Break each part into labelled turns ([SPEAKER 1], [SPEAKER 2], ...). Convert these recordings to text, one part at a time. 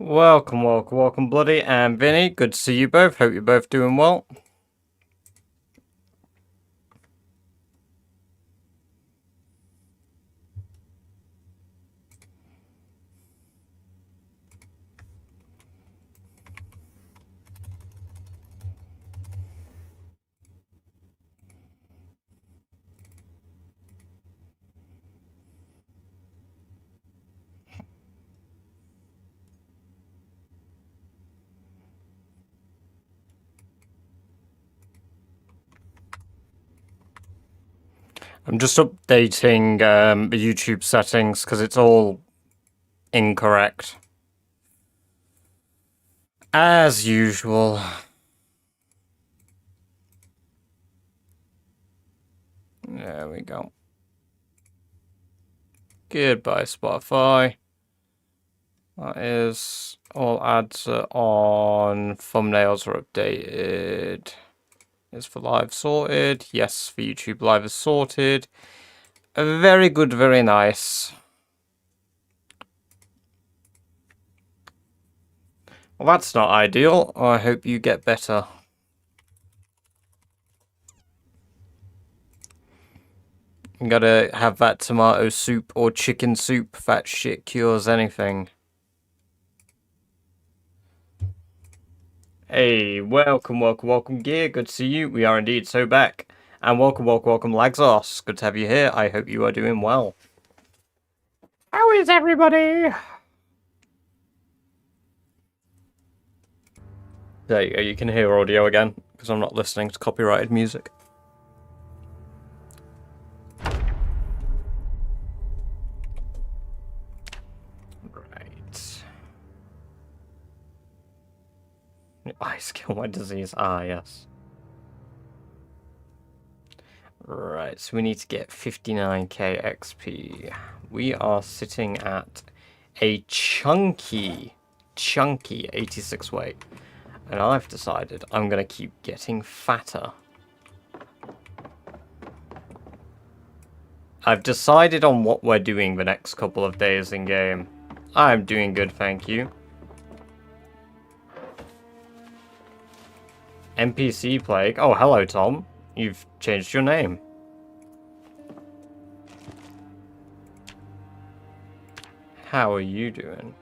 [SPEAKER 1] Welcome, welcome, welcome, Bloody and Vinny. Good to see you both. Hope you're both doing well. I'm just updating the YouTube settings because it's all incorrect. As usual. There we go. Goodbye, Spotify. That is all ads are on. Thumbnails are updated. Is for live sorted. Yes, for YouTube live is sorted. Very good, very nice. Well, that's not ideal. I hope you get better. You gotta have that tomato soup or chicken soup. That shit cures anything. Hey, welcome, welcome, welcome, Gear. Good to see you. We are indeed so back. And welcome, welcome, welcome, Lagzos. Good to have you here. I hope you are doing well. How is everybody? There you go. You can hear audio again because I'm not listening to copyrighted music. Right. Ice kill my disease. Ah, yes. Right, so we need to get 59k XP. We are sitting at a chunky 86 weight. And I've decided I'm going to keep getting fatter. I've decided on what we're doing the next couple of days in game. I'm doing good, thank you. NPC Plague. Oh, hello, Tom. You've changed your name. How are you doing?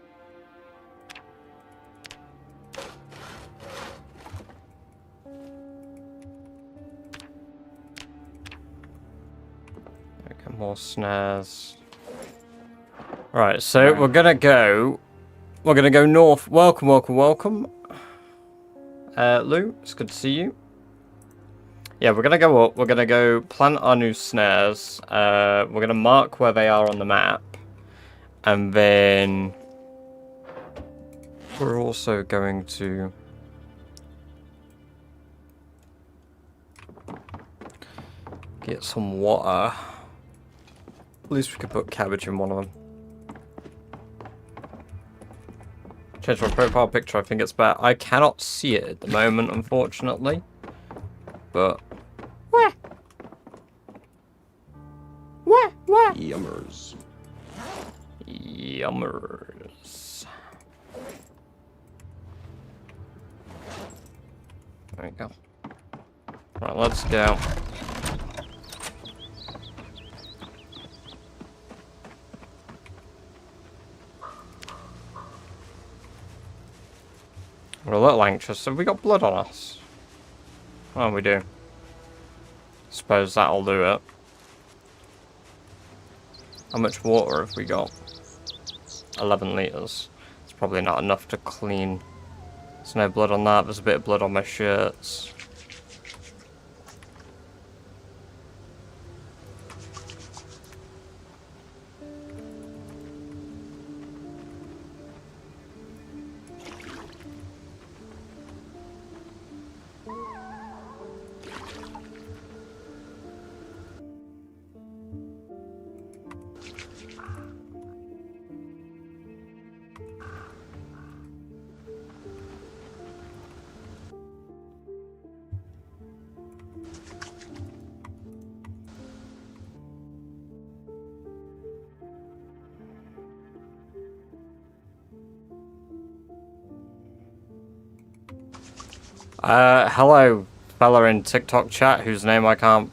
[SPEAKER 1] Okay, more snares. Right, so we're gonna go north. Welcome, welcome, welcome. Lou, it's good to see you. Yeah, we're gonna go up. We're gonna go plant our new snares. We're gonna mark where they are on the map. And then we're also going to get some water. At least we could put cabbage in one of them. Change my profile picture, I think it's better. I cannot see it at the moment, unfortunately. But... Where? Yummers. Yummers. There we go. Right, let's go. We're a little anxious. Have we got blood on us? Oh, we do. Suppose that'll do it. How much water have we got? 11 litres. It's probably not enough to clean. There's no blood on that. There's a bit of blood on my shirts. Hello, fella in TikTok chat whose name I can't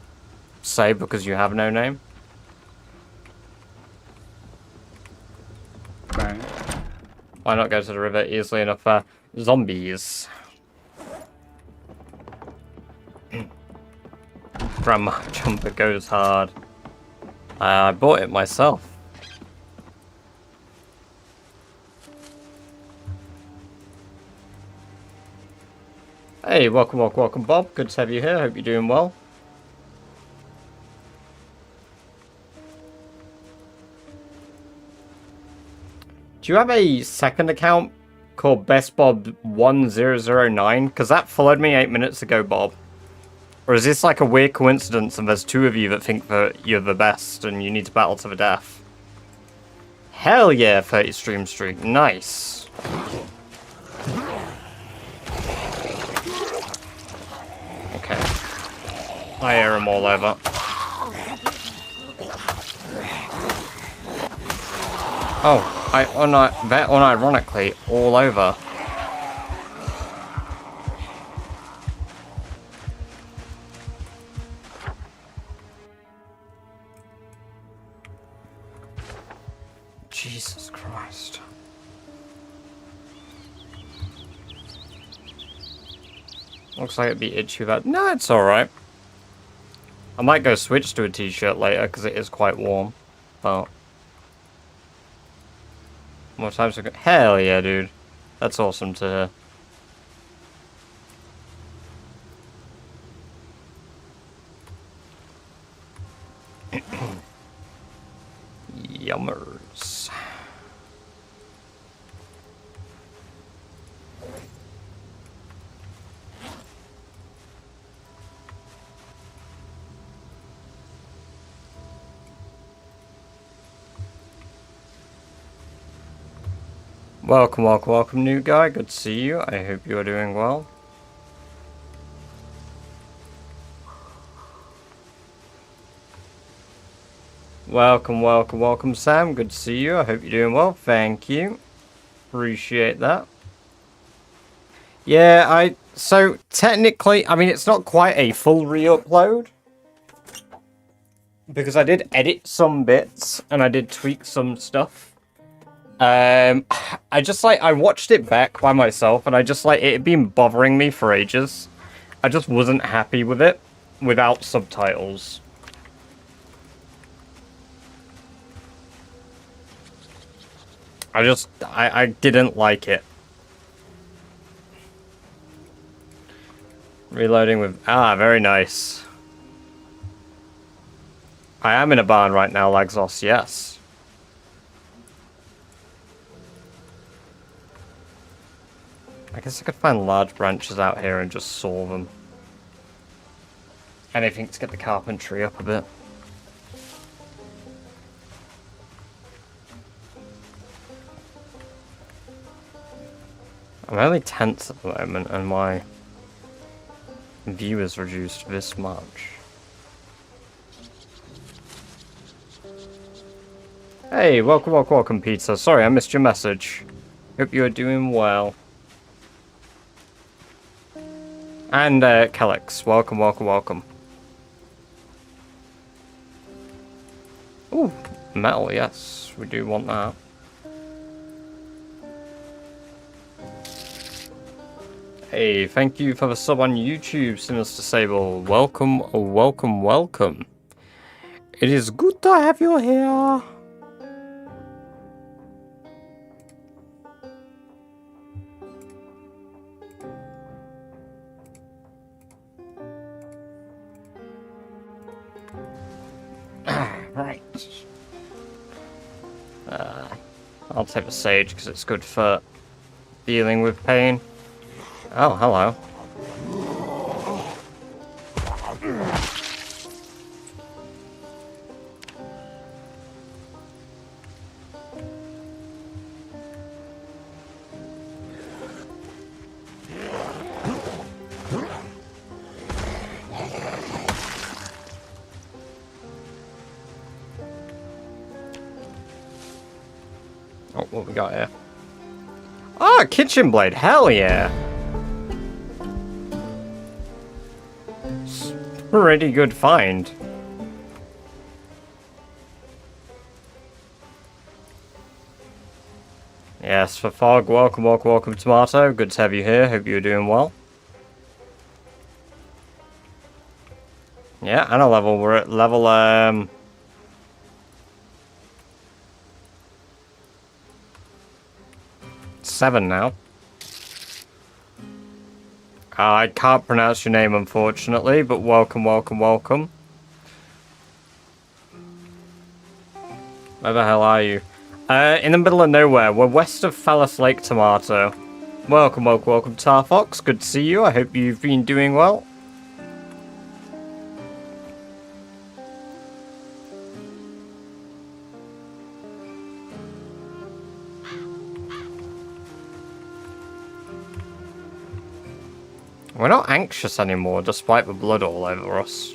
[SPEAKER 1] say because you have no name.
[SPEAKER 2] Right.
[SPEAKER 1] Why not go to the river easily enough for zombies? Grandma jumper goes hard. I bought it myself. Hey, welcome, Bob. Good to have you here. Hope you're doing well. Do you have a second account called BestBob1009? Because that followed me 8 minutes ago, Bob. Or is this like a weird coincidence and there's two of you that think that you're the best and you need to battle to the death? Hell yeah, 30 stream streak. Nice. Okay. I hear them all over. Oh, they're unironically all over. Jesus Christ. Looks like it'd be itchy without... No, it's alright. I might go switch to a t-shirt later because it is quite warm. But... more times ago. Hell yeah, dude. That's awesome to hear. Yummers. Welcome, new guy. Good to see you. I hope you are doing well. Welcome, Sam. Good to see you. I hope you're doing well. Thank you. Appreciate that. Yeah, so technically, I mean, it's not quite a full re-upload. Because I did edit some bits and I did tweak some stuff. I watched it back by myself and it had been bothering me for ages. I just wasn't happy with it without subtitles. I didn't like it. Reloading with, very nice. I am in a barn right now, Lagzos, yes. I guess I could find large branches out here and just saw them. Anything to get the carpentry up a bit. I'm only tense at the moment and my view is reduced this much. Hey, welcome, Pizza. Sorry, I missed your message. Hope you are doing well. And, Kellex, welcome. Ooh, metal, yes, we do want that. Hey, thank you for the sub on YouTube, Sinister Sable. Welcome, welcome, welcome. It is good to have you here. Right. I'll take the sage because it's good for dealing with pain. Oh, hello. Oh, what we got here? Ah, kitchen blade. Hell yeah. Pretty good find. Yes, for Fog, welcome, welcome, welcome, Tomato. Good to have you here. Hope you're doing well. Yeah, and a level. We're at level, 7 now. I can't pronounce your name, unfortunately, but welcome, welcome, welcome. Where the hell are you? In the middle of nowhere. We're west of Phallus Lake, Tomato. Welcome, welcome, welcome, Tarfox. Good to see you. I hope you've been doing well. We're not anxious anymore, despite the blood all over us.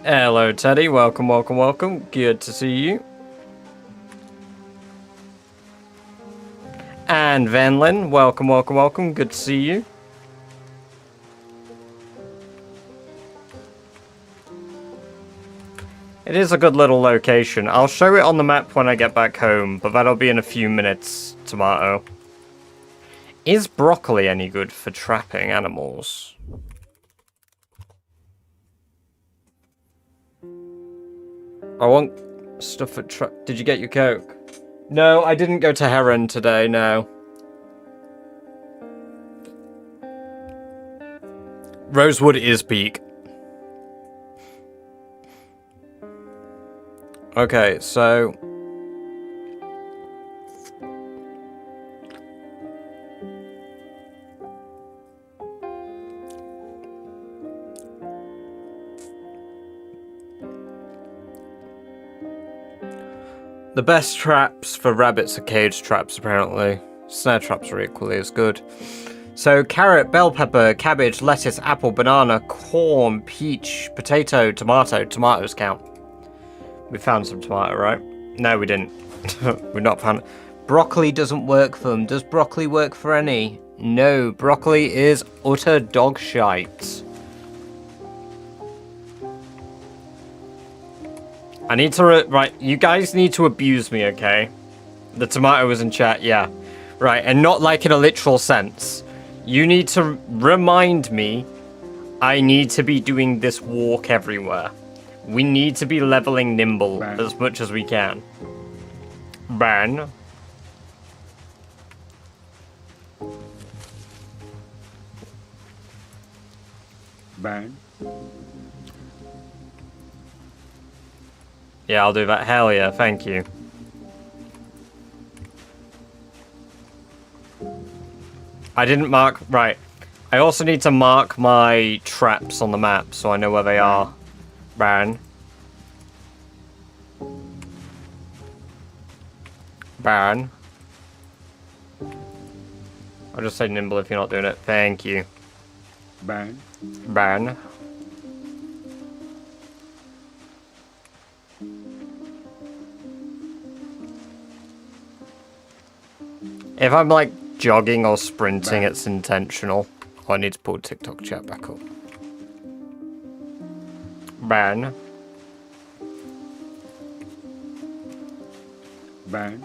[SPEAKER 1] Hello, Teddy. Welcome, welcome, welcome. Good to see you. And Venlin, welcome, welcome, welcome. Good to see you. It is a good little location. I'll show it on the map when I get back home, but that'll be in a few minutes, Tomato. Is broccoli any good for trapping animals? I want stuff for Did you get your Coke? No, I didn't go to Heron today, no. Rosewood is peak. Okay, so... the best traps for rabbits are cage traps, apparently. Snare traps are equally as good. So, carrot, bell pepper, cabbage, lettuce, apple, banana, corn, peach, potato, tomato. Tomatoes count. We found some tomato, right? No, we didn't. We're not found... Broccoli doesn't work for them. Does broccoli work for any? No, broccoli is utter dog shite. I need to... Right, you guys need to abuse me, okay? The tomato was in chat, yeah. Right, and not like in a literal sense. You need to remind me I need to be doing this walk everywhere. We need to be leveling Nimble Burn. As much as we can. Burn.
[SPEAKER 2] Burn.
[SPEAKER 1] Yeah, I'll do that. Hell yeah, thank you. I didn't mark... Right. I also need to mark my traps on the map so I know where they are. Burn. Burn. I'll just say Nimble if you're not doing it. Thank you.
[SPEAKER 2] Burn.
[SPEAKER 1] Burn. If I'm like jogging or sprinting, it's intentional. Oh, I need to pull TikTok chat back up. Burn.
[SPEAKER 2] Burn.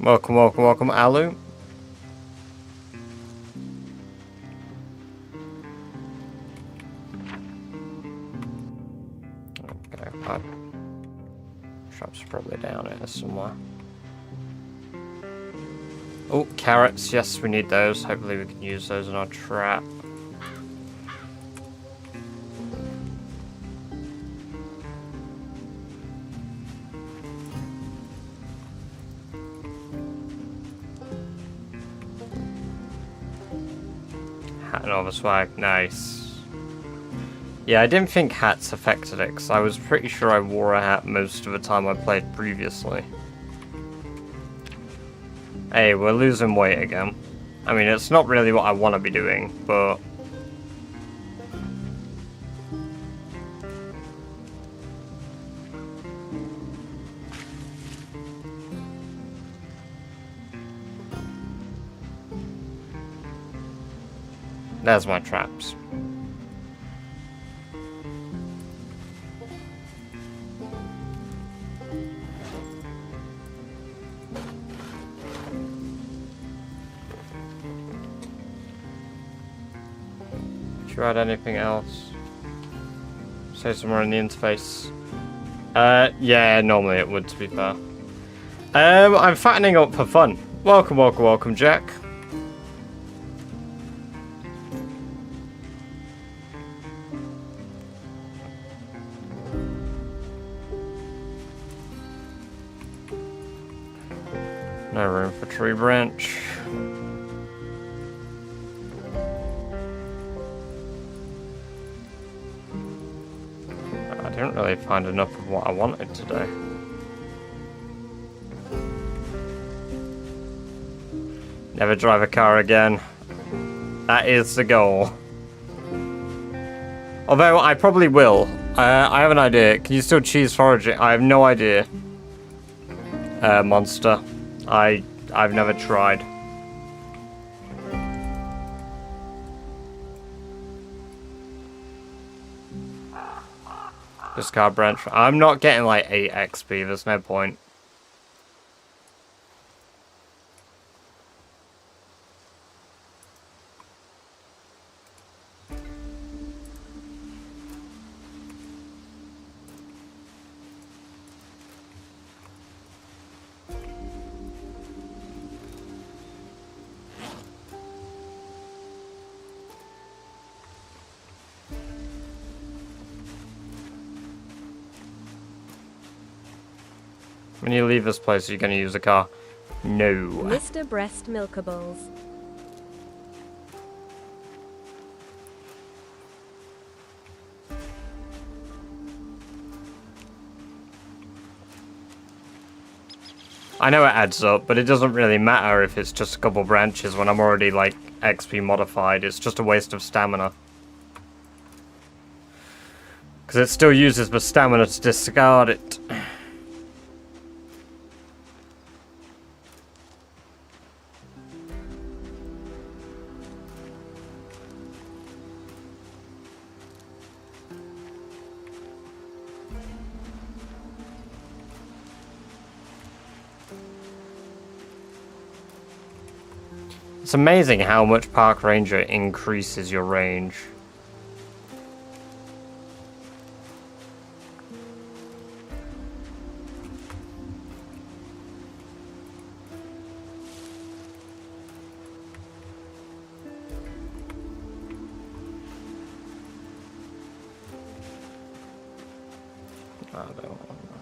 [SPEAKER 1] Welcome, welcome, welcome, Alu. Okay, right. Trap's probably down here somewhere. Oh, carrots. Yes, we need those. Hopefully we can use those in our trap. Hat and over swag. Nice. Yeah, I didn't think hats affected it, because I was pretty sure I wore a hat most of the time I played previously. Hey, we're losing weight again. I mean, it's not really what I want to be doing, but... There's my traps. Did you add anything else? Say somewhere in the interface. Yeah, normally it would, to be fair. I'm fattening up for fun. Welcome, welcome, welcome, Jack. No room for tree branch. I didn't really find enough of what I wanted today. Never drive a car again. That is the goal. Although I probably will. I have an idea. Can you still cheese foraging? I have no idea. Monster. I've never tried. Discard branch. I'm not getting like 8 XP. There's no point. When you leave this place, are you going to use a car? No.
[SPEAKER 3] Mr. Breast Milkables.
[SPEAKER 1] I know it adds up, but it doesn't really matter if it's just a couple branches when I'm already, like, XP modified. It's just a waste of stamina. Because it still uses the stamina to discard it. It's amazing how much Park Ranger increases your range. I don't want that.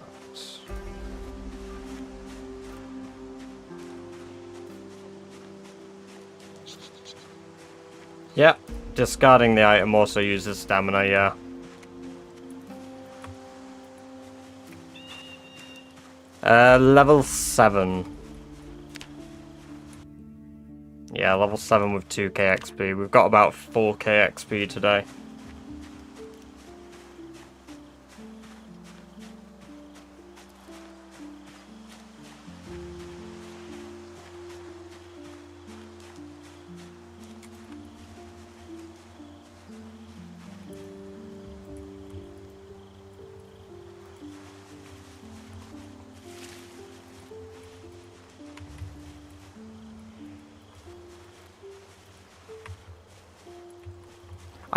[SPEAKER 1] Yeah, discarding the item also uses stamina, yeah. Level 7. Yeah, level 7 with 2k XP. We've got about 4k XP today.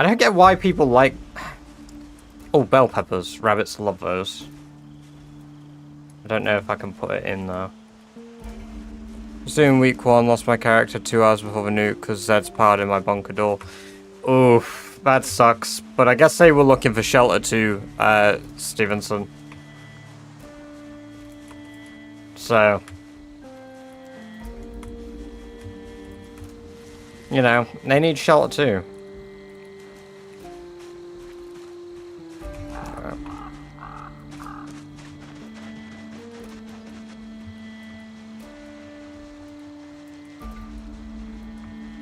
[SPEAKER 1] I don't get why people like... Oh, bell peppers. Rabbits love those. I don't know if I can put it in though. Resume week 1, lost my character 2 hours before the nuke because Zed's powered in my bunker door. Oof, that sucks. But I guess they were looking for shelter too, Stevenson. So... You know, they need shelter too.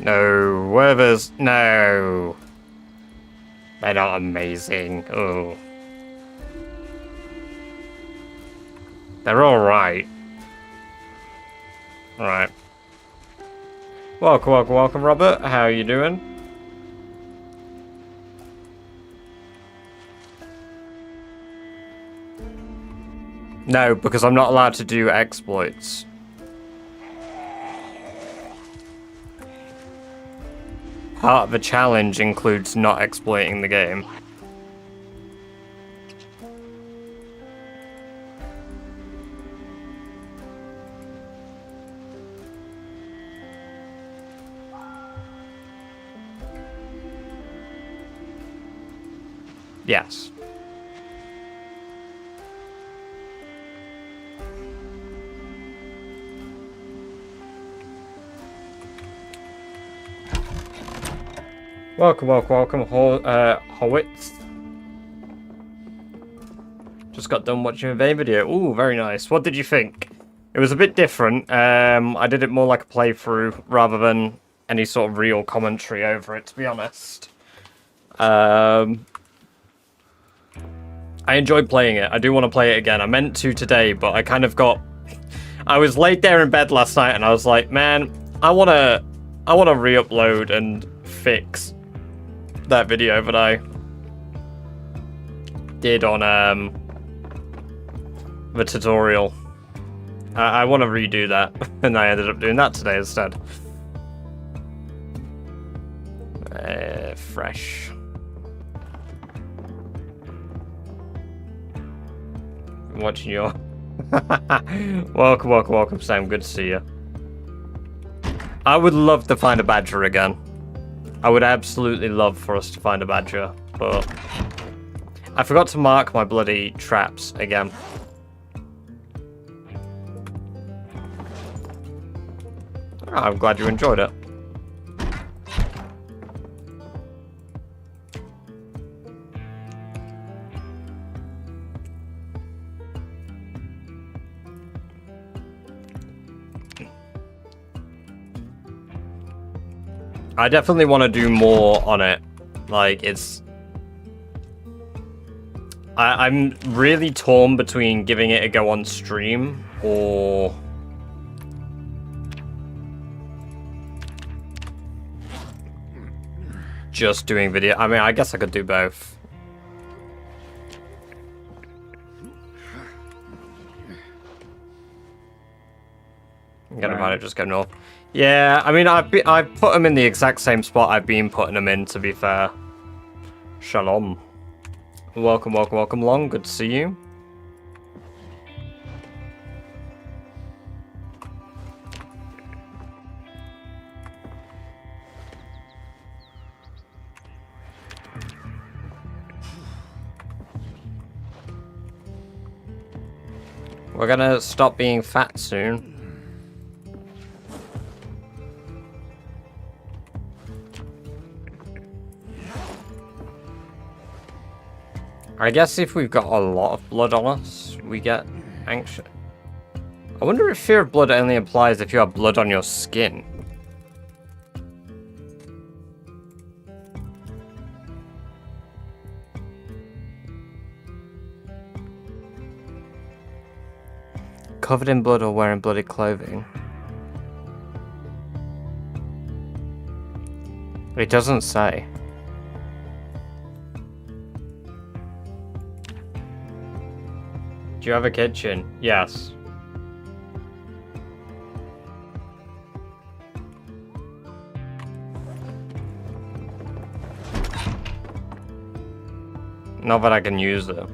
[SPEAKER 1] No, whatever's... No. They're not amazing. Oh. They're alright. Alright. Welcome, welcome, welcome, Robert. How are you doing? No, because I'm not allowed to do exploits. Part of the challenge includes not exploiting the game. Yes. Welcome, welcome, welcome, Howitz. Just got done watching a video. Ooh, very nice. What did you think? It was a bit different. I did it more like a playthrough rather than any sort of real commentary over it, to be honest. I enjoyed playing it. I do want to play it again. I meant to today, but I kind of got... I was laid there in bed last night and I was like, man, I want to re-upload and fix that video that I did on the tutorial. I want to redo that, and I ended up doing that today instead. Fresh. Watching your... Welcome, welcome, welcome, Sam. Good to see you. I would love to find a badger again. I would absolutely love for us to find a badger, but I forgot to mark my bloody traps again. Oh, I'm glad you enjoyed it. I definitely want to do more on it. Like, it's... I'm really torn between giving it a go on stream or... just doing video. I mean, I guess I could do both. I'm gonna find it, just go north. Yeah, I mean, I put them in the exact same spot I've been putting them in, to be fair. Shalom. Welcome, welcome, welcome, Long. Good to see you. We're gonna stop being fat soon. I guess if we've got a lot of blood on us, we get anxious. I wonder if fear of blood only applies if you have blood on your skin. Covered in blood or wearing bloody clothing? It doesn't say. Do you have a kitchen? Yes. Not that I can use it.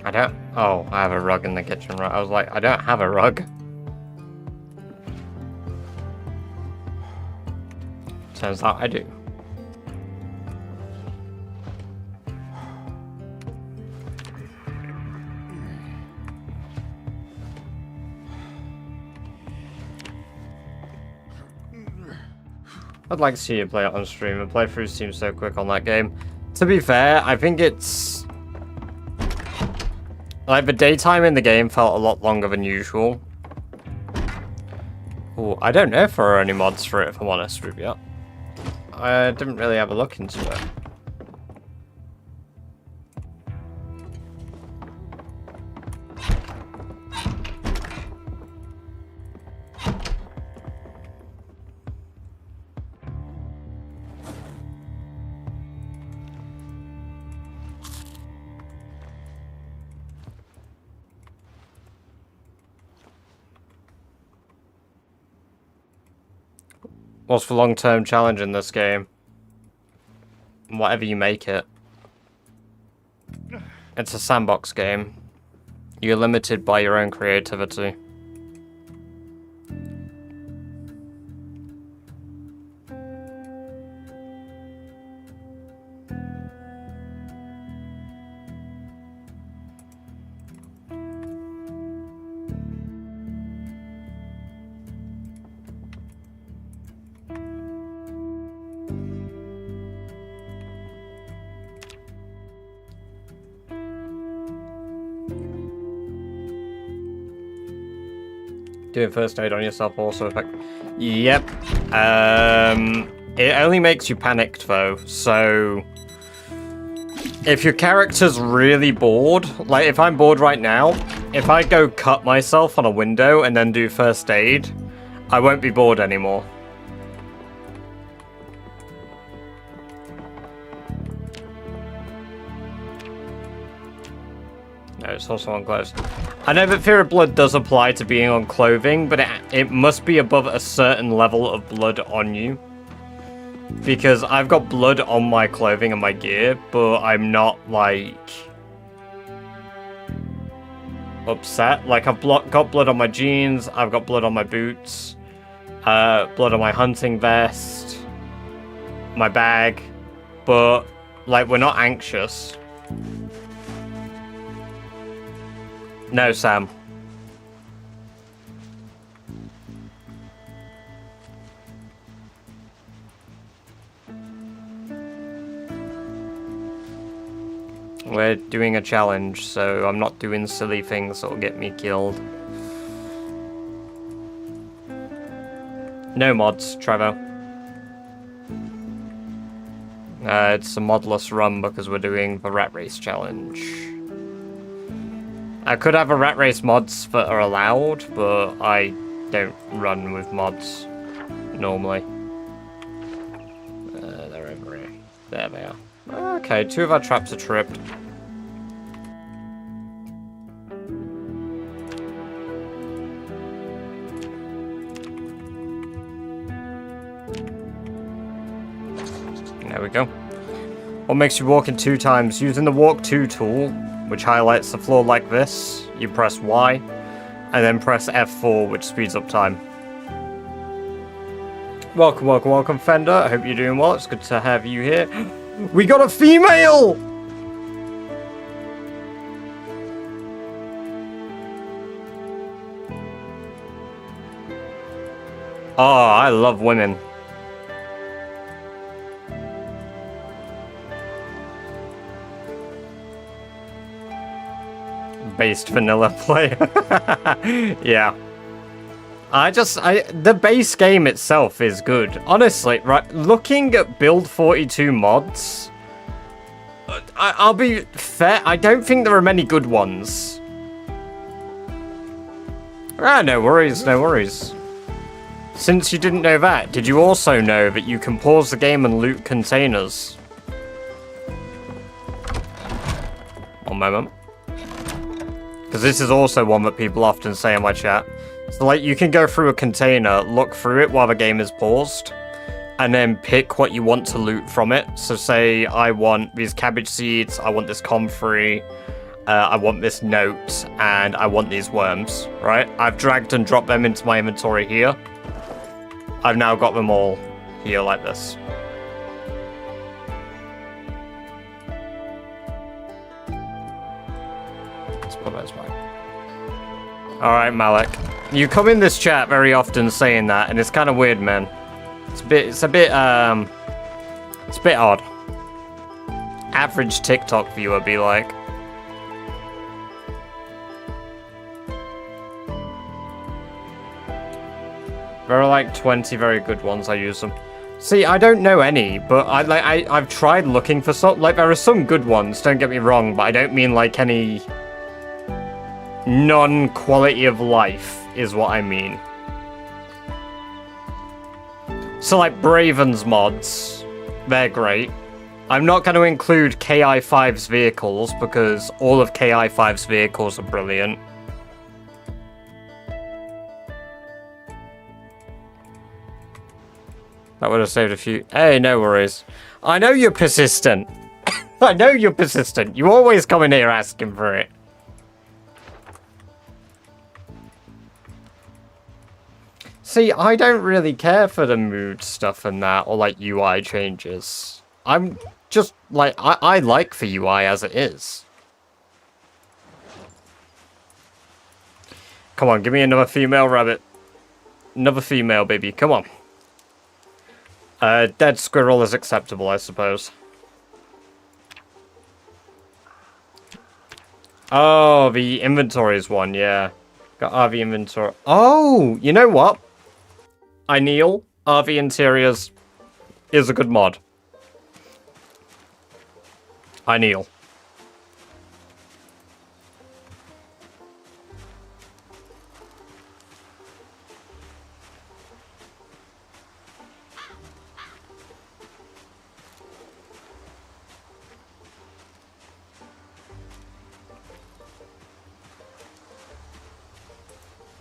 [SPEAKER 1] I don't... Oh, I have a rug in the kitchen, right? I was like, I don't have a rug. Turns out I do. I'd like to see you play it on stream. The playthrough seems so quick on that game. To be fair, I think it's... Like, the daytime in the game felt a lot longer than usual. Oh, I don't know if there are any mods for it, if I'm honest with you. I didn't really have a look into it. What's the long-term challenge in this game? Whatever you make it. It's a sandbox game. You're limited by your own creativity. Doing first aid on yourself also affect. Yep. It only makes you panicked though, so if your character's really bored, like if I'm bored right now, if I go cut myself on a window and then do first aid, I won't be bored anymore. No, it's also on clothes. I know that Fear of Blood does apply to being on clothing, but it must be above a certain level of blood on you. Because I've got blood on my clothing and my gear, but I'm not, like, upset. Like, I've got blood on my jeans, I've got blood on my boots, blood on my hunting vest, my bag, but, like, we're not anxious. No, Sam. We're doing a challenge, so I'm not doing silly things that'll get me killed. No mods, Trevor. It's a modless run because we're doing the Rat Race challenge. I could have a Rat Race mods that are allowed, but I don't run with mods normally. They're over here. There they are. Okay, 2 of our traps are tripped. There we go. What makes you walk in 2 times? Using the walk 2 tool, which highlights the floor like this, you press Y, and then press F4, which speeds up time. Welcome, welcome, welcome, Fender. I hope you're doing well. It's good to have you here. We got a female! Oh, I love women. Based vanilla player. Yeah. The base game itself is good. Honestly, right, looking at Build 42 mods, I'll be fair, I don't think there are many good ones. Ah, no worries, no worries. Since you didn't know that, did you also know that you can pause the game and loot containers? One moment. Because this is also one that people often say in my chat. So, like, you can go through a container, look through it while the game is paused, and then pick what you want to loot from it. So, say, I want these cabbage seeds, I want this comfrey, I want this note, and I want these worms, right? I've dragged and dropped them into my inventory here. I've now got them all here like this. Let's put those back. Alright, Malik. You come in this chat very often saying that, and it's kind of weird, man. It's a bit odd. Average TikTok viewer be like. There are like 20 very good ones, I use them. See, I don't know any, but I've tried looking for some. Like, there are some good ones, don't get me wrong, but I don't mean like any non-quality of life is what I mean. So like Braven's mods, they're great. I'm not going to include KI5's vehicles because all of KI5's vehicles are brilliant. That would have saved a few. Hey, no worries. I know you're persistent. I know you're persistent. You always come in here asking for it. See, I don't really care for the mood stuff and that, or like UI changes. I'm just like, I like the UI as it is. Come on, give me another female rabbit. Another female, baby, come on. Dead squirrel is acceptable, I suppose. Oh, the inventories one, yeah. Got RV inventory. Oh, you know what? I kneel. RV interiors is a good mod. I kneel.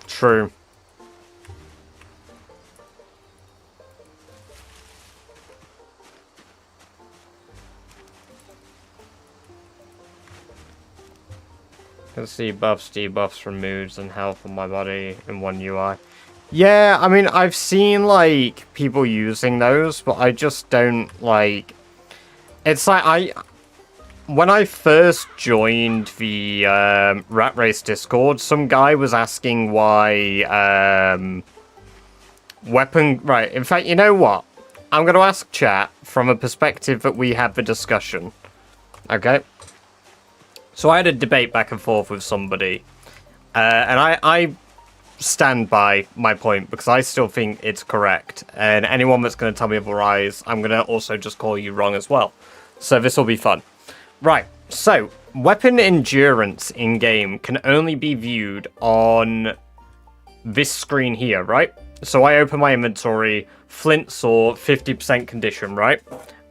[SPEAKER 1] True. Can see buffs, debuffs from moods and health on my body in one UI. Yeah, I mean, I've seen, like, people using those, but I just don't, like... It's like, when I first joined the Rat Race Discord, some guy was asking why weapon... Right, in fact, you know what? I'm going to ask chat from a perspective that we had the discussion. Okay? So I had a debate back and forth with somebody, and I stand by my point because I still think it's correct. And anyone that's going to tell me otherwise, I'm going to also just call you wrong as well. So this will be fun. Right, so weapon endurance in-game can only be viewed on this screen here, right? So I open my inventory, flint saw, 50% condition, right?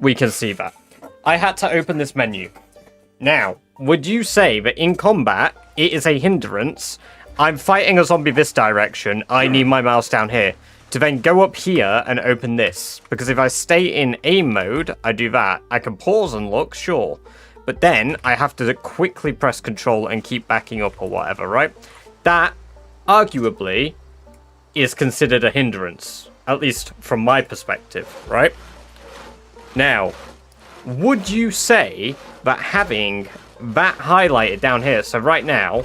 [SPEAKER 1] We can see that. I had to open this menu. Now, would you say that in combat, it is a hindrance? I'm fighting a zombie this direction, I need my mouse down here, to then go up here and open this. Because if I stay in aim mode, I do that. I can pause and look, sure. But then, I have to quickly press control and keep backing up or whatever, right? That, arguably, is considered a hindrance. At least from my perspective, right? Now, would you say that having that highlighted down here, so right now,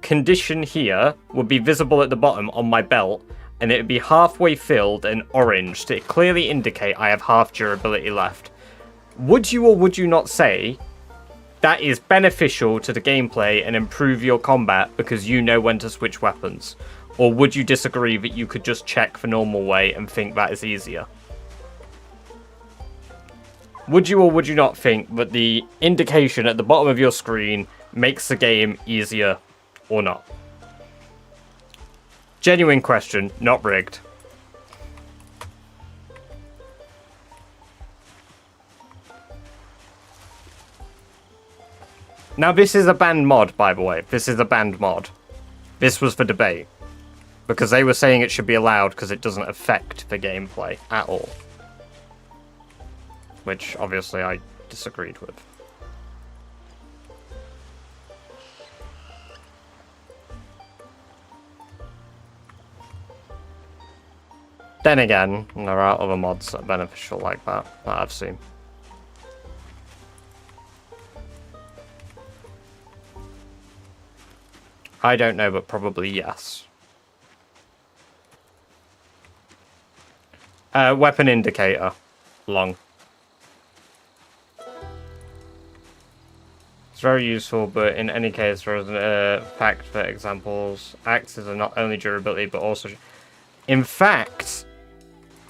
[SPEAKER 1] condition here would be visible at the bottom on my belt, and it would be halfway filled and orange to clearly indicate I have half durability left. Would you or would you not say that is beneficial to the gameplay and improve your combat because you know when to switch weapons? Or would you disagree that you could just check the normal way and think that is easier? Would you or would you not think that the indication at the bottom of your screen makes the game easier or not? Genuine question, not rigged. Now, this is a banned mod, by the way. This is a banned mod. This was for debate. Because they were saying it should be allowed because it doesn't affect the gameplay at all. Which, obviously, I disagreed with. Then again, there are other mods that are beneficial like that I've seen. I don't know, but probably yes. Weapon indicator. Long. It's very useful, but in any case, there is a fact for examples. Axes are not only durability, but also... In fact,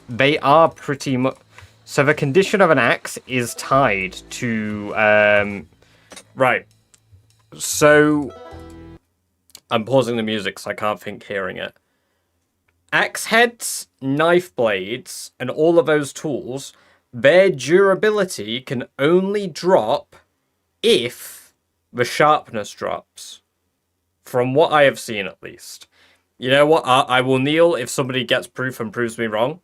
[SPEAKER 1] they are pretty much... So the condition of an axe is tied to... Right. So... I'm pausing the music so I can't think hearing it. Axe heads, knife blades, and all of those tools, their durability can only drop if the sharpness drops. From what I have seen, at least. You know what? I will kneel if somebody gets proof and proves me wrong.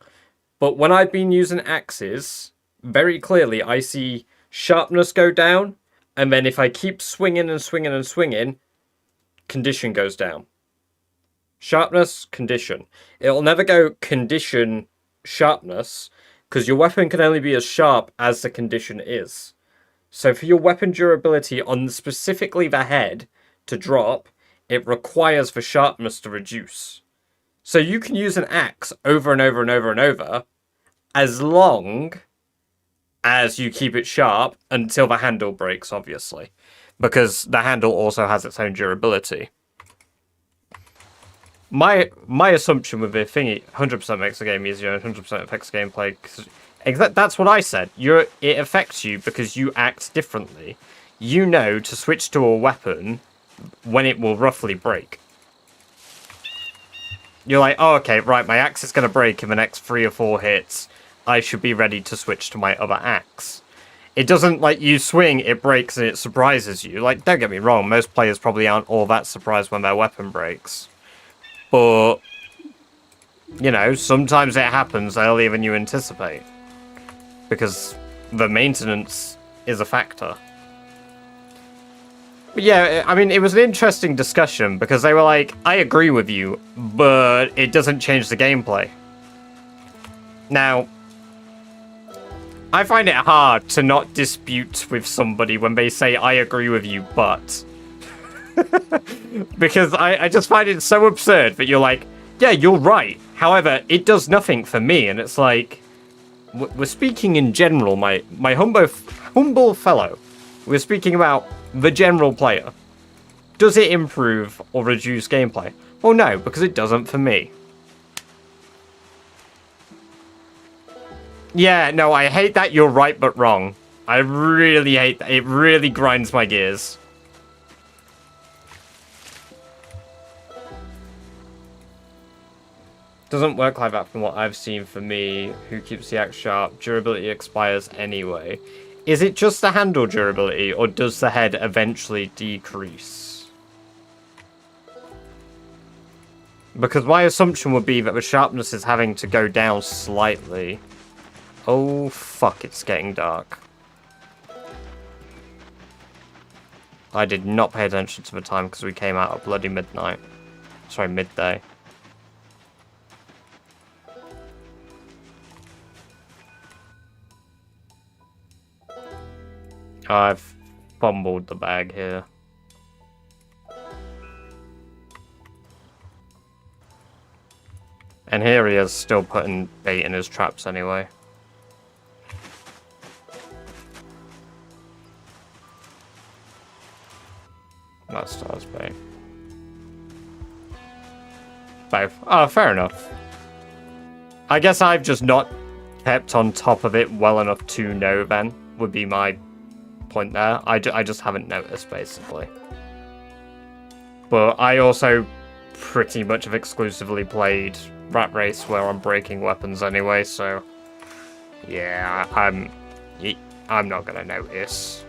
[SPEAKER 1] But when I've been using axes, very clearly I see sharpness go down, and then if I keep swinging and swinging and swinging, condition goes down. Sharpness, condition. It'll never go condition, sharpness, because your weapon can only be as sharp as the condition is. So for your weapon durability on specifically the head to drop, it requires the sharpness to reduce. So you can use an axe over and over and over and over, as long as you keep it sharp until the handle breaks, obviously. Because the handle also has its own durability. My assumption with the thingy 100% makes the game easier and 100% affects gameplay. That's what I said. It affects you because you act differently. You know to switch to a weapon when it will roughly break. You're like, oh, okay, right, my axe is going to break in the next 3 or 4 hits. I should be ready to switch to my other axe. It doesn't, like, you swing, it breaks, and it surprises you. Like, don't get me wrong, most players probably aren't all that surprised when their weapon breaks. But, you know, sometimes it happens earlier than you anticipate. Because the maintenance is a factor. But yeah, I mean, it was an interesting discussion, because they were like, I agree with you, but it doesn't change the gameplay. Now... I find it hard to not dispute with somebody when they say, I agree with you, but... because I just find it so absurd that you're like, yeah, you're right. However, it does nothing for me. And it's like, we're speaking in general, my humble fellow. We're speaking about the general player. Does it improve or reduce gameplay? Well, no, because it doesn't for me. Yeah, no, I hate that you're right but wrong. I really hate that. It really grinds my gears. Doesn't work like that from what I've seen for me. Who keeps the axe sharp? Durability expires anyway. Is it just the handle durability, or does the head eventually decrease? Because my assumption would be that the sharpness is having to go down slightly. Oh, fuck, it's getting dark. I did not pay attention to the time because we came out at bloody midnight. Sorry, midday. I've fumbled the bag here. And here he is, still putting bait in his traps anyway. That stars bait. Both. Oh, fair enough. I guess I've just not kept on top of it well enough to know then, would be my point there. I just haven't noticed, basically. But I also pretty much have exclusively played Rat Race where I'm breaking weapons anyway, so... Yeah, I'm not gonna notice.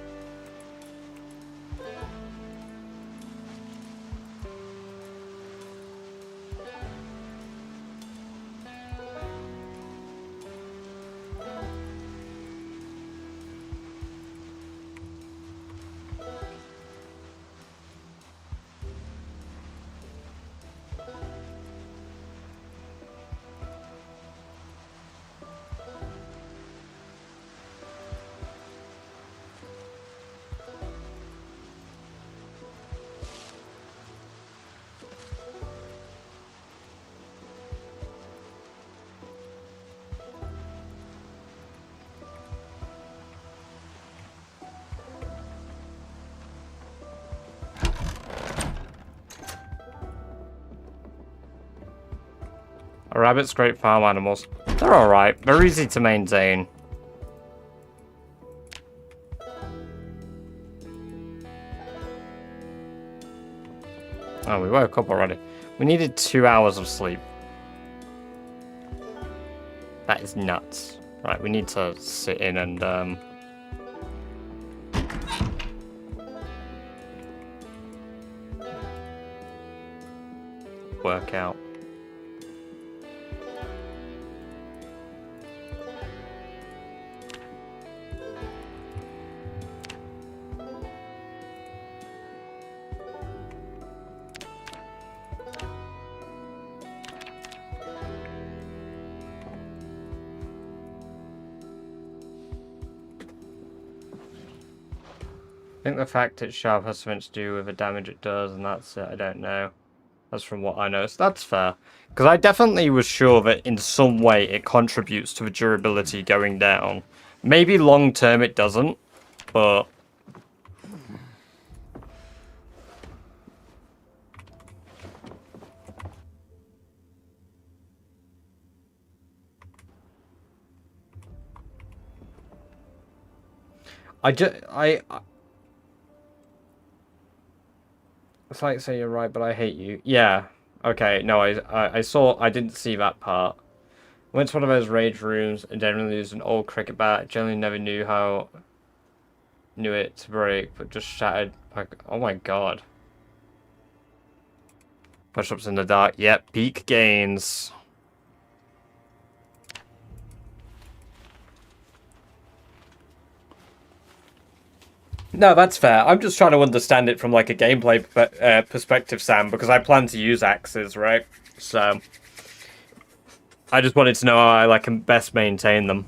[SPEAKER 1] Rabbits, great farm animals. They're alright. They're easy to maintain. Oh, we woke up already. We needed 2 hours of sleep. That is nuts. Right, we need to sit in and, work out. I think the fact it's sharp has something to do with the damage it does, and that's it. I don't know. That's from what I noticed. That's fair. Because I definitely was sure that in some way it contributes to the durability going down. Maybe long term it doesn't, but... It's like say you're right, but I hate you. Yeah. Okay. No, I didn't see that part. Went to one of those rage rooms and generally used an old cricket bat. Generally never knew it to break, but just shattered. Like, oh my god. Push-ups in the dark. Yep. Peak gains. No, that's fair. I'm just trying to understand it from like a gameplay perspective, Sam, because I plan to use axes, right? So I just wanted to know how I can best maintain them.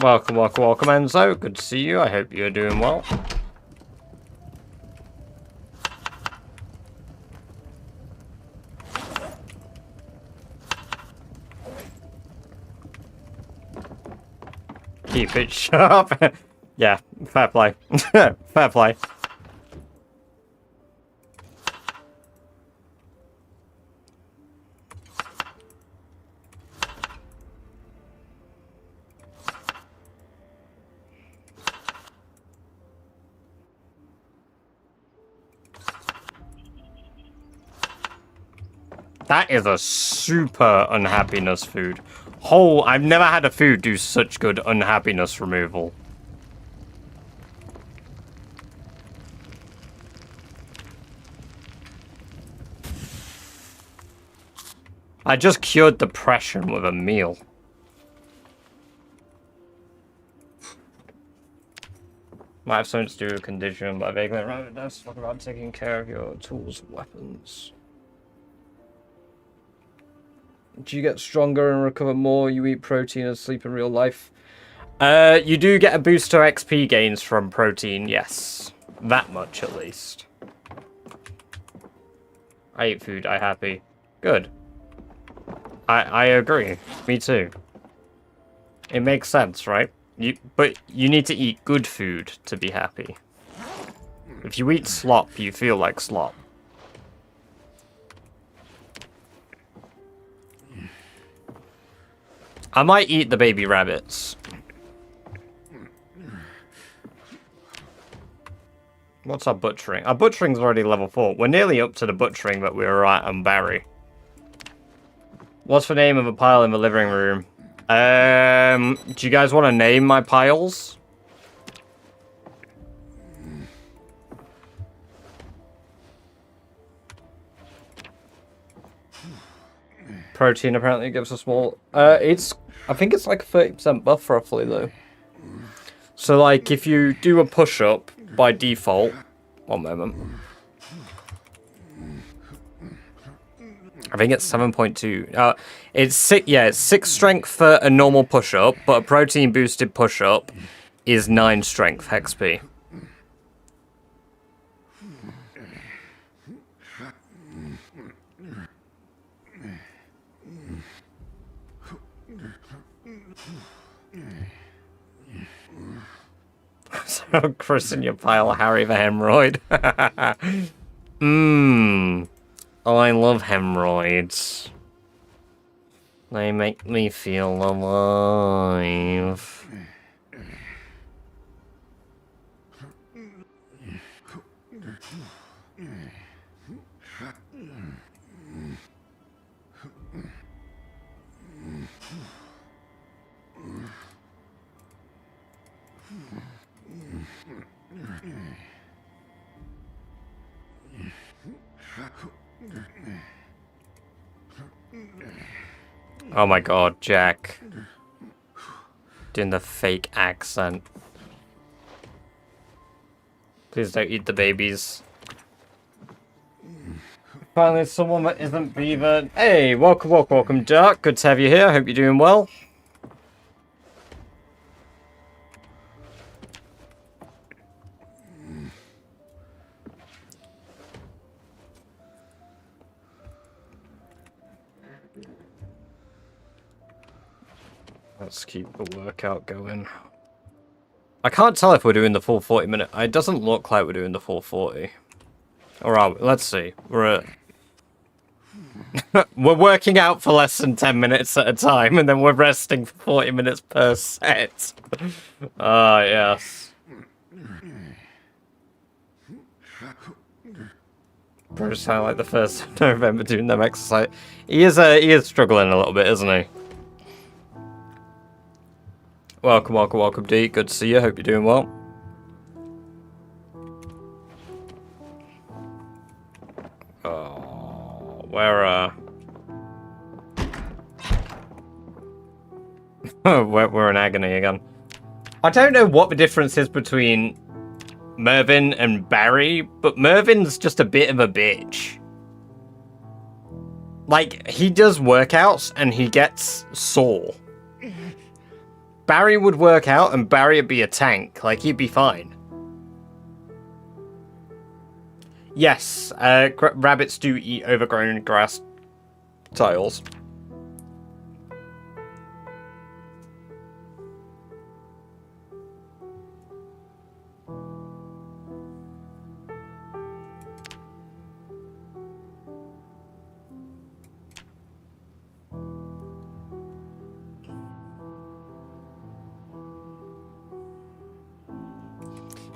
[SPEAKER 1] Welcome, welcome, welcome, Enzo. Good to see you. I hope you're doing well. Keep it sharp. Yeah, fair play. Fair play. That is a super unhappiness food. I've never had a food do such good unhappiness removal. I just cured depression with a meal. Might have something to do with condition, but I vaguely remember that's talk about taking care of your tools and weapons. Do you get stronger and recover more? You eat protein and sleep in real life? You do get a boost to XP gains from protein, yes. That much, at least. I eat food, I happy. Good. I agree. Me too. It makes sense, right? But you need to eat good food to be happy. If you eat slop, you feel like slop. I might eat the baby rabbits. What's our butchering? Our butchering's already level 4. We're nearly up to the butchering that we were at on Barry. What's the name of a pile in the living room? Do you guys want to name my piles? Protein apparently gives a small... I think it's like a 30% buff roughly though. So like if you do a push-up by default... One moment. I think it's 7.2. It's 6 strength for a normal push-up, but a protein boosted push-up is 9 strength hex P. So christen your pile Harry the Hemorrhoid. Oh, I love hemorrhoids. They make me feel alive. Oh my god, Jack. Doing the fake accent. Please don't eat the babies. Finally, someone that isn't Beaver. Hey, welcome, Jack. Good to have you here. I hope you're doing well. Let's keep the workout going. I can't tell if we're doing the full 40 minute. It doesn't look like we're doing the full 40. Or are we? Let's see. We're we're working out for less than 10 minutes at a time, and then we're resting for 40 minutes per set. Ah, yes. Bruce sound like the 1st of November doing them exercise. He is struggling a little bit, isn't he? Welcome, D. Good to see you. Hope you're doing well. Oh, where, we're in agony again. I don't know what the difference is between Mervyn and Barry, but Mervyn's just a bit of a bitch. Like, he does workouts and he gets sore. Barry would work out and Barry would be a tank. Like, he'd be fine. Yes, rabbits do eat overgrown grass tiles.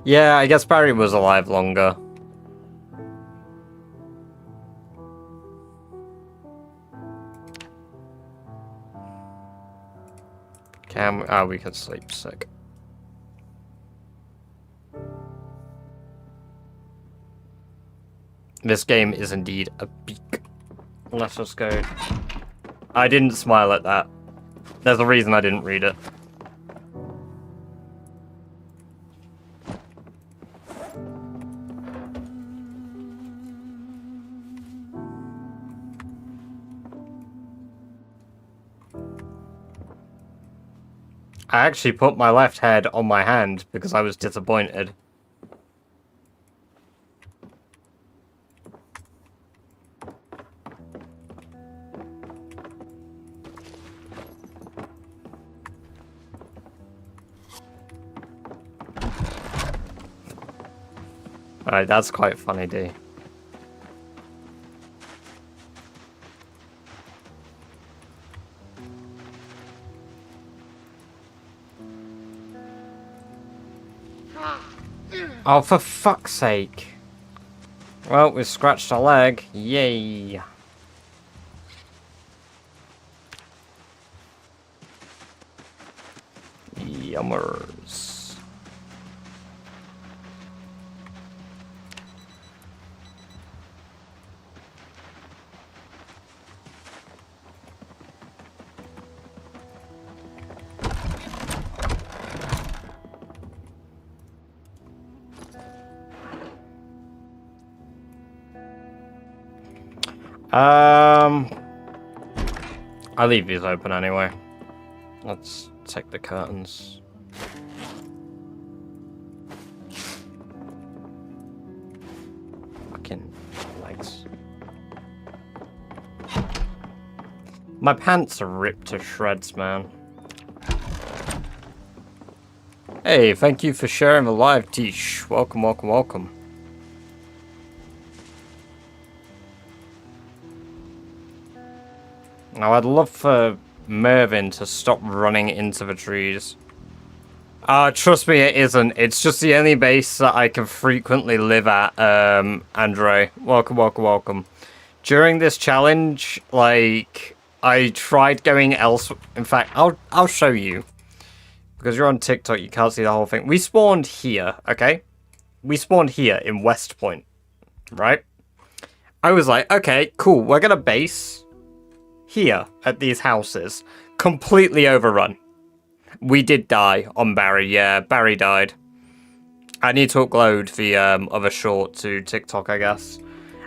[SPEAKER 1] Yeah, I guess Barry was alive longer. We can sleep sick. This game is indeed a beak. Let's just go. I didn't smile at that. There's a reason I didn't read it. I actually put my left head on my hand because I was disappointed. Alright, that's quite funny, D. Oh, for fuck's sake. Well, we scratched a leg. Yay. Yummers. I leave these open anyway. Let's take the curtains. Fucking legs. My pants are ripped to shreds, man. Hey, thank you for sharing the live, Tish. Welcome, welcome, welcome. Now, I'd love for Mervyn to stop running into the trees. Trust me, it isn't. It's just the only base that I can frequently live at, Andre. Welcome, welcome, welcome. During this challenge, like, I tried going elsewhere. In fact, I'll show you. Because you're on TikTok, you can't see the whole thing. We spawned here, okay? We spawned here in West Point, right? I was like, okay, cool, we're gonna base here at these houses. Completely overrun. We did die on Barry, yeah, Barry died. I need to upload the other short to TikTok, I guess.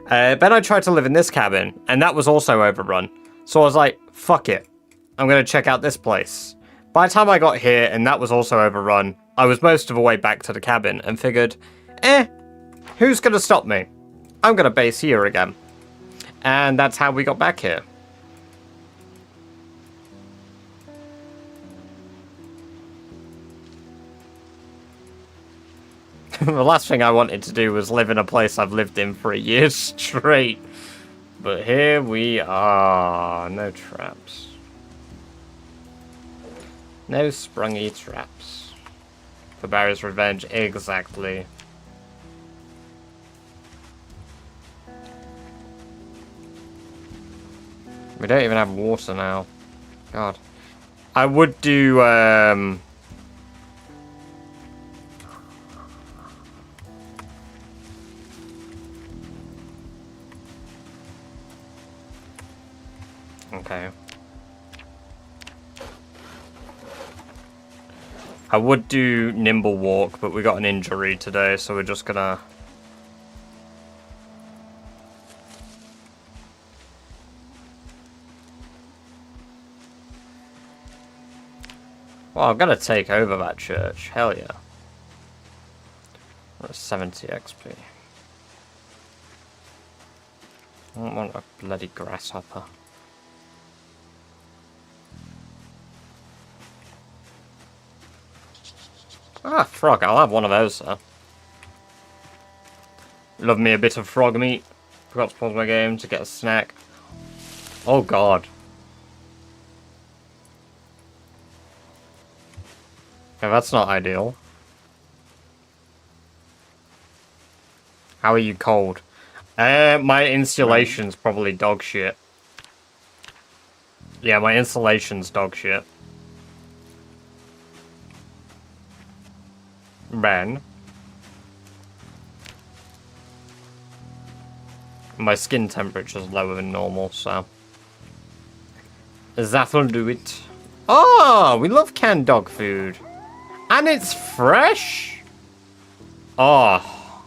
[SPEAKER 1] Then I tried to live in this cabin, and that was also overrun. So I was like, fuck it. I'm gonna check out this place. By the time I got here, and that was also overrun, I was most of the way back to the cabin, and figured, who's gonna stop me? I'm gonna base here again. And that's how we got back here. The last thing I wanted to do was live in a place I've lived in for a year straight. But here we are. No traps. No sprungy traps. For Barry's revenge, exactly. We don't even have water now. God. I would do, okay. I would do nimble walk, but we got an injury today, so we're just gonna... Well, I'm gonna take over that church. Hell yeah. That's 70 XP. I don't want a bloody grasshopper. Ah, frog. I'll have one of those, sir. Love me a bit of frog meat. Forgot to pause my game to get a snack. Oh, God. Yeah, that's not ideal. How are you cold? My insulation's probably dog shit. Yeah, my insulation's dog shit. Ben. My skin temperature's lower than normal, so... That'll do it. Oh, we love canned dog food. And it's fresh? Oh.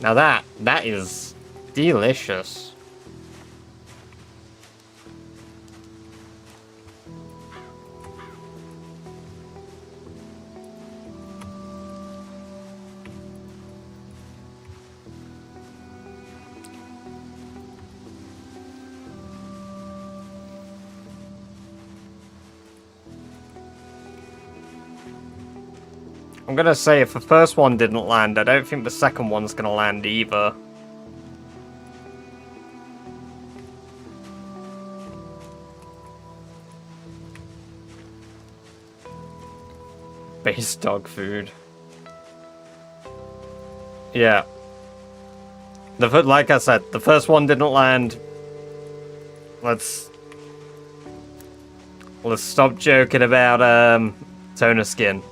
[SPEAKER 1] Now that is delicious. I'm gonna say if the first one didn't land, I don't think the second one's gonna land either. Base dog food. Yeah. Like I said, the first one didn't land. Let's stop joking about toner skin.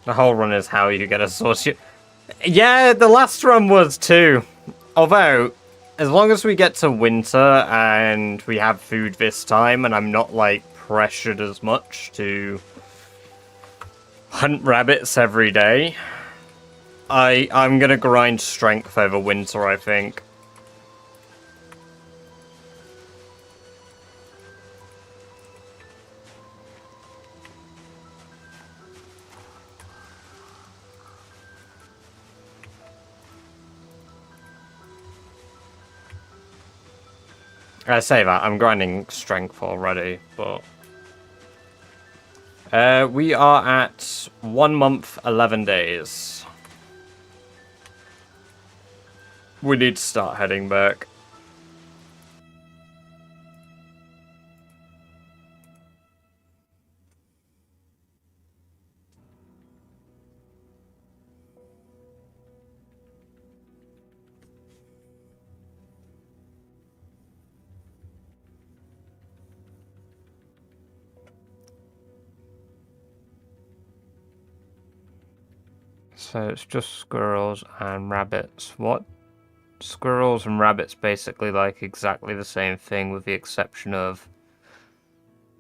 [SPEAKER 1] The whole run is how you get a source. Yeah, the last run was too. Although, as long as we get to winter and we have food this time, and I'm not like pressured as much to hunt rabbits every day, I'm gonna grind strength over winter, I think. I say that, I'm grinding strength already, but... we are at 1 month, 11 days. We need to start heading back. So it's just squirrels and rabbits. What? Squirrels and rabbits basically like exactly the same thing with the exception of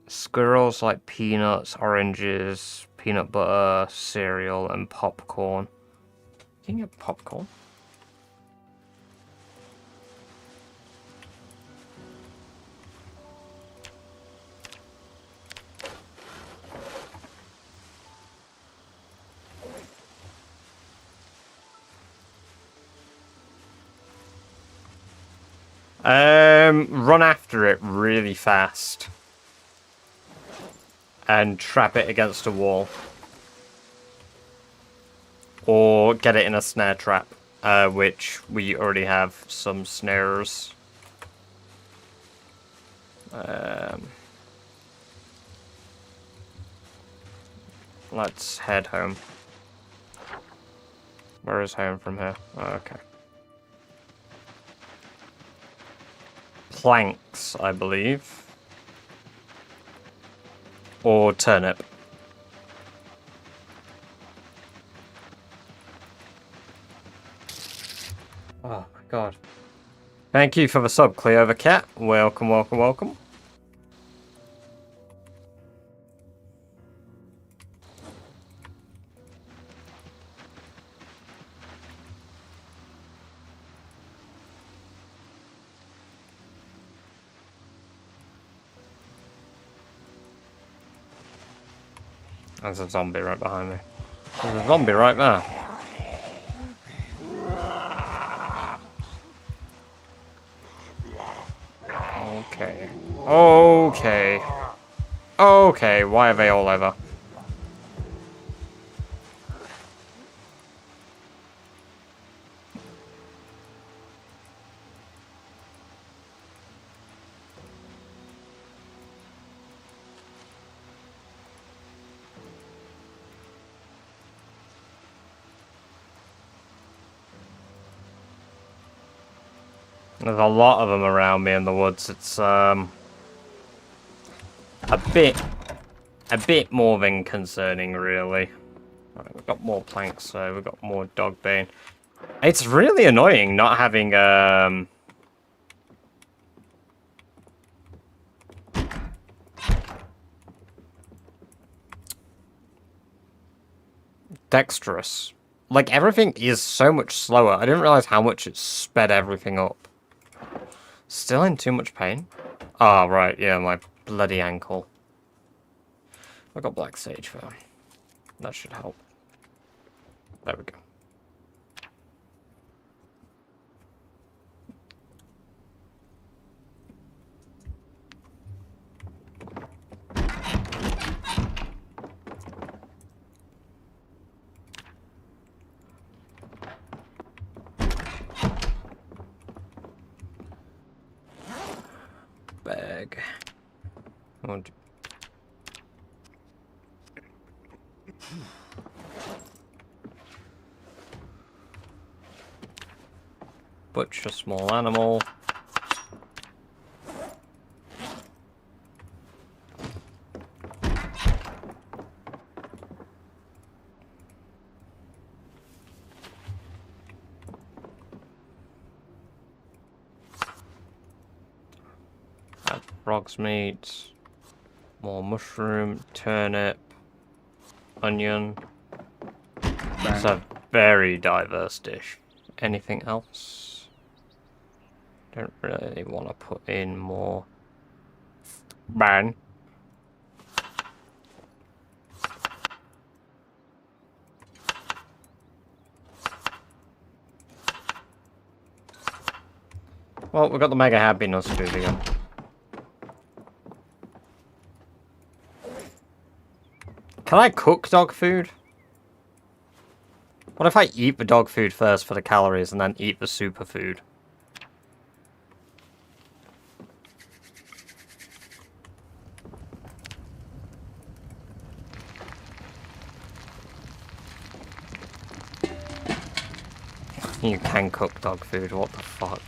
[SPEAKER 1] squirrels like peanuts, oranges, peanut butter, cereal, and popcorn. Can you get popcorn? Run after it really fast. And trap it against a wall. Or get it in a snare trap, which we already have some snares. Let's head home. Where is home from here? Oh, okay. Planks, I believe. Or turnip. Oh my god. Thank you for the sub, Cleover Cat. Welcome, welcome, welcome. There's a zombie right behind me. There's a zombie right there. Okay. Okay. Okay, why are they all over? There's a lot of them around me in the woods. It's a bit more than concerning, really. Right, we've got more planks, so we've got more dog bane. It's really annoying not having dexterous. Like, everything is so much slower. I didn't realize how much it sped everything up. Still in too much pain? Ah, right, yeah, my bloody ankle. I got black sage for that should help. There we go. Bag. Oh, butcher small animal. Add frog's meat. More mushroom, turnip, onion. It's a very diverse dish. Anything else? Don't really want to put in more. Ban. Well, we've got the mega happiness food again. Can I cook dog food? What if I eat the dog food first for the calories and then eat the superfood? You can cook dog food, what the fuck?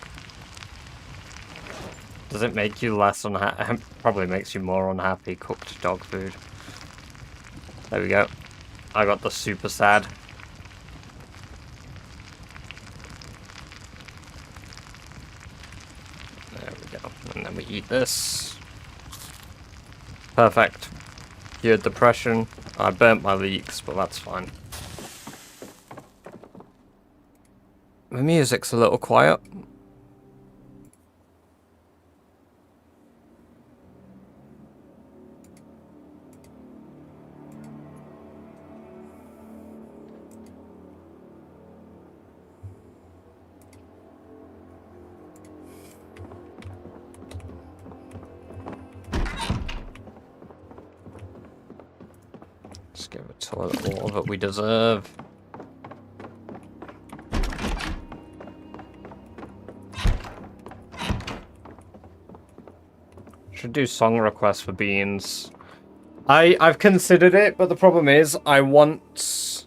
[SPEAKER 1] Does it make you less unhappy? Probably makes you more unhappy, cooked dog food. There we go. I got the super sad. There we go. And then we eat this. Perfect. Cured depression. I burnt my leeks, but that's fine. The music's a little quiet. Let's give it toilet water that we deserve. Should do song requests for beans. I've considered it, but the problem is I want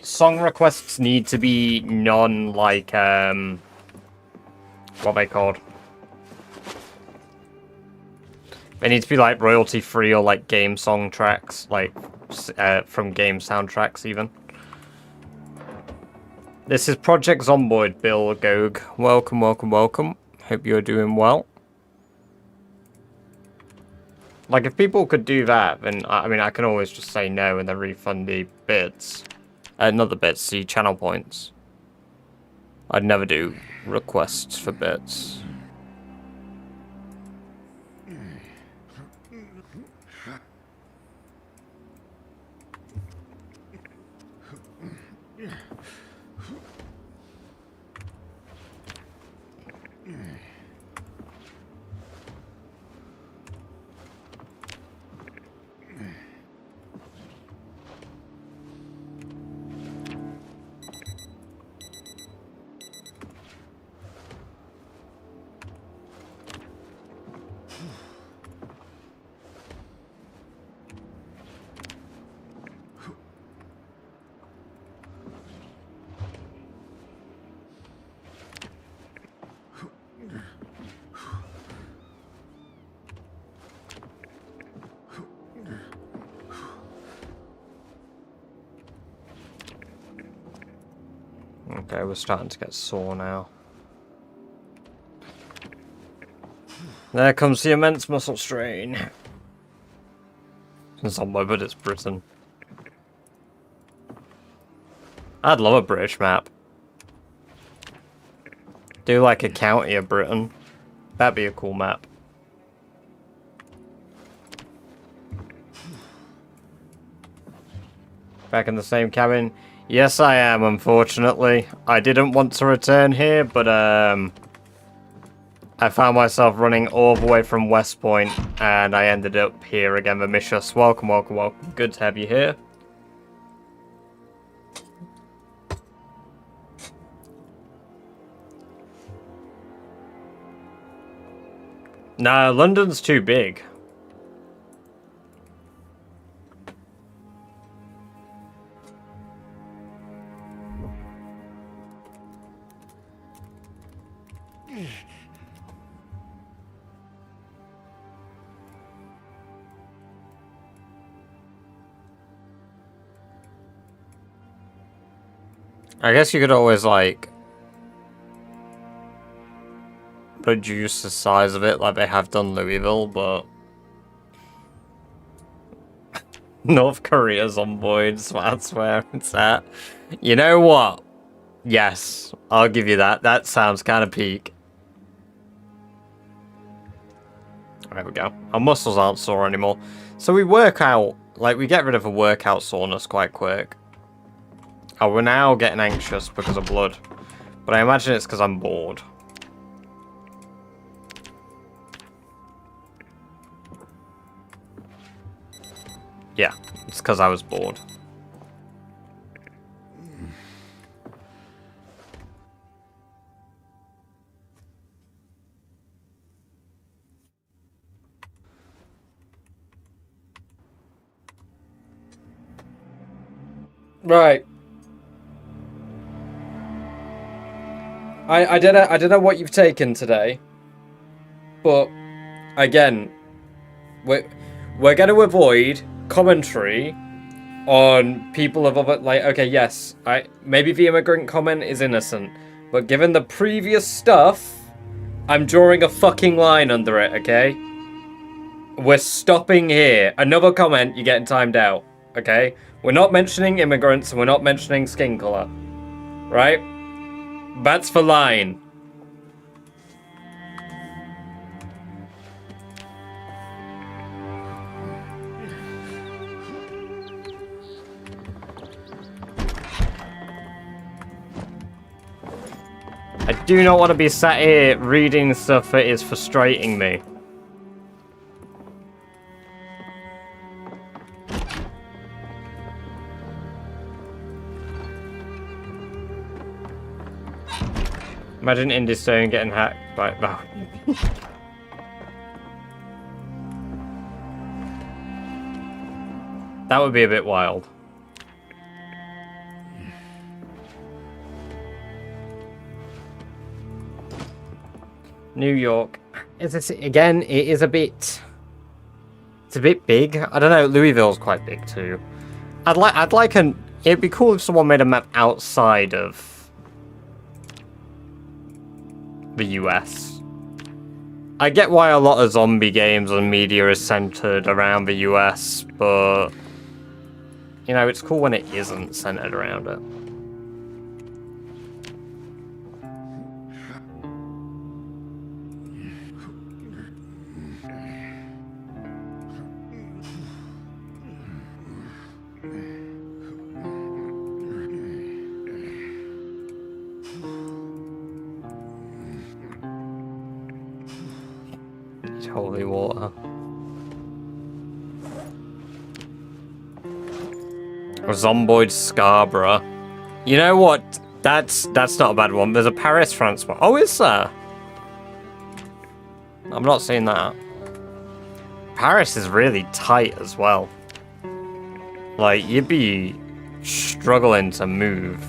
[SPEAKER 1] song requests need to be non like what are they called? They need to be like royalty free or like game song tracks, like from game soundtracks even. This is Project Zomboid, Bill Gog. Welcome, welcome, welcome. Hope you're doing well. Like, if people could do that, then, I mean, I can always just say no and then refund the bits. Not the bits, the channel points. I'd never do requests for bits. Okay, we're starting to get sore now. There comes the immense muscle strain. Zomboid, but it's Britain. I'd love a British map. Do like a county of Britain. That'd be a cool map. Back in the same cabin? Yes, I am, unfortunately. I didn't want to return here, but I found myself running all the way from West Point, and I ended up here again. Vamicious, welcome, welcome, welcome. Good to have you here. Nah, London's too big. I guess you could always, like, reduce the size of it like they have done Louisville, but... North Korea's on Zomboid, so that's where it's at. You know what? Yes, I'll give you that. That sounds kind of peak. There we go. Our muscles aren't sore anymore. So we work out, like, we get rid of a workout soreness quite quick. Oh, we're now getting anxious because of blood. But I imagine it's because I'm bored. Yeah, it's because I was bored. Right. I don't know what you've taken today, but again, we're going to avoid commentary on people of other, like, okay, yes, maybe the immigrant comment is innocent, but given the previous stuff, I'm drawing a fucking line under it, okay? We're stopping here. Another comment, you're getting timed out, okay? We're not mentioning immigrants, and we're not mentioning skin color, right? That's the line. I do not want to be sat here reading stuff that is frustrating me. Imagine Indie Stone getting hacked by... Oh. That would be a bit wild. New York. Is this, again, it is a bit... It's a bit big. I don't know, Louisville's quite big too. I'd like an... It'd be cool if someone made a map outside of the US. I get why a lot of zombie games and media is centered around the US, but you know, it's cool when it isn't centered around it. Holy water. Zomboid Scarborough. You know what? That's not a bad one. There's a Paris, France one. Oh, is there? I'm not seeing that. Paris is really tight as well. Like, you'd be struggling to move.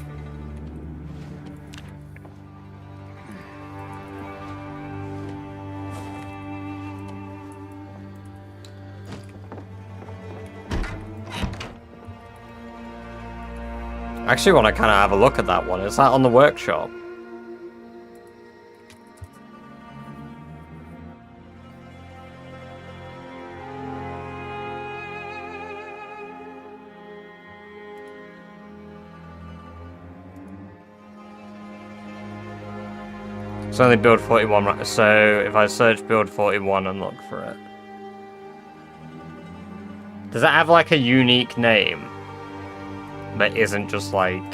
[SPEAKER 1] I actually want to kind of have a look at that one. Is that on the workshop? It's only build 41, right? So if I search build 41 and look for it. Does it have like a unique name? That isn't just like...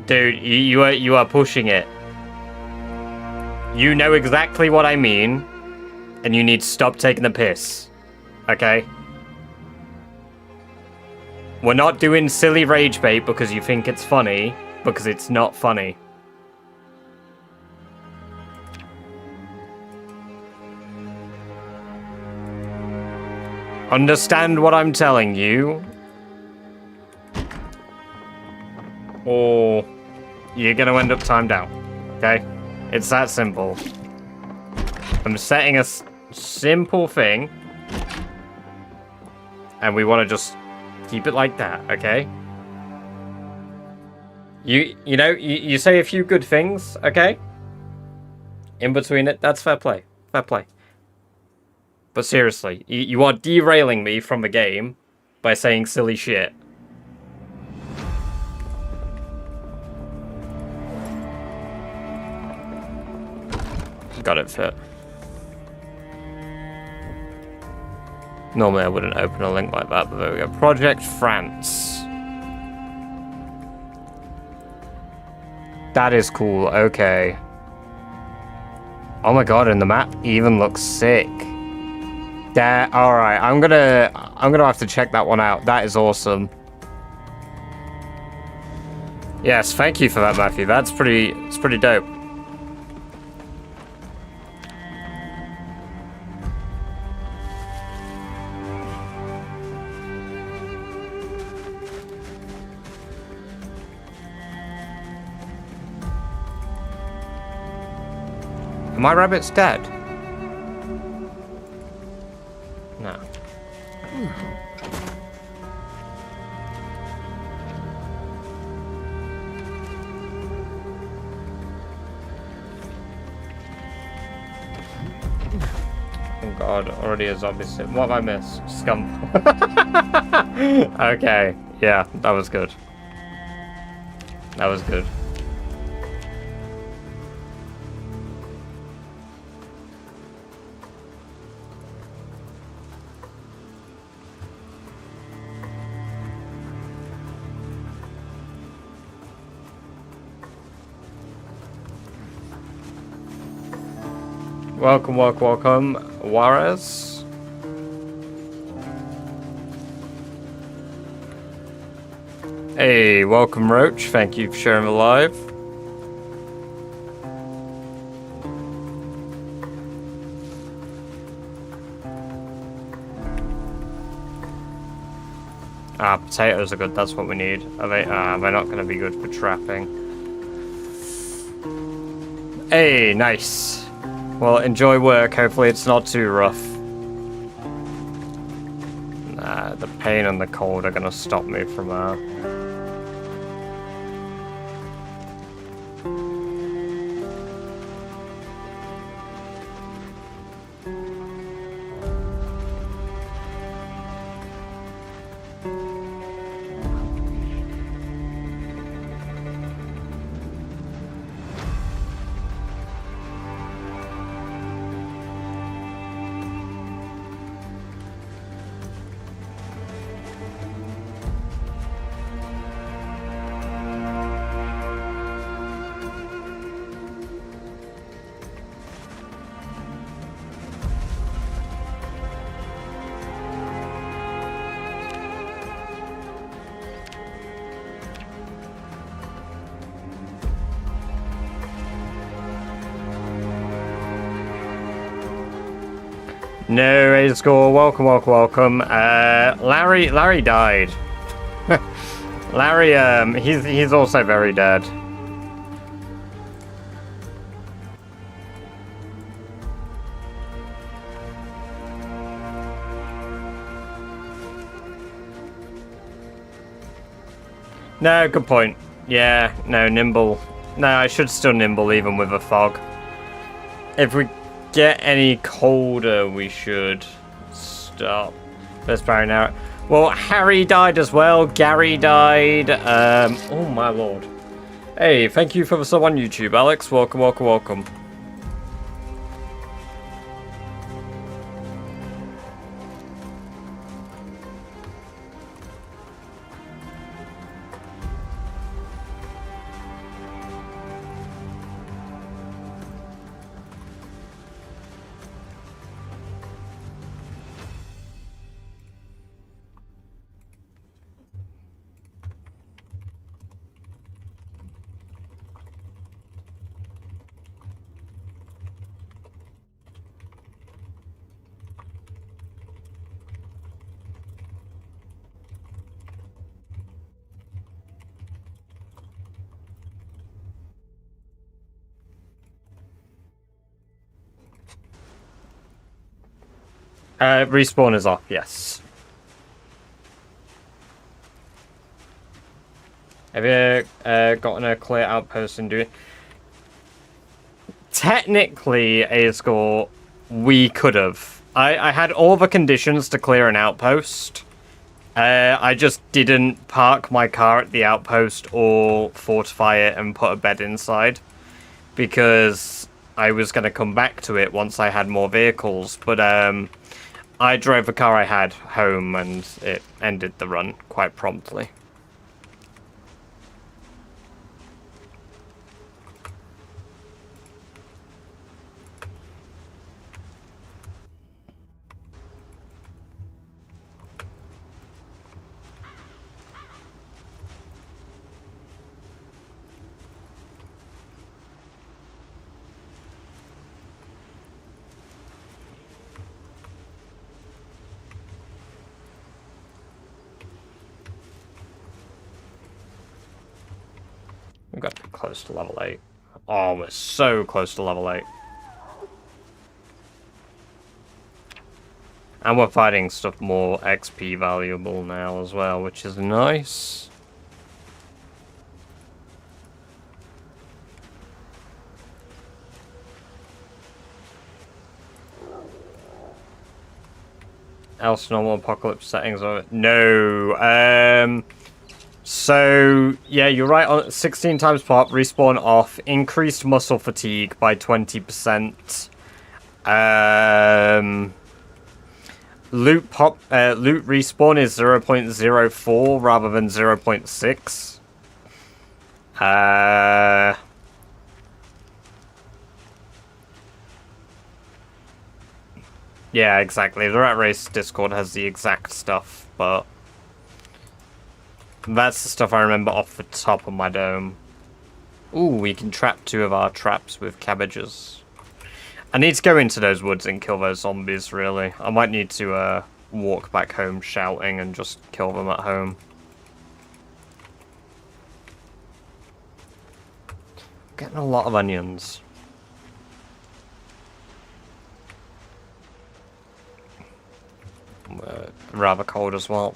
[SPEAKER 1] Dude, you are pushing it. You know exactly what I mean. And you need to stop taking the piss. Okay? We're not doing silly rage bait because you think it's funny, because it's not funny. Understand what I'm telling you, or you're gonna end up timed out, okay? It's that simple. I'm setting a simple thing, and we want to just keep it like that, okay? You know, you say a few good things, okay? In between it, that's fair play. Fair play. But seriously, you are derailing me from the game by saying silly shit. Got it fit. Normally I wouldn't open a link like that, but there we go. Project France. That is cool, okay. Oh my god, and the map even looks sick. Alright, I'm gonna have to check that one out. That is awesome. Yes, thank you for that, Matthew. It's pretty dope. Are my rabbits dead? No. Oh god, already a zombie sim. What have I missed? Scum. Okay, yeah, that was good. That was good. Welcome, welcome, Juarez. Hey, welcome, Roach. Thank you for sharing the live. Potatoes are good. That's what we need. Are they not going to be good for trapping? Hey, nice. Well, enjoy work. Hopefully it's not too rough. Nah, the pain and the cold are gonna stop me from No, A score. Welcome, welcome. Larry died. Larry, he's also very dead. No, good point. Yeah, no, nimble. No, I should still nimble even with a fog. If we get any colder, we should stop. Let's bury now. Well, Harry died as well. Gary died. Oh my lord. Hey, thank you for the sub on YouTube, Alex. Welcome, welcome, welcome. Respawn is off, yes. Have you gotten a clear outpost and do it? Technically, A-Score, we could have. I had all the conditions to clear an outpost. I just didn't park my car at the outpost or fortify it and put a bed inside. Because I was going to come back to it once I had more vehicles. But I drove the car I had home and it ended the run quite promptly. We got close to level 8. Oh, we're so close to level 8. And we're fighting stuff more XP valuable now as well, which is nice. Else normal apocalypse settings are no. So yeah, you're right. On 16 times pop, respawn off, increased muscle fatigue by 20%. Loot respawn is 0.04 rather than 0.6. Yeah, exactly. The Rat Race Discord has the exact stuff, but that's the stuff I remember off the top of my dome. Ooh, we can trap 2 of our traps with cabbages. I need to go into those woods and kill those zombies, really. I might need to walk back home shouting and just kill them at home. Getting a lot of onions. Rather cold as well.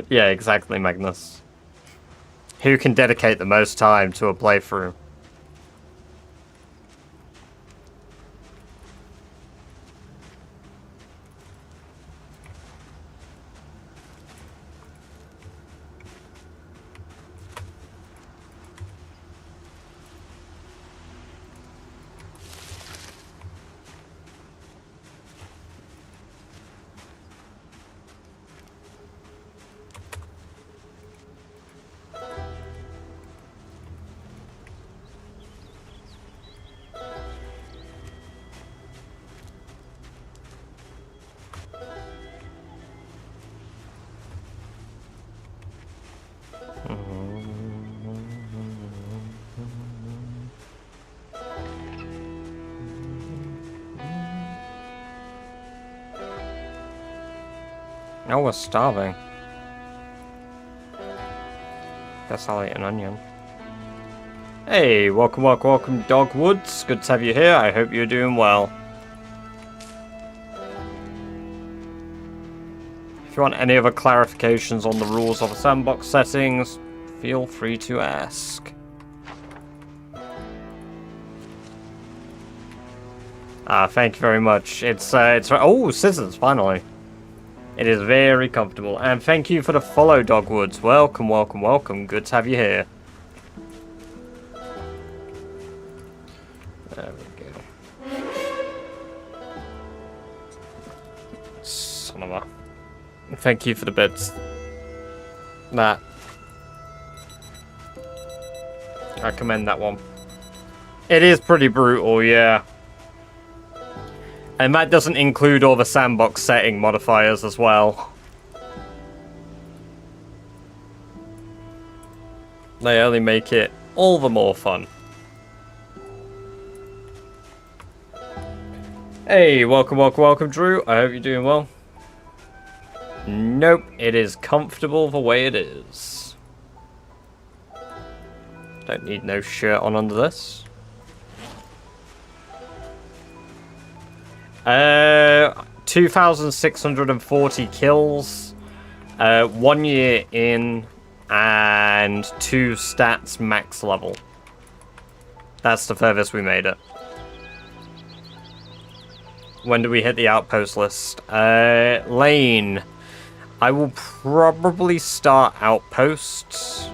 [SPEAKER 1] Yeah, exactly, Magnus. Who can dedicate the most time to a playthrough? Now we're starving. Guess I'll eat an onion. Hey, welcome, welcome, welcome, Dogwoods. Good to have you here. I hope you're doing well. If you want any other clarifications on the rules of the sandbox settings, feel free to ask. Thank you very much. It's oh, scissors, finally. It is very comfortable. And thank you for the follow, Dogwoods. Welcome, welcome, welcome. Good to have you here. There we go. Son of a... Thank you for the bits. That. I commend that one. It is pretty brutal, yeah. And that doesn't include all the sandbox setting modifiers as well. They only make it all the more fun. Hey, welcome, welcome, welcome, Drew. I hope you're doing well. Nope, it is comfortable the way it is. Don't need no shirt on under this. 2,640 kills, 1 year in, and 2 stats max level. That's the furthest we made it. When do we hit the outpost list? Lane. I will probably start outposts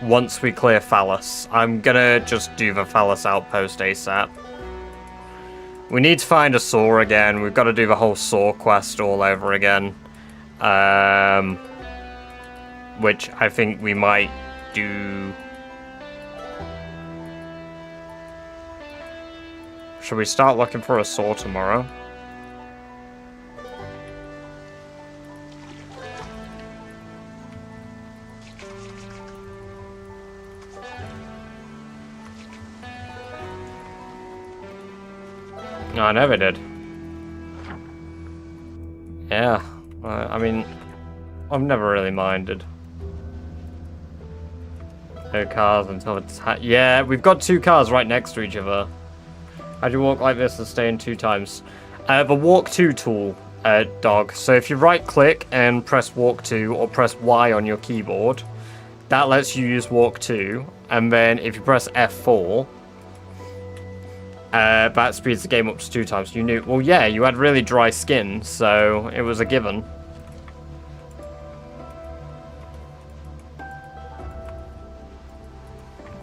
[SPEAKER 1] once we clear Phallus. I'm gonna just do the Phallus outpost ASAP. We need to find a saw again. We've got to do the whole saw quest all over again. Which I think we might do. Should we start looking for a saw tomorrow? No, I never did. Yeah, I mean, I've never really minded. No cars until it's... yeah, we've got 2 cars right next to each other. How do you walk like this and stay in 2 times? The walk to tool, dog. So if you right click and press walk to or press Y on your keyboard, that lets you use walk to. And then if you press F4, that speeds the game up to 2 times. You knew... well, yeah, you had really dry skin, so it was a given.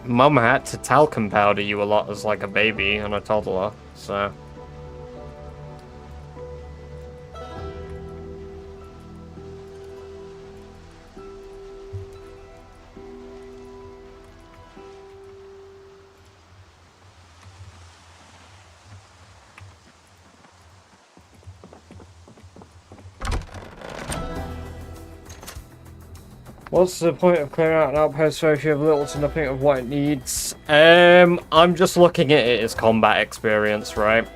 [SPEAKER 1] Mum had to talcum powder you a lot as like a baby and a toddler, so... What's the point of clearing out an outpost if you have little to nothing of what it needs? I'm just looking at it as combat experience, right?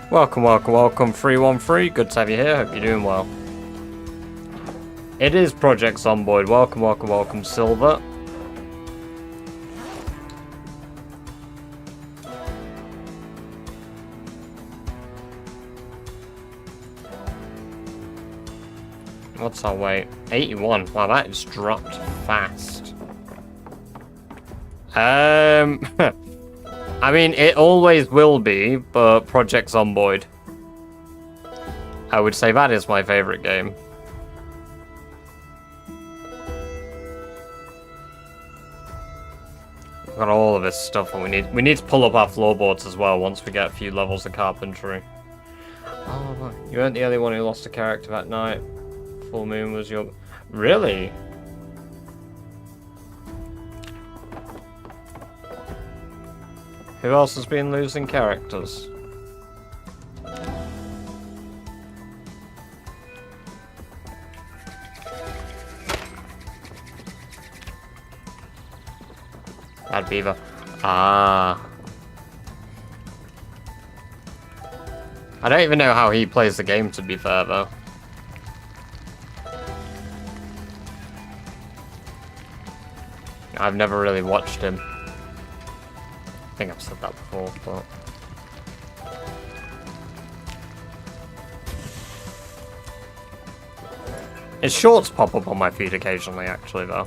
[SPEAKER 1] Welcome, welcome, welcome, 313. Good to have you here. Hope you're doing well. It is Project Zomboid. Welcome, welcome, welcome, Silver. What's our weight? 81. Wow, that is dropped fast. I mean, it always will be, but Project Zomboid. I would say that is my favorite game. We've got all of this stuff, and we need to pull up our floorboards as well once we get a few levels of carpentry. Oh, you weren't the only one who lost a character that night. Full moon was your... Really? Who else has been losing characters? Bad beaver. Ah. I don't even know how he plays the game, to be fair, though. I've never really watched him. I think I've said that before, but... His shorts pop up on my feed occasionally, actually, though.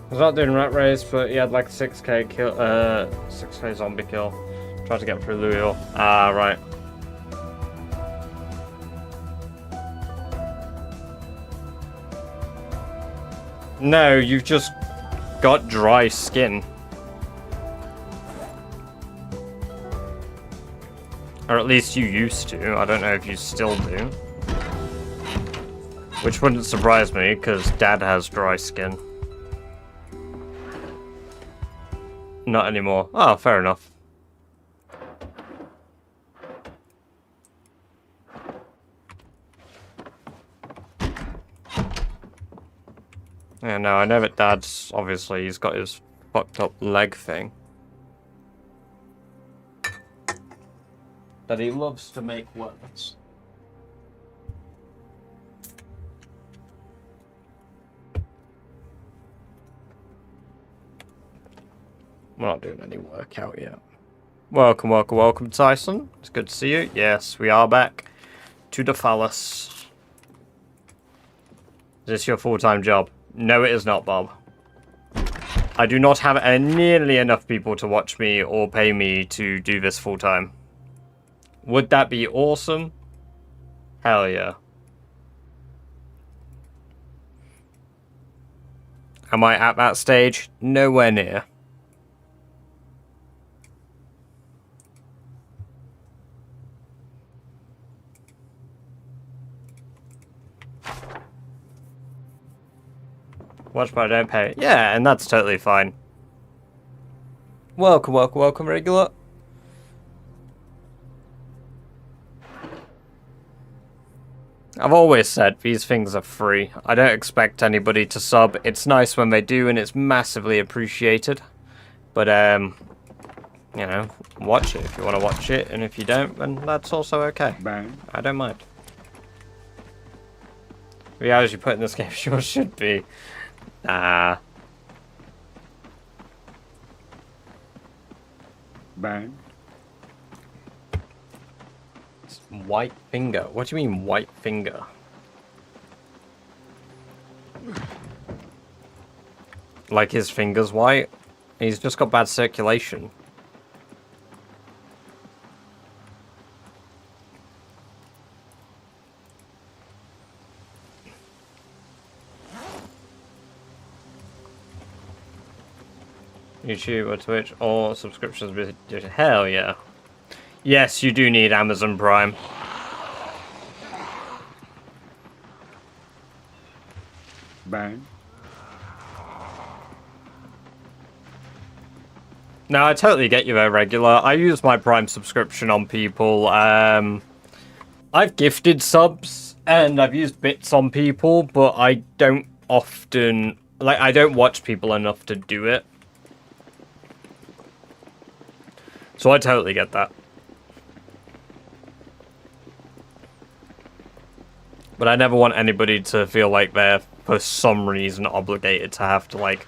[SPEAKER 1] I was not doing rat race, but he had like 6k kill, 6k zombie kill. Tried to get through Louisville. Ah, right. No, you've just got dry skin. Or at least you used to. I don't know if you still do. Which wouldn't surprise me, because Dad has dry skin. Not anymore. Oh, fair enough. Yeah, no, I know that Dad's, obviously, he's got his fucked up leg thing. That he loves to make words. We're not doing any workout yet. Welcome, welcome, welcome, Tyson. It's good to see you. Yes, we are back to the phallus. Is this your full-time job? No, it is not, Bob. I do not have nearly enough people to watch me or pay me to do this full-time. Would that be awesome? Hell yeah. Am I at that stage? Nowhere near. Watch but I don't pay. Yeah, and that's totally fine. Welcome, welcome, welcome, regular. I've always said these things are free. I don't expect anybody to sub. It's nice when they do, and it's massively appreciated. But, you know, watch it if you want to watch it, and if you don't, then that's also okay.
[SPEAKER 2] Bang.
[SPEAKER 1] I don't mind. 3 hours you put in this game sure should be. Nah.
[SPEAKER 2] Bang.
[SPEAKER 1] White finger. What do you mean white finger? Like his finger's white? He's just got bad circulation. YouTube or Twitch or subscriptions. Hell yeah. Yes, you do need Amazon Prime.
[SPEAKER 2] Bang.
[SPEAKER 1] No, I totally get you there, regular. I use my Prime subscription on people. I've gifted subs and I've used bits on people, but I don't often... Like, I don't watch people enough to do it. So I totally get that. But I never want anybody to feel like they're, for some reason, obligated to have to, like,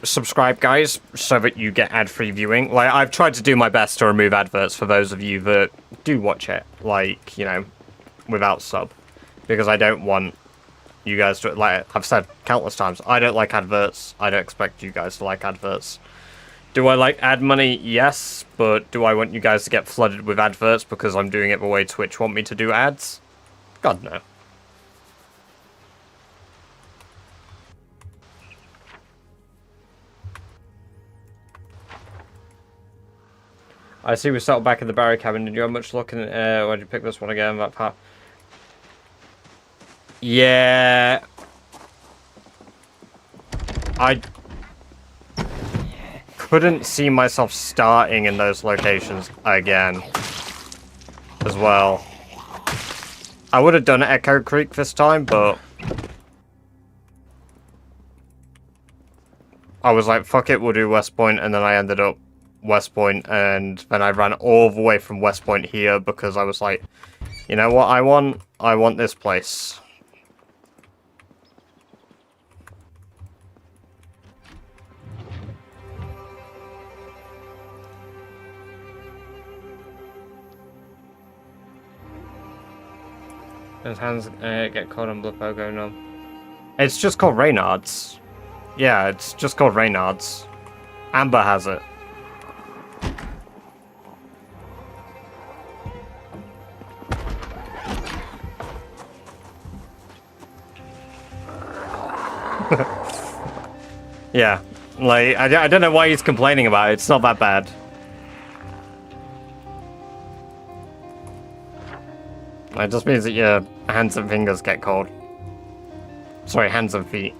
[SPEAKER 1] subscribe, guys, so that you get ad-free viewing. Like, I've tried to do my best to remove adverts for those of you that do watch it, like, you know, without sub. Because I don't want you guys to, like, I've said countless times, I don't like adverts. I don't expect you guys to like adverts. Do I like ad money? Yes, but do I want you guys to get flooded with adverts because I'm doing it the way Twitch want me to do ads? God, no. I see we settled back in the Barry cabin. Did you have much luck in why'd you pick this one again? That part? Yeah. I couldn't see myself starting in those locations again. As well. I would have done Echo Creek this time, but I was like, fuck it, we'll do West Point, and then I ended up West Point, and then I ran all the way from West Point here because I was like, you know what I want? I want this place. His hands get cold on Blippo going on. It's just called Reynard's. Yeah, it's just called Reynard's. Amber has it. Yeah, like, I don't know why he's complaining about it. It's not that bad. It just means that your hands and fingers get cold. Sorry, hands and feet.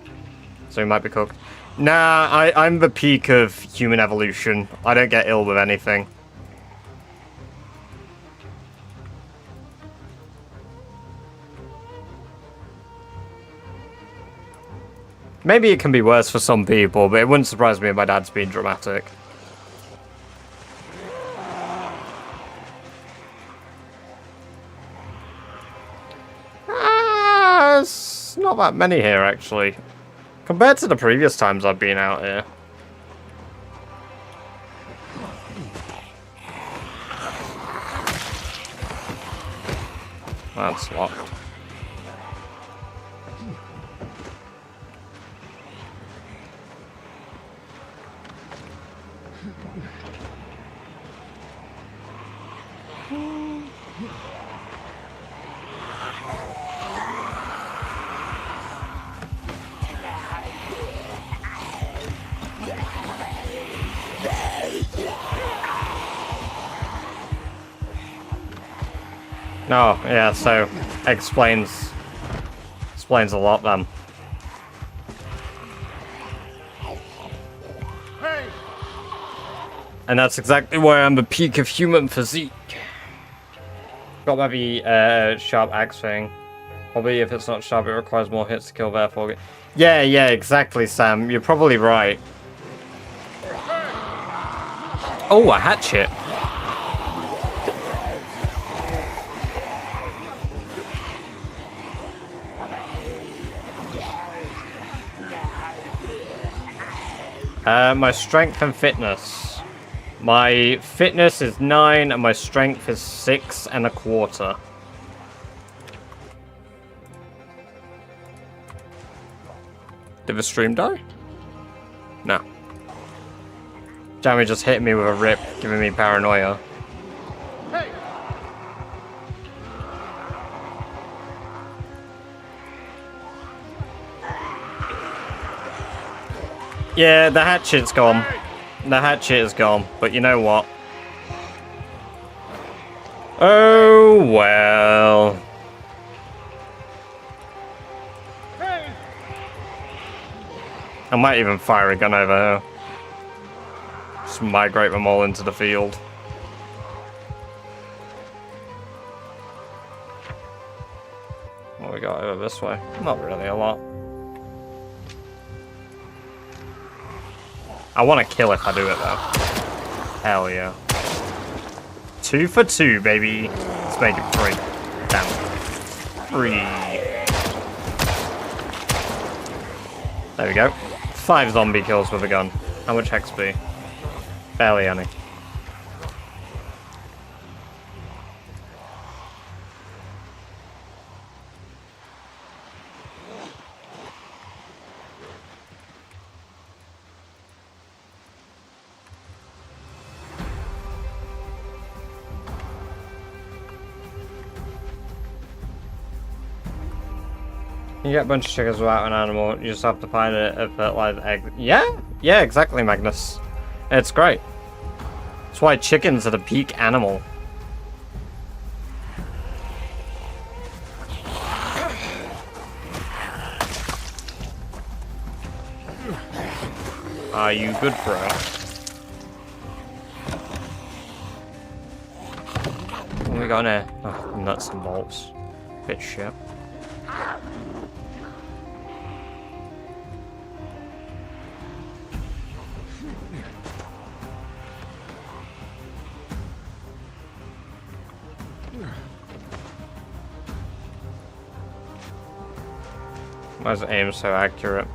[SPEAKER 1] So you might be cooked. Nah, I'm the peak of human evolution. I don't get ill with anything. Maybe it can be worse for some people, but it wouldn't surprise me if my dad's being dramatic. There's not that many here, actually. Compared to the previous times I've been out here. That's locked. Oh, yeah, so explains a lot then. And that's exactly why I'm the peak of human physique. Got maybe sharp axe thing. Probably if it's not sharp, it requires more hits to kill, therefore. Yeah, exactly, Sam. You're probably right. Oh, a hatchet. My strength and fitness. My fitness is 9 and my strength is 6 1/4. Did the stream die? No. Jamie just hit me with a rip, giving me paranoia. Hey. Yeah, the hatchet's gone. The hatchet is gone, but you know what? Oh, well. I might even fire a gun over here. Just migrate them all into the field. What we got over this way? Not really a lot. I want to kill if I do it though. Hell yeah. 2 for 2, baby. Let's make it 3. Damn. 3. There we go. 5 zombie kills with a gun. How much XP? Barely any. You get a bunch of chickens without an animal, you just have to find a fertilized egg. Yeah, exactly, Magnus. It's great. That's why chickens are the peak animal. Are you good, bro? What we got in here? Oh, nuts and bolts. Bit shit. Why is aim so accurate?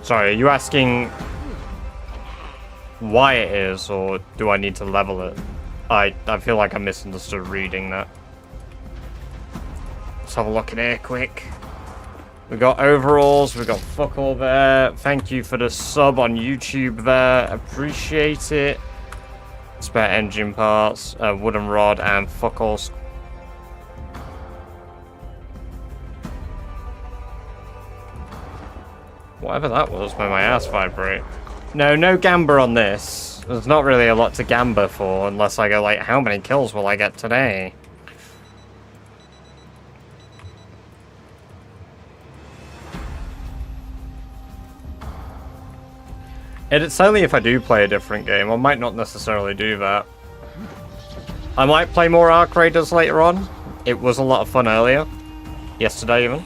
[SPEAKER 1] Sorry, are you asking why it is, or do I need to level it? I feel like I misunderstood reading that. Let's have a look in here quick. We got overalls, we got fuck all there. Thank you for the sub on YouTube there. Appreciate it. Spare engine parts, wooden rod, and fuck all. Whatever that was, made my ass vibrate. No gamba on this. There's not really a lot to gamba for, unless I go like, how many kills will I get today? It's only if I do play a different game. I might not necessarily do that. I might play more Arc Raiders later on. It was a lot of fun earlier. Yesterday even.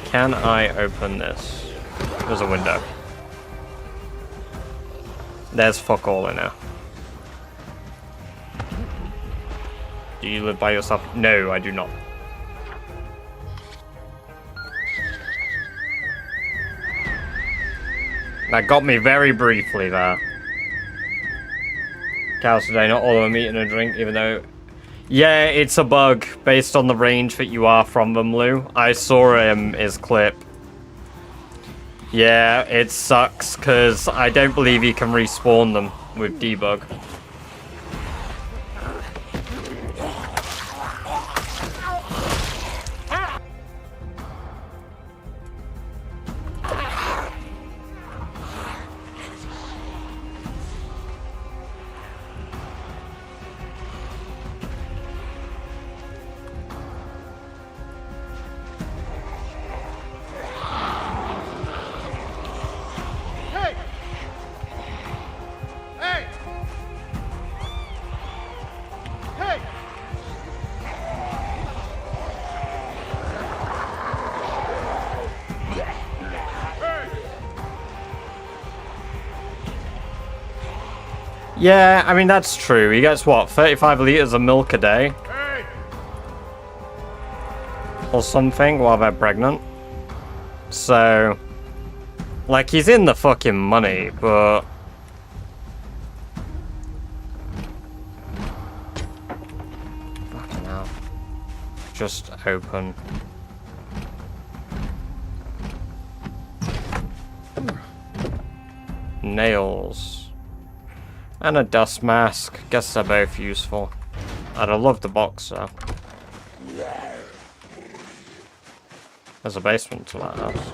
[SPEAKER 1] Can I open this? There's a window. There's fuck all in there. Do you live by yourself? No, I do not. That got me very briefly there. Cows today, not all of them eating a drink, even though... Yeah, it's a bug based on the range that you are from them, Lou. I saw his clip. Yeah, it sucks, because I don't believe you can respawn them with debug. Yeah, I mean, that's true. He gets, what, 35 litres of milk a day? Or something while they're pregnant. So, like, he's in the fucking money, but... Fucking hell. Just open. Nails. And a dust mask. Guess they're both useful. I'd have loved the box, though. There's a basement to that house.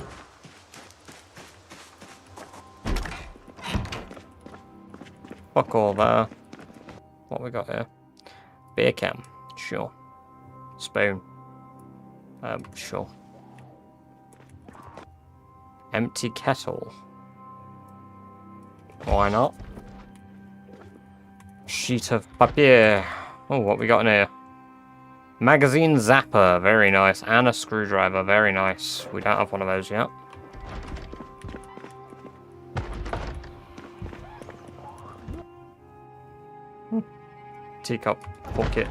[SPEAKER 1] Fuck all there. What we got here? Beer can. Sure. Spoon. Sure. Empty kettle. Why not? Sheet of papier. Oh, what we got in here? Magazine zapper, very nice. And a screwdriver, very nice. We don't have one of those yet. teacup bucket.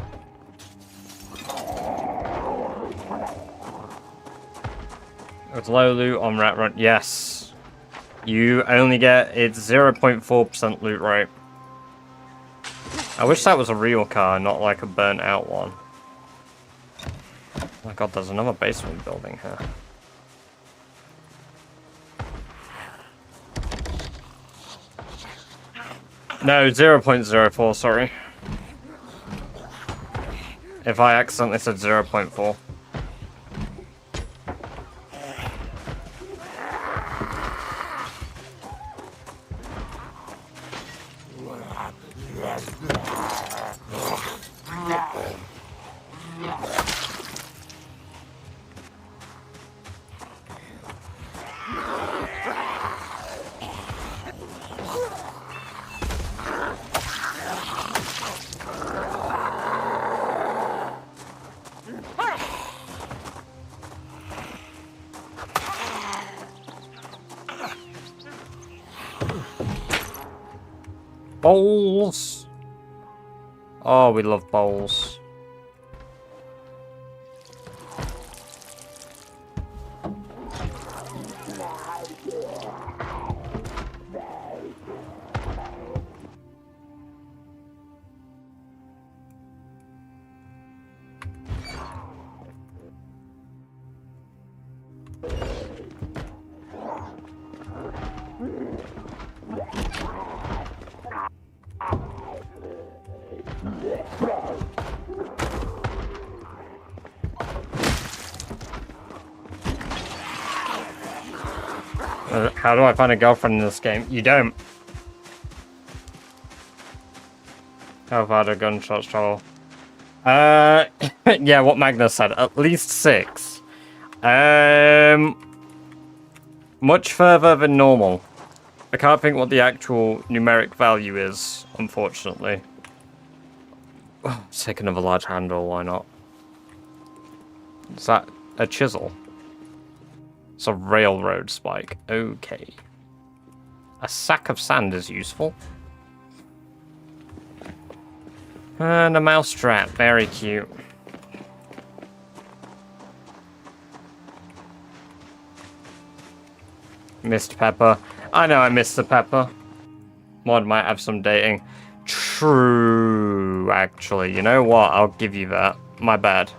[SPEAKER 1] It's low loot on Rat Run. Yes. You only get it's 0.4% loot rate. I wish that was a real car, not like a burnt out one. Oh my god, there's another basement building here. No, 0.04, sorry. If I accidentally said 0.4. Bowls! Oh, we love bowls. How do I find a girlfriend in this game? You don't. How far do gunshots travel? Yeah, what Magnus said. At least 6. Much further than normal. I can't think what the actual numeric value is, unfortunately. Oh, let's take another large handle, why not? Is that a chisel? It's a railroad spike. Okay. A sack of sand is useful. And a mouse trap. Very cute. Missed pepper. I know I missed the pepper. Mod might have some dating. True, actually. You know what? I'll give you that. My bad.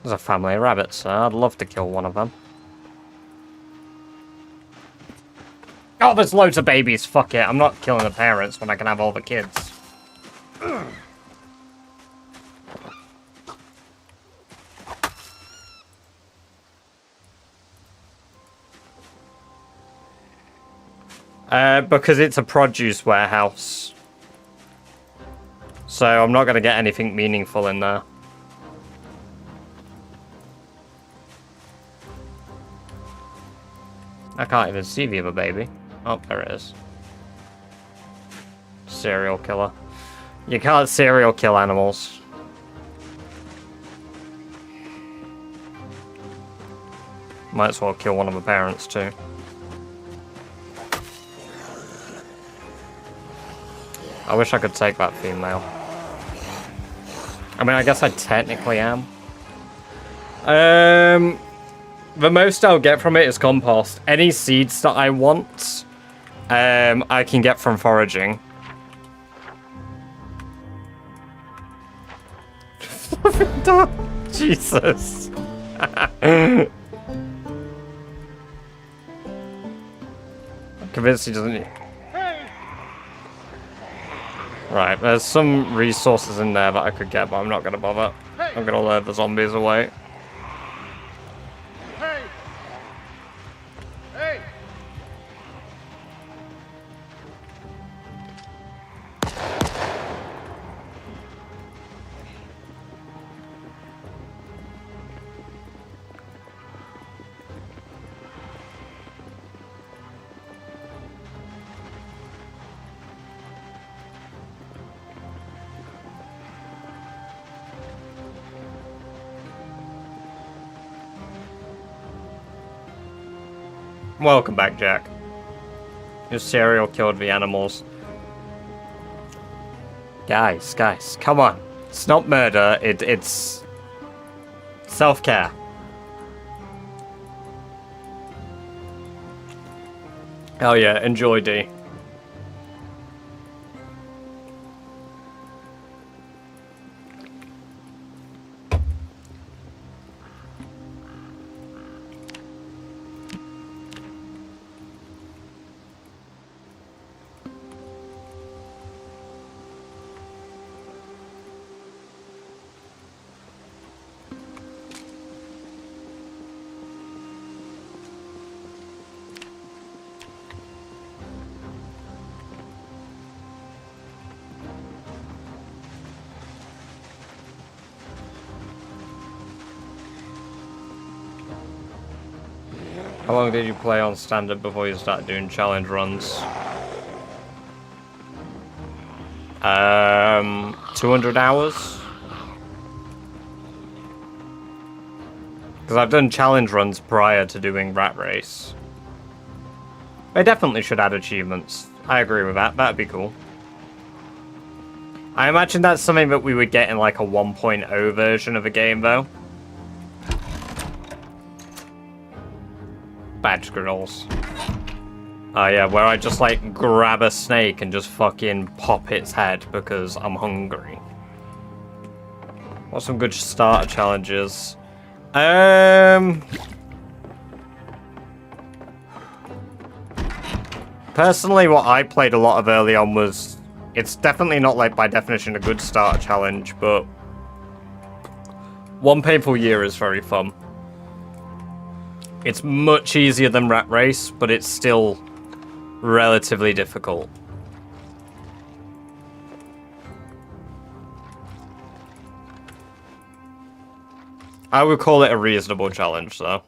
[SPEAKER 1] There's a family of rabbits. I'd love to kill one of them. Oh, there's loads of babies. Fuck it. I'm not killing the parents when I can have all the kids. Because it's a produce warehouse. So I'm not going to get anything meaningful in there. I can't even see the other baby. Oh, there it is. Serial killer. You can't serial kill animals. Might as well kill one of the parents too. I wish I could take that female. I mean, I guess I technically am. The most I'll get from it is compost. Any seeds that I want, I can get from foraging. Jesus. I'm convinced he doesn't... Right, there's some resources in there that I could get, but I'm not going to bother. I'm going to lure the zombies away. Welcome back, Jack. Your serial killed the animals. Guys, come on. It's not murder, it's self-care. Hell yeah, enjoy, D. How long did you play on standard before you started doing challenge runs? 200 hours? Because I've done challenge runs prior to doing Rat Race. They definitely should add achievements. I agree with that. That'd be cool. I imagine that's something that we would get in like a 1.0 version of a game, though. Badge griddles. Oh yeah, where I just like grab a snake and just fucking pop its head because I'm hungry. What's some good starter challenges? Personally, what I played a lot of early on was... It's definitely not like by definition a good starter challenge, but... One Painful Year is very fun. It's much easier than Rat Race, but it's still relatively difficult. I would call it a reasonable challenge, though.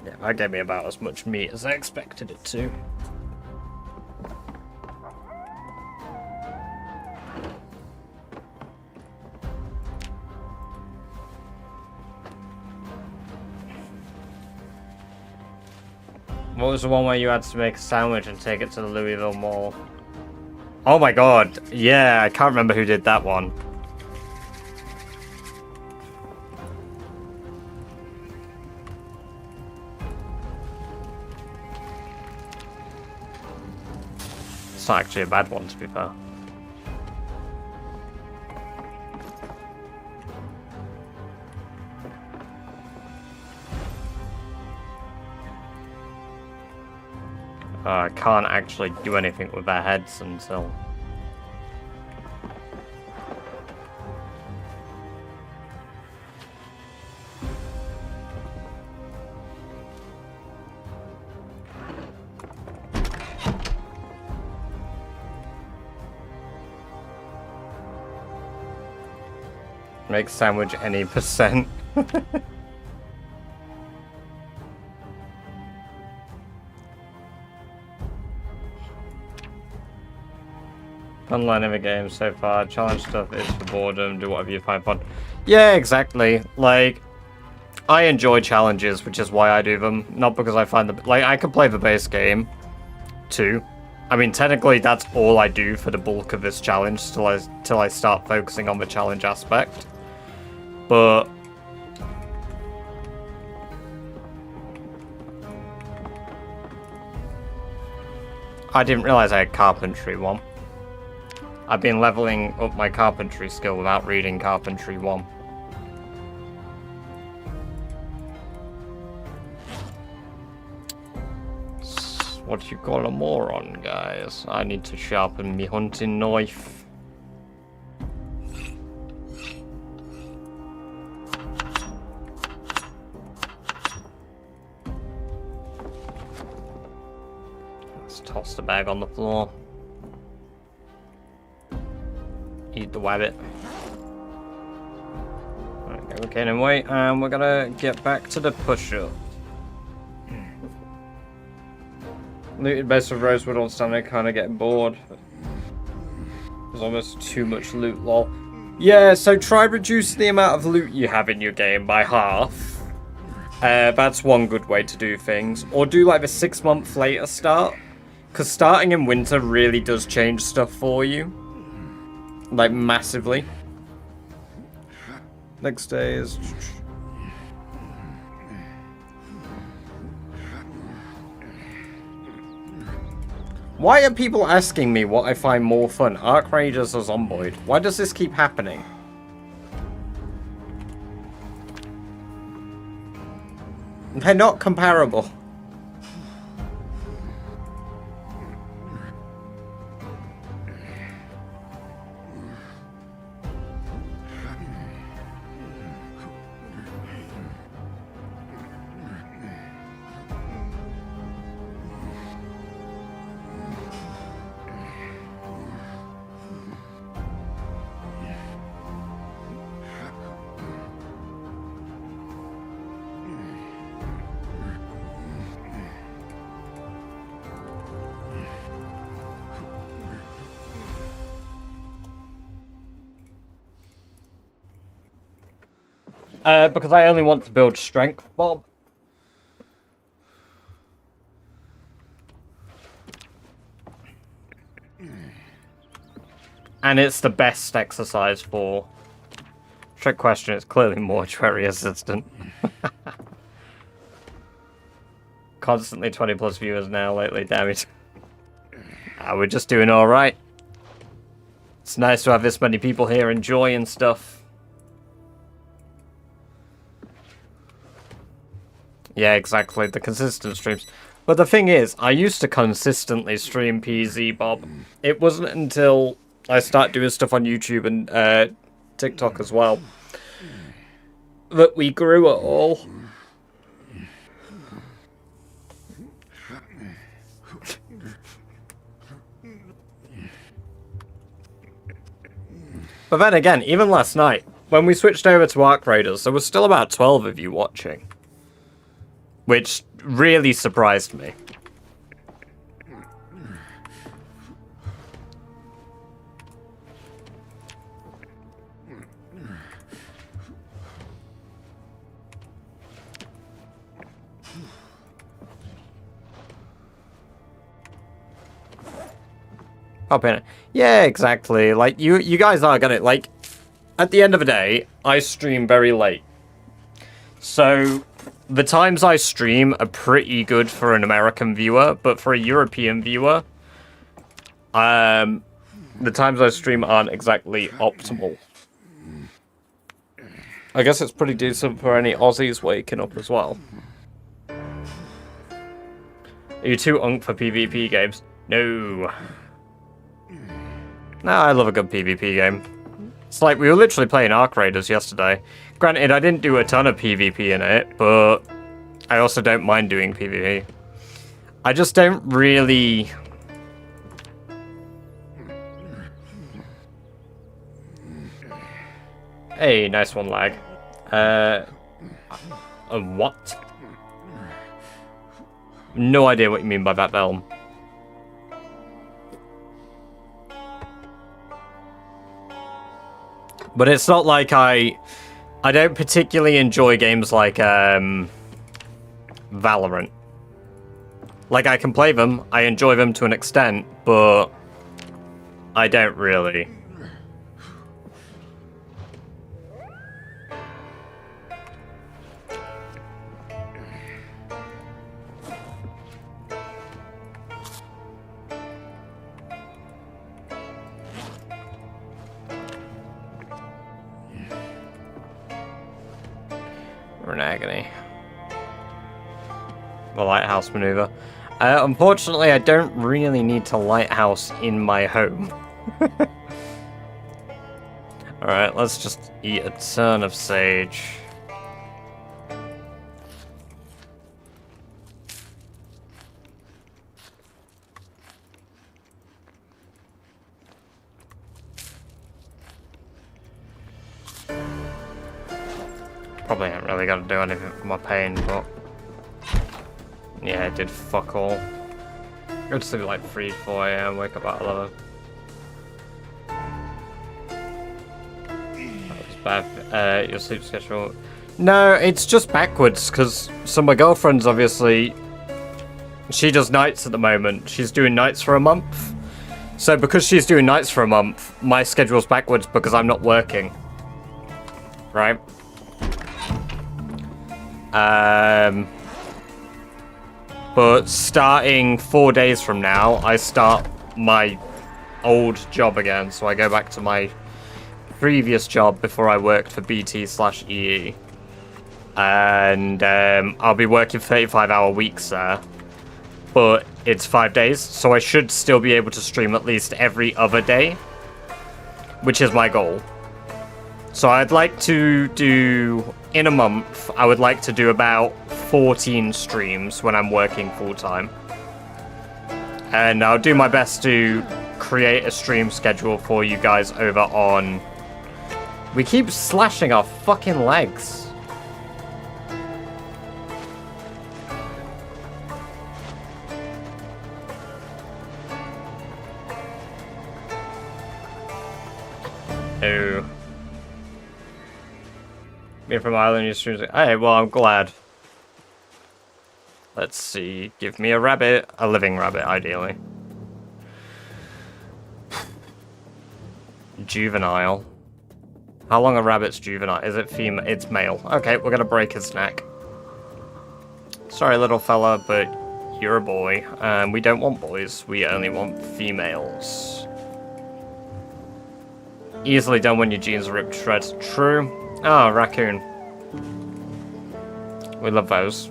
[SPEAKER 1] Yeah, that gave me about as much meat as I expected it to. What was the one where you had to make a sandwich and take it to the Louisville Mall? Oh my god, yeah, I can't remember who did that one. It's not actually a bad one, to be fair. I can't actually do anything with their heads until... Make sandwich any percent. Fun learning the game so far. Challenge stuff is for boredom. Do whatever you find fun. Yeah, exactly. Like, I enjoy challenges, which is why I do them. Not because I find the... Like, I can play the base game, too. I mean, technically, that's all I do for the bulk of this challenge till I start focusing on the challenge aspect. But... I didn't realize I had Carpentry 1. I've been leveling up my carpentry skill without reading Carpentry 1. What you call a moron, guys? I need to sharpen me hunting knife. Let's toss the bag on the floor. Eat the wabbit. Okay, we can wait, and we're gonna get back to the push-up. Looted best of Rosewood on standard, kinda getting bored. There's almost too much loot, lol. Yeah, so try reduce the amount of loot you have in your game by half. That's one good way to do things. Or do like the 6 month later start. Because starting in winter really does change stuff for you. Like, massively. Next day is... Why are people asking me what I find more fun, Arc Raiders or Zomboid? Why does this keep happening? They're not comparable. Because I only want to build strength, Bob. And it's the best exercise for... Trick question, it's clearly mortuary assistant. Constantly 20 plus viewers now lately, damn it. We're just doing alright. It's nice to have this many people here enjoying stuff. Yeah, exactly, the consistent streams. But the thing is, I used to consistently stream PZ, Bob. It wasn't until I started doing stuff on YouTube and TikTok as well that we grew at all. But then again, even last night, when we switched over to Arc Raiders, there was still about 12 of you watching. Which really surprised me. Pop in it. Yeah, exactly. Like, you guys are gonna, like, at the end of the day, I stream very late. So... the times I stream are pretty good for an American viewer, but for a European viewer, the times I stream aren't exactly optimal. I guess it's pretty decent for any Aussies waking up as well. Are you too unk for PvP games? No. No, I love a good PvP game. It's like, we were literally playing Arc Raiders yesterday. Granted, I didn't do a ton of PvP in it, but I also don't mind doing PvP. I just don't really... Hey, nice one, lag. What? No idea what you mean by that, Elm. But it's not like I don't particularly enjoy games like Valorant. Like, I can play them, I enjoy them to an extent, but I don't really. We're in agony. The lighthouse maneuver. Unfortunately, I don't really need to lighthouse in my home. Alright, let's just eat a ton of sage. Probably ain't really got to do anything for my pain, but... yeah, it did fuck all. Go to sleep at like 3, 4 AM, wake up at 11. bad. Your sleep schedule. No, it's just backwards, because my girlfriend's obviously... She does nights at the moment. She's doing nights for a month. So because she's doing nights for a month, my schedule's backwards because I'm not working. Right? But starting 4 days from now, I start my old job again. So I go back to my previous job before I worked for BT/EE. And I'll be working 35-hour weeks there. But it's 5 days, so I should still be able to stream at least every other day, which is my goal. So I'd like to do, in a month, I would like to do about 14 streams when I'm working full-time. And I'll do my best to create a stream schedule for you guys over on... We keep slashing our fucking legs. Oh. Being from Ireland, you streams. Hey, well, I'm glad. Let's see. Give me a rabbit. A living rabbit, ideally. Juvenile. How long are rabbits juvenile? Is it female? It's male. Okay, we're gonna break his neck. Sorry, little fella, but you're a boy. We don't want boys. We only want females. Easily done when your jeans are ripped to shreds. True. Oh, raccoon. We love those.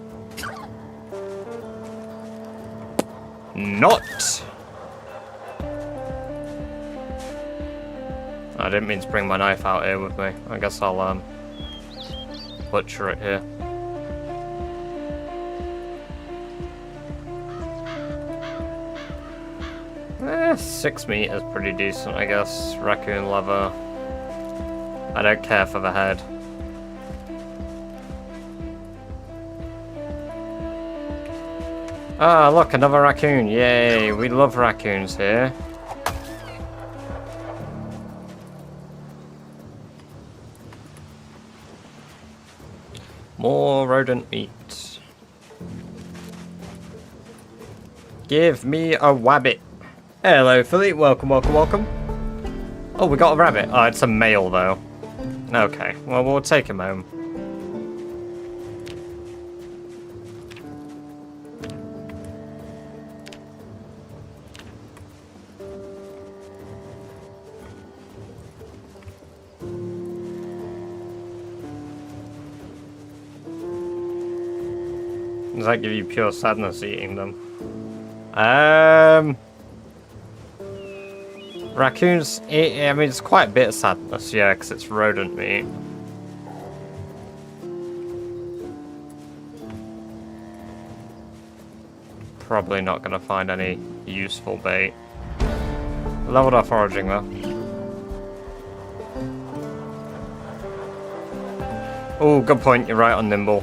[SPEAKER 1] Not. I didn't mean to bring my knife out here with me. I guess I'll butcher it here. Eh, 6 meat is pretty decent, I guess. Raccoon leather. I don't care for the head. Ah, look, another raccoon. Yay, we love raccoons here. More rodent meat. Give me a wabbit. Hello, Philly. Welcome, welcome, welcome. Oh, we got a rabbit. Oh, it's a male, though. Okay, well, we'll take him home. Does that give you pure sadness eating them? Raccoons, I mean, it's quite a bit of sadness, yeah, because it's rodent meat. Probably not going to find any useful bait. Leveled our foraging, though. Oh, good point, you're right on nimble.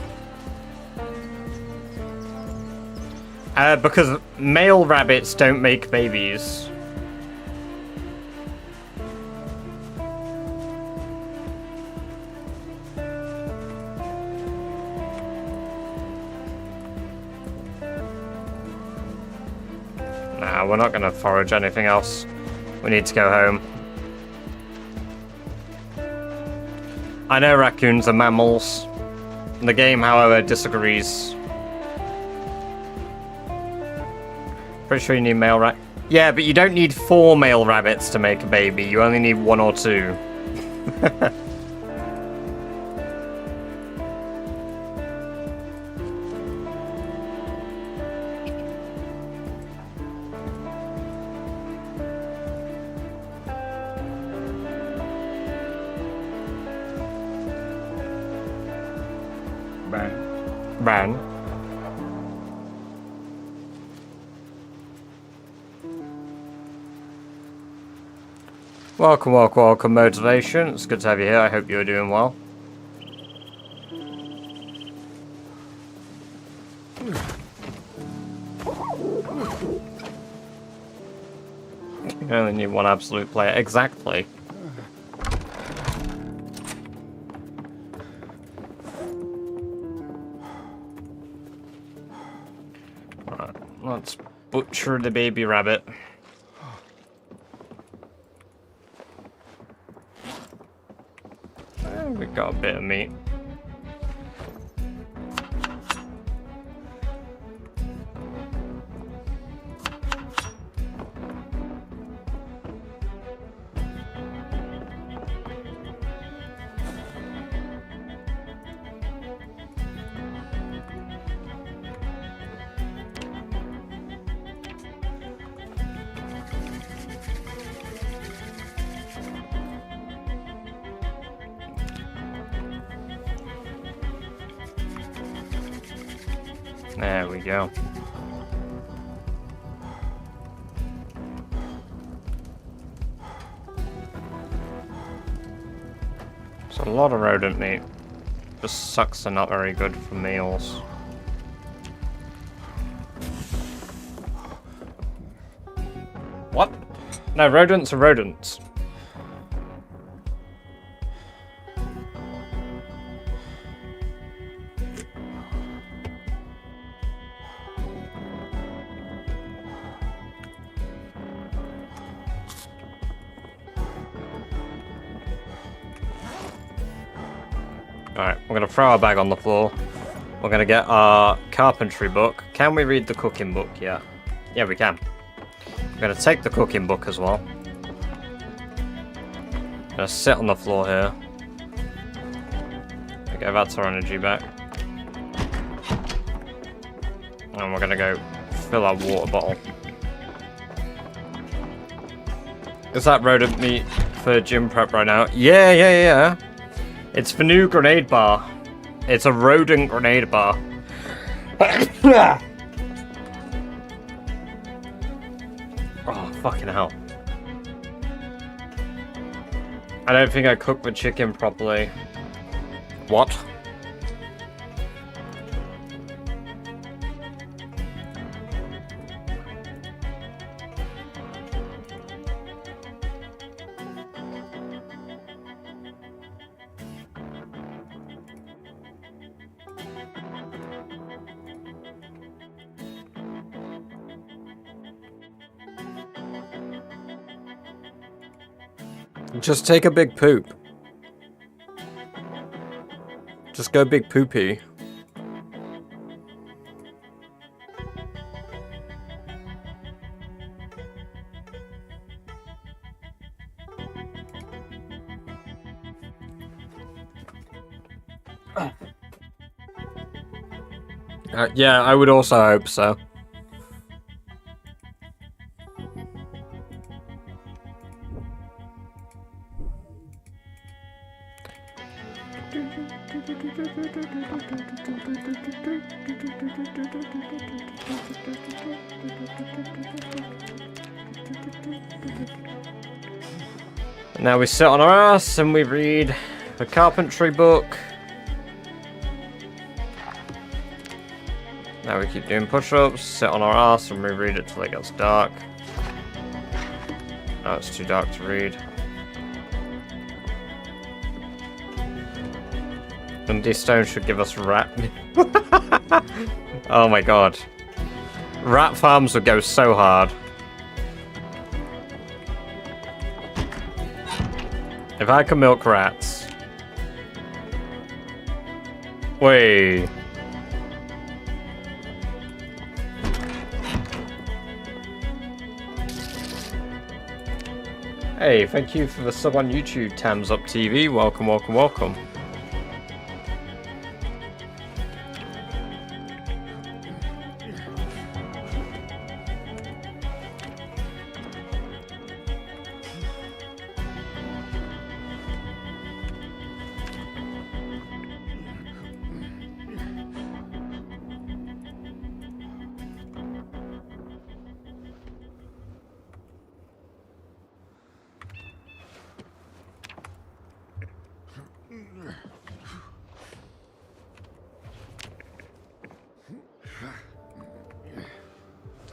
[SPEAKER 1] Because male rabbits don't make babies. Nah, we're not going to forage anything else. We need to go home. I know raccoons are mammals. The game, however, disagrees. Pretty sure you need male rat. Yeah, but you don't need 4 male rabbits to make a baby. You only need 1 or 2. Ban. Welcome, welcome, welcome, Motivation. It's good to have you here. I hope you're doing well. You only need 1 absolute player. Exactly. Let's butcher the baby rabbit. We've got a bit of meat. There we go. It's a lot of rodent meat. Just sucks are not very good for meals. What? No, rodents are rodents. Alright, we're gonna throw our bag on the floor. We're gonna get our carpentry book. Can we read the cooking book yet? Yeah, we can. We're gonna take the cooking book as well. Gonna sit on the floor here. Okay, that's our energy back. And we're gonna go fill our water bottle. Is that rodent meat for gym prep right now? Yeah. It's the new grenade bar. It's a rodent grenade bar. Oh, fucking hell. I don't think I cooked the chicken properly. What? Just take a big poop. Just go big poopy. Yeah, I would also hope so. Now we sit on our ass and we read the carpentry book. Now we keep doing push-ups, sit on our ass and we read it till it gets dark. No, it's too dark to read. Dundee Stone should give us rat. Oh my god. Rat farms would go so hard. If I could milk rats. Wait. Hey, thank you for the sub on YouTube, Tams Up TV. Welcome, welcome, welcome.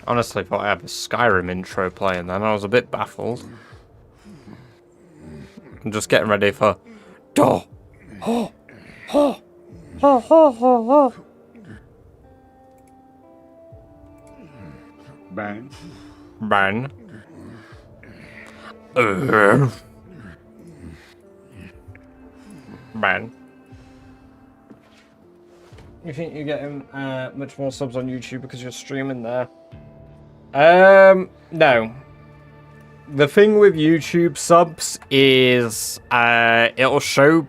[SPEAKER 1] Honestly, thought I had a Skyrim intro playing then. I was a bit baffled. I'm just getting ready for... Oh! Oh! Oh! Oh! Oh! Oh!
[SPEAKER 2] Ban.
[SPEAKER 1] Ban. Ban. You think you're getting much more subs on YouTube because you're streaming there? No. The thing with YouTube subs is it'll show.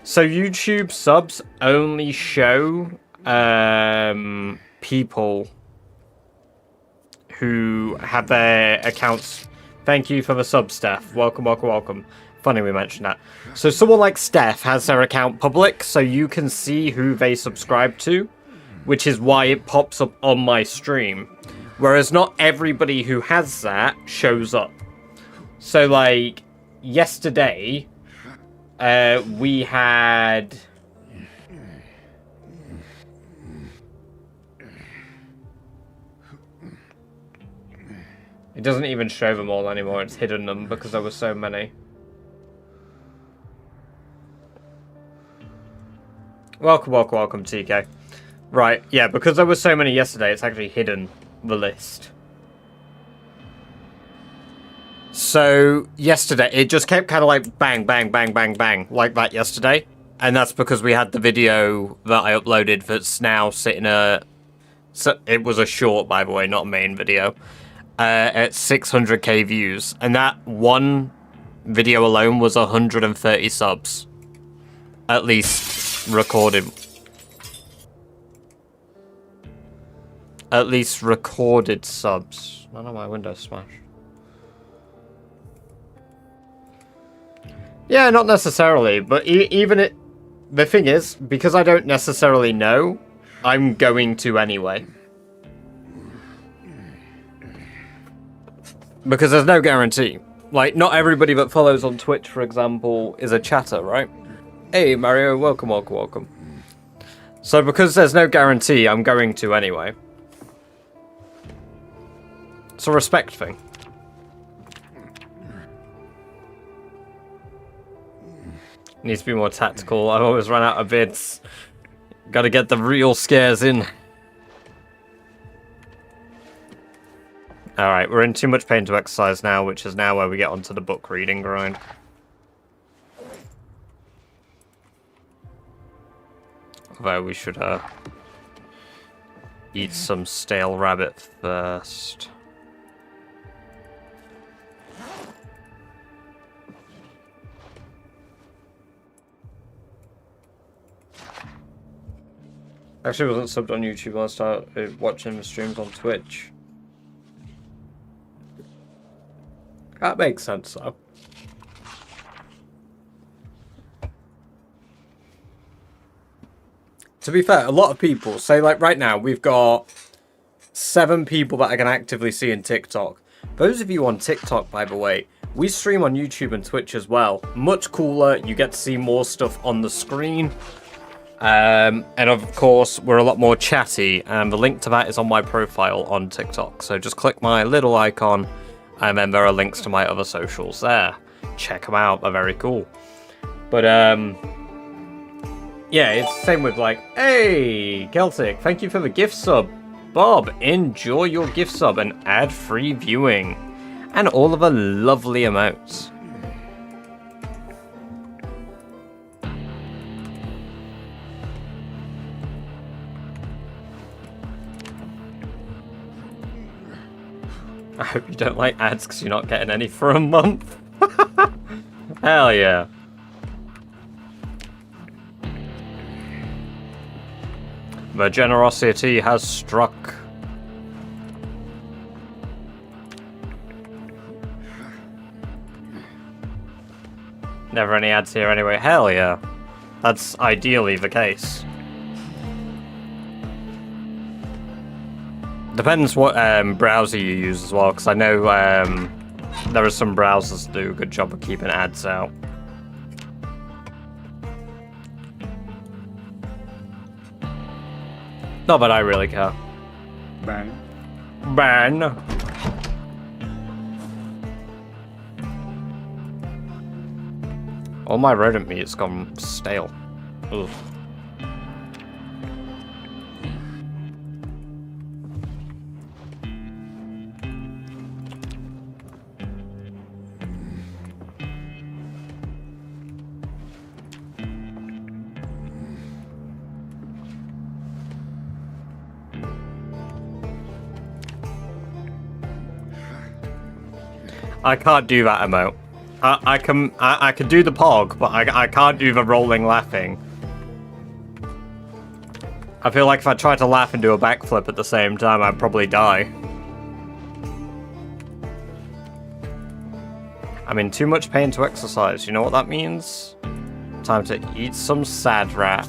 [SPEAKER 1] So YouTube subs only show people who have their accounts. Thank you for the sub, Steph. Welcome, welcome, welcome. Funny we mentioned that. So someone like Steph has their account public, so you can see who they subscribe to, which is why it pops up on my stream. Whereas not everybody who has that shows up. So like yesterday, we had... It doesn't even show them all anymore, it's hidden them because there were so many. Welcome, welcome, welcome, TK. Right, yeah, because there were so many yesterday, it's actually hidden the list. So, yesterday, it just kept kind of like bang, bang, bang, bang, bang, like that yesterday. And that's because we had the video that I uploaded that's now sitting so it was a short, by the way, not a main video. At 600k views. And that one video alone was 130 subs. At least recorded. At least recorded subs. None of my windows smashed. Yeah, not necessarily, but even it... The thing is, because I don't necessarily know, I'm going to anyway. Because there's no guarantee. Like, not everybody that follows on Twitch, for example, is a chatter, right? Hey, Mario, welcome, welcome, welcome. So because there's no guarantee, I'm going to anyway. It's a respect thing. Needs to be more tactical. I've always run out of bids. Gotta get the real scares in. Alright, we're in too much pain to exercise now, which is now where we get onto the book reading grind. Although we should eat some stale rabbit first. Actually, wasn't subbed on YouTube when I started watching the streams on Twitch. That makes sense, though. To be fair, a lot of people say, like, right now, we've got 7 people that I can actively see in TikTok. Those of you on TikTok, by the way, we stream on YouTube and Twitch as well. Much cooler, you get to see more stuff on the screen. And of course, we're a lot more chatty, and the link to that is on my profile on TikTok. So just click my little icon, and then there are links to my other socials there. Check them out, they're very cool. But, yeah, it's the same with like, hey, Celtic, thank you for the gift sub. Bob, enjoy your gift sub and ad-free viewing. And all of the lovely emotes. I hope you don't like ads because you're not getting any for a month. Hell yeah. The generosity has struck. Never any ads here anyway. Hell yeah. That's ideally the case. Depends what browser you use as well, because I know there are some browsers that do a good job of keeping ads out. Not that I really care.
[SPEAKER 2] Ban.
[SPEAKER 1] Ban. All my rodent meat's gone stale. Ugh. I can't do that emote. I can do the pog, but I can't do the rolling laughing. I feel like if I tried to laugh and do a backflip at the same time, I'd probably die. I'm in too much pain to exercise. You know what that means? Time to eat some sad rat.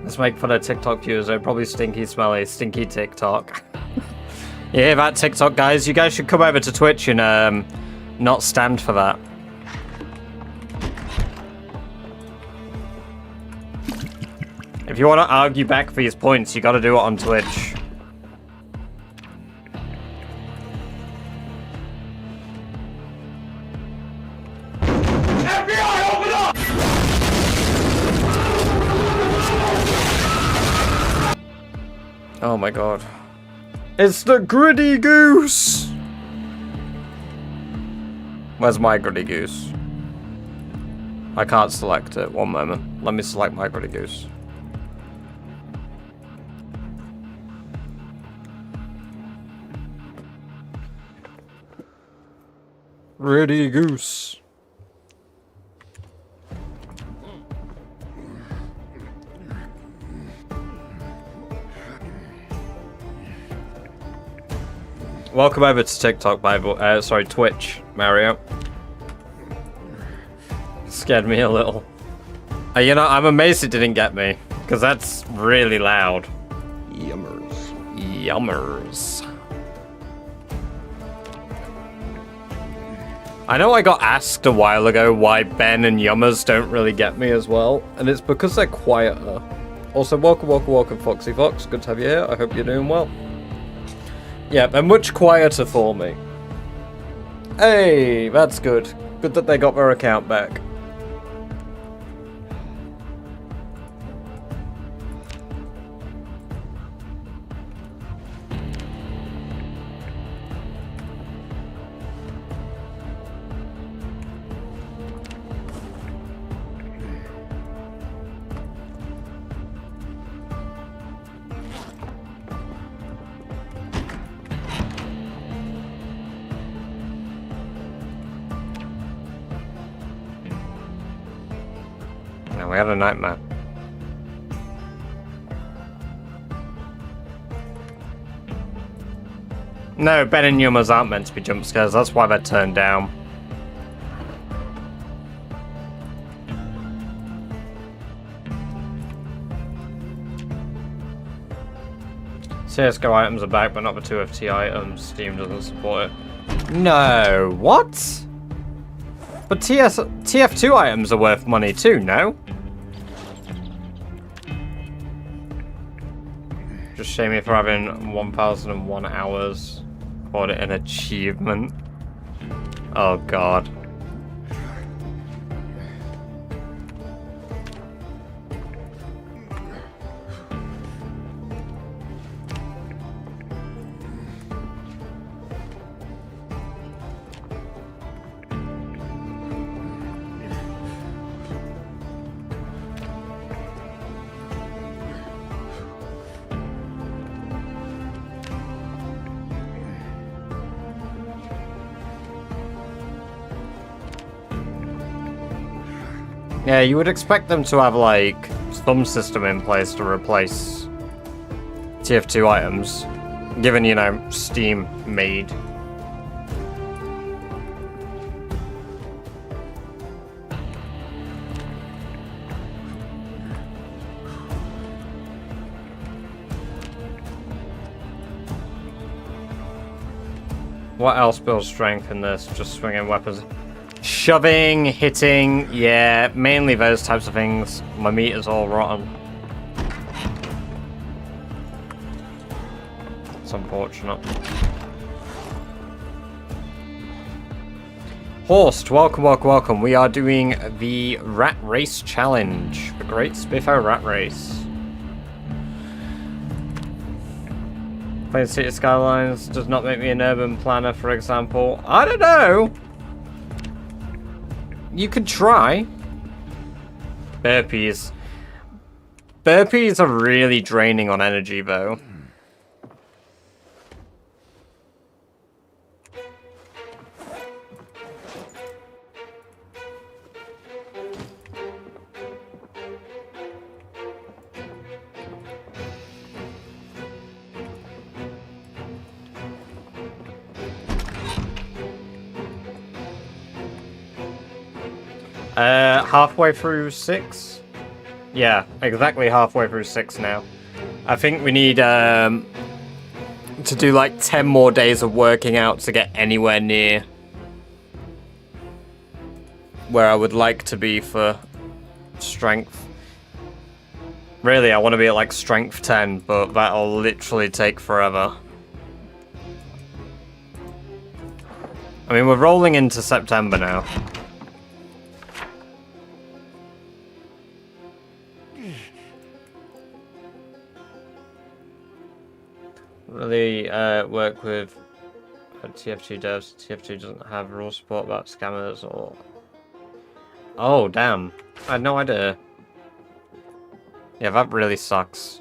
[SPEAKER 1] Let's make fun of TikTok viewers. They're probably stinky, smelly, stinky TikTok. You hear that, TikTok guys? You guys should come over to Twitch and not stand for that. If you want to argue back for these points, you got to do it on Twitch.
[SPEAKER 4] FBI, open up!
[SPEAKER 1] Oh my god. It's the gritty goose! Where's my gritty goose? I can't select it. One moment. Let me select my gritty goose. Gritty goose. Welcome over to TikTok, sorry, Twitch, Mario. Scared me a little. You know, I'm amazed it didn't get me, because that's really loud.
[SPEAKER 4] Yummers.
[SPEAKER 1] Yummers. I know I got asked a while ago why Ben and Yummers don't really get me as well, and it's because they're quieter. Also, welcome, Foxy Fox. Good to have you here. I hope you're doing well. Yeah, they're much quieter for me. Hey, that's good. Good that they got their account back. We had a nightmare. No, Ben and Yummers aren't meant to be jump scares, that's why they're turned down. CSGO items are back, but not the 2FT items. Steam doesn't support it. No, what? But TF2 items are worth money too, no? Just shame me for having 1001 hours. Called it an achievement. Oh god. Yeah, you would expect them to have, like, some system in place to replace TF2 items, given, you know, Steam made. What else builds strength in this? Just swinging weapons. Shoving, hitting, yeah, mainly those types of things. My meat is all rotten. It's unfortunate. Horst, welcome. We are doing the Rat Race Challenge. The Great Spiffo Rat Race. Playing City Skylines does not make me an urban planner, for example. I don't know. You could try. Burpees. Burpees are really draining on energy, though. Halfway through 6? Yeah, exactly halfway through 6 now. I think we need to do like 10 more days of working out to get anywhere near where I would like to be for strength. Really, I want to be at like strength 10, but that'll literally take forever. I mean, we're rolling into September now. Really work with TF2 devs. TF2 doesn't have rule support about scammers or... Oh, damn. I had no idea. Yeah, that really sucks.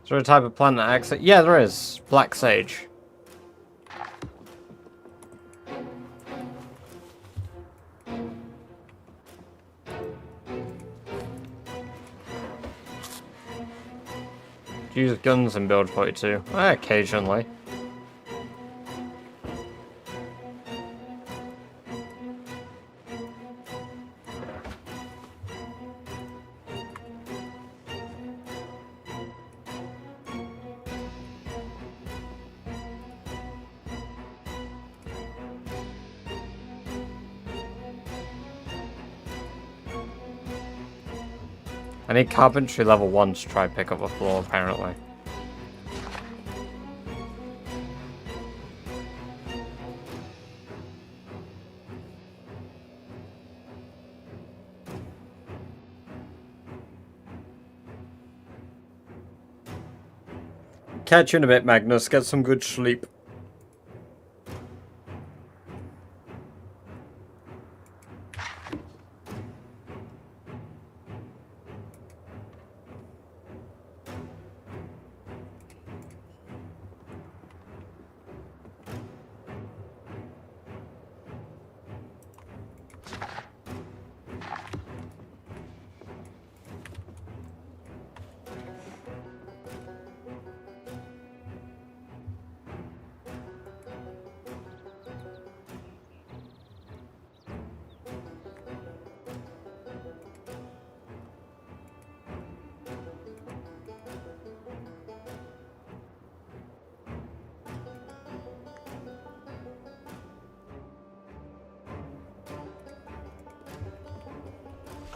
[SPEAKER 1] Is there a type of plant that acts... Yeah, there is. Black sage. Do you use guns in build 42? Occasionally. I need carpentry level 1 to try pick up a floor, apparently. Catch you in a bit, Magnus. Get some good sleep.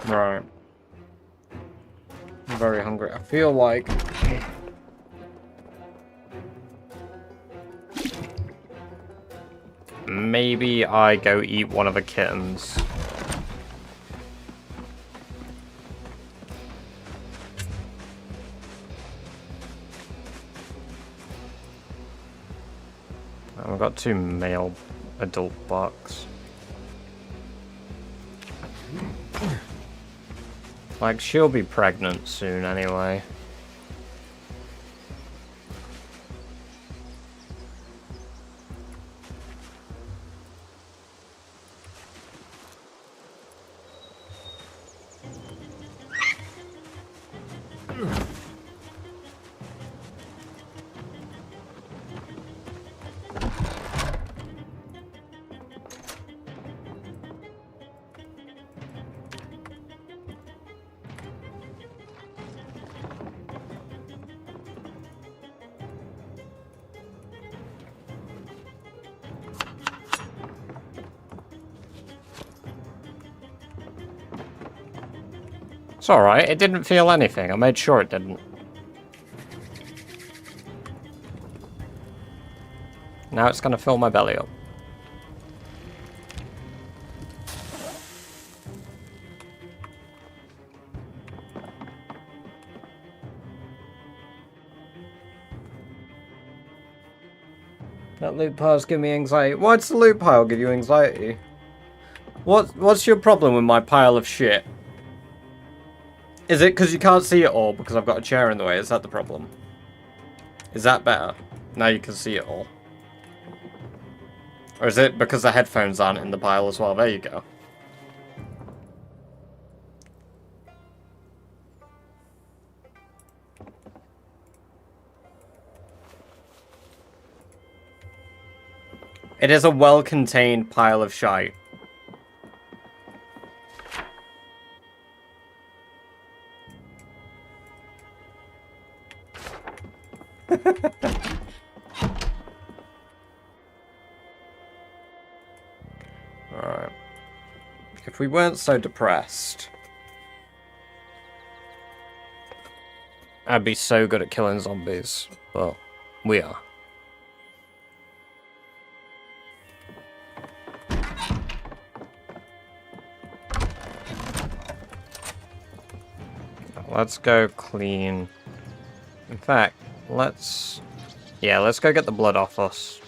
[SPEAKER 1] Right. I'm very hungry. I feel like... maybe I go eat one of the kittens. I've got 2 male adult bucks. Like, she'll be pregnant soon anyway. It's alright, it didn't feel anything. I made sure it didn't. Now it's gonna fill my belly up. That loot pile's giving me anxiety. Why does the loot pile give you anxiety? What's your problem with my pile of shit? Is it because you can't see it all because I've got a chair in the way? Is that the problem? Is that better? Now you can see it all. Or is it because the headphones aren't in the pile as well? There you go. It is a well-contained pile of shite. Alright. If we weren't so depressed, I'd be so good at killing zombies. Well, we are. Let's go clean. In fact, let's go get the blood off us.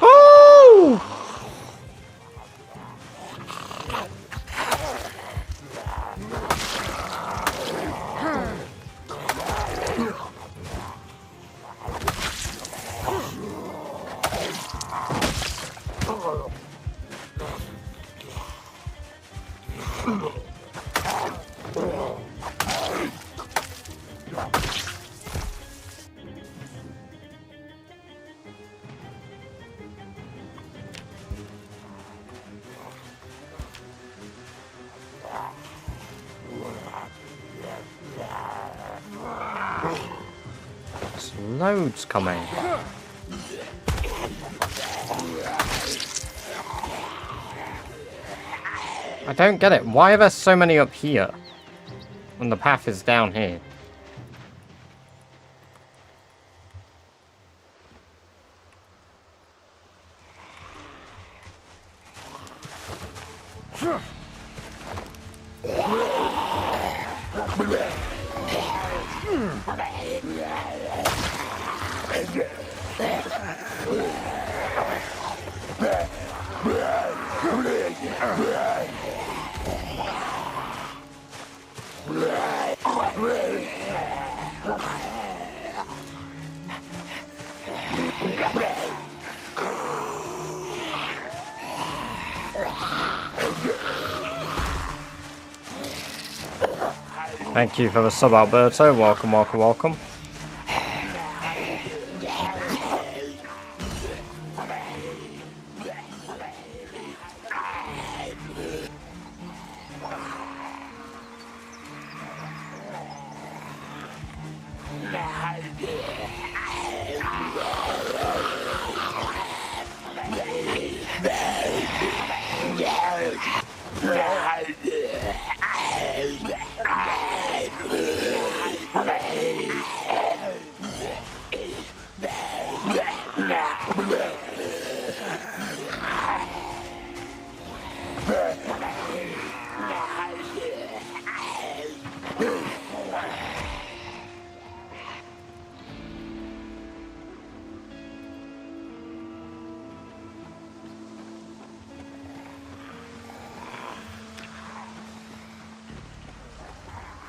[SPEAKER 1] Oh! There's loads coming. I don't get it. Why are there so many up here when the path is down here? Thank you for the sub, Alberto. Welcome, welcome, welcome.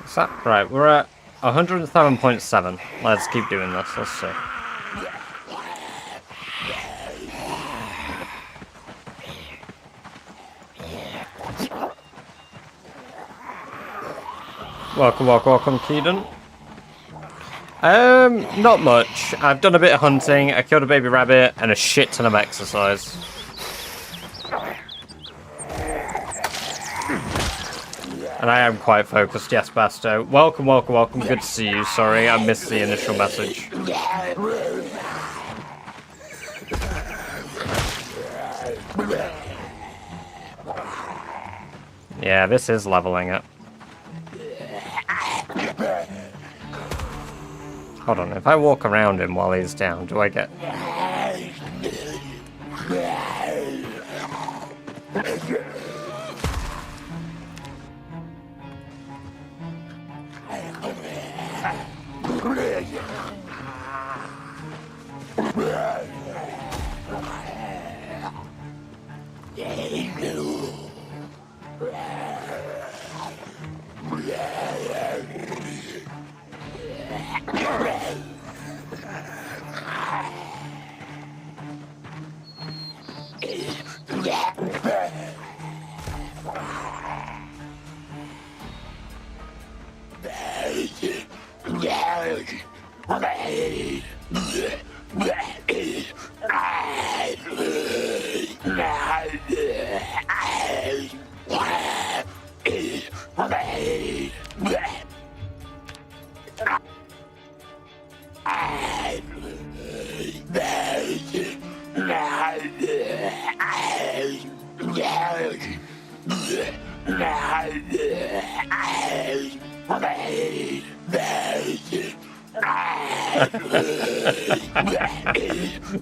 [SPEAKER 1] Is that right? We're at 107.7. Let's keep doing this. Let's see. Welcome, welcome, welcome, Keaton. Not much. I've done a bit of hunting. I killed a baby rabbit and a shit ton of exercise. And I am quite focused, yes, Basto. Welcome, welcome, welcome. Good to see you. Sorry, I missed the initial message. Yeah, this is leveling it. Hold on, if I walk around him while he's down, do I get...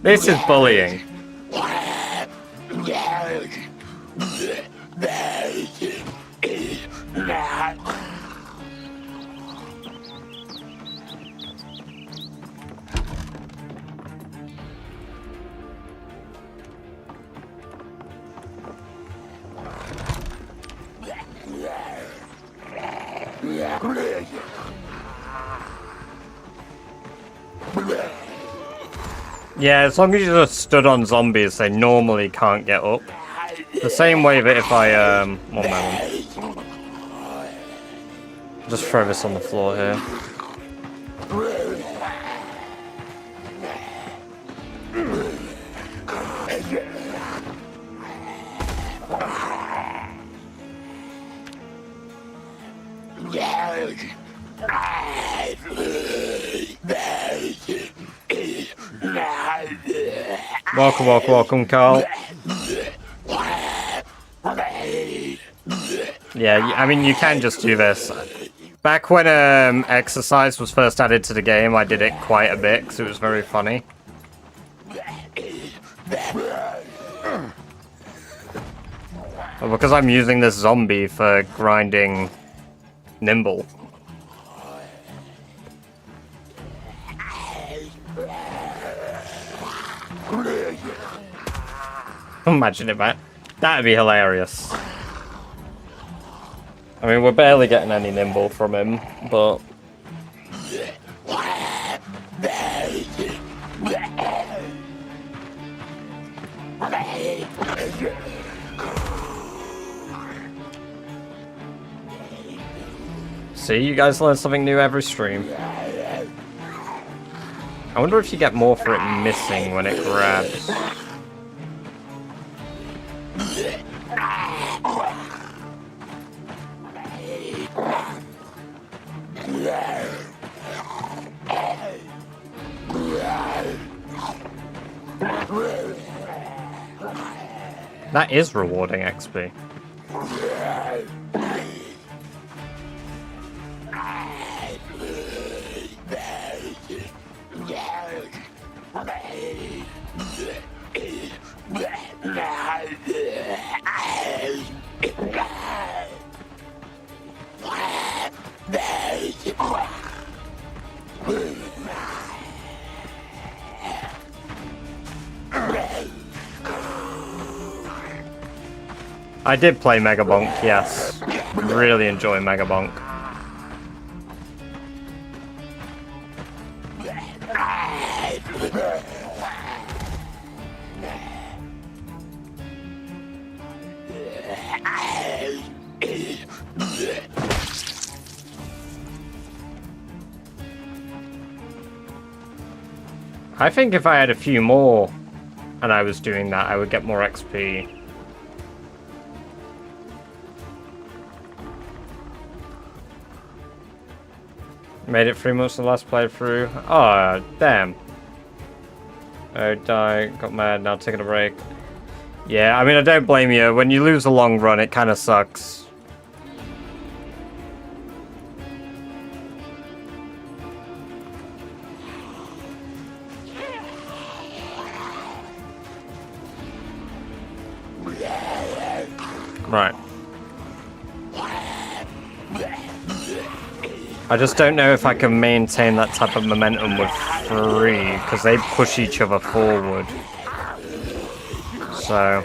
[SPEAKER 1] This is bullying. Yeah, as long as you just stood on zombies, they normally can't get up. The same way that if I, one moment. Just throw this on the floor here. Welcome, welcome, welcome, Carl. Yeah, I mean, you can just do this. Back when exercise was first added to the game, I did it quite a bit because it was very funny. But because I'm using this zombie for grinding nimble. Imagine it, man. That'd be hilarious. I mean, we're barely getting any nimble from him, but... See, you guys learn something new every stream. I wonder if you get more for it missing when it grabs. That is rewarding XP. I did play Mega Bonk, yes. Really enjoy Mega Bonk. I think if I had a few more and I was doing that, I would get more XP. Made it 3 months of the last playthrough. Oh, damn. I died, got mad, now taking a break. Yeah, I mean, I don't blame you. When you lose a long run, it kind of sucks. Right. I just don't know if I can maintain that type of momentum with 3, because they push each other forward. So...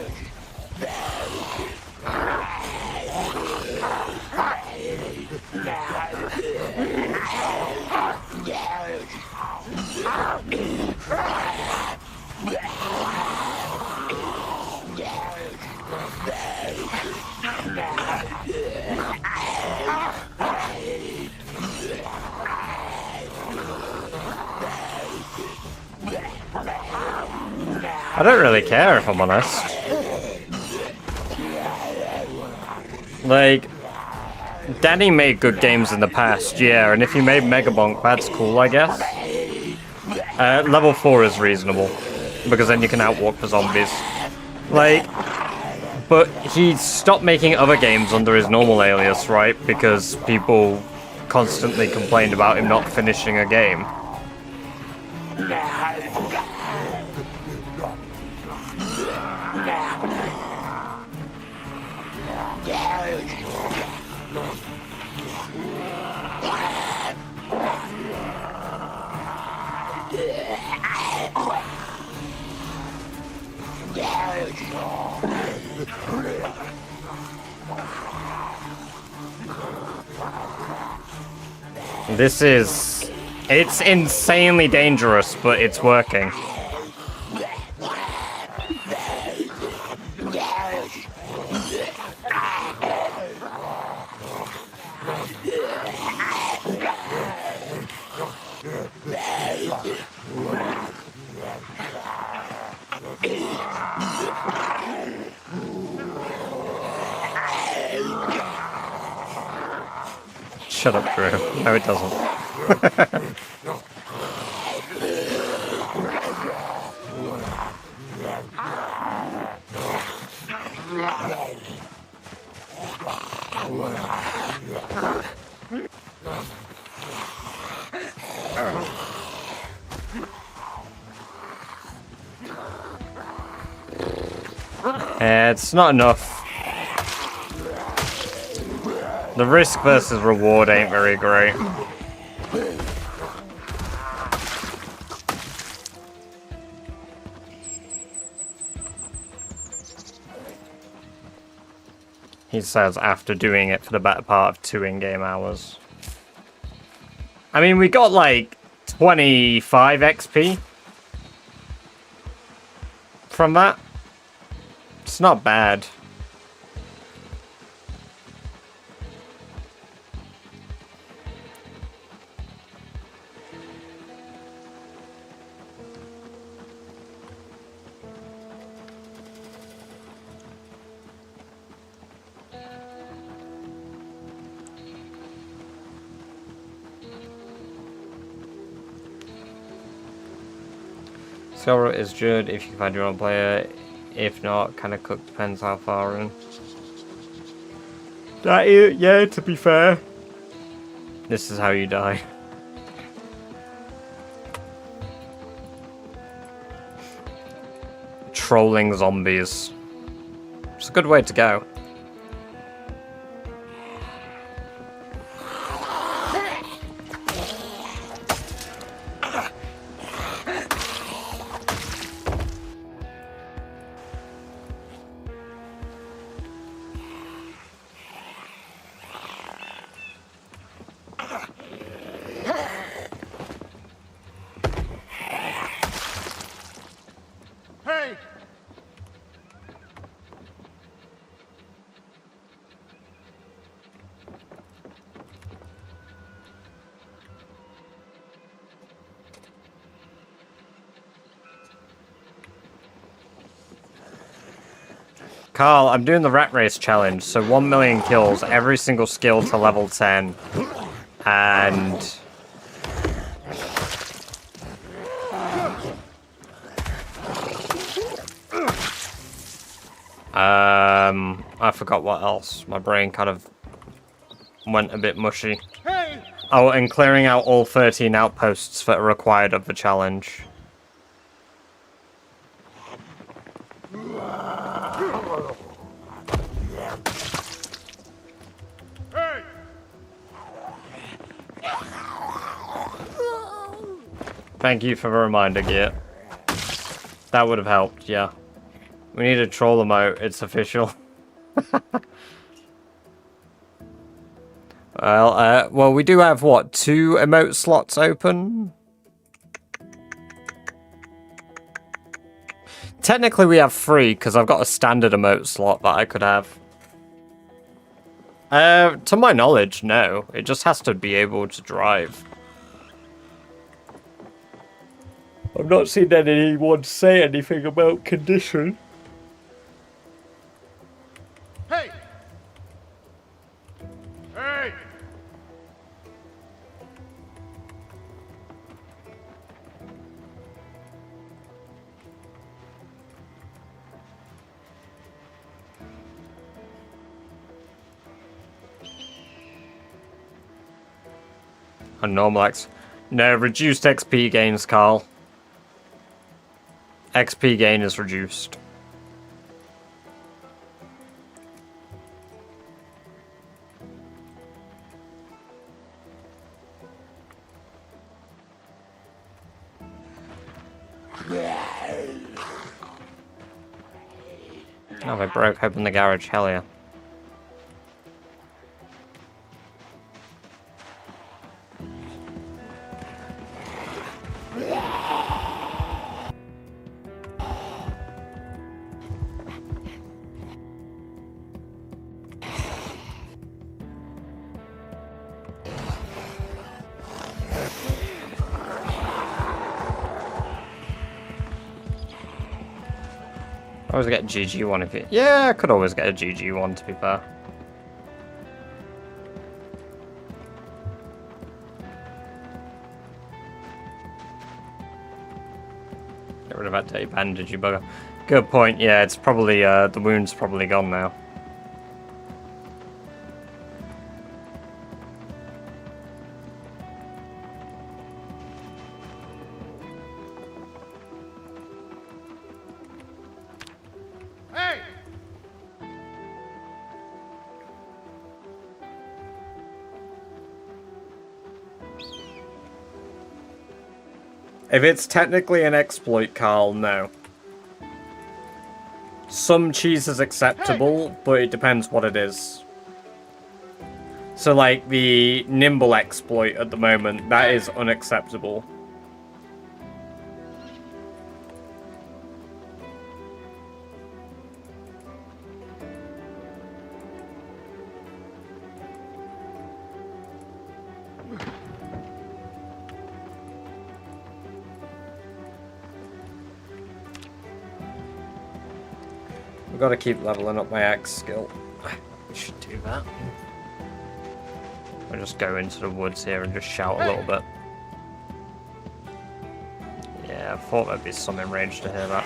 [SPEAKER 1] I don't really care, if I'm honest. Like, Danny made good games in the past, yeah, and if he made Megabonk, that's cool, I guess. Level 4 is reasonable, because then you can outwalk the zombies. Like, but he stopped making other games under his normal alias, right? Because people constantly complained about him not finishing a game. This is... It's insanely dangerous, but it's working. Shut up, Drew. No, it doesn't. It's not enough. The risk versus reward ain't very great. He says after doing it for the better part of 2 in-game hours. I mean, we got like 25 XP from that. It's not bad. Silver is good if you can find your own player. If not, kind of cook, depends how far in. That is, yeah, to be fair. This is how you die. Trolling zombies. It's a good way to go. Carl, I'm doing the rat race challenge, so 1 million kills, every single skill to level 10, and... I forgot what else. My brain kind of went a bit mushy. Oh, and clearing out all 13 outposts that are required of the challenge. Thank you for the reminder, Gear. That would have helped, yeah. We need a troll emote, it's official. Well, we do have, what, 2 emote slots open? Technically we have 3, because I've got a standard emote slot that I could have. To my knowledge, no. It just has to be able to drive. I've not seen anyone say anything about condition.
[SPEAKER 5] Hey! Hey!
[SPEAKER 1] And normal X. No, reduced XP gains, Carl. XP gain is reduced. Oh, they broke open the garage, hell yeah. Always get a GG one if you... Yeah, I could always get a GG one, to be fair. Get rid of that dirty bandage, you bugger. Good point, yeah, it's probably, the wound's probably gone now.
[SPEAKER 5] Hey!
[SPEAKER 1] If it's technically an exploit, Carl, no. Some cheese is acceptable, but it depends what it is. So, like, the nimble exploit at the moment, that is unacceptable. I've got to keep leveling up my axe skill. We should do that. I'll just go into the woods here and just shout a little bit. Yeah, I thought there'd be some enraged to hear that.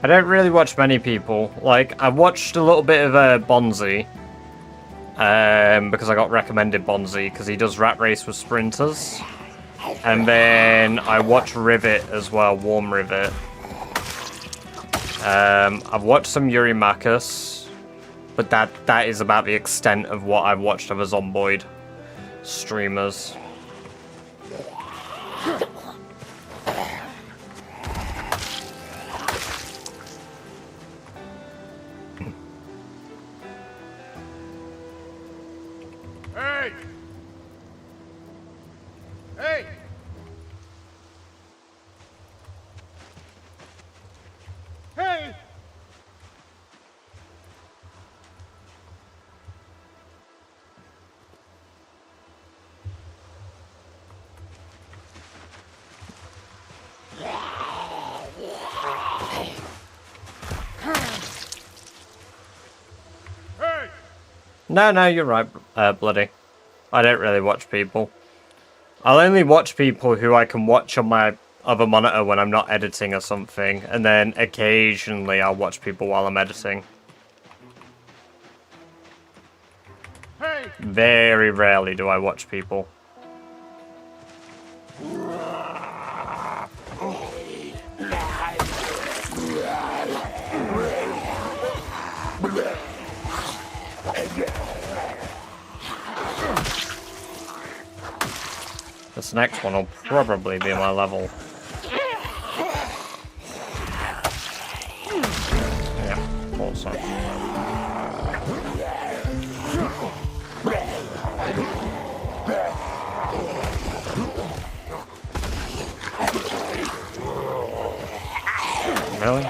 [SPEAKER 1] I don't really watch many people. Like, I watched a little bit of Bonzi. Because I got recommended Bonzi, because he does Rat Race with sprinters. And then I watch Rivet as well, Warm Rivet. I've watched some Yuri Marcus, but that is about the extent of what I've watched of a Zomboid streamers.
[SPEAKER 5] Hey! Hey! Hey!
[SPEAKER 1] No, you're right, Bloody. I don't really watch people. I'll only watch people who I can watch on my other monitor when I'm not editing or something, and then occasionally I'll watch people while I'm editing.
[SPEAKER 5] Hey!
[SPEAKER 1] Very rarely do I watch people. this next one will probably be my level. Yeah, thought so. Really?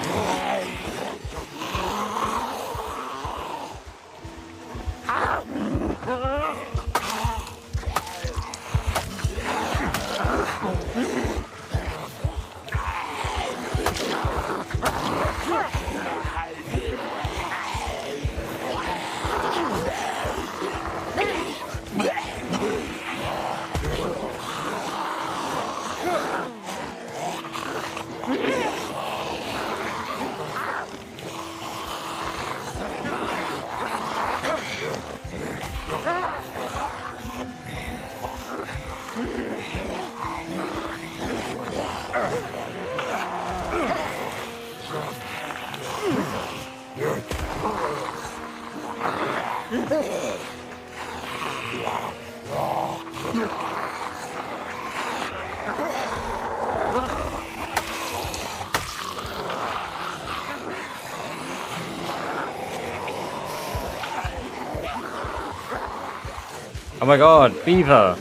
[SPEAKER 1] Oh my god, beaver!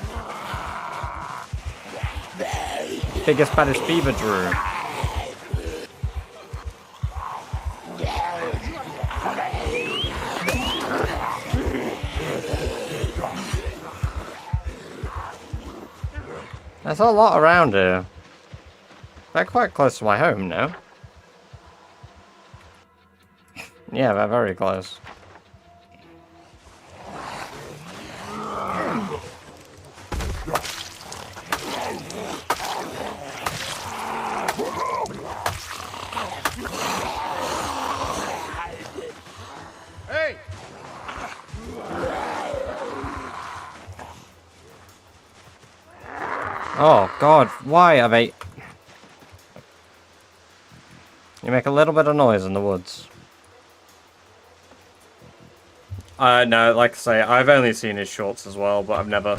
[SPEAKER 1] Biggest, baddest beaver, Drew. There's a lot around here. They're quite close to my home now. Yeah, they're very close.
[SPEAKER 5] Hey!
[SPEAKER 1] Oh god, why are they... You make a little bit of noise in the woods. No, like I say, I've only seen his shorts as well, but I've never...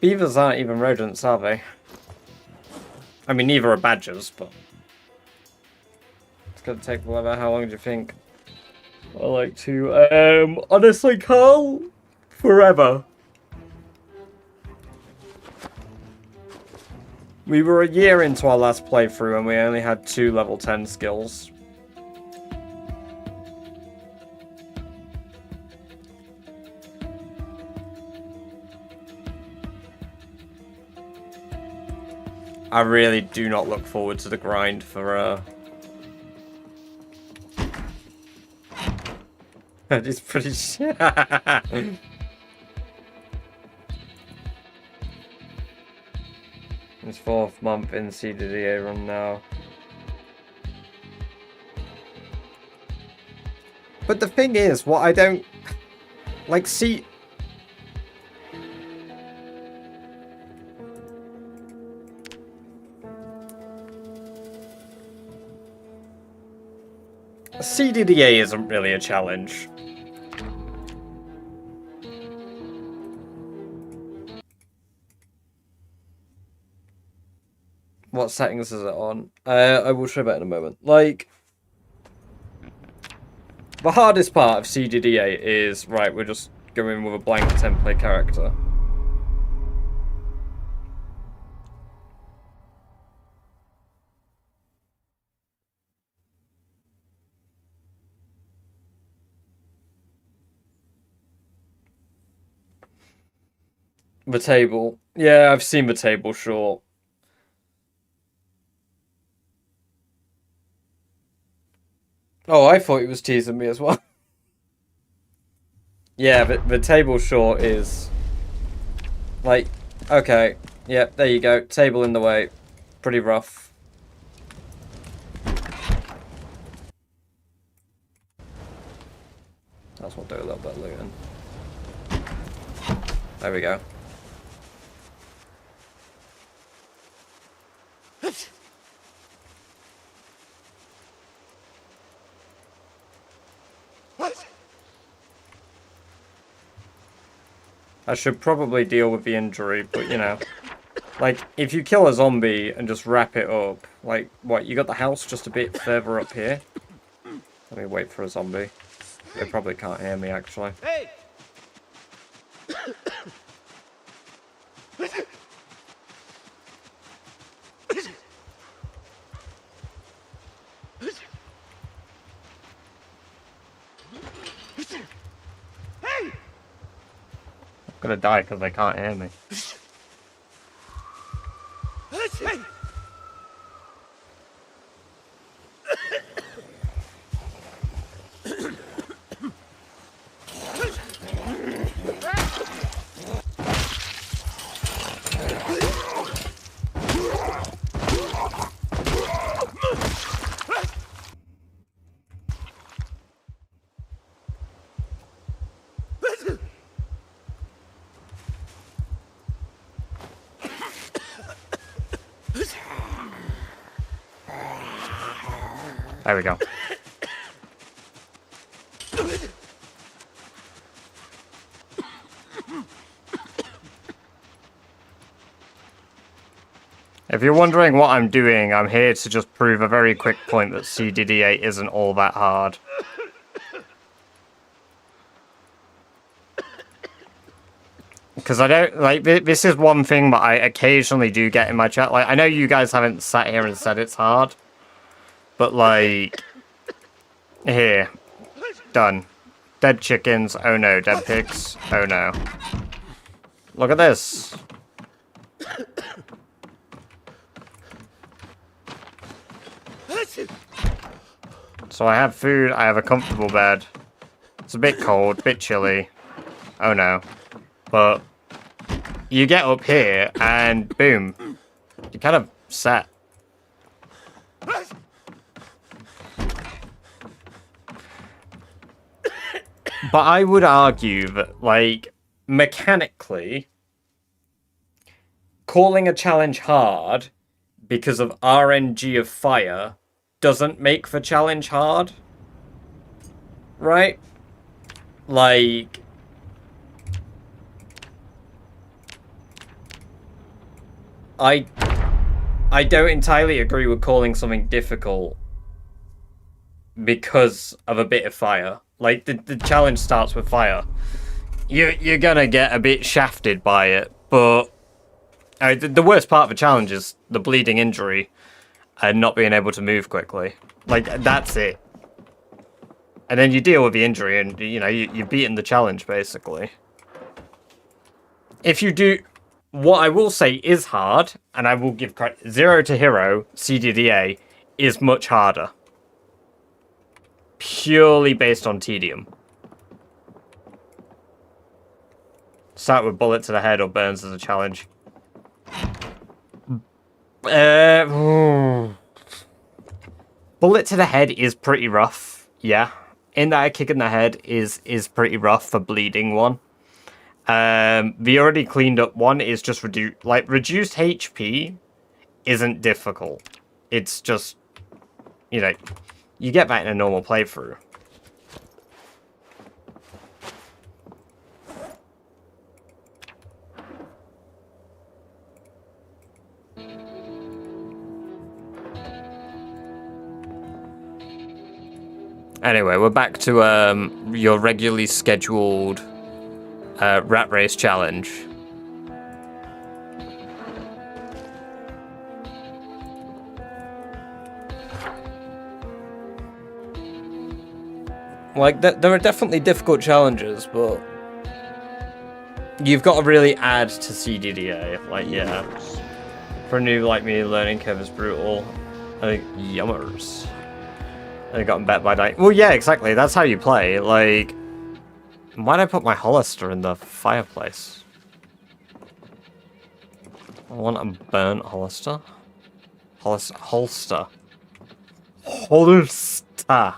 [SPEAKER 1] Beavers aren't even rodents, are they? I mean, neither are badgers, but... It's gonna take whatever, how long do you think? I like to, honestly, Carl, forever. We were a year into our last playthrough and we only had 2 level 10 skills. I really do not look forward to the grind for, It's pretty shit. It's 4th month in CDDA run now. But the thing is, what I don't... Like, see... CDDA isn't really a challenge. What settings is it on? I will show that in a moment. Like, the hardest part of CDDA is, right, we're just going with a blank template character. The table. Yeah, I've seen the table short. Oh, I thought he was teasing me as well. Yeah, but the table short is... Like, okay. Yep, there you go. Table in the way. Pretty rough. That's what do a little bit of looting. There we go. I should probably deal with the injury, but you know. Like, if you kill a zombie and just wrap it up, like, what, you got the house just a bit further up here? Let me wait for a zombie. They probably can't hear me, actually.
[SPEAKER 5] Hey! Hey!
[SPEAKER 1] I'm gonna die because they can't hear me.
[SPEAKER 5] Hey!
[SPEAKER 1] There we go. If you're wondering what I'm doing, I'm here to just prove a very quick point that CDDA isn't all that hard. Because I don't, like, this is one thing that I occasionally do get in my chat. Like, I know you guys haven't sat here and said it's hard. But, like, here. Done. Dead chickens. Oh no. Dead pigs. Oh no. Look at this. So I have food. I have a comfortable bed. It's a bit cold. Bit chilly. Oh no. But you get up here and boom. You're kind of set. But I would argue that, like, mechanically, calling a challenge hard because of RNG of fire doesn't make the challenge hard. Right? Like, I don't entirely agree with calling something difficult because of a bit of fire. Like, the challenge starts with fire. You're gonna get a bit shafted by it, but the worst part of the challenge is the bleeding injury and not being able to move quickly. Like, that's it. And then you deal with the injury and, you know, you've beaten the challenge, basically. If you do... What I will say is hard, and I will give credit... Zero to Hero, CDDA, is much harder. Purely based on tedium. Start with bullet to the head or burns as a challenge. Bullet to the head is pretty rough, yeah. In that kick in the head is pretty rough for bleeding one. The already cleaned up one is just reduced HP isn't difficult. It's just, you know, you get that in a normal playthrough. Anyway, we're back to your regularly scheduled rat race challenge. Like, there are definitely difficult challenges, but you've got to really add to CDDA. Like, yeah. For a noob like me, learning curve is brutal. I think, yummers. I got bet by dying. Well, yeah, exactly. That's how you play. Like, why'd I put my Hollister in the fireplace? I want a burnt Hollister. Holster. Holster.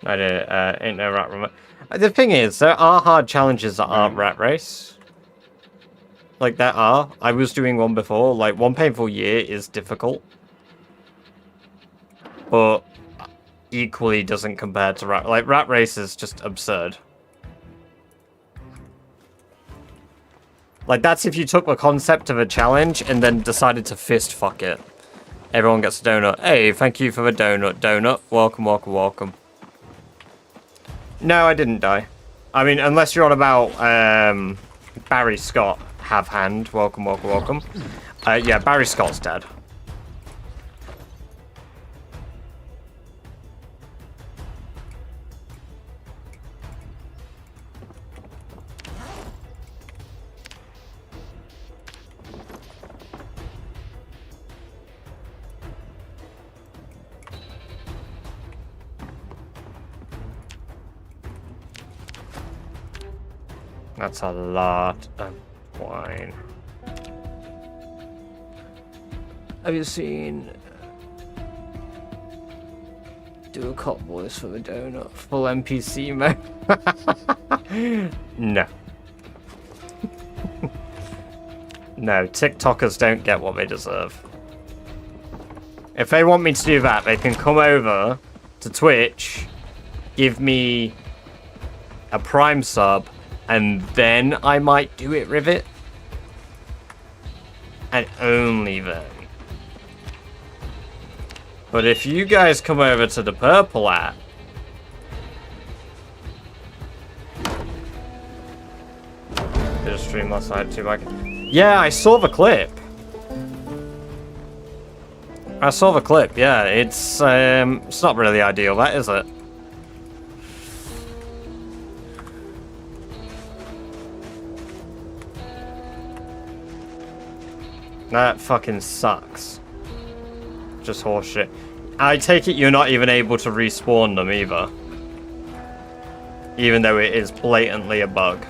[SPEAKER 1] I did, ain't no rat remote. The thing is, there are hard challenges that aren't rat race. Like, there are. I was doing one before. Like, One Painful Year is difficult. But equally doesn't compare to Rat... Like, Rat Race is just absurd. Like, that's if you took the concept of a challenge and then decided to fist fuck it. Everyone gets a donut. Hey, thank you for the donut. Welcome, welcome, welcome. No, I didn't die. I mean, unless you're on about Barry Scott, have hand. Welcome, welcome, welcome. Yeah, Barry Scott's dead. That's a lot of wine. Have you seen... Do a cop voice for the donut? Full NPC mode? No. No, TikTokers don't get what they deserve. If they want me to do that, they can come over to Twitch, give me a Prime sub, and then I might do it, Rivet. And only then. But if you guys come over to the Purple app, did a stream last night too, Mike. Yeah, I saw the clip. Yeah, it's not really ideal, that is it? That fucking sucks. Just horseshit. I take it you're not even able to respawn them either. Even though it is blatantly a bug.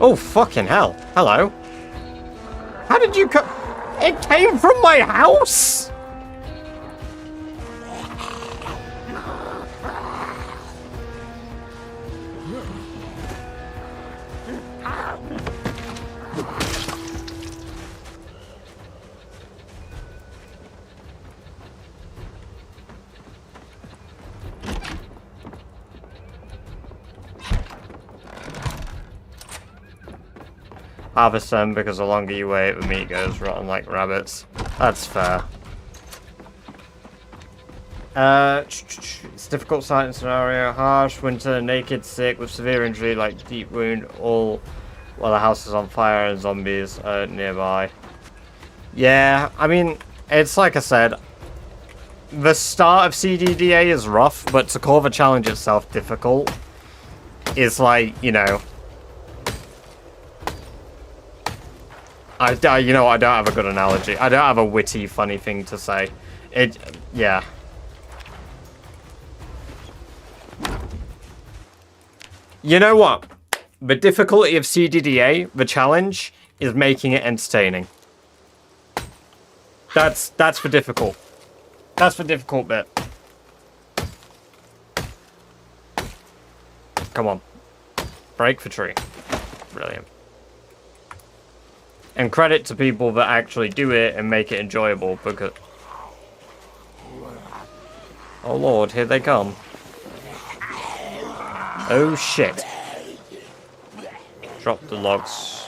[SPEAKER 1] Oh, fucking hell. Hello. How did you come? It came from my house? Harvest them because the longer you wait, the meat goes rotten like rabbits. That's fair. It's difficult sighting scenario. Harsh, winter, naked, sick, with severe injury like deep wound, all while the house is on fire and zombies nearby. Yeah, I mean, it's like I said, the start of CDDA is rough, but to call the challenge itself difficult is like, you know... you know, I don't have a good analogy. I don't have a witty, funny thing to say. Yeah. You know what? The difficulty of CDDA, the challenge, is making it entertaining. That's the difficult. That's the difficult bit. Come on. Break the tree. Brilliant. And credit to people that actually do it and make it enjoyable, because... Oh lord, here they come. Oh shit. Drop the logs.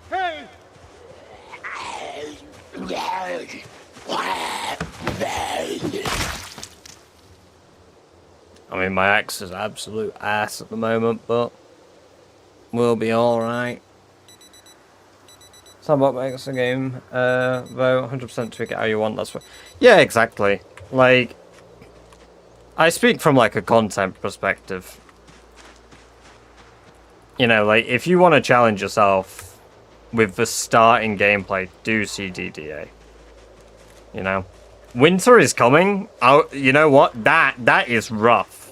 [SPEAKER 5] Hey!
[SPEAKER 1] I mean, my axe is absolute ass at the moment, but we'll be alright. Somewhat makes the game, though, 100% tweak it how you want, that's what... Yeah, exactly. Like, I speak from, like, a content perspective. You know, like, if you want to challenge yourself with the starting gameplay, do CDDA. You know? Winter is coming. You know what? That is rough.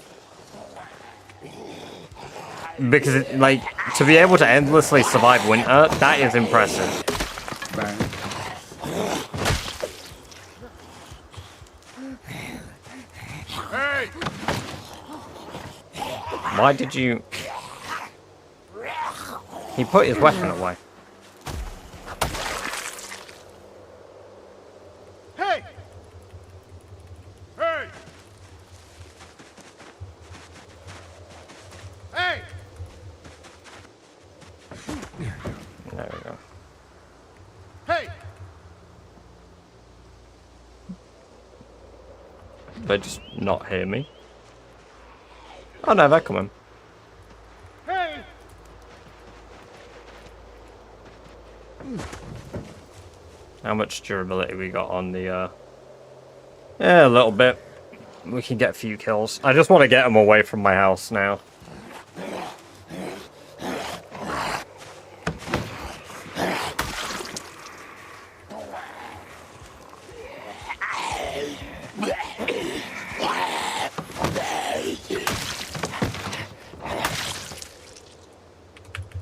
[SPEAKER 1] Because, like, to be able to endlessly survive winter, that is impressive.
[SPEAKER 2] Bang.
[SPEAKER 5] Hey!
[SPEAKER 1] Why did you... He put his weapon away.
[SPEAKER 5] Hey! Hey! Hey!
[SPEAKER 1] There we go.
[SPEAKER 5] Hey!
[SPEAKER 1] They just not hear me. Oh no, they're coming.
[SPEAKER 5] Hey!
[SPEAKER 1] How much durability we got on the, Yeah, a little bit. We can get a few kills. I just want to get them away from my house now.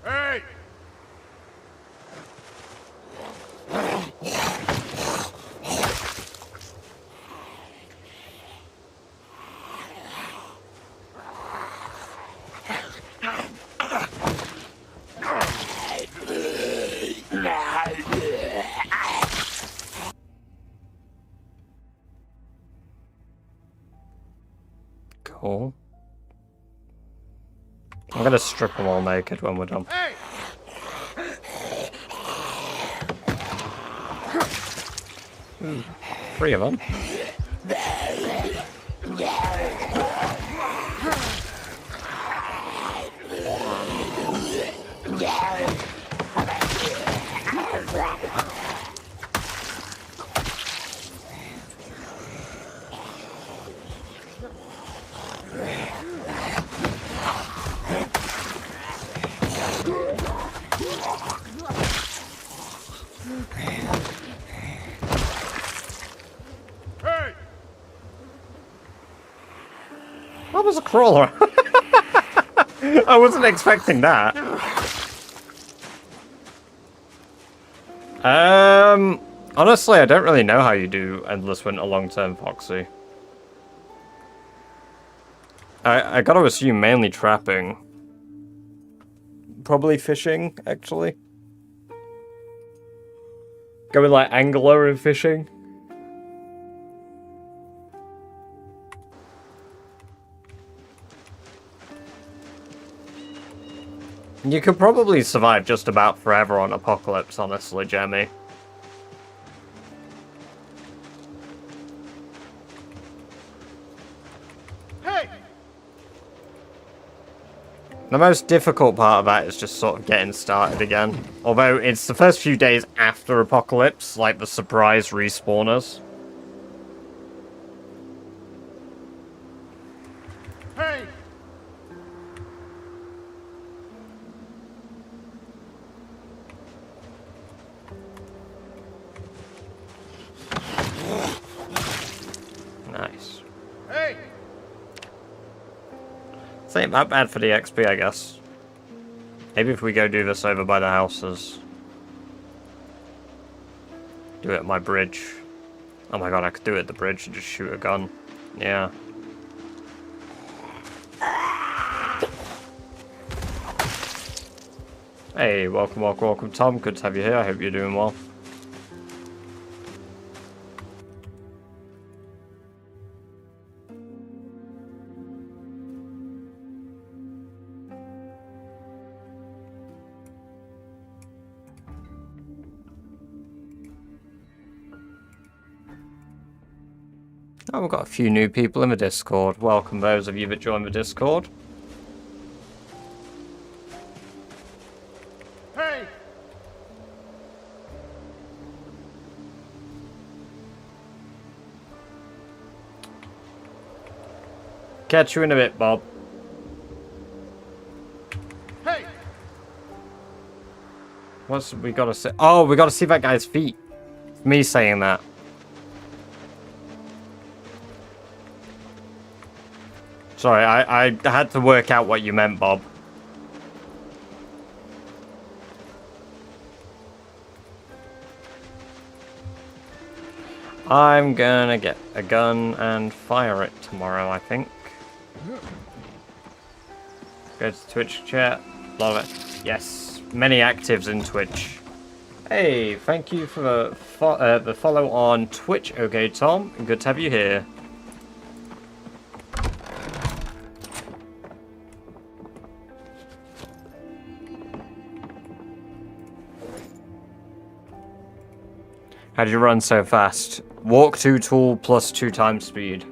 [SPEAKER 5] Hey!
[SPEAKER 1] Cool. I'm gonna strip them all naked when we're done.
[SPEAKER 5] Hey!
[SPEAKER 1] 3 of them.
[SPEAKER 5] Hey!
[SPEAKER 1] That was a crawler. I wasn't expecting that. Honestly, I don't really know how you do Endless Winter long-term, Foxy. I gotta assume mainly trapping. Probably fishing, actually. Going like angler and fishing. You could probably survive just about forever on Apocalypse, honestly, Jemmy.
[SPEAKER 5] Hey!
[SPEAKER 1] The most difficult part of that is just sort of getting started again. Although it's the first few days after Apocalypse, like the surprise respawners.
[SPEAKER 5] Hey!
[SPEAKER 1] Nice.
[SPEAKER 5] Hey!
[SPEAKER 1] This ain't that bad for the XP, I guess. Maybe if we go do this over by the houses. Do it at my bridge. Oh my god, I could do it at the bridge and just shoot a gun. Yeah. Hey, welcome, welcome, welcome, Tom. Good to have you here. I hope you're doing well. Oh, we've got a few new people in the Discord. Welcome those of you that joined the Discord.
[SPEAKER 5] Hey!
[SPEAKER 1] Catch you in a bit, Bob.
[SPEAKER 5] Hey!
[SPEAKER 1] What's we gotta see? Oh, we gotta see that guy's feet. Me saying that. Sorry, I had to work out what you meant, Bob. I'm gonna get a gun and fire it tomorrow, I think. Go to Twitch chat. Love it. Yes. Many actives in Twitch. Hey, thank you for the follow on Twitch. Okay, Tom. Good to have you here. How did you run so fast? Walk 2 tall plus 2 times speed.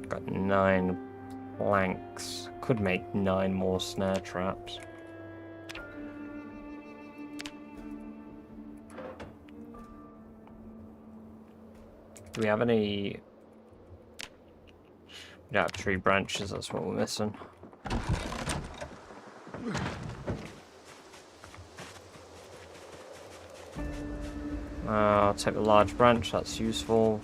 [SPEAKER 1] Got 9 planks. Could make 9 more snare traps. Do we have any... We don't have tree branches, that's what we're missing. I'll take the large branch, that's useful.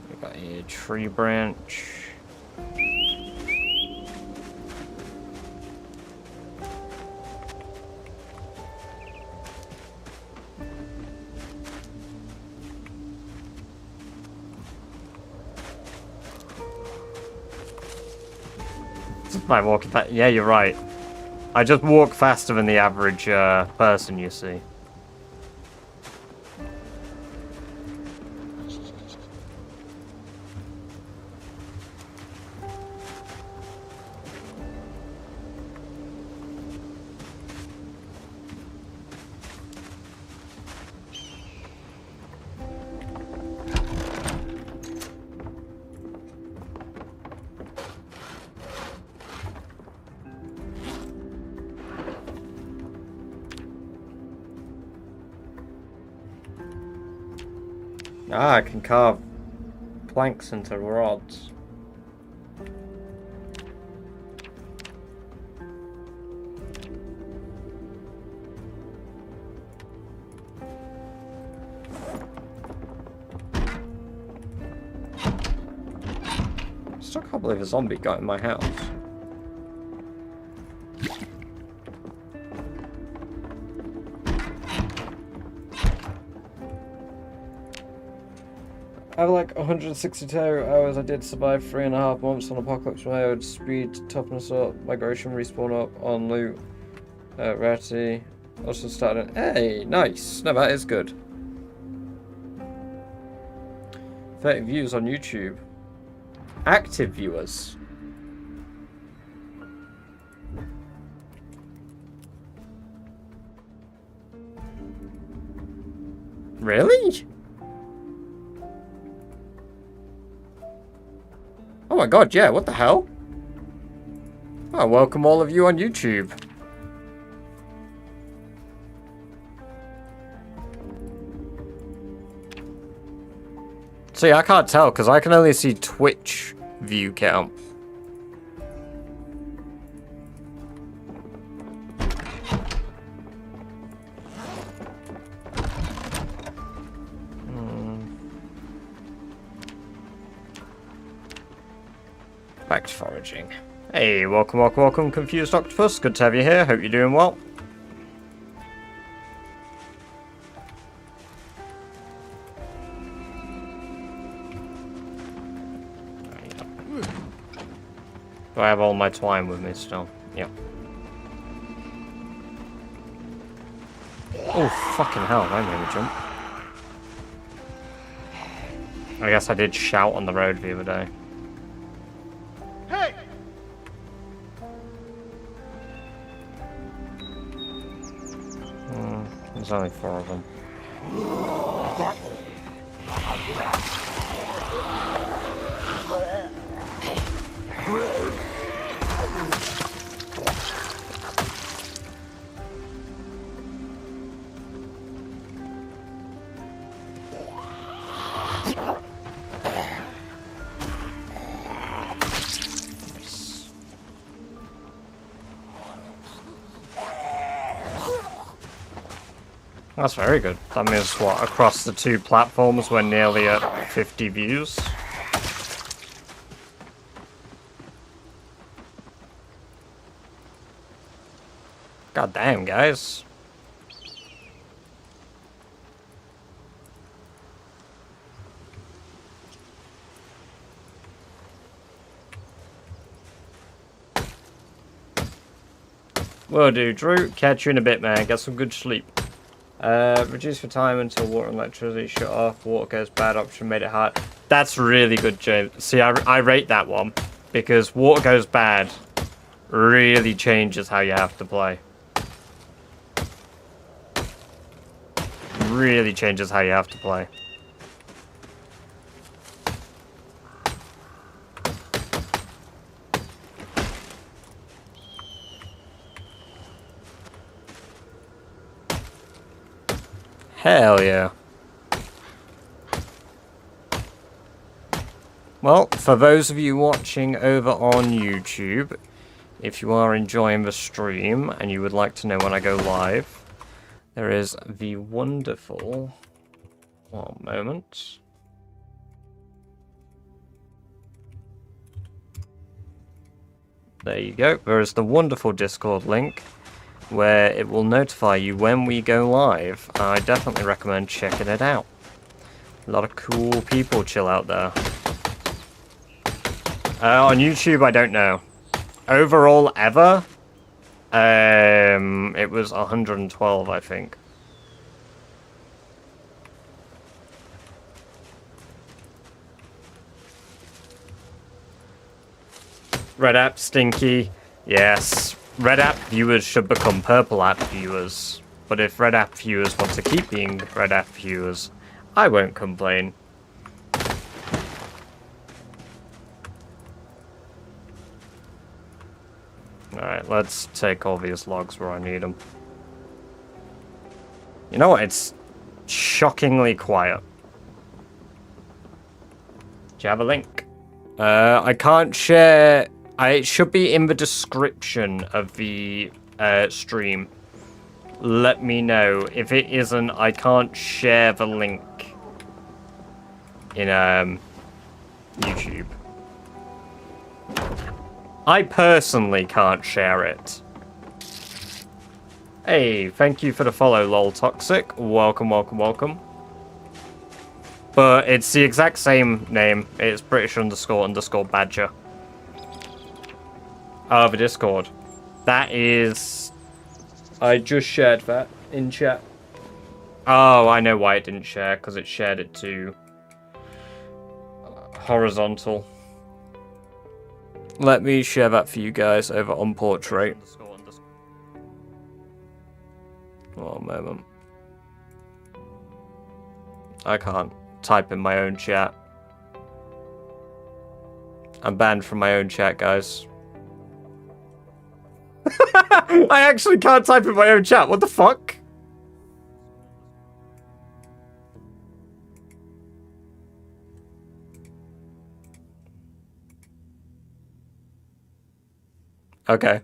[SPEAKER 1] We got a tree branch. Might walk that. Yeah, you're right. I just walk faster than the average person, you see. Ah, I can carve planks into rods. Still can't believe a zombie got in my house. I have like 162 hours. I did survive 3.5 months on Apocalypse mode. Speed, toughness up, migration, respawn up on loot, rarity. Also started. Hey, nice. No, that is good. 30 views on YouTube. Active viewers. Really? Oh my god, yeah, what the hell? Oh, welcome all of you on YouTube. See, I can't tell because I can only see Twitch view count. Back to foraging. Hey, welcome, welcome, welcome, Confused Octopus. Good to have you here. Hope you're doing well. Do I have all my twine with me still? Yep. Oh, fucking hell, that made me jump. I guess I did shout on the road the other day.
[SPEAKER 5] Hey!
[SPEAKER 1] There's only 4 of them. That's very good. That means what, across the two platforms we're nearly at 50 views. God damn, guys. Will do, Drew. Catch you in a bit, man. Get some good sleep. Reduce the time until water and electricity shut off. Water goes bad option made it hard. That's really good, James. See, I rate that one. Because water goes bad really changes how you have to play. Really changes how you have to play. Hell yeah. Well, for those of you watching over on YouTube, if you are enjoying the stream and you would like to know when I go live, there is the wonderful... One moment. There you go. There is the wonderful Discord link where it will notify you when we go live. I definitely recommend checking it out. A lot of cool people chill out there. On YouTube, I don't know. Overall, ever, it was 112, I think. Red app, stinky. Yes. Red app viewers should become purple app viewers. But if red app viewers want to keep being red app viewers, I won't complain. Alright, let's take all these logs where I need them. You know what? It's shockingly quiet. Do you have a link? I can't share... it should be in the description of the stream. Let me know. If it isn't, I can't share the link in YouTube. I personally can't share it. Hey, thank you for the follow, lol toxic. Welcome, welcome, welcome. But it's the exact same name. It's British __ badger. Oh, the Discord. That is... I just shared that in chat. Oh, I know why it didn't share, because it shared it to... horizontal. Let me share that for you guys over on Portrait. One moment. I can't type in my own chat. I'm banned from my own chat, guys. I actually can't type in my own chat. What the fuck? Okay.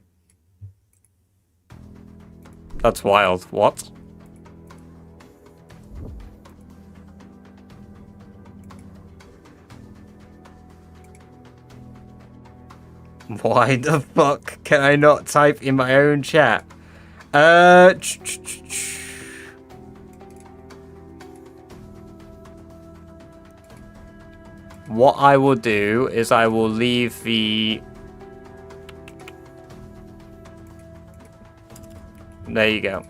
[SPEAKER 1] That's wild. What? Why the fuck can I not type in my own chat? What I will do is I will leave the... There you go.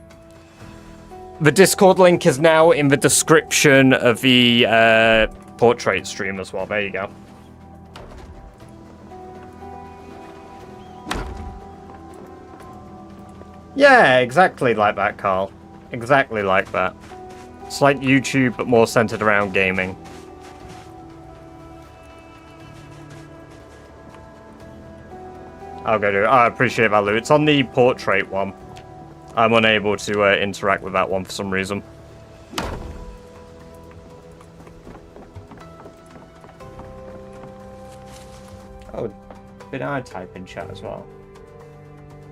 [SPEAKER 1] The Discord link is now in the description of the Portrait stream as well. There you go. Yeah, exactly like that, Carl. Exactly like that. It's like YouTube, but more centered around gaming. I'll go do it. I appreciate that, Lou. It's on the Portrait one. I'm unable to interact with that one for some reason. Oh, did I type in chat as well?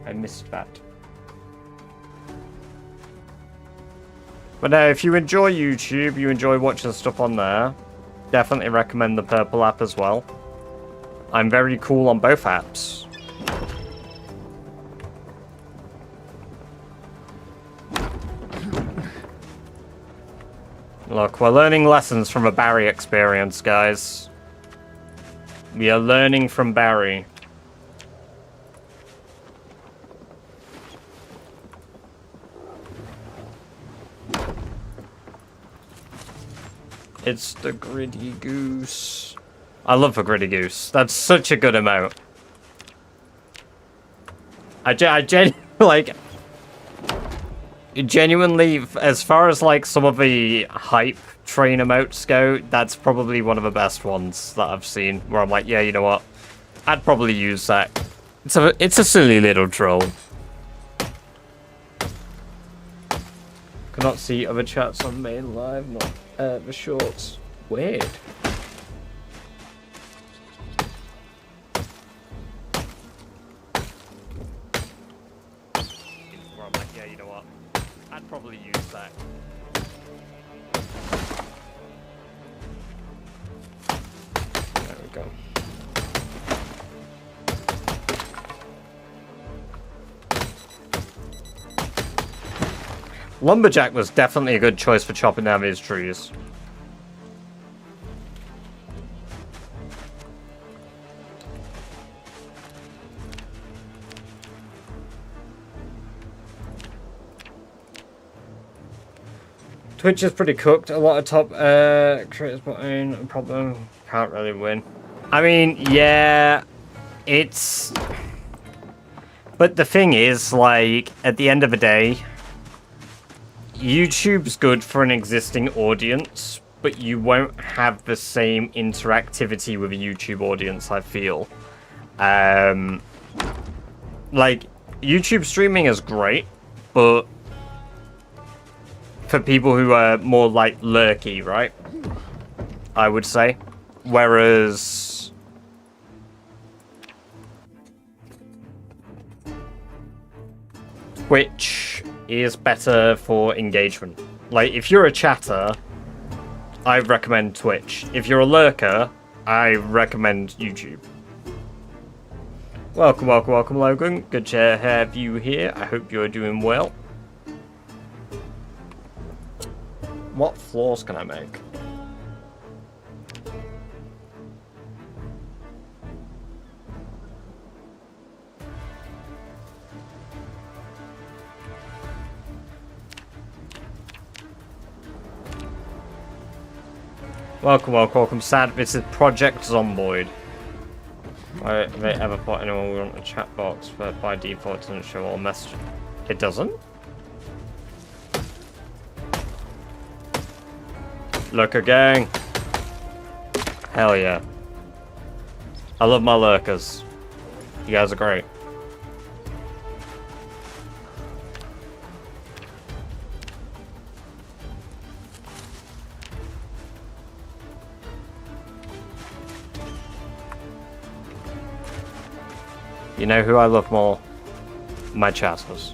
[SPEAKER 1] I missed that. But no, if you enjoy YouTube, you enjoy watching stuff on there, definitely recommend the Purple app as well. I'm very cool on both apps. Look, we're learning lessons from a Barry experience, guys. We are learning from Barry. It's the Gritty Goose. I love a Gritty Goose. That's such a good emote. I genuinely, as far as like some of the hype train emotes go, that's probably one of the best ones that I've seen. Where I'm like, yeah, you know what? I'd probably use that. It's a silly little troll. Cannot see other chats on main live, not the shorts. Weird. Where I'm like, yeah, you know what? I'd probably use that. There we go. Lumberjack was definitely a good choice for chopping down these trees. Twitch is pretty cooked. A lot of top creators put in a problem. Can't really win. I mean, yeah, it's... But the thing is, like, at the end of the day, YouTube's good for an existing audience, but you won't have the same interactivity with a YouTube audience, I feel. Like, YouTube streaming is great, but for people who are more, like, lurky, right? I would say. Whereas Twitch is better for engagement. Like, if you're a chatter, I recommend Twitch. If you're a lurker, I recommend YouTube. Welcome, welcome, welcome, Logan. Good to have you here. I hope you're doing well. What floors can I make? Welcome, welcome, welcome, Sad. This is Project Zomboid. Why they ever put anyone we want a chat box, but by default it doesn't show all messages. It doesn't? Lurker gang. Hell yeah. I love my lurkers. You guys are great. You know who I love more? My chatters.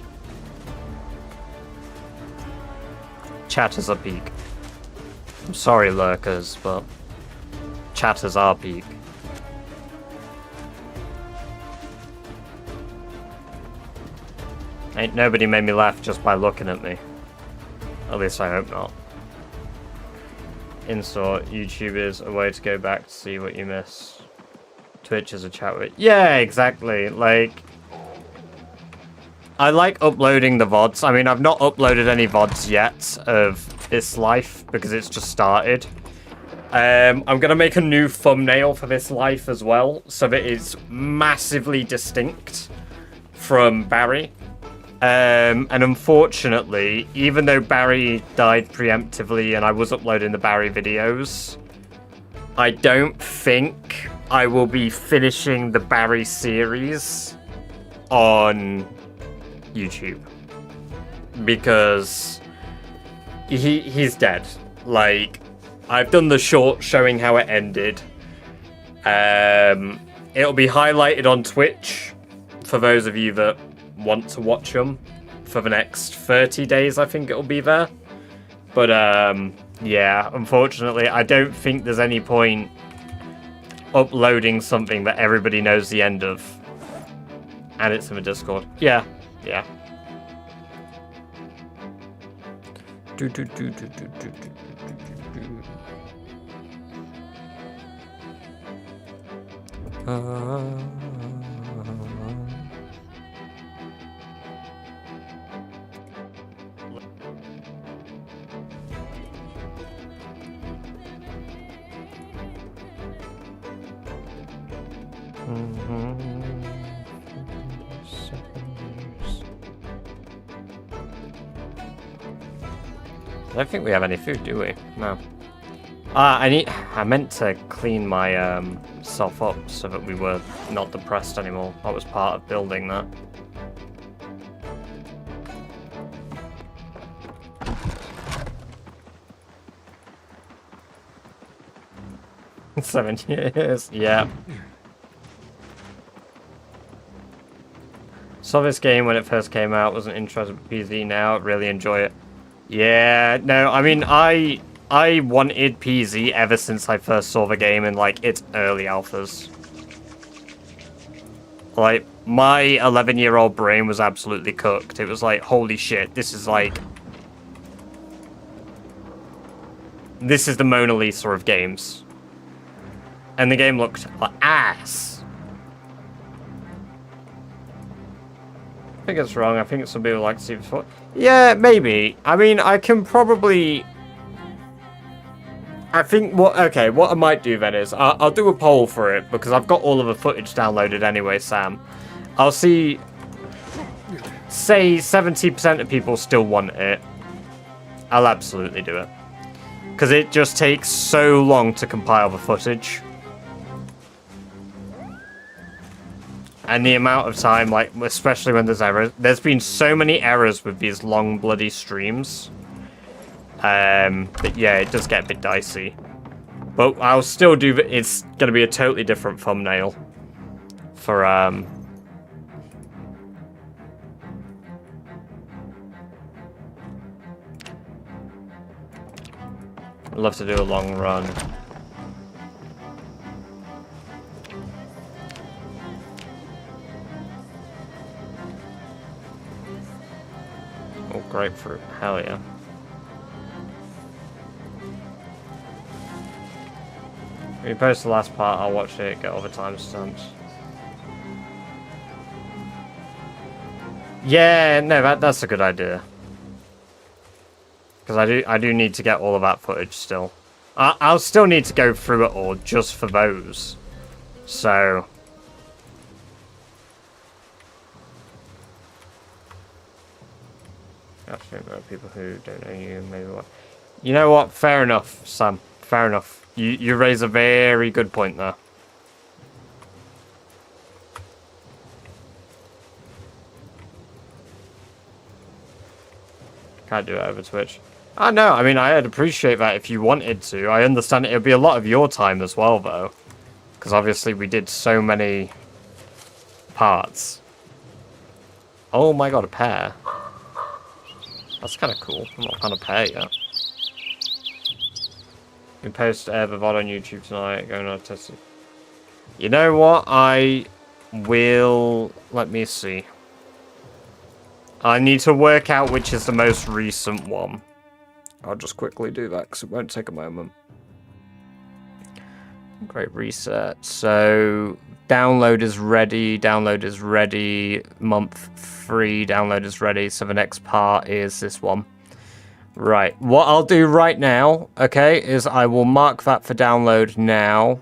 [SPEAKER 1] Chatters are peak. I'm sorry, lurkers, but chatters are peak. Ain't nobody made me laugh just by looking at me. At least I hope not. In-store, YouTube is a way to go back to see what you miss. Twitch is a chat with. Yeah, exactly. Like, I like uploading the VODs. I mean, I've not uploaded any VODs yet of this life because it's just started. I'm gonna make a new thumbnail for this life as well, so that it's massively distinct from Barry. And unfortunately, even though Barry died preemptively and I was uploading the Barry videos, I don't think I will be finishing the Barry series on YouTube because he's dead. Like, I've done the short showing how it ended. It'll be highlighted on Twitch for those of you that want to watch them for the next 30 days. I think it'll be there. But, yeah, unfortunately, I don't think there's any point uploading something that everybody knows the end of. And it's in the Discord. Yeah, yeah. I don't think we have any food, do we? No. I meant to clean my self up so that we were not depressed anymore. That was part of building that. Seven years, yeah. Saw this game when it first came out, wasn't interested in PZ now, really enjoy it. Yeah, no, I mean, I wanted PZ ever since I first saw the game in, like, its early alphas. Like, my 11-year-old brain was absolutely cooked. It was like, holy shit, this is like... This is the Mona Lisa of games. And the game looked like ass. I think it's wrong. I think some people like to see before. Yeah, maybe. I mean, I can probably... I think what I might do then is I'll do a poll for it because I've got all of the footage downloaded anyway, Sam. I'll see, say 70% of people still want it. I'll absolutely do it. Because it just takes so long to compile the footage. And the amount of time, like, especially when there's errors. There's been so many errors with these long, bloody streams. But yeah, it does get a bit dicey. But I'll still do... It's going to be a totally different thumbnail. For, I'd love to do a long run. Oh, grapefruit. Hell yeah. When you post the last part, I'll watch it, get all the timestamps. Yeah, no, that's a good idea. Because I do need to get all of that footage still. I'll still need to go through it all just for those. So... Actually, there are people who don't know you, maybe what... You know what? Fair enough, Sam. Fair enough. You raise a very good point there. Can't do it over Twitch. I know, I mean, I'd appreciate that if you wanted to. I understand it would be a lot of your time as well, though. Because obviously we did so many parts. Oh my god, a pear. That's kind of cool. I'm not found a pear yet. You can post the VOD on YouTube tonight. Going on a test. You know what? I will... Let me see. I need to work out which is the most recent one. I'll just quickly do that because it won't take a moment. Great reset. So, download is ready. Download is ready. Month 3, download is ready. So the next part is this one. Right. What I'll do right now, okay, is I will mark that for download now.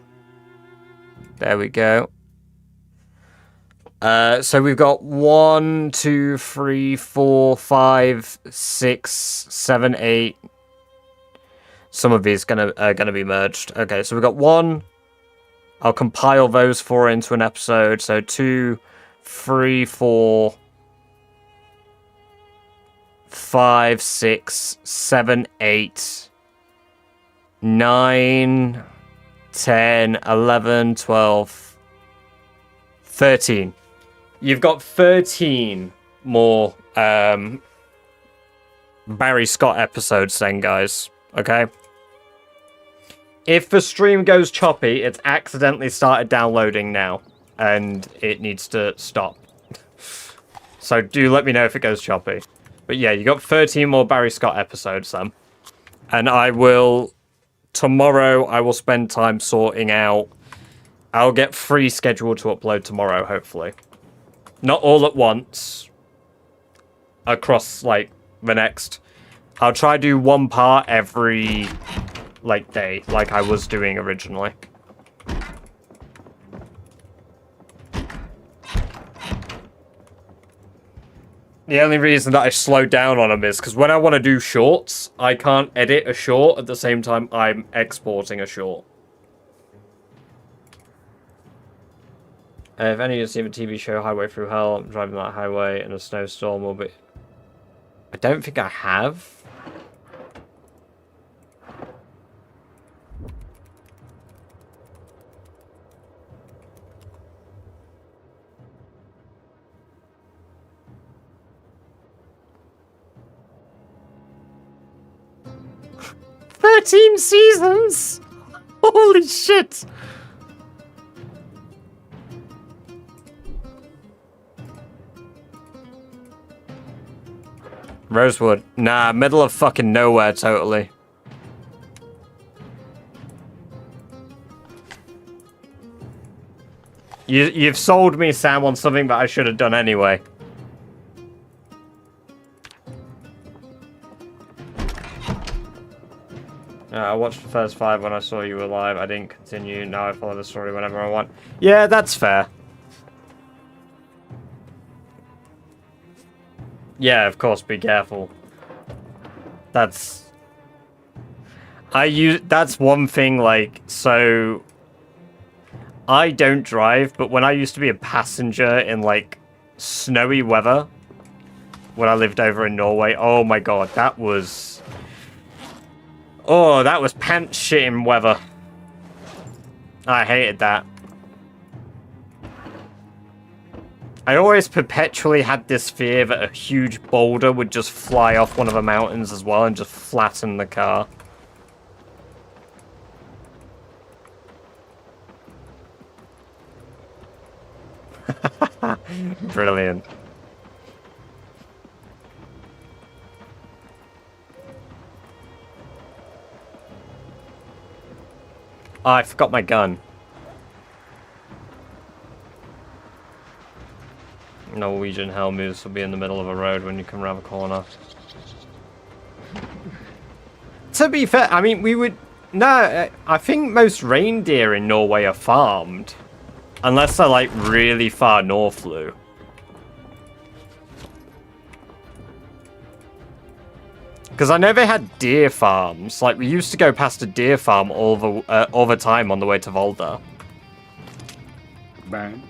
[SPEAKER 1] There we go. So we've got 1, 2, 3, 4, 5, 6, 7, 8. Some of these are gonna be merged. Okay, so we've got 1. I'll compile those 4 into an episode. So 2, 3, 4, 5, 6, 7, 8, 9, 10, 11, 12, 13. You've got 13 more Barry Scott episodes then, guys. Okay? If the stream goes choppy, it's accidentally started downloading now. And it needs to stop. So do let me know if it goes choppy. But yeah, you got 13 more Barry Scott episodes then. And I will... Tomorrow, I will spend time sorting out... I'll get 3 scheduled to upload tomorrow, hopefully. Not all at once. Across, like, the next... I'll try to do 1 part every, like, day, like I was doing originally. The only reason that I slowed down on them is because when I want to do shorts, I can't edit a short at the same time I'm exporting a short. If any of you have seen the TV show Highway Through Hell, I'm driving that highway in a snowstorm will be... I don't think I have. "13 seasons! Holy shit!" Rosewood. Nah, middle of fucking nowhere, totally. You've sold me, Sam, on something that I should have done anyway. I watched the first 5 when I saw you were live. I didn't continue. Now I follow the story whenever I want. Yeah, that's fair. Yeah, of course, be careful. That's one thing, like, so... I don't drive, but when I used to be a passenger in, like, snowy weather, when I lived over in Norway, oh my god, that was... Oh, that was pants-shitting weather. I hated that. I always perpetually had this fear that a huge boulder would just fly off one of the mountains as well and just flatten the car. Brilliant. Oh, I forgot my gun. Norwegian hell moose will be in the middle of a road when you come around the corner. To be fair, I mean, we would... No, I think most reindeer in Norway are farmed. Unless they're, like, really far north, Lou. Because I know they had deer farms. Like, we used to go past a deer farm all the time on the way to Volda.
[SPEAKER 2] Bang.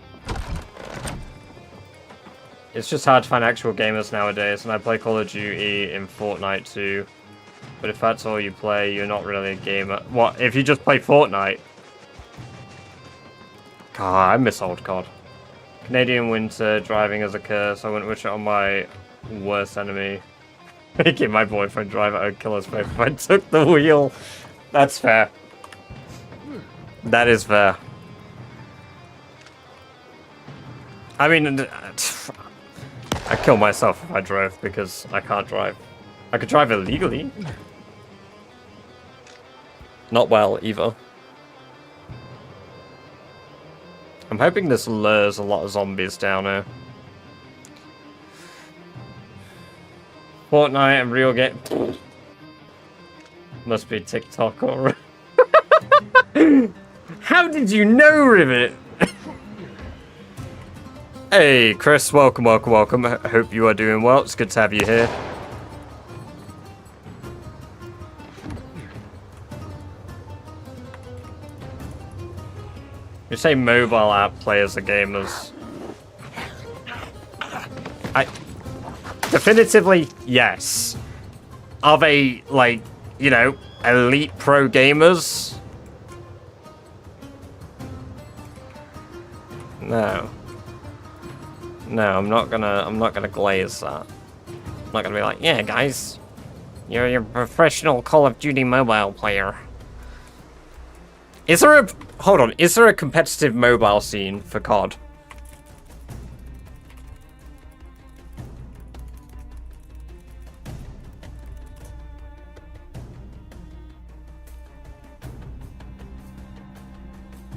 [SPEAKER 1] It's just hard to find actual gamers nowadays, and I play Call of Duty in Fortnite too. But if that's all you play, you're not really a gamer. What, if you just play Fortnite? God, I miss old COD. Canadian winter, driving as a curse. I wouldn't wish it on my worst enemy. Making my boyfriend drive it, I'd kill us both if I took the wheel. That's fair. That is fair. I mean, I'd kill myself if I drove because I can't drive. I could drive illegally. Not well, either. I'm hoping this lures a lot of zombies down here. Fortnite and real game. Must be TikTok or... How did you know, Rivet? Hey, Chris, welcome, welcome, welcome. I hope you are doing well. It's good to have you here. You say mobile app players are gamers. Definitively, yes. Are they, like, you know, elite pro gamers? No. No, I'm not gonna glaze that. I'm not gonna be like, yeah, guys, You're a professional Call of Duty mobile player. Is there a... Hold on. Is there a competitive mobile scene for COD?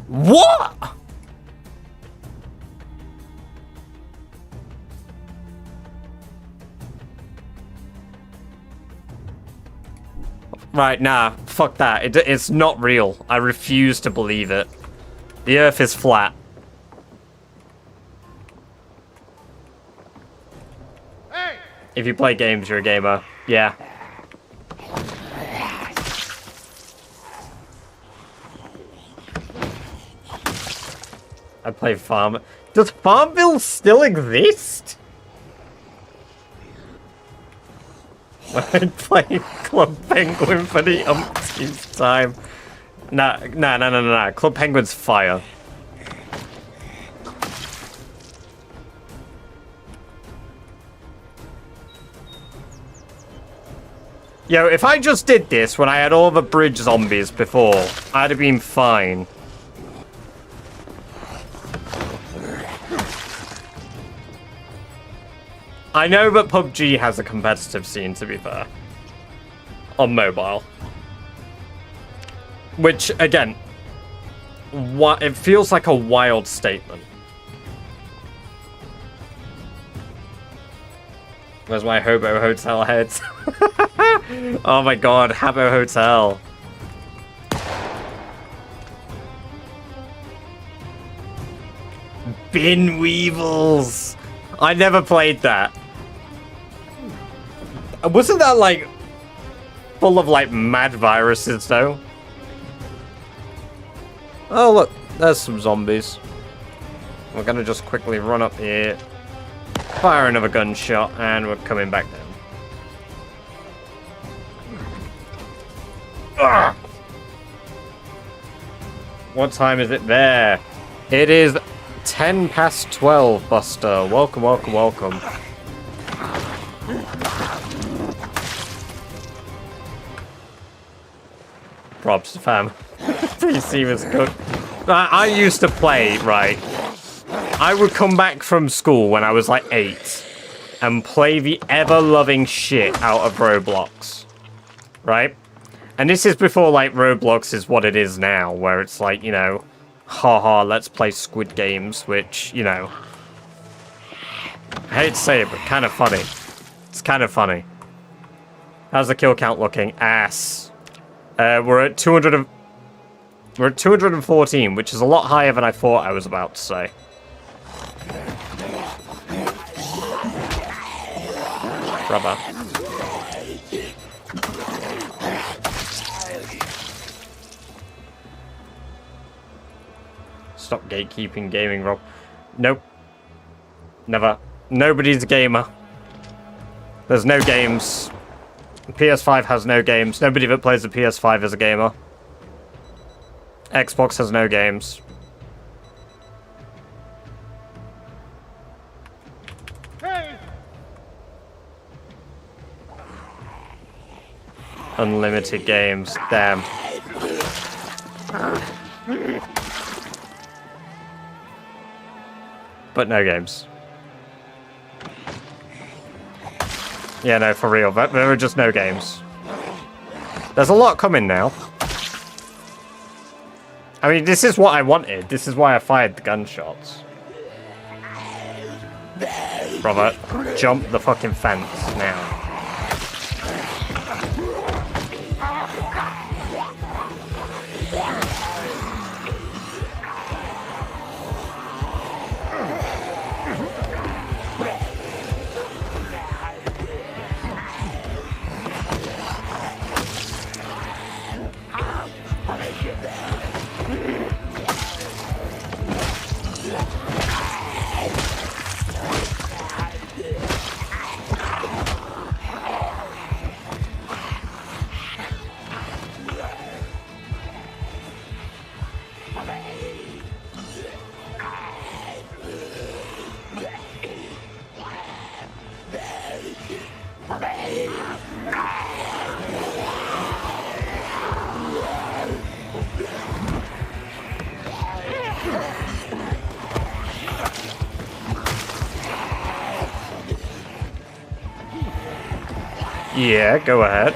[SPEAKER 1] What? Right, nah, fuck that. It's not real. I refuse to believe it. The Earth is flat.
[SPEAKER 5] Hey!
[SPEAKER 1] If you play games, you're a gamer. Yeah. I play Farm. Does Farmville still exist? I played Club Penguin for the umpteenth time. Nah. Club Penguin's fire. Yo, if I just did this when I had all the bridge zombies before, I'd have been fine. I know that PUBG has a competitive scene, to be fair. On mobile. Which, again, it feels like a wild statement. Where's my Hobo Hotel head? Oh my god, Habbo Hotel. Bin Weevils! I never played that. Wasn't that, like, full of, like, mad viruses, though? Oh, look. There's some zombies. We're gonna just quickly run up here, fire another gunshot, and we're coming back down. Ugh! What time is it there? It is 10 past 12, Buster. Welcome, welcome, welcome. Props to fam. PC was good. I used to play, right? I would come back from school when I was like 8 and play the ever-loving shit out of Roblox. Right? And this is before, like, Roblox is what it is now, where it's like, you know, haha, let's play Squid Games, which, you know, I hate to say it, but kind of funny. It's kind of funny. How's the kill count looking? Ass. We're at 214, which is a lot higher than I thought I was about to say. Brother. Stop gatekeeping gaming, Rob. Nope. Never. Nobody's a gamer. There's no games. The PS5 has no games. Nobody that plays the PS5 is a gamer. Xbox has no games.
[SPEAKER 5] Hey!
[SPEAKER 1] Unlimited games. Damn. But no games. Yeah, no, for real. There are just no games. There's a lot coming now. I mean, this is what I wanted. This is why I fired the gunshots. Robert, jump the fucking fence now. Yeah, go ahead.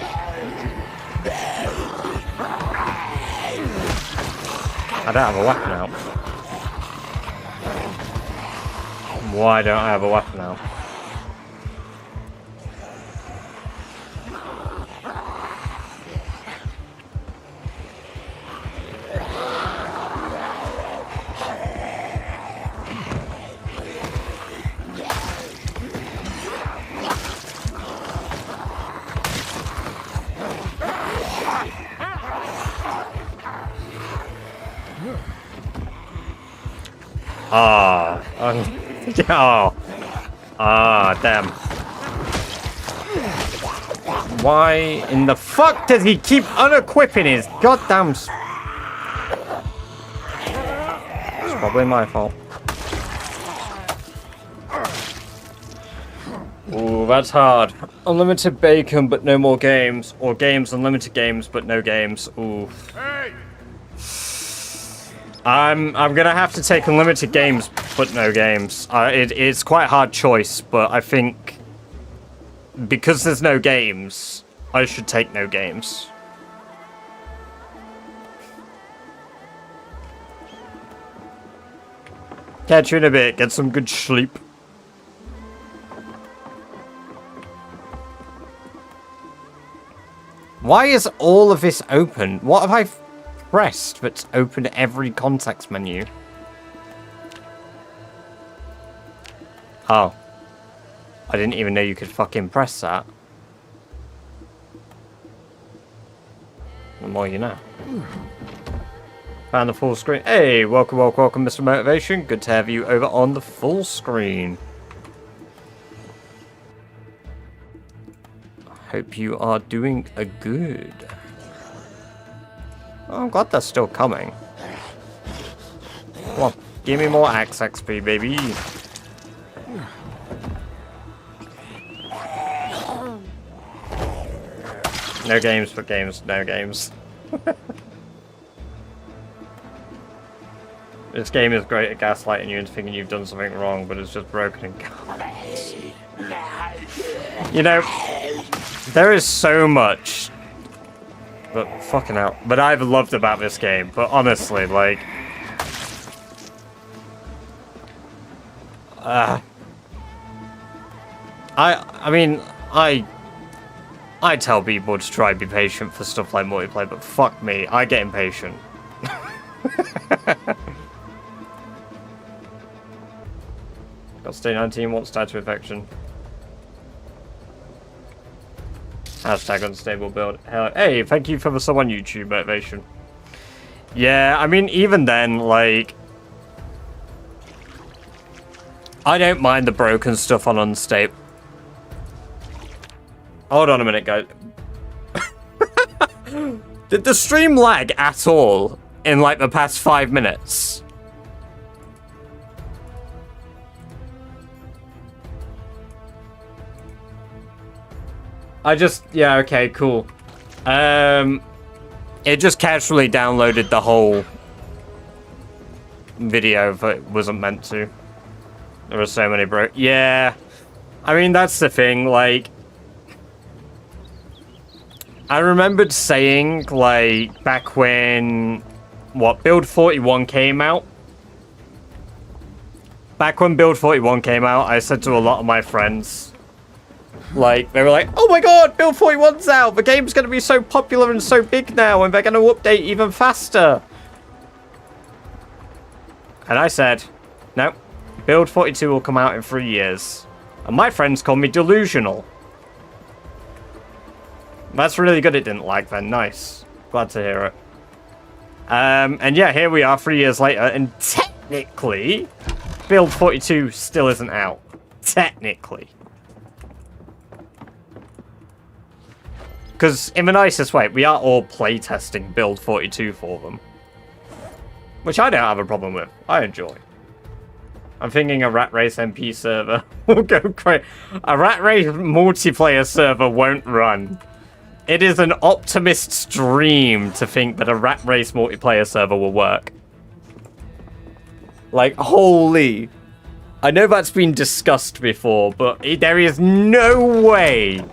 [SPEAKER 1] I don't have a weapon out. Why don't I have a weapon out? Damn. Why in the fuck does he keep unequipping his goddamn... It's probably my fault. Ooh, that's hard. Unlimited bacon, but no more games. Or games, unlimited games, but no games. Ooh.
[SPEAKER 5] Hey!
[SPEAKER 1] I'm gonna have to take unlimited games, but no games. It's quite a hard choice, but I think because there's no games, I should take no games. Catch you in a bit. Get some good sleep. Why is all of this open? What have I pressed that's opened every context menu? Oh. I didn't even know you could fucking press that. The more you know. Found the full screen. Hey, welcome, Mr. Motivation. Good to have you over on the full screen. Hope you are doing a good. Oh, I'm glad they're still coming. Come on, give me more axe XP, baby. No games, but games, no games. This game is great at gaslighting you into thinking you've done something wrong, but it's just broken in comments. You know, there is so much, but fucking hell, but I've loved about this game. But honestly, like, I mean, I tell people to try and be patient for stuff like multiplayer, but fuck me, I get impatient. Got Stay 19, wants to add to infection. Hashtag unstable build. Hell, hey, thank you for the sub on YouTube, Motivation. Yeah, I mean, even then, like, I don't mind the broken stuff on unstable. Hold on a minute, guys. Did the stream lag at all in, like, the past 5 minutes? Yeah, okay, cool. It just casually downloaded the whole video, but it wasn't meant to. There were so many yeah. I mean, that's the thing, like, I remembered saying, like, back when, Build 41 came out? Back when Build 41 came out, I said to a lot of my friends, like, they were like, oh my god, Build 41's out! The game's gonna be so popular and so big now, and they're gonna update even faster! And I said, no, Build 42 will come out in 3 years. And my friends called me delusional. That's really good it didn't lag then, nice. Glad to hear it. And yeah, here we are 3 years later, and technically, Build 42 still isn't out. Technically. Because in the nicest way, we are all playtesting Build 42 for them. Which I don't have a problem with. I enjoy. I'm thinking a Rat Race MP server will go crazy. A Rat Race multiplayer server won't run. It is an optimist's dream to think that a Rat Race multiplayer server will work. Like, holy. I know that's been discussed before, but there is no way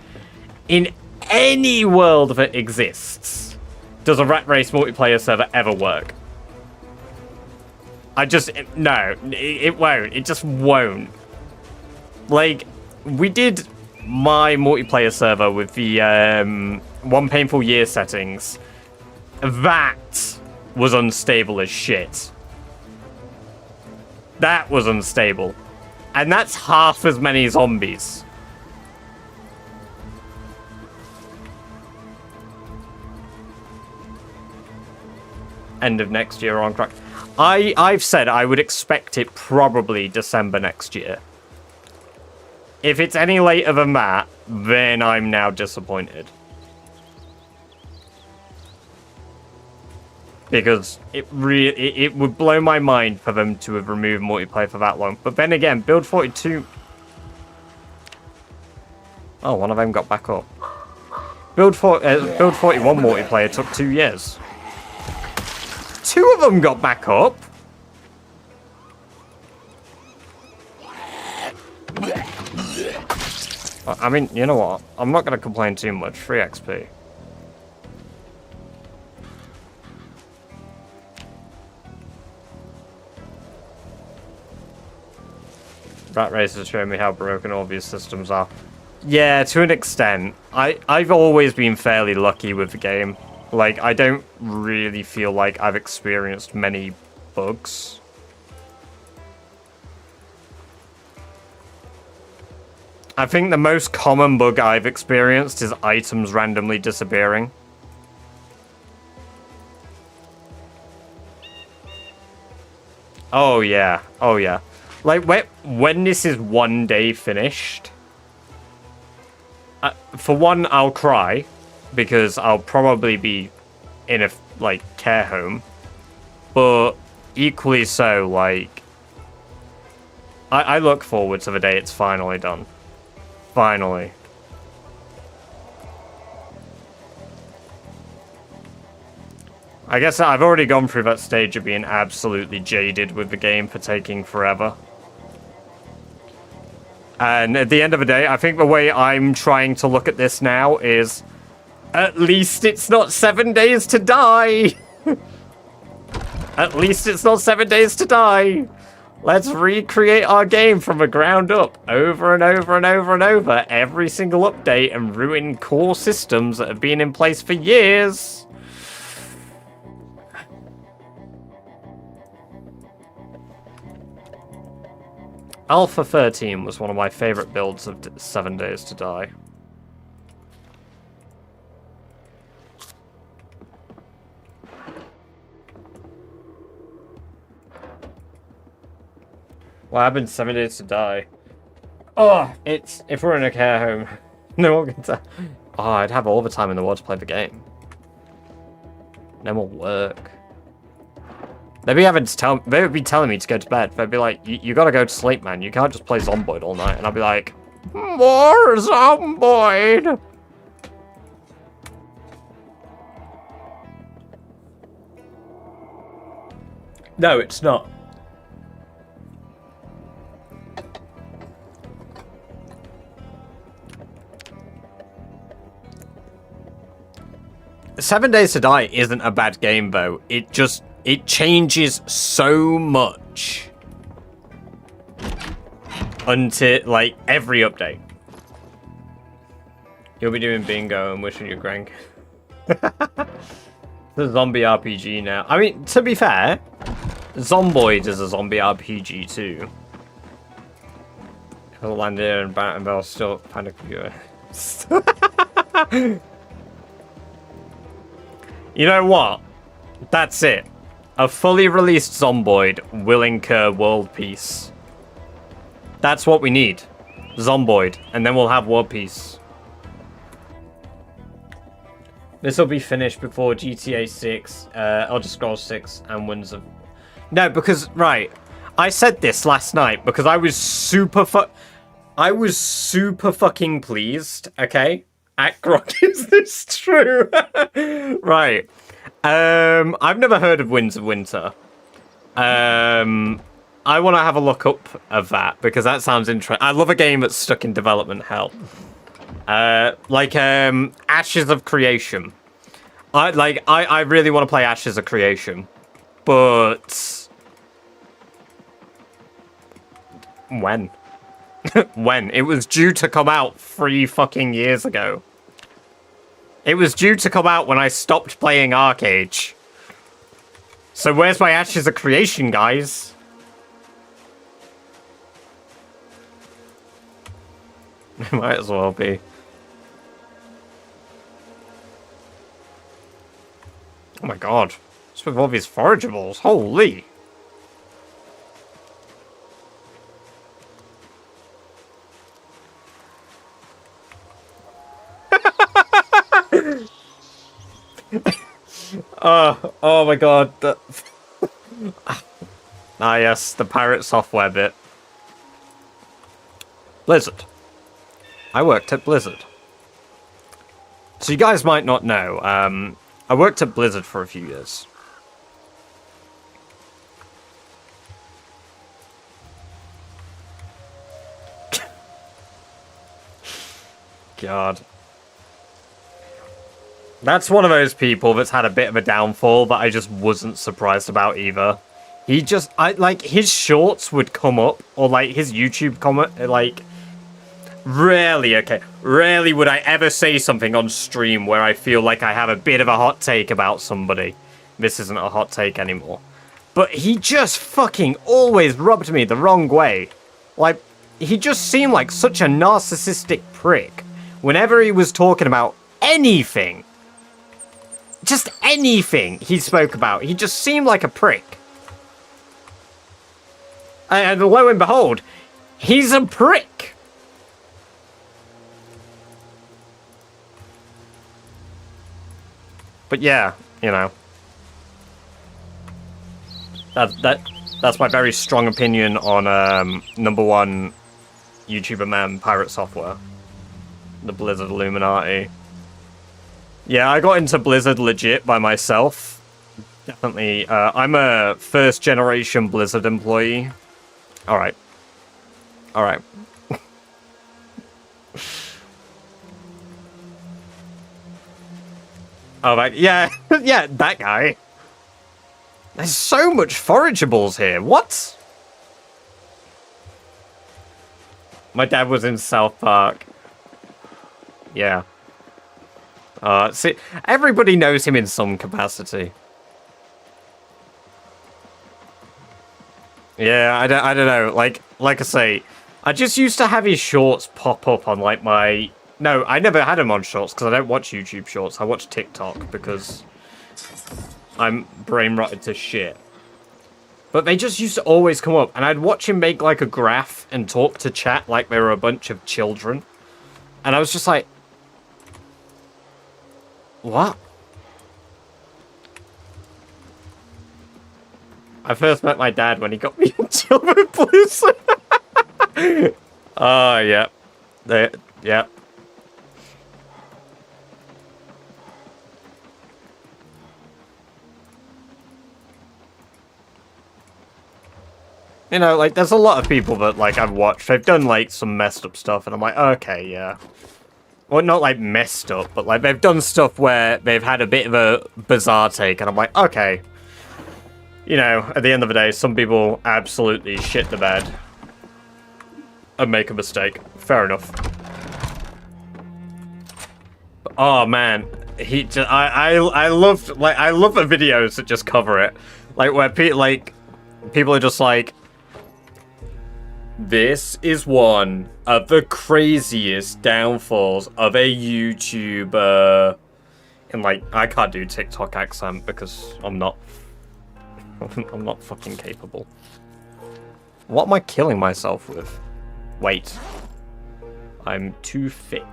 [SPEAKER 1] in any world that exists, does a Rat Race multiplayer server ever work. No, it won't. It just won't. Like, we did my multiplayer server with the One Painful Year settings. That was unstable as shit. That was unstable. And that's half as many zombies. End of next year on crack. I've said I would expect it probably December next year. If it's any later than that, then I'm now disappointed. Because it would blow my mind for them to have removed multiplayer for that long. But then again, Build 42... Oh, one of them got back up. Build 41 multiplayer took 2 years. 2 of them got back up. I mean, you know what? I'm not going to complain too much. Free XP. Rat Race has shown me how broken all these systems are. Yeah, to an extent. I've always been fairly lucky with the game. Like, I don't really feel like I've experienced many bugs. I think the most common bug I've experienced is items randomly disappearing. Oh yeah, oh yeah. Like, when this is one day finished, for one, I'll cry, because I'll probably be in a, like, care home. But equally so, like, I look forward to the day it's finally done. Finally. I guess I've already gone through that stage of being absolutely jaded with the game for taking forever. And at the end of the day, I think the way I'm trying to look at this now is, at least it's not 7 days to die. At least it's not 7 days to die. Let's recreate our game from the ground up, over and over and over and over, every single update, and ruin core systems that have been in place for years. Alpha 13 was one of my favorite builds of 7 Days to Die. What happened 7 Days to Die? Oh, it's... If we're in a care home, no one can tell. Oh, I'd have all the time in the world to play the game. No more work. They'd be having to tell... They would be telling me to go to bed. They'd be like, you gotta go to sleep, man. You can't just play Zomboid all night. And I'd be like, more Zomboid! No, it's not. Seven Days to Die isn't a bad game, though. It changes so much until, like, every update. You'll be doing bingo and wishing your grandkids. The zombie RPG now. I mean, to be fair, Zomboid is a zombie RPG too. He'll land here and Bell still panic viewer. You know what? That's it. A fully released Zomboid will incur world peace. That's what we need. Zomboid. And then we'll have world peace. This will be finished before GTA 6, Elder Scrolls 6, and Winds of... No, because, right. I said this last night because I was super fucking pleased, okay? At Grok, is this true? Right. I've never heard of Winds of Winter. I want to have a look up of that because that sounds interesting. I love a game that's stuck in development hell. Ashes of Creation. I really want to play Ashes of Creation, but when? When? It was due to come out 3 fucking years ago. It was due to come out when I stopped playing Arcade. So where's my Ashes of Creation, guys? Might as well be. Oh my god. What's with all these forageables? Holy. Oh my god. Ah yes, the pirate software bit. Blizzard. I worked at Blizzard. So you guys might not know, I worked at Blizzard for a few years. God. That's one of those people that's had a bit of a downfall that I just wasn't surprised about either. He just, his shorts would come up, or like his YouTube comment, like, rarely would I ever say something on stream where I feel like I have a bit of a hot take about somebody. This isn't a hot take anymore. But he just fucking always rubbed me the wrong way. Like, he just seemed like such a narcissistic prick whenever he was talking about anything. Just anything he spoke about. He just seemed like a prick. And lo and behold, he's a prick. But yeah, you know. That's my very strong opinion on #1 YouTuber man pirate software. The Blizzard Illuminati. Yeah, I got into Blizzard legit by myself. Definitely. I'm a first generation Blizzard employee. Alright. Alright. Oh, yeah, yeah, that guy. There's so much forageables here. What? My dad was in South Park. Yeah. See, everybody knows him in some capacity. Yeah, I don't know. Like I say, I just used to have his shorts pop up on like my... No, I never had him on shorts because I don't watch YouTube shorts. I watch TikTok because I'm brain rotted to shit. But they just used to always come up, and I'd watch him make like a graph and talk to chat like they were a bunch of children. And I was just like, what? I first met my dad when he got me into Blizzard. Oh, yeah. Yeah. You know, like, there's a lot of people that, like, I've watched. They've done, like, some messed up stuff, and I'm like, okay, yeah. Well, not, like, messed up, but, like, they've done stuff where they've had a bit of a bizarre take, and I'm like, okay. You know, at the end of the day, some people absolutely shit the bed and make a mistake. Fair enough. But, oh, man. He just, I love the videos that just cover it. Like, where people are just like, this is one of the craziest downfalls of a YouTuber. And, like, I can't do TikTok accent because I'm not fucking capable. What am I killing myself with? Wait. I'm too thick.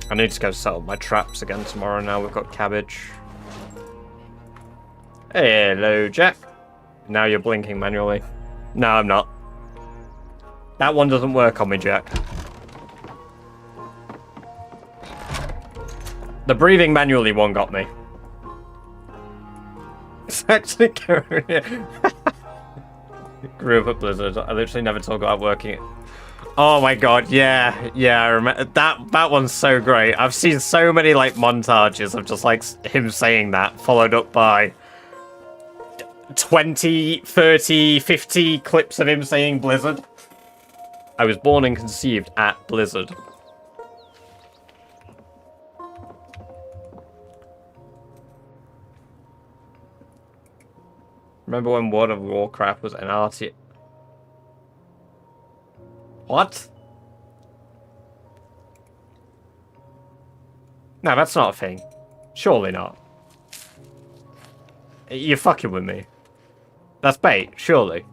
[SPEAKER 1] I need to go set up my traps again tomorrow now we've got cabbage. Hello, Jack. Now you're blinking manually. No, I'm not. That one doesn't work on me, Jack. The breathing manually one got me. It's actually going here. Grew up at Blizzard. I literally never talk about working. Oh my god, yeah, I remember that one's so great. I've seen so many like montages of just like him saying that, followed up by 20, 30, 50 clips of him saying Blizzard. I was born and conceived at Blizzard. Remember when World of Warcraft was an RT? What? No, that's not a thing. Surely not. You're fucking with me. That's bait, surely.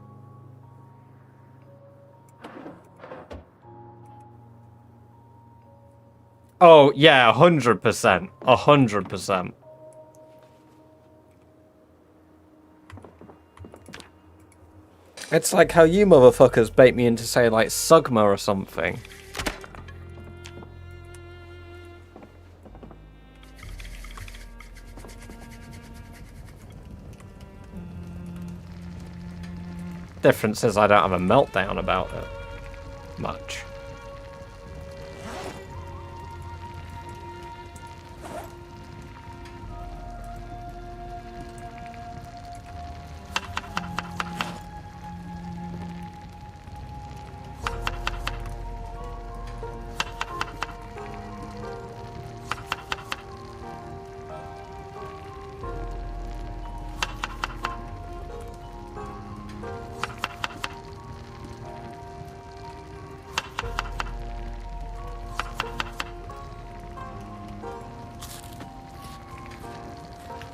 [SPEAKER 1] Oh, yeah, 100%. 100%. It's like how you motherfuckers bait me into saying, like, Sugma or something. Difference is I don't have a meltdown about it. Much.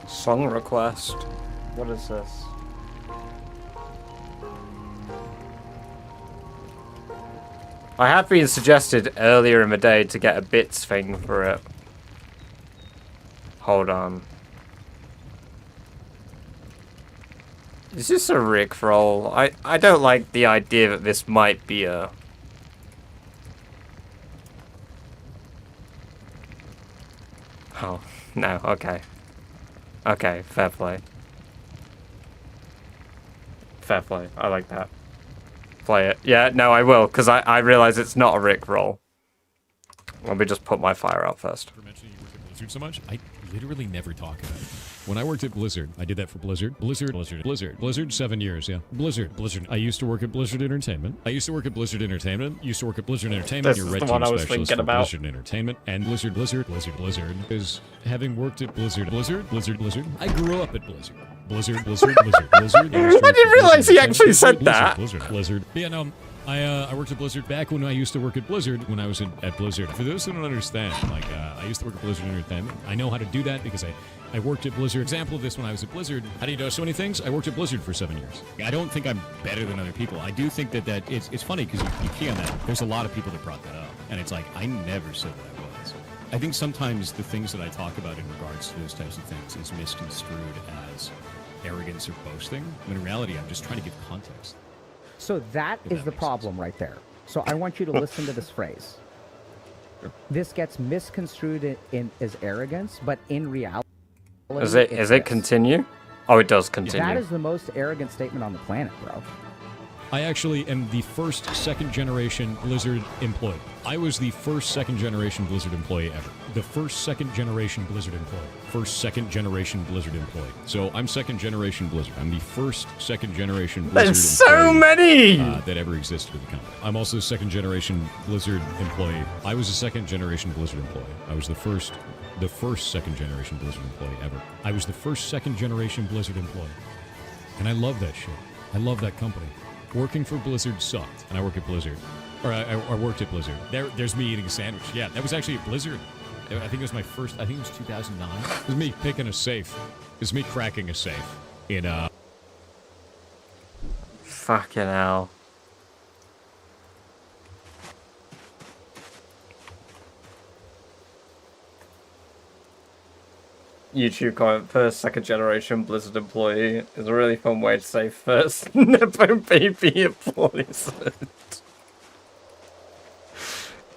[SPEAKER 1] Song request. What is this? I have been suggested earlier in the day to get a bits thing for it. Hold on. Is this a Rickroll? I don't like the idea that this might be a... Oh, no, okay. Okay, fair play. Fair play. I like that. Play it. Yeah, no, I will, because I realize it's not a Rickroll. Let me just put my fire out first.
[SPEAKER 6] For mentioning you work at Blizzard so much, I literally never talk about it. When I worked at Blizzard, I did that for Blizzard. Blizzard, 7 years, yeah. Blizzard. I used to work at Blizzard Entertainment. Used to work at Blizzard Entertainment. Your red team specialist for Blizzard Entertainment. And Blizzard is having worked at Blizzard. I grew up at Blizzard. Blizzard.
[SPEAKER 1] I didn't realize he actually said that.
[SPEAKER 6] Blizzard. Yeah, no. I worked at Blizzard back when I used to work at Blizzard, when I was at Blizzard. For those who don't understand, like, I used to work at Blizzard Entertainment. I know how to do that because I worked at Blizzard. Example of this when I was at Blizzard. How do you know so many things? I worked at Blizzard for 7 years. I don't think I'm better than other people. I do think that it's funny because you key on that. There's a lot of people that brought that up. And it's like, I never said that I was. I think sometimes the things that I talk about in regards to those types of things is misconstrued as arrogance or boasting. When in reality, I'm just trying to give context.
[SPEAKER 7] So that is the problem right there. So I want you to listen to this phrase. This gets misconstrued as arrogance, but in reality,
[SPEAKER 1] Is it continue? Oh, it does continue.
[SPEAKER 7] That is the most arrogant statement on the planet, bro.
[SPEAKER 6] I actually am the first second-generation Blizzard employee. I was the first second-generation Blizzard employee ever. The first second-generation Blizzard employee. First second-generation Blizzard employee. So I'm second-generation Blizzard. I'm the first second-generation Blizzard
[SPEAKER 1] There's so many!
[SPEAKER 6] That ever existed with the company. I'm also a second-generation Blizzard employee. I was a second-generation Blizzard employee. I was the first second-generation Blizzard employee ever. I was the first second-generation Blizzard employee. And I love that shit. I love that company. Working for Blizzard sucked, and I work at Blizzard. Or I worked at Blizzard. There's me eating a sandwich. Yeah, that was actually at Blizzard. I think it was my first, I think it was 2009. It was me picking a safe. It was me cracking a safe in,
[SPEAKER 1] Fucking hell. YouTube comment, first second generation Blizzard employee is a really fun way to say first Nepo baby at Blizzard.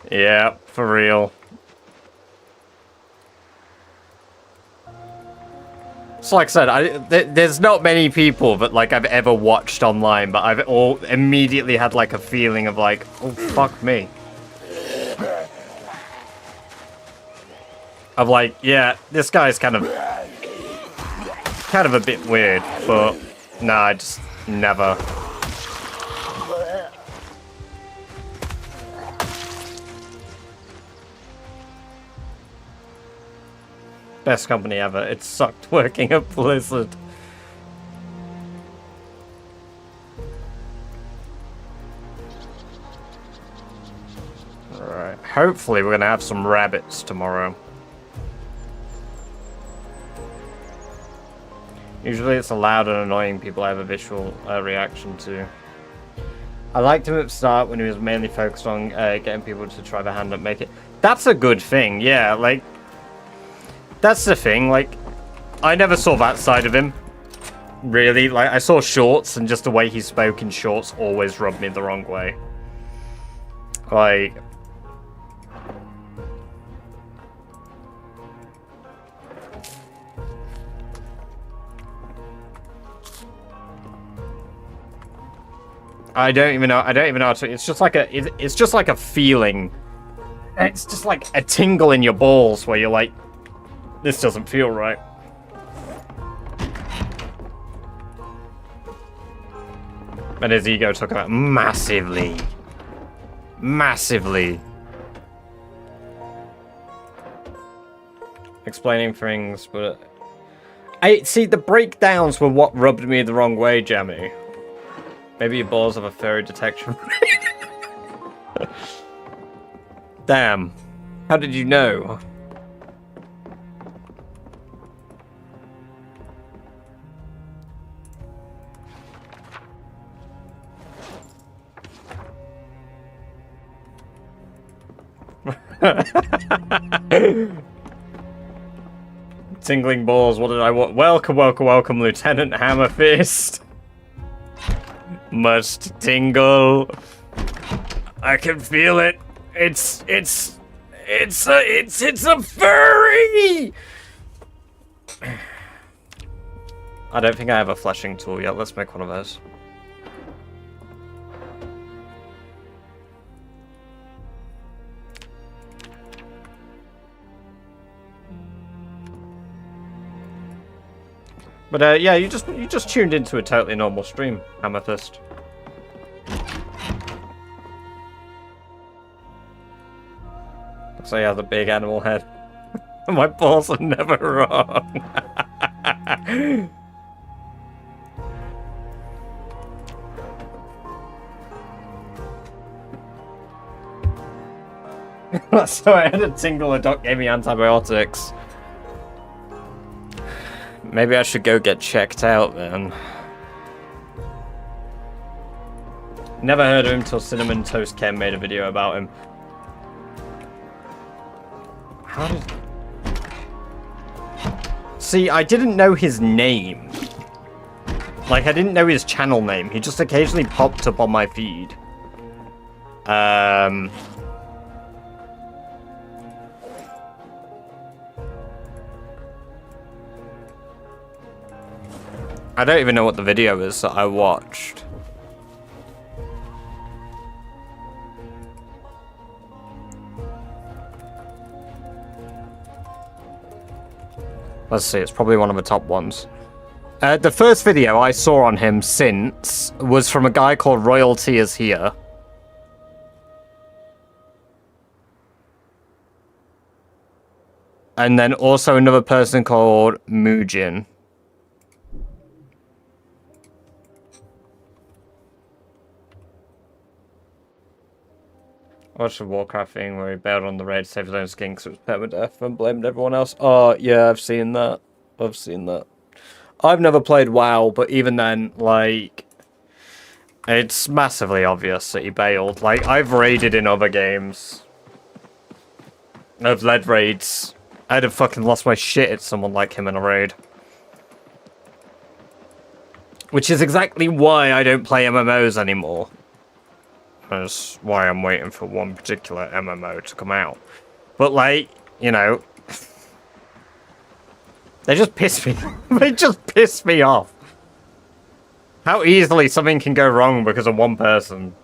[SPEAKER 1] Yeah, for real. So like I said, there's not many people that like I've ever watched online, but I've immediately had like a feeling of like, oh fuck me. Of like, yeah, this guy's kind of a bit weird, but nah, I just never. Best company ever. It sucked working at Blizzard. Alright. Hopefully we're gonna have some rabbits tomorrow. Usually it's the loud and annoying people I have a visual reaction to. I liked him at the start when he was mainly focused on getting people to try their hand and make it. That's a good thing, yeah, like... That's the thing, like, I never saw that side of him, really. Like, I saw shorts, and just the way he spoke in shorts always rubbed me the wrong way. Like... I don't even know how to, it's just like a feeling. It's just like a tingle in your balls where you're like, this doesn't feel right. And his ego took him out massively. Massively. Explaining things, but... see, the breakdowns were what rubbed me the wrong way, Jammy. Maybe your balls have a furry detection. Damn. How did you know? Tingling balls, what did I want? Welcome, welcome, welcome, Lieutenant Hammerfist. Must tingle. I can feel it. It's a furry! I don't think I have a fleshing tool yet. Let's make one of those. But yeah, you just tuned into a totally normal stream, Amethyst. So yeah, the big animal head. My balls are never wrong. So I had a tingle, a doc gave me antibiotics. Maybe I should go get checked out then. Never heard of him till Cinnamon Toast Ken made a video about him. How did... See, I didn't know his name. Like, I didn't know his channel name. He just occasionally popped up on my feed. I don't even know what the video is that I watched. Let's see, it's probably one of the top ones. The first video I saw on him since was from a guy called Royalty is Here. And then also another person called Mujin. I watched a Warcraft thing where he bailed on the raid, saved his own skin because it was permadeath and blamed everyone else. Oh, yeah, I've seen that. I've seen that. I've never played WoW, but even then, like, it's massively obvious that he bailed. Like, I've raided in other games. I've led raids. I'd have fucking lost my shit at someone like him in a raid. Which is exactly why I don't play MMOs anymore. That's why I'm waiting for one particular MMO to come out. But, like, you know... They just piss me. They just piss me off. How easily something can go wrong because of one person.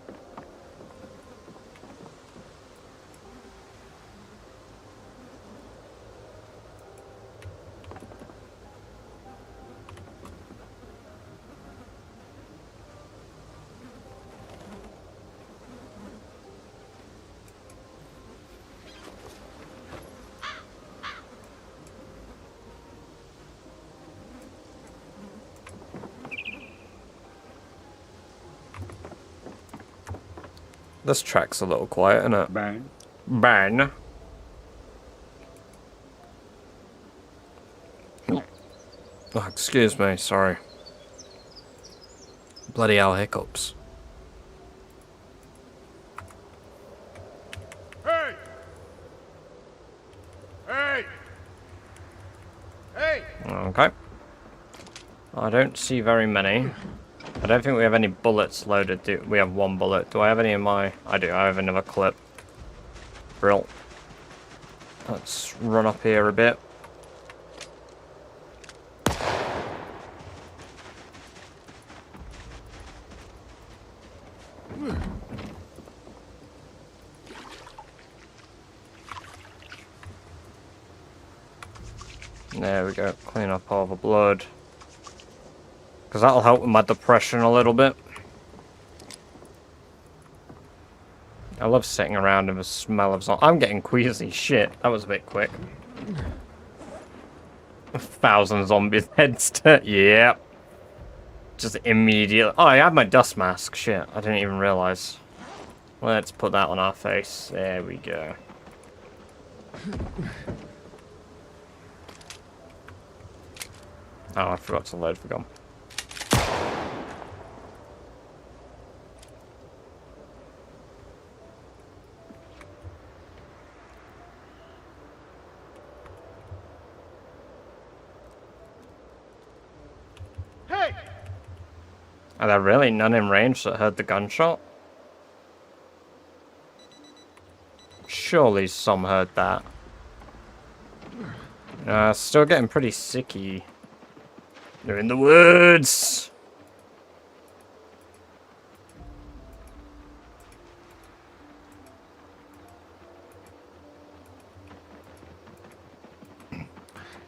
[SPEAKER 1] This track's a little quiet, isn't it?
[SPEAKER 2] Bang.
[SPEAKER 1] Bang. Oh, excuse me, sorry. Bloody hell hiccups.
[SPEAKER 5] Hey! Hey! Hey!
[SPEAKER 1] Okay. I don't see very many. I don't think we have any bullets loaded. We have one bullet. Do I have any in my... I do. I have another clip. Brill. Let's run up here a bit. There we go. Clean up all the blood. Because that'll help with my depression a little bit. I love sitting around in the smell of zombies. I'm getting queasy. Shit, that was a bit quick. 1,000 zombies heads to... Yeah. Just immediately... Oh, I have my dust mask. Shit, I didn't even realize. Let's put that on our face. There we go. Oh, I forgot to load for gum.
[SPEAKER 5] Hey!
[SPEAKER 1] Are there really none in range that heard the gunshot? Surely some heard that. Still getting pretty sicky. They're in the woods!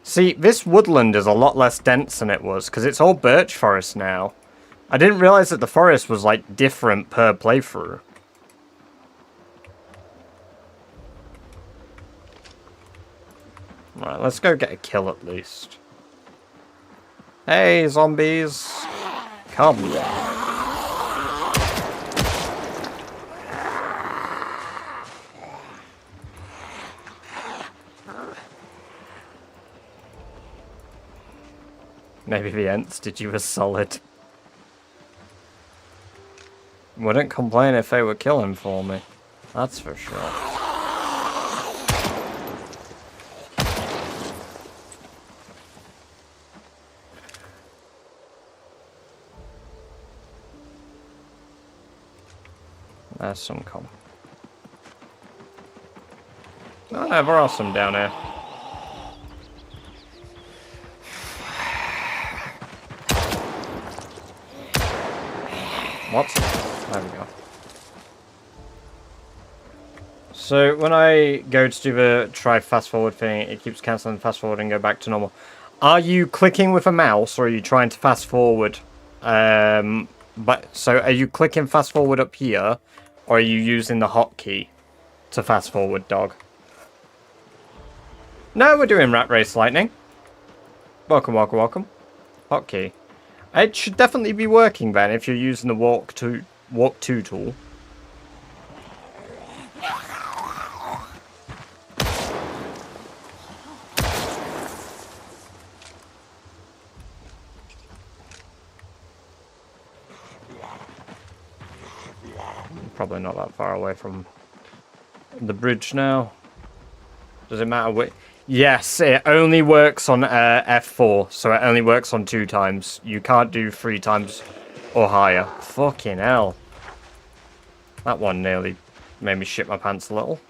[SPEAKER 1] See, this woodland is a lot less dense than it was, because it's all birch forest now. I didn't realize that the forest was, like, different per playthrough. Right, let's go get a kill at least. Hey, zombies! Come. Maybe the Ents did you a solid. Wouldn't complain if they were killing for me. That's for sure. There's some com. Oh, no, there are some down here. What? There we go. So when I go to do the try fast forward thing, it keeps cancelling fast forward and go back to normal. Are you clicking with a mouse or are you trying to fast forward? So are you clicking fast forward up here or are you using the hotkey to fast forward, dog? No, we're doing Rat Race Lightning. Welcome, welcome, welcome. Hotkey. It should definitely be working then if you're using the walk to tool. Probably not that far away from the bridge now. Does it matter which? Yes, it only works on F4, so it only works on 2 times. You can't do 3 times or higher. Fucking hell. That one nearly made me shit my pants a little.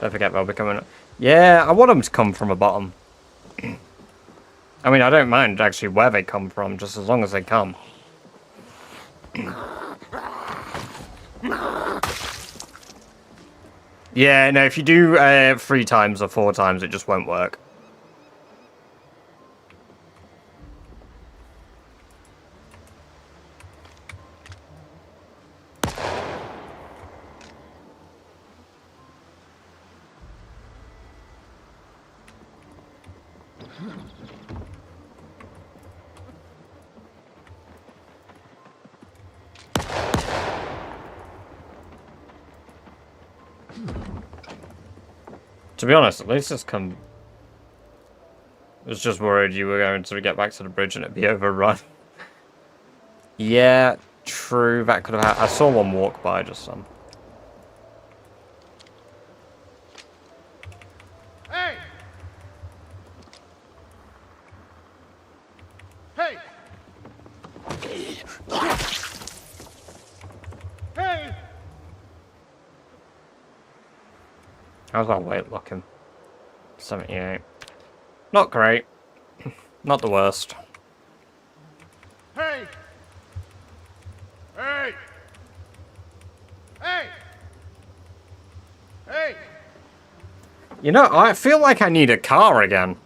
[SPEAKER 1] Don't forget they'll be coming up. Yeah, I want them to come from a bottom. I mean, I don't mind actually where they come from, just as long as they come. Yeah, no, if you do 3 times or 4 times, it just won't work. To be honest, at least it's come... I was just worried you were going to get back to the bridge and it'd be overrun. Yeah, true, that could have happened. I saw one walk by just then.
[SPEAKER 5] Hey! Hey! Hey!
[SPEAKER 1] How's that weight looking? 78. Not great. Not the worst.
[SPEAKER 5] Hey! Hey! Hey! Hey!
[SPEAKER 1] You know, I feel like I need a car again.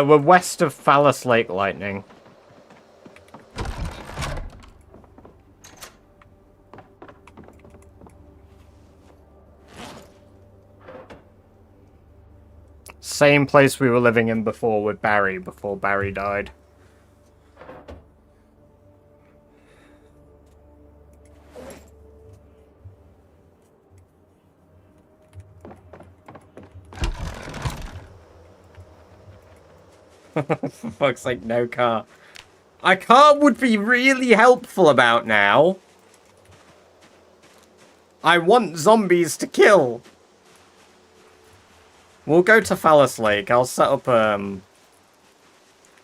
[SPEAKER 1] We're west of Phallus Lake Lightning. Same place we were living in before with Barry, before Barry died. For fuck's sake, no car. A car would be really helpful about now. I want zombies to kill. We'll go to Phallus Lake. I'll set up,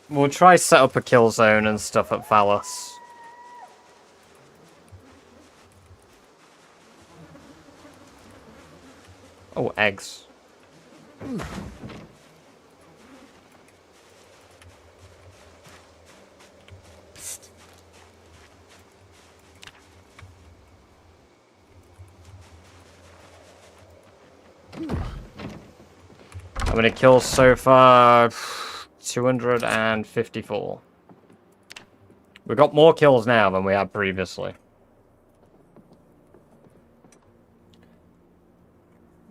[SPEAKER 1] we'll try set up a kill zone and stuff at Phallus. Oh, eggs. I'm gonna kill so far 254. We got more kills now than we had previously. I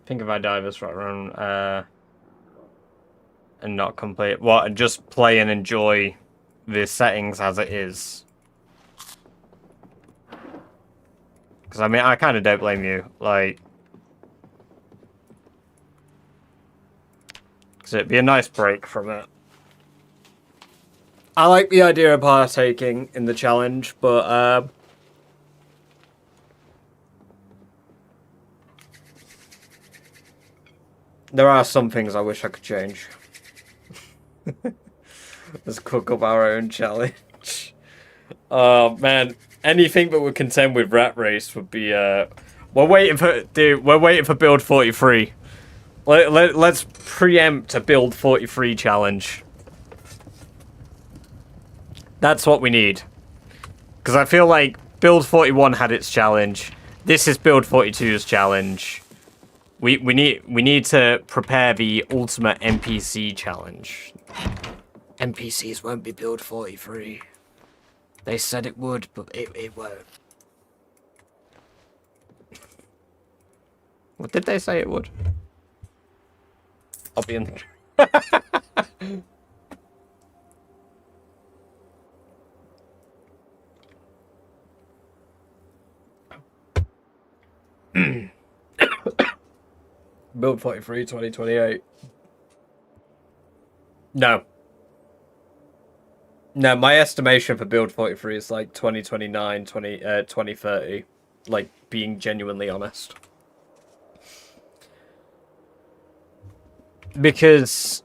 [SPEAKER 1] think if I die this run and not complete what, and just play and enjoy the settings as it is. Because I mean, I kind of don't blame you. Like, because it'd be a nice break from it. I like the idea of partaking in the challenge, but there are some things I wish I could change. Let's cook up our own challenge. Oh man, anything that would contend with Rat Race would be we're waiting for build 43. Let's preempt a build 43 challenge. That's what we need. Because I feel like build 41 had its challenge. This is build 42's challenge. We need to prepare the ultimate NPC challenge. NPCs won't be build 43. They said it would, but it won't. What did they say it would? I'll be in the... Build 43, 2028. No. No, my estimation for build 43 is like 2029, 2030. Like, being genuinely honest. Because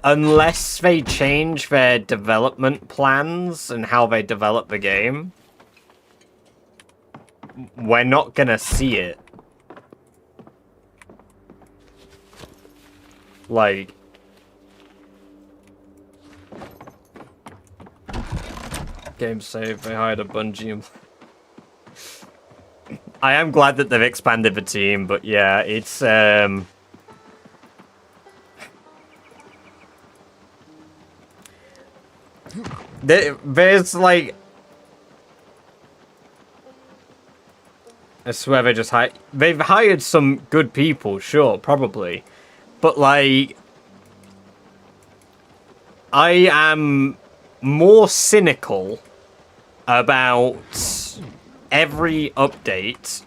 [SPEAKER 1] unless they change their development plans and how they develop the game, we're not gonna see it. Like... Game save, they hired a Bungie. I am glad that they've expanded the team, but yeah, it's there's like, I swear they've hired some good people, sure, probably, but like, I am more cynical about every update.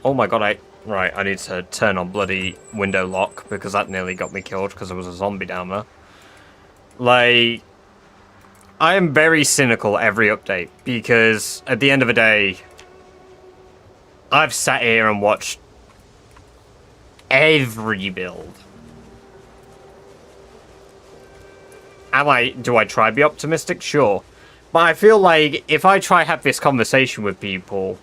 [SPEAKER 1] Oh my god, I need to turn on bloody window lock because that nearly got me killed because there was a zombie down there. Like, I am very cynical every update because at the end of the day, I've sat here and watched every build. Do I try to be optimistic? Sure. But I feel like if I try to have this conversation with people,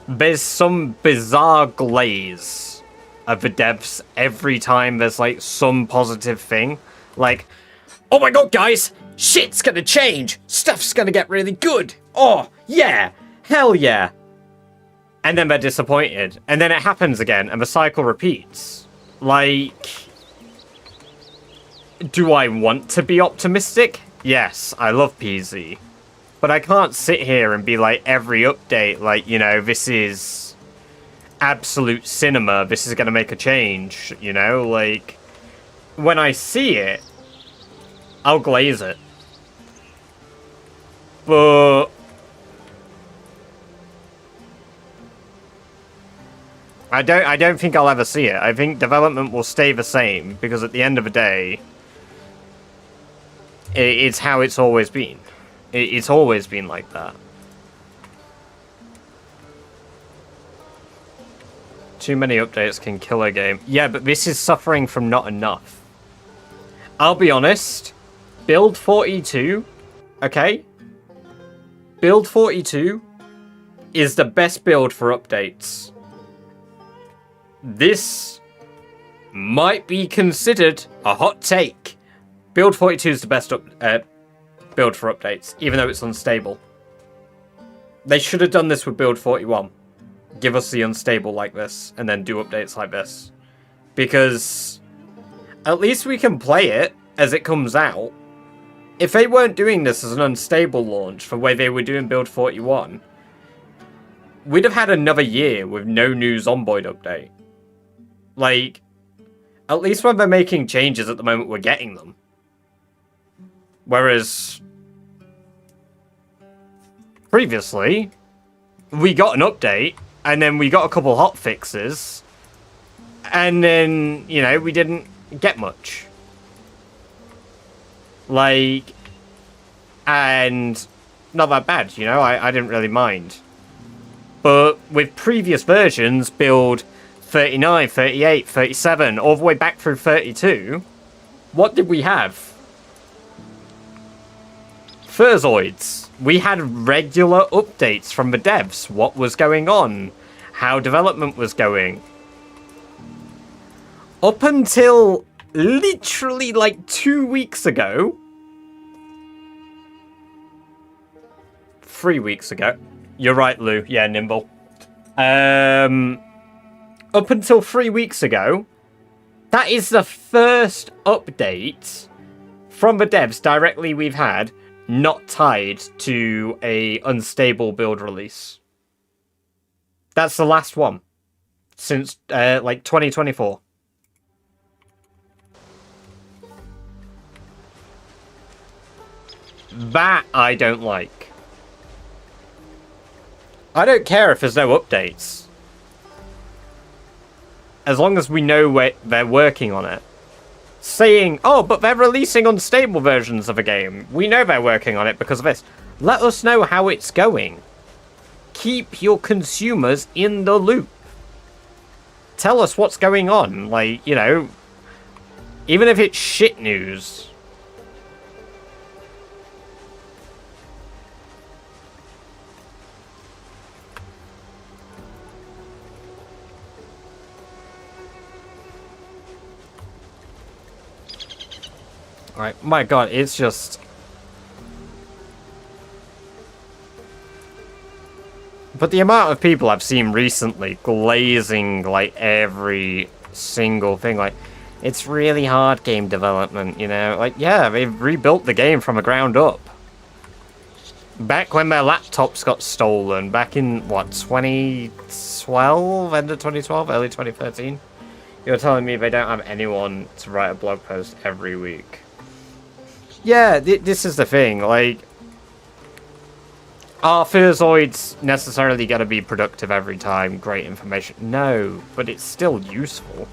[SPEAKER 1] there's some bizarre glaze of the devs every time there's like some positive thing. Like, oh my god, guys, shit's gonna change. Stuff's gonna get really good. Oh, yeah. Hell yeah. And then they're disappointed. And then it happens again, and the cycle repeats. Like... Do I want to be optimistic? Yes, I love PZ. But I can't sit here and be like, every update, like, you know, this is absolute cinema, this is going to make a change, you know? Like, when I see it, I'll glaze it. But... I don't think I'll ever see it. I think development will stay the same, because at the end of the day... It's how it's always been. It's always been like that. Too many updates can kill a game. Yeah, but this is suffering from not enough. I'll be honest. Build 42, okay? Build 42 is the best build for updates. This might be considered a hot take. Build 42 is the best build for updates, even though it's unstable. They should have done this with build 41. Give us the unstable like this, and then do updates like this. Because at least we can play it as it comes out. If they weren't doing this as an unstable launch for where they were doing build 41, we'd have had another year with no new Zomboid update. Like, at least when they're making changes at the moment, we're getting them. Whereas, previously, we got an update, and then we got a couple hot fixes, and then, you know, we didn't get much. Like, and not that bad, you know, I didn't really mind. But with previous versions, build 39, 38, 37, all the way back through 32, what did we have? Furzoids. We had regular updates from the devs. What was going on? How development was going. Up until literally like 2 weeks ago. 3 weeks ago. You're right, Lou. Yeah, Nimble. Up until 3 weeks ago, that is the first update from the devs directly we've had not tied to a unstable build release. That's the last one since like 2024. That I don't like. I don't care if there's no updates. As long as we know they're working on it. Saying, oh, but they're releasing unstable versions of a game. We know they're working on it because of this. Let us know how it's going. Keep your consumers in the loop. Tell us what's going on. Like, you know, Even if it's shit news. Alright, my god, it's just... But the amount of people I've seen recently glazing, like, every single thing, like, it's really hard game development, you know? Like, yeah, they've rebuilt the game from the ground up. Back when their laptops got stolen, back in, what, 2012? End of 2012? Early 2013? You're telling me they don't have anyone to write a blog post every week. Yeah, this is the thing, like... Are Furzoids necessarily going to be productive every time? Great information? No, but it's still useful.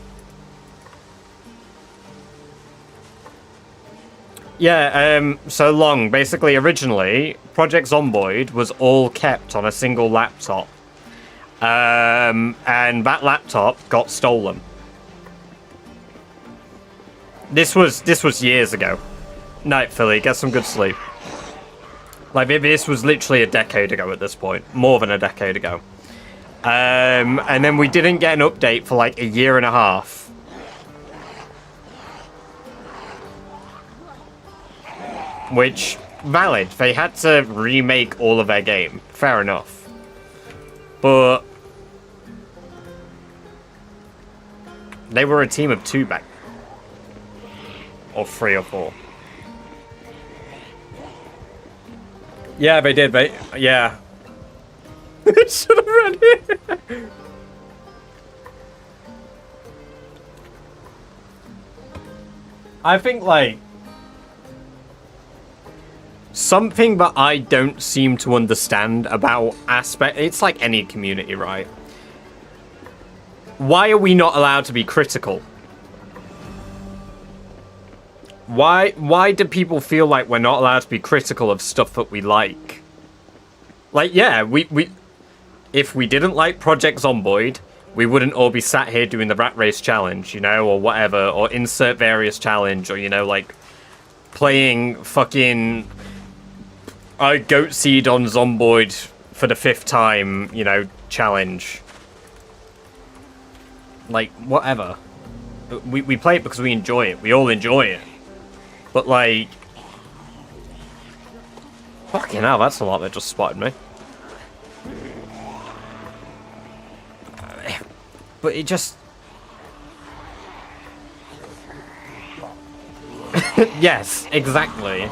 [SPEAKER 1] Yeah, so long. Basically, originally, Project Zomboid was all kept on a single laptop. And that laptop got stolen. This was years ago. Night, Philly. Get some good sleep. Like, this was literally a decade ago at this point. More than a decade ago. And then we didn't get an update for like a year and a half. Which, valid. They had to remake all of their game. Fair enough. But... they were a team of 2 back. Or 3 or 4. Yeah, they did, mate. Yeah. Should have read it. I think, like... something that I don't seem to understand about aspect... It's like any community, right? Why are we not allowed to be critical? Why do people feel like we're not allowed to be critical of stuff that we like? Like, yeah, if we didn't like Project Zomboid, we wouldn't all be sat here doing the Rat Race challenge, you know, or whatever, or insert various challenge, or, you know, like, playing fucking Goat Seed on Zomboid for the 5th time, you know, challenge. Like, whatever. We play it because we enjoy it. We all enjoy it. But, like... fucking hell, that's a lot that just spotted me. But it just... yes, exactly.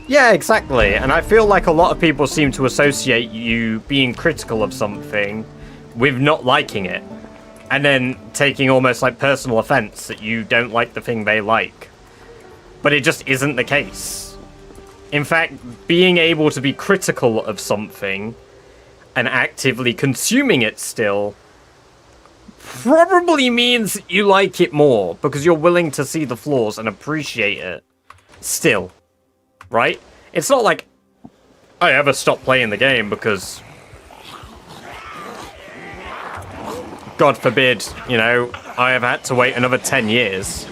[SPEAKER 1] Yeah, exactly. And I feel like a lot of people seem to associate you being critical of something with not liking it. And then taking almost like personal offense that you don't like the thing they like. But it just isn't the case. In fact, being able to be critical of something and actively consuming it still probably means you like it more because you're willing to see the flaws and appreciate it still. Right? It's not like I ever stopped playing the game because... God forbid, you know, I have had to wait another 10 years.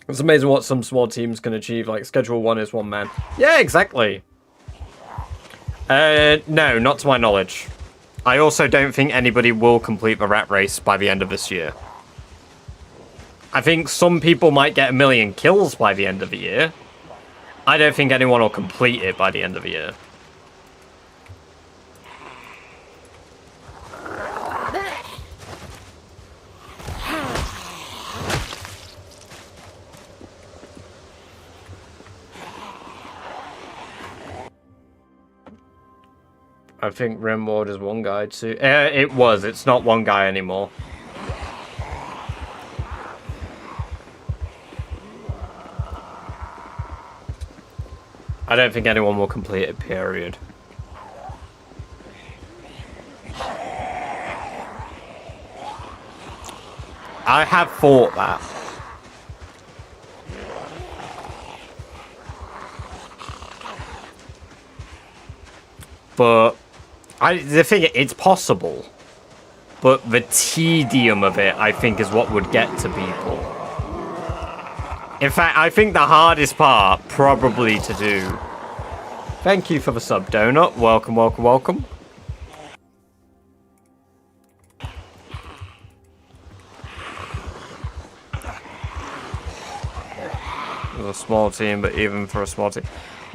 [SPEAKER 1] It's amazing what some small teams can achieve, like Schedule 1 is 1 man. Yeah, exactly. No, not to my knowledge. I also don't think anybody will complete the Rat Race by the end of this year. I think some people might get 1 million kills by the end of the year. I don't think anyone will complete it by the end of the year. I think Rimworld is 1 guy too. It was. It's not 1 guy anymore. I don't think anyone will complete it, period. I have thought that. But The thing, it's possible. But the tedium of it, I think, is what would get to people. In fact, I think the hardest part, probably to do... Thank you for the sub, Donut. Welcome, welcome, welcome. A small team, but even for a small team...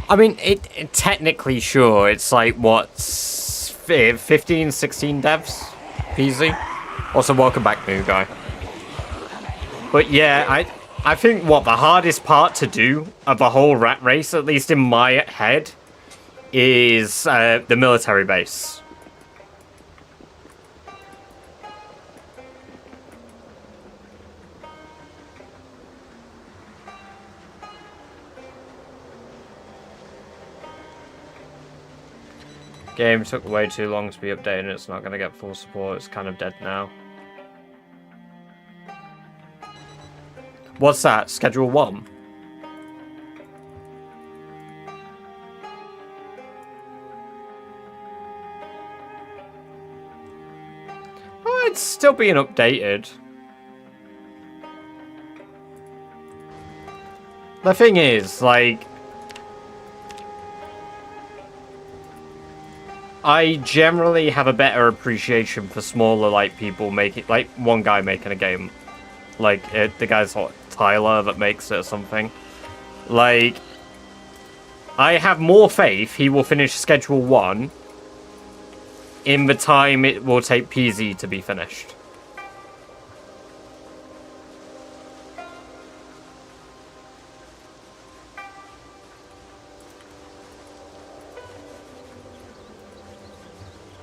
[SPEAKER 1] I mean, it technically, sure, it's like, what, 15, 16 devs? Peasy? Also, welcome back, new guy. But yeah, I think, what, the hardest part to do of the whole rat race, at least in my head, is the military base. Game took way too long to be updated and it's not going to get full support. It's kind of dead now. What's that? Schedule 1? Oh, it's still being updated. The thing is, like... I generally have a better appreciation for smaller, like, people making... Like, one guy making a game. Like, the guy's what, Tyler that makes it or something. Like, I have more faith he will finish Schedule 1 in the time it will take PZ to be finished.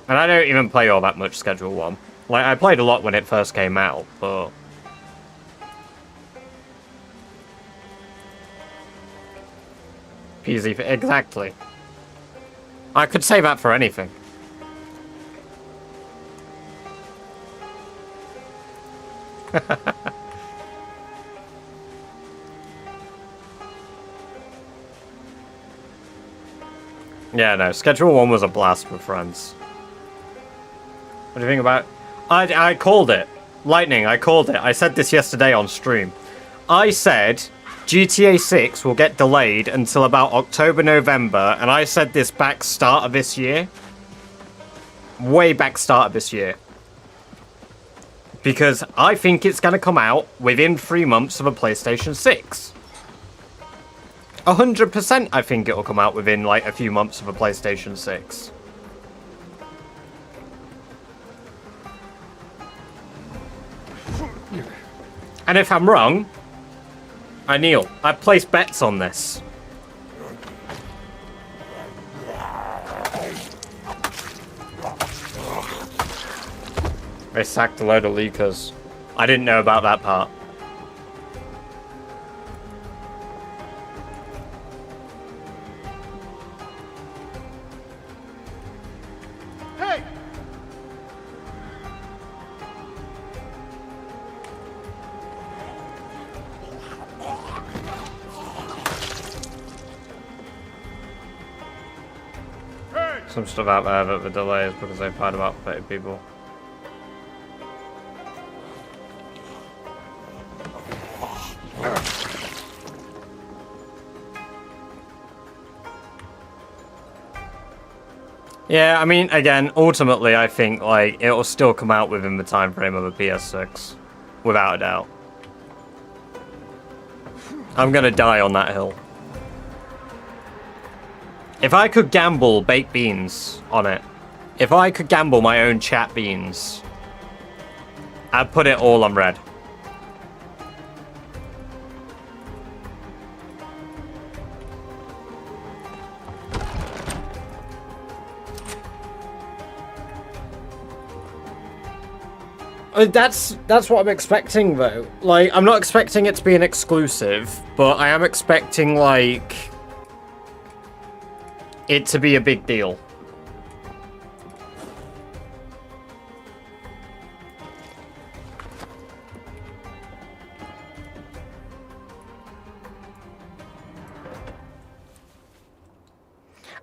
[SPEAKER 1] And I don't even play all that much Schedule 1. Like, I played a lot when it first came out, but... PZ, exactly. I could say that for anything. Yeah, no, Schedule 1 was a blast with friends. What do you think about... I called it. Lightning, I called it. I said this yesterday on stream. I said GTA 6 will get delayed until about October, November, and I said this back start of this year. Way back start of this year. Because I think it's going to come out within 3 months of a PlayStation 6. 100% I think it'll come out within, like, a few months of a PlayStation 6. And if I'm wrong, I kneel. I place bets on this. They sacked a load of leakers. I didn't know about that part.
[SPEAKER 5] Hey!
[SPEAKER 1] Some stuff out there that the delay is because they've hired about 30 people. Yeah, I mean, again, ultimately, I think, like, it'll still come out within the time frame of a PS6. Without a doubt. I'm gonna die on that hill. If I could gamble baked beans on it, if I could gamble my own chat beans, I'd put it all on red. That's what I'm expecting, though. Like, I'm not expecting it to be an exclusive, but I am expecting, like, it to be a big deal.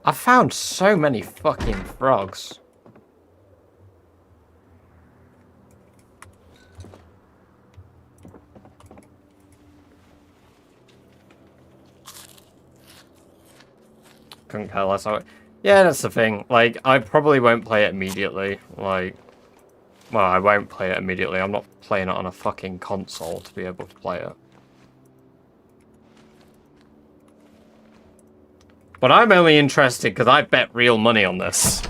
[SPEAKER 1] I found so many fucking frogs. couldn't care less. Yeah, that's the thing. Like, I probably won't play it immediately. Like, well, I won't play it immediately. I'm not playing it on a fucking console to be able to play it. But I'm only interested because I bet real money on this.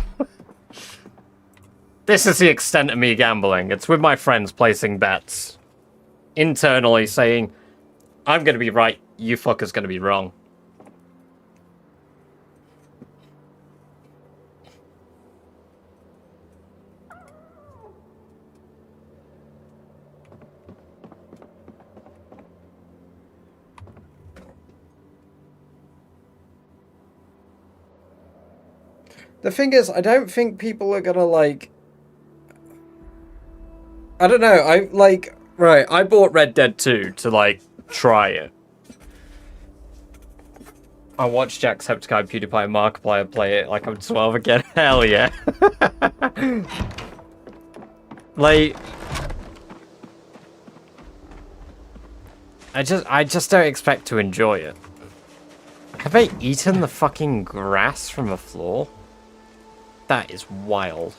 [SPEAKER 1] This is the extent of me gambling. It's with my friends placing bets. Internally saying, I'm going to be right, you fuckers going to be wrong. The thing is, I don't think people are gonna, like... I don't know, right, I bought Red Dead 2 to, like, try it. I watched Jacksepticeye, PewDiePie, and Markiplier play it like I'm 12 again. Hell yeah. Like... I just don't expect to enjoy it. Have I eaten the fucking grass from the floor? That is wild.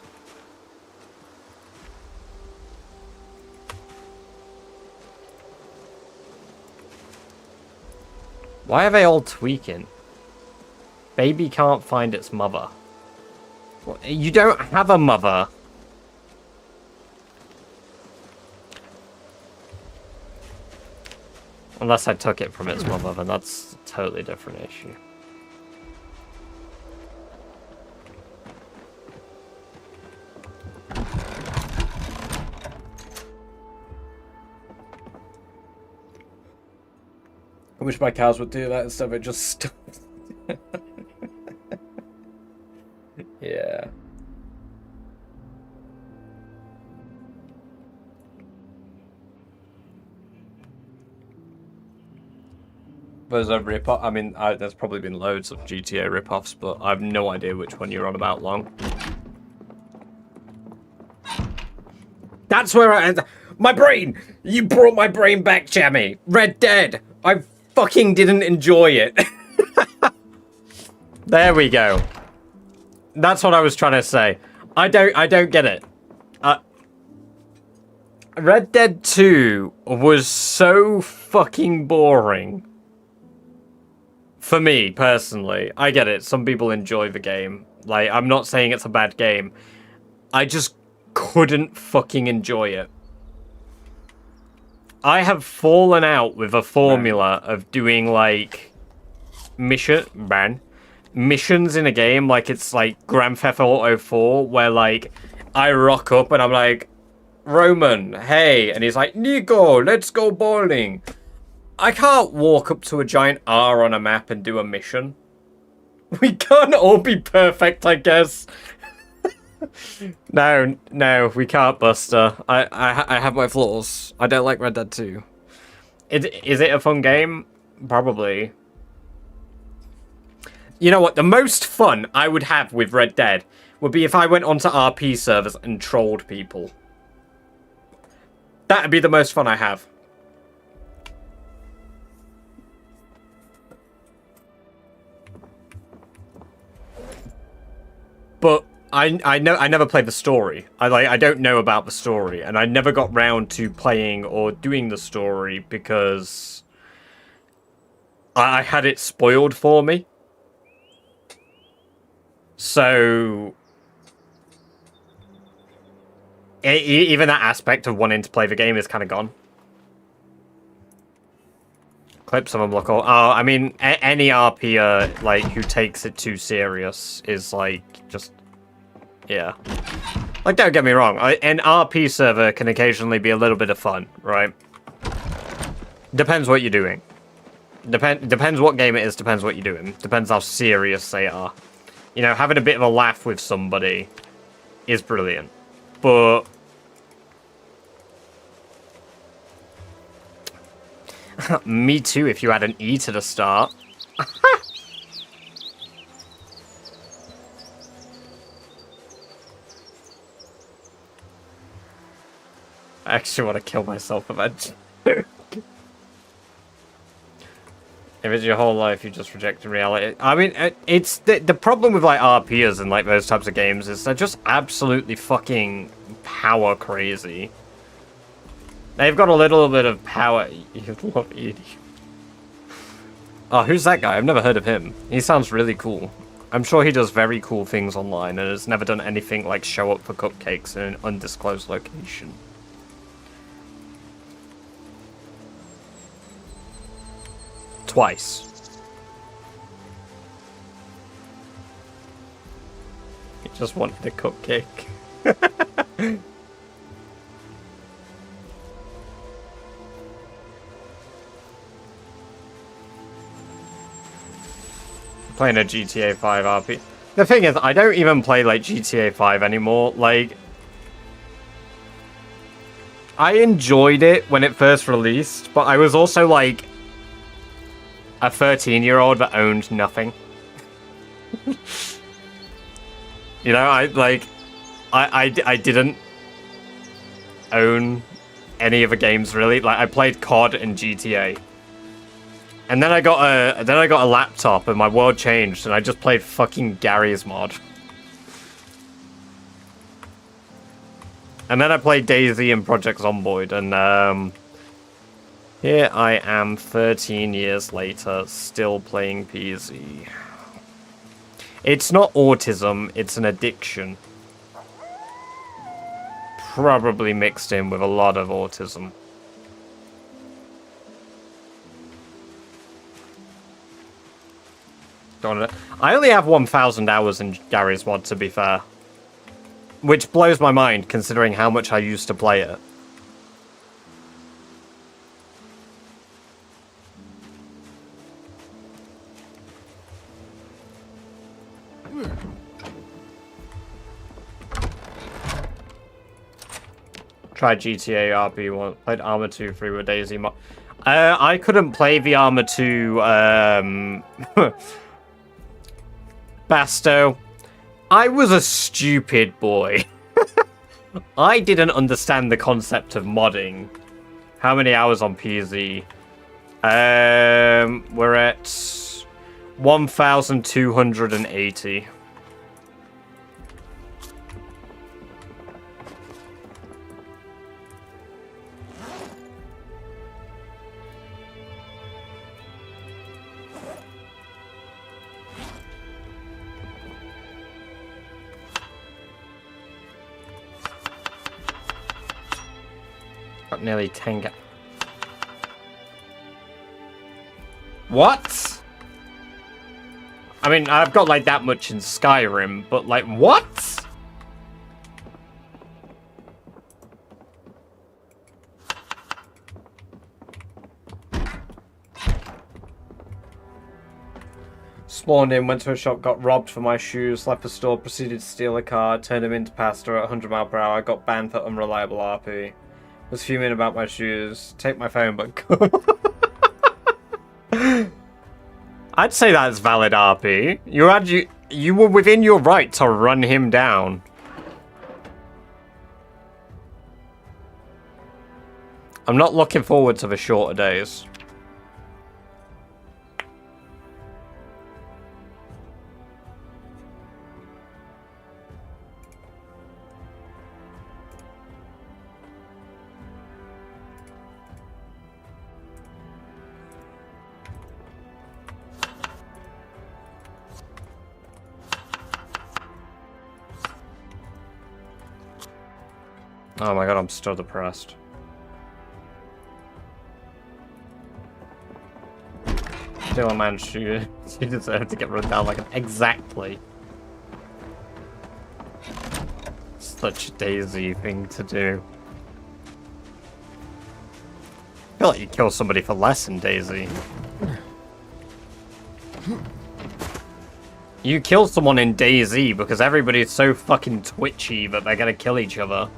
[SPEAKER 1] Why are they all tweaking? Baby can't find its mother. What? You don't have a mother. Unless I took it from its mother, then that's a totally different issue. I wish my cows would do that instead of it just stopped. Yeah. There's a rip-off. I mean, there's probably been loads of GTA rip-offs, but I have no idea which one you're on about, Long. That's where my brain! You brought my brain back, Jammy! Red Dead! I fucking didn't enjoy it. There we go. That's what I was trying to say. I don't get it. Red Dead 2 was so fucking boring. For me, personally. I get it. Some people enjoy the game. Like, I'm not saying it's a bad game. I just couldn't fucking enjoy it. I have fallen out with a formula of doing, like, missions in a game, like it's like Grand Theft Auto 4, where, like, I rock up and I'm like, Roman, hey, and he's like, Nico, let's go bowling. I can't walk up to a giant R on a map and do a mission. We can't all be perfect, I guess. No, we can't, Buster. I have my flaws. I don't like Red Dead 2. Is it a fun game? Probably. You know what? The most fun I would have with Red Dead would be if I went onto RP servers and trolled people. That'd be the most fun I have. But I never played the story. I don't know about the story, and I never got round to playing or doing the story because I had it spoiled for me. So even that aspect of wanting to play the game is kind of gone. Clips of them look all... Oh, I mean, any RPer, like, who takes it too serious is, like, just... Yeah. Like, don't get me wrong. An RP server can occasionally be a little bit of fun, right? Depends what you're doing. Depends what game it is, depends what you're doing. Depends how serious they are. You know, having a bit of a laugh with somebody is brilliant. But... Me too, if you had an E to the start. I actually want to kill myself eventually. If it's your whole life, you just reject reality. I mean, it's the problem with like RPers and like those types of games is they're just absolutely fucking power crazy. They've got a little bit of power. You love Edie. Oh, who's that guy? I've never heard of him. He sounds really cool. I'm sure he does very cool things online and has never done anything like show up for cupcakes in an undisclosed location. Twice. He just wanted a cupcake. Playing a GTA 5 RP. The thing is, I don't even play like GTA 5 anymore. Like, I enjoyed it when it first released, but I was also like a 13-year-old that owned nothing. You know, I didn't own any of the games really. Like, I played COD and GTA. And then I got a laptop and my world changed and I just played fucking Gary's mod. And then I played Daisy and Project Zomboid and here I am 13 years later still playing PZ. It's not autism, it's an addiction. Probably mixed in with a lot of autism. I only have 1,000 hours in Gary's mod, to be fair. Which blows my mind, considering how much I used to play it. Tried GTA RP once, played Arma 2 free with Daisy mod. I couldn't play the Arma 2, Basto, I was a stupid boy. I didn't understand the concept of modding. How many hours on PZ? We're at 1,280. Nearly 10 What? I mean, I've got like that much in Skyrim, but like, what? Spawned in, went to a shop, got robbed for my shoes, left the store, proceeded to steal a car, turned him into pasta at 100 mph, got banned for unreliable RP. Was fuming about my shoes. Take my phone, but I'd say that's valid RP. You were within your right to run him down. I'm not looking forward to the shorter days. Oh my god, I'm still depressed. Still a man, she deserved to get run down like an... Exactly. Such a Daisy thing to do. I feel like you kill somebody for less in Daisy. You kill someone in Daisy because everybody's so fucking twitchy that they're gonna kill each other.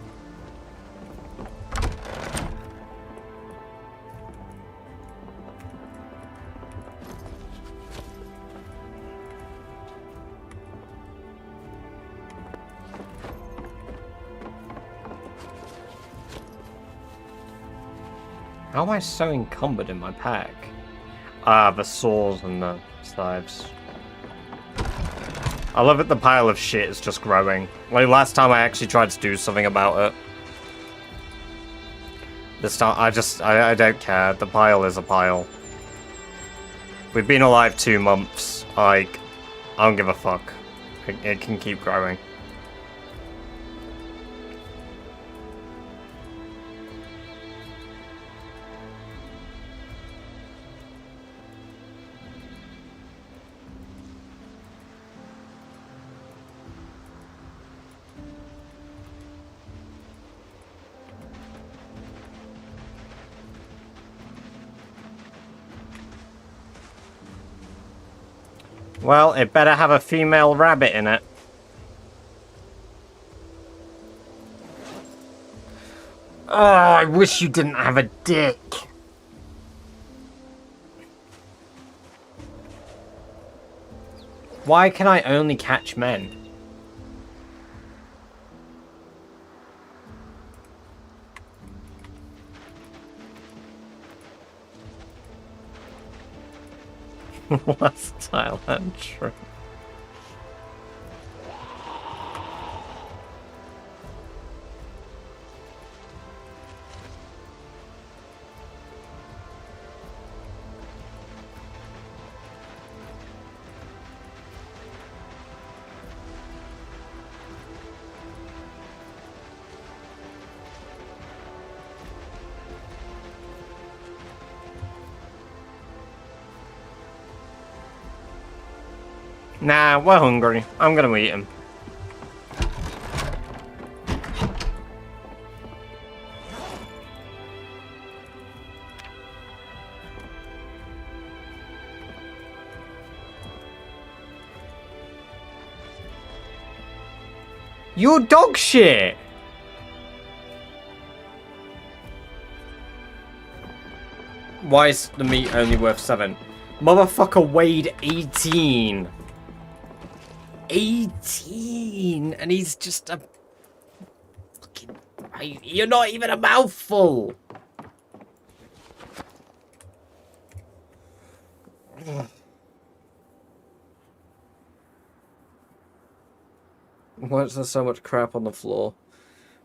[SPEAKER 1] How am I so encumbered in my pack? Ah, the saws and the scythes. I love it, the pile of shit is just growing. Like, last time I actually tried to do something about it. This time, I don't care. The pile is a pile. We've been alive 2 months. Like, I don't give a fuck. It can keep growing. Well, it better have a female rabbit in it. Oh, I wish you didn't have a dick. Why can I only catch men? What's Thailand true? Nah, we're hungry. I'm gonna eat him. You're dog shit! Why is the meat only worth 7? Motherfucker weighed 18! 18! And he's just a... fucking... You're not even a mouthful! Why is there so much crap on the floor?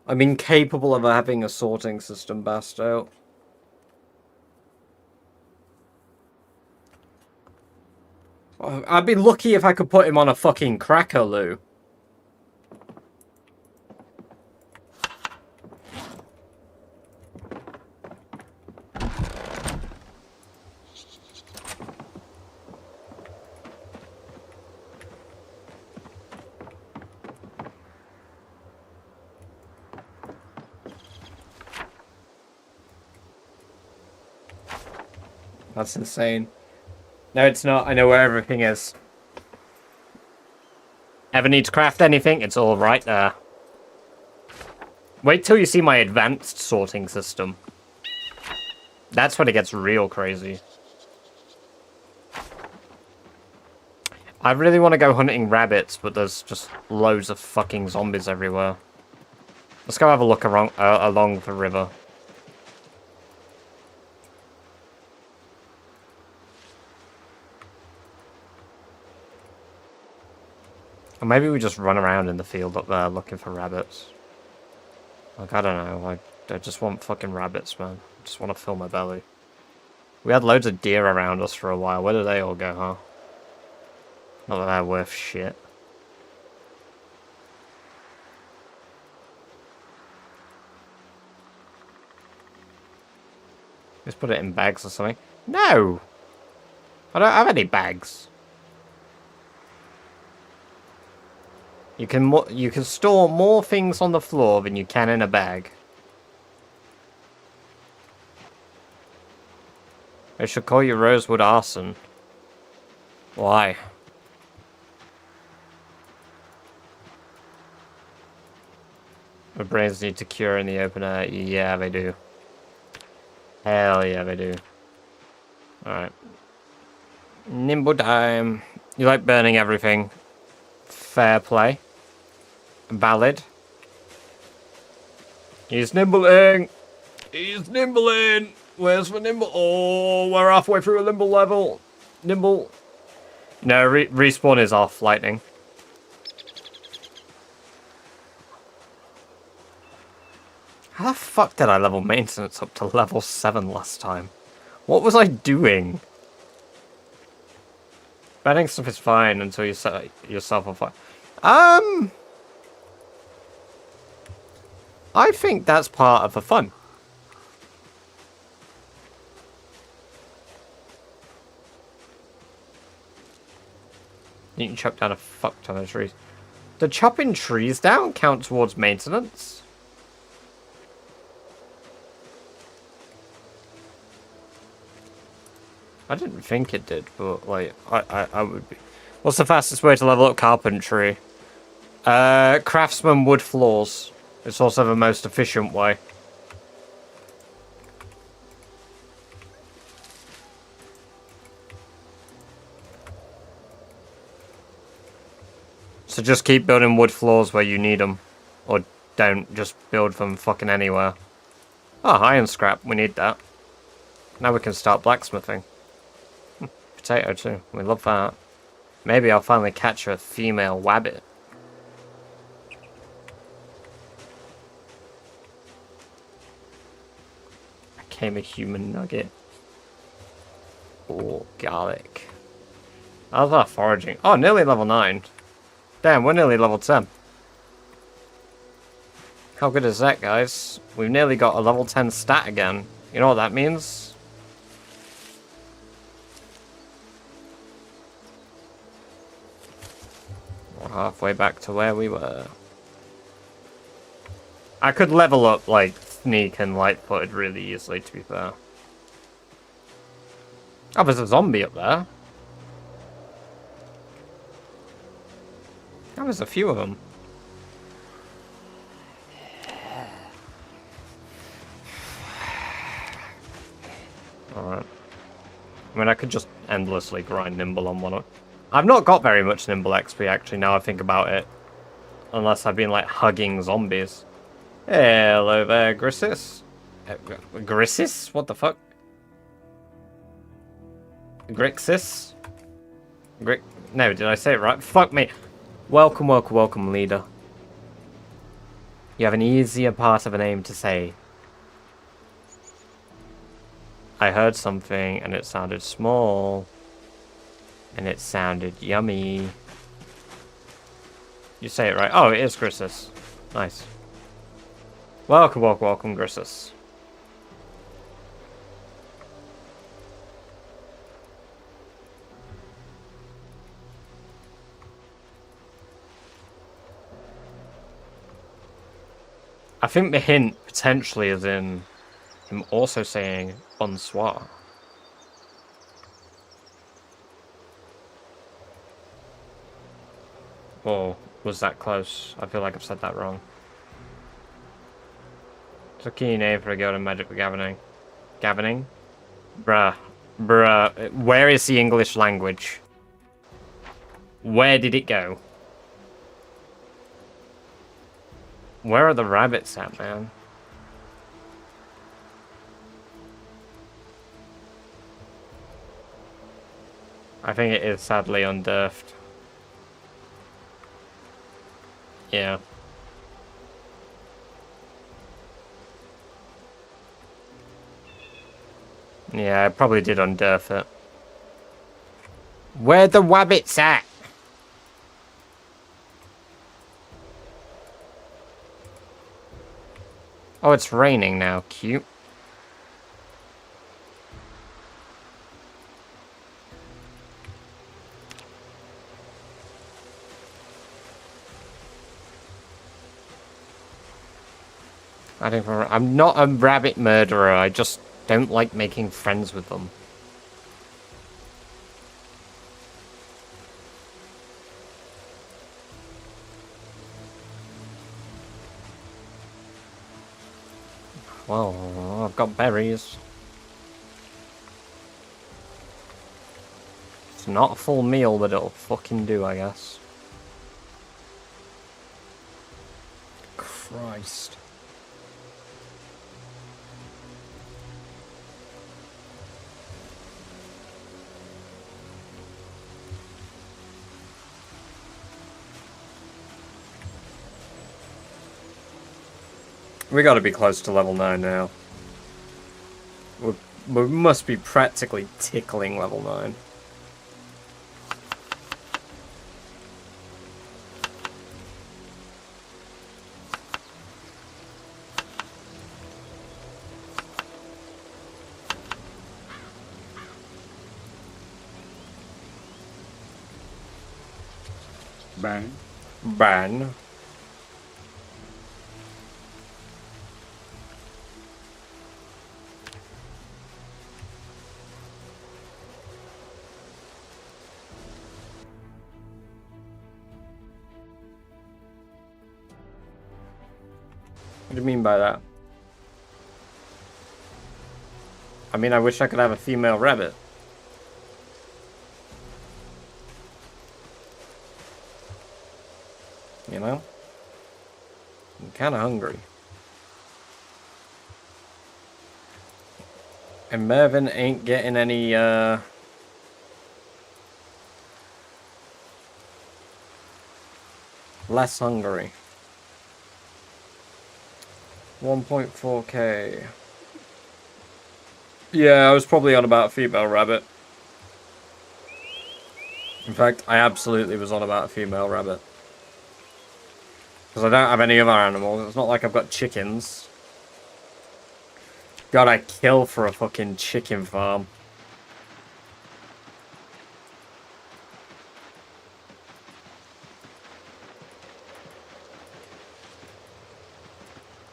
[SPEAKER 1] I'm incapable of having a sorting system, Basto. I'd be lucky if I could put him on a fucking cracker, Lou. That's insane. No, it's not. I know where everything is. Ever need to craft anything? It's all right there. Wait till you see my advanced sorting system. That's when it gets real crazy. I really want to go hunting rabbits, but there's just loads of fucking zombies everywhere. Let's go have a look around, along the river. Or maybe we just run around in the field up there looking for rabbits. Like, I don't know. I just want fucking rabbits, man. I just want to fill my belly. We had loads of deer around us for a while. Where did they all go, huh? Not that they're worth shit. Let's put it in bags or something. No! I don't have any bags. You can store more things on the floor than you can in a bag. I should call you Rosewood Arson. Why? My brains need to cure in the open air. Yeah, they do. Hell yeah, they do. Alright. Nimble time. You like burning everything. Fair play. Valid. He's nimbling! He's nimbling! Where's the nimble? Oh, we're halfway through a nimble level. Nimble. No, respawn is off, lightning. How the fuck did I level maintenance up to level 7 last time? What was I doing? Betting stuff is fine until you set yourself on fire. I think that's part of the fun. You can chop down a fuck ton of trees. Did chopping trees down count towards maintenance? I didn't think it did, but like I would be. What's the fastest way to level up carpentry? Craftsman wood floors. It's also the most efficient way. So just keep building wood floors where you need them. Or don't just build them fucking anywhere. Oh, iron scrap. We need that. Now we can start blacksmithing. Potato too. We love that. Maybe I'll finally catch a female wabbit. I came a human nugget. Oh, garlic. How's that foraging? Oh, nearly level 9. Damn, we're nearly level 10. How good is that, guys? We've nearly got a level 10 stat again. You know what that means? We're halfway back to where we were. I could level up, like, sneak and light-footed really easily, to be fair. Oh, there's a zombie up there. Oh, there's a few of them. Alright. I mean, I could just endlessly grind Nimble on one. I've not got very much Nimble XP, actually, now I think about it. Unless I've been, like, hugging zombies. Hello there, Grissis. Grissis? What the fuck? Grixis? No, did I say it right? Fuck me. Welcome, welcome, welcome, leader. You have an easier part of a name to say. I heard something and it sounded small. And it sounded yummy. You say it right. Oh, it is Grissus. Nice. Welcome, welcome, welcome, Grissus. I think the hint potentially is in him also saying bonsoir. Or was that close? I feel like I've said that wrong. It's a key name for a guild in Magic for Gavening. Gavening? Bruh. Bruh. Where is the English language? Where did it go? Where are the rabbits at, man? I think it is sadly undurfed. Yeah. Yeah, I probably did undurf it. Where the wabbits at? Oh, it's raining now. Cute. I'm not a rabbit murderer. I just don't like making friends with them. Well, I've got berries. It's not a full meal, but it'll fucking do, I guess. Christ. We gotta be close to level 9 now. We must be practically tickling level 9.
[SPEAKER 2] Bang.
[SPEAKER 1] Ban. What do you mean by that? I mean, I wish I could have a female rabbit. You know? I'm kind of hungry. And Mervyn ain't getting any, less hungry. 1.4k. Yeah, I was probably on about a female rabbit. In fact, I absolutely was on about a female rabbit. Because I don't have any other animals. It's not like I've got chickens. God, I kill for a fucking chicken farm.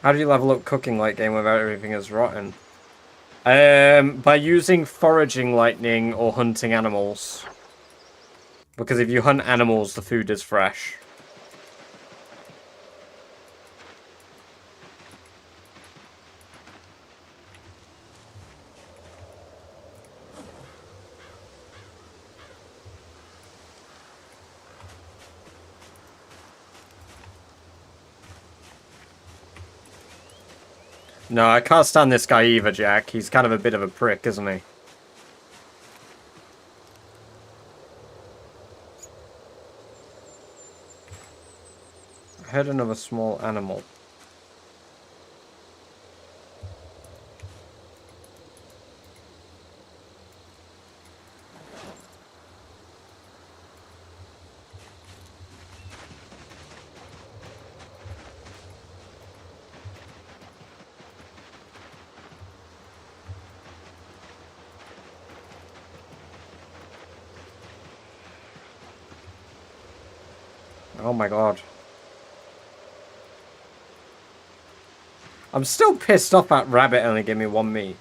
[SPEAKER 1] How do you level up cooking late game without everything is rotten? By using foraging lightning or hunting animals. Because if you hunt animals, the food is fresh. No, I can't stand this guy either, Jack. He's kind of a bit of a prick, isn't he? I heard another small animal. Oh my god. I'm still pissed off at rabbit only gave me 1 meat.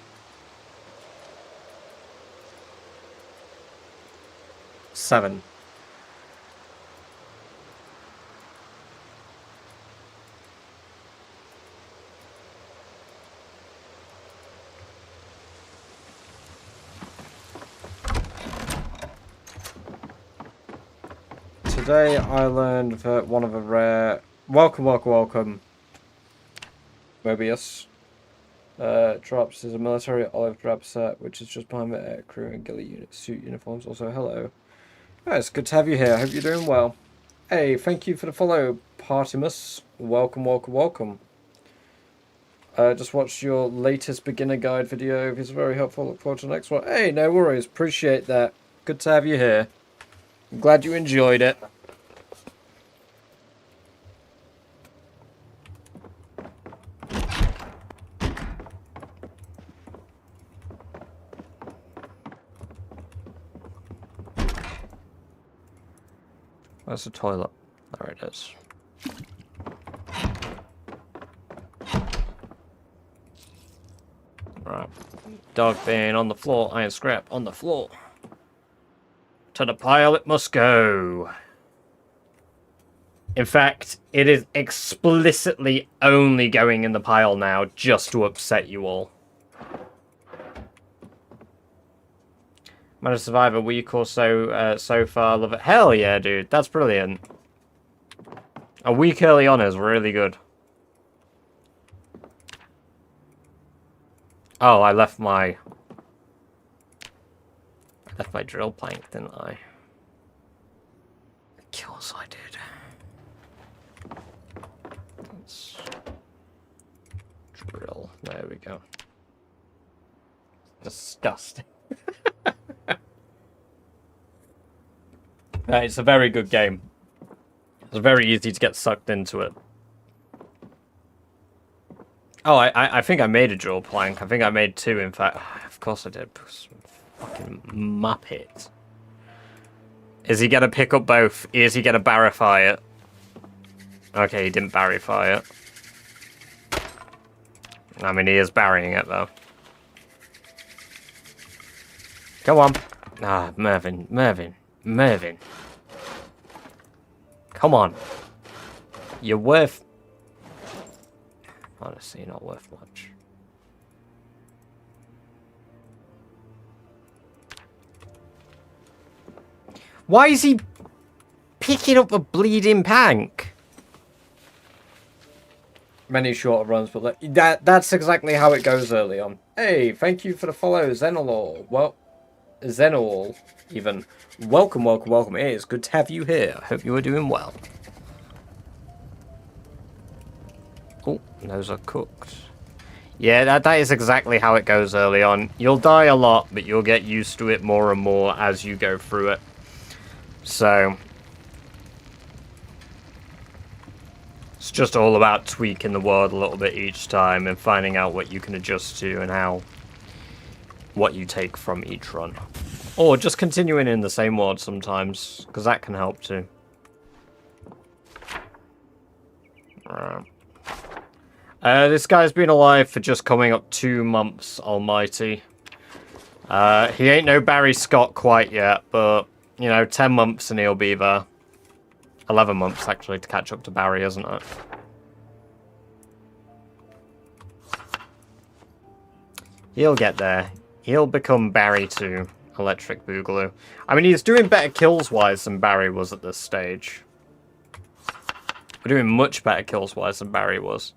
[SPEAKER 1] 7. Today I learned that one of the rare... Welcome, welcome, welcome. Mobius. Drops is a military olive drab set, which is just behind the air crew and ghillie unit suit uniforms. Also, hello. Oh, it's good to have you here. I hope you're doing well. Hey, thank you for the follow, Partimus. Welcome, welcome, welcome. Just watched your latest beginner guide video. It's very helpful. Look forward to the next one. Hey, no worries. Appreciate that. Good to have you here. I'm glad you enjoyed it. Where's the toilet? There it is. Right. Dog being on the floor, iron scrap on the floor. To the pile it must go. In fact, it is explicitly only going in the pile now just to upset you all. Managed to survive a week or so so far. Love it. Hell yeah, dude. That's brilliant. A week early on is really good. Oh, I left my drill plank, didn't I? Of course I did. There we go. Disgusting. No, it's a very good game. It's very easy to get sucked into it. Oh, I think I made a drill plank. I think I made 2, in fact. Of course I did. Fucking muppet. Is he gonna pick up both? Is he gonna barify it? Okay, he didn't barify it. I mean, he is burying it, though. Come on. Ah, Mervin. Come on. You're worth... Honestly, not worth much. Why is he picking up a bleeding pank? Many shorter runs, but that's exactly how it goes early on. Hey, thank you for the follow, Zenolol. Well, Zenol, even. Welcome. It is good to have you here. I hope you are doing well. Oh, those are cooked. Yeah, that is exactly how it goes early on. You'll die a lot, but you'll get used to it more and more as you go through it. So, it's just all about tweaking the world a little bit each time and finding out what you can adjust to and what you take from each run. Or just continuing in the same world sometimes, because that can help too. This guy's been alive for just coming up 2 months, almighty. He ain't no Barry Scott quite yet, but, you know, 10 months and he'll be there. 11 months, actually, to catch up to Barry, isn't it? He'll get there. He'll become Barry too. Electric Boogaloo. I mean, he's doing better kills-wise than Barry was at this stage. We're doing much better kills-wise than Barry was.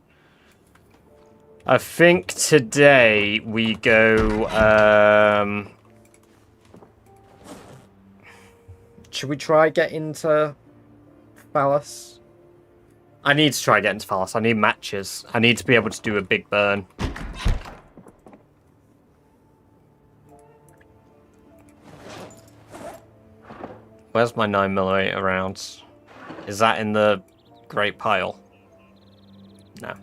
[SPEAKER 1] I think today we go... should we try get into Phallus? I need to try get into Phallus. I need matches. I need to be able to do a big burn. Where's my 9mm rounds? Is that in the great pile? No.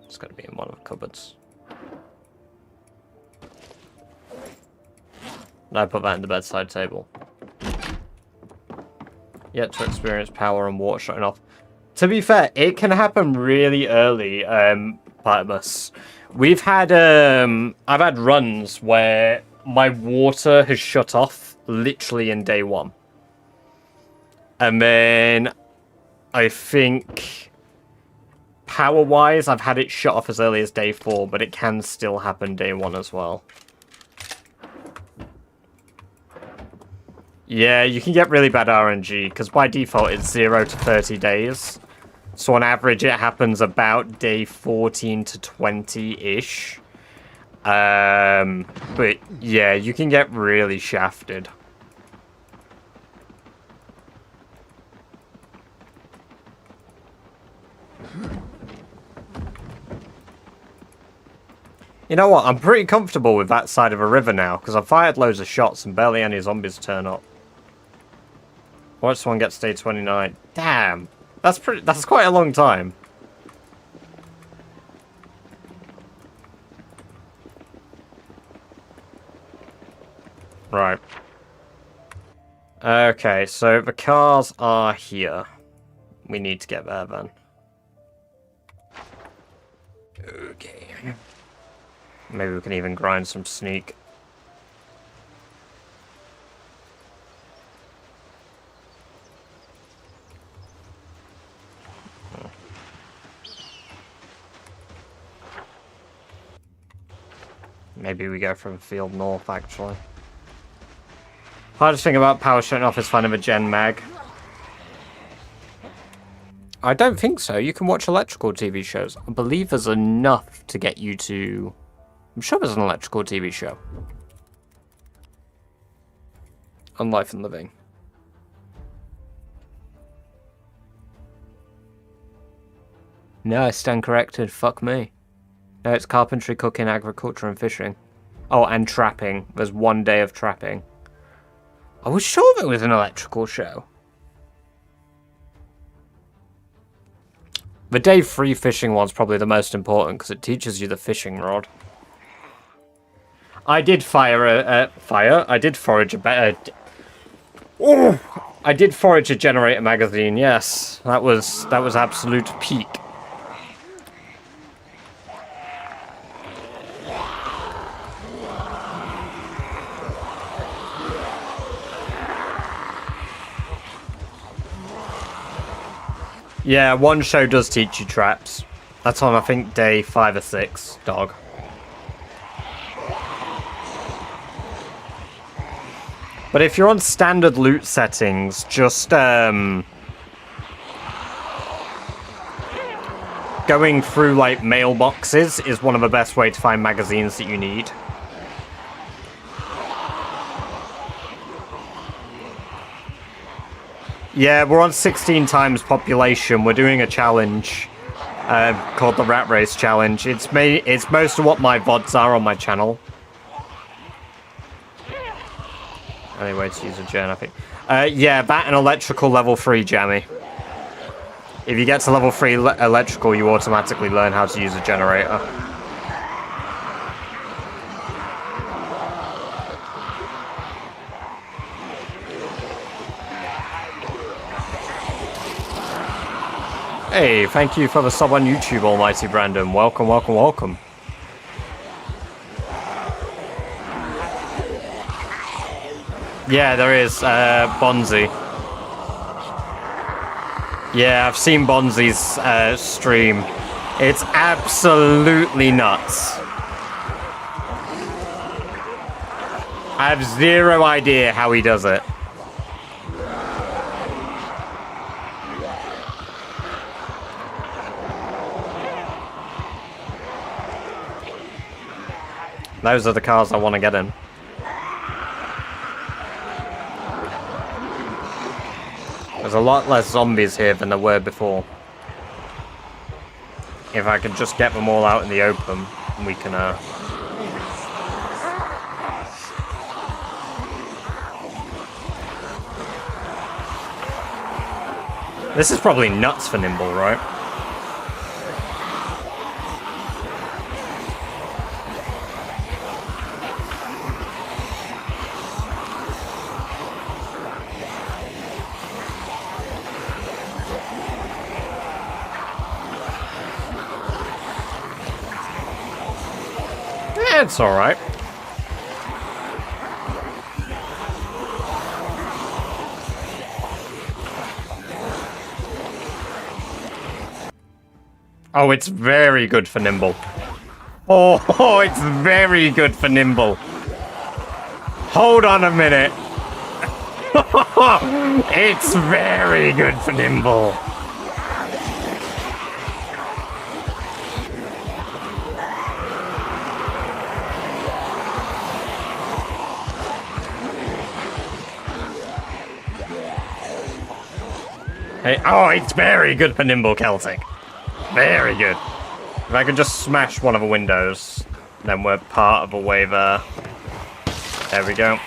[SPEAKER 1] It's got to be in one of the cupboards. And I put that in the bedside table. Yet to experience power and water shutting off. To be fair, it can happen really early, Platypus. We've had, I've had runs where my water has shut off literally in day 1. And then I think power-wise, I've had it shut off as early as day 4, but it can still happen day 1 as well. Yeah, you can get really bad RNG, because by default it's 0 to 30 days. So on average it happens about day 14 to 20-ish. But yeah, you can get really shafted. You know what? I'm pretty comfortable with that side of a river now, because I've fired loads of shots and barely any zombies turn up. Watch someone get to day 29. Damn! That's quite a long time. Right. Okay, so the cars are here. We need to get there then. Okay. Maybe we can even grind some sneak. Maybe we go from field north, actually. Hardest thing about power shutting off is finding a gen mag. I don't think so. You can watch electrical TV shows. I believe there's enough to get you to... I'm sure there's an electrical TV show. On Life and Living. No, I stand corrected. Fuck me. No, it's carpentry, cooking, agriculture, and fishing. Oh, and trapping. There's 1 day of trapping. I was sure there was an electrical show. The day 3 fishing one's probably the most important because it teaches you the fishing rod. I did I did forage a I did forage a generator magazine. Yes, that was absolute peak. Yeah, one show does teach you traps. That's on, I think, day 5 or 6, dog. But if you're on standard loot settings, just going through, like, mailboxes is one of the best way to find magazines that you need. Yeah, we're on 16 times population. We're doing a challenge called the Rat Race Challenge. It's most of what my VODs are on my channel. Anyway, to use a gen, I think. Yeah, that and electrical level 3, Jammy. If you get to level 3 electrical, you automatically learn how to use a generator. Hey, thank you for the sub on YouTube, Almighty Brandon. Welcome, welcome, welcome. Yeah, there is, Bonzi. Yeah, I've seen Bonzi's stream. It's absolutely nuts. I have zero idea how he does it. Those are the cars I want to get in. There's a lot less zombies here than there were before. If I could just get them all out in the open, we can, This is probably nuts for Nimble, right? It's alright. Oh, it's very good for Nimble. Oh, it's very good for Nimble. Hold on a minute. It's very good for Nimble. Hey, oh, it's very good for Nimble Celtic. Very good. If I could just smash one of the windows, then we're part of a wave there. There we go.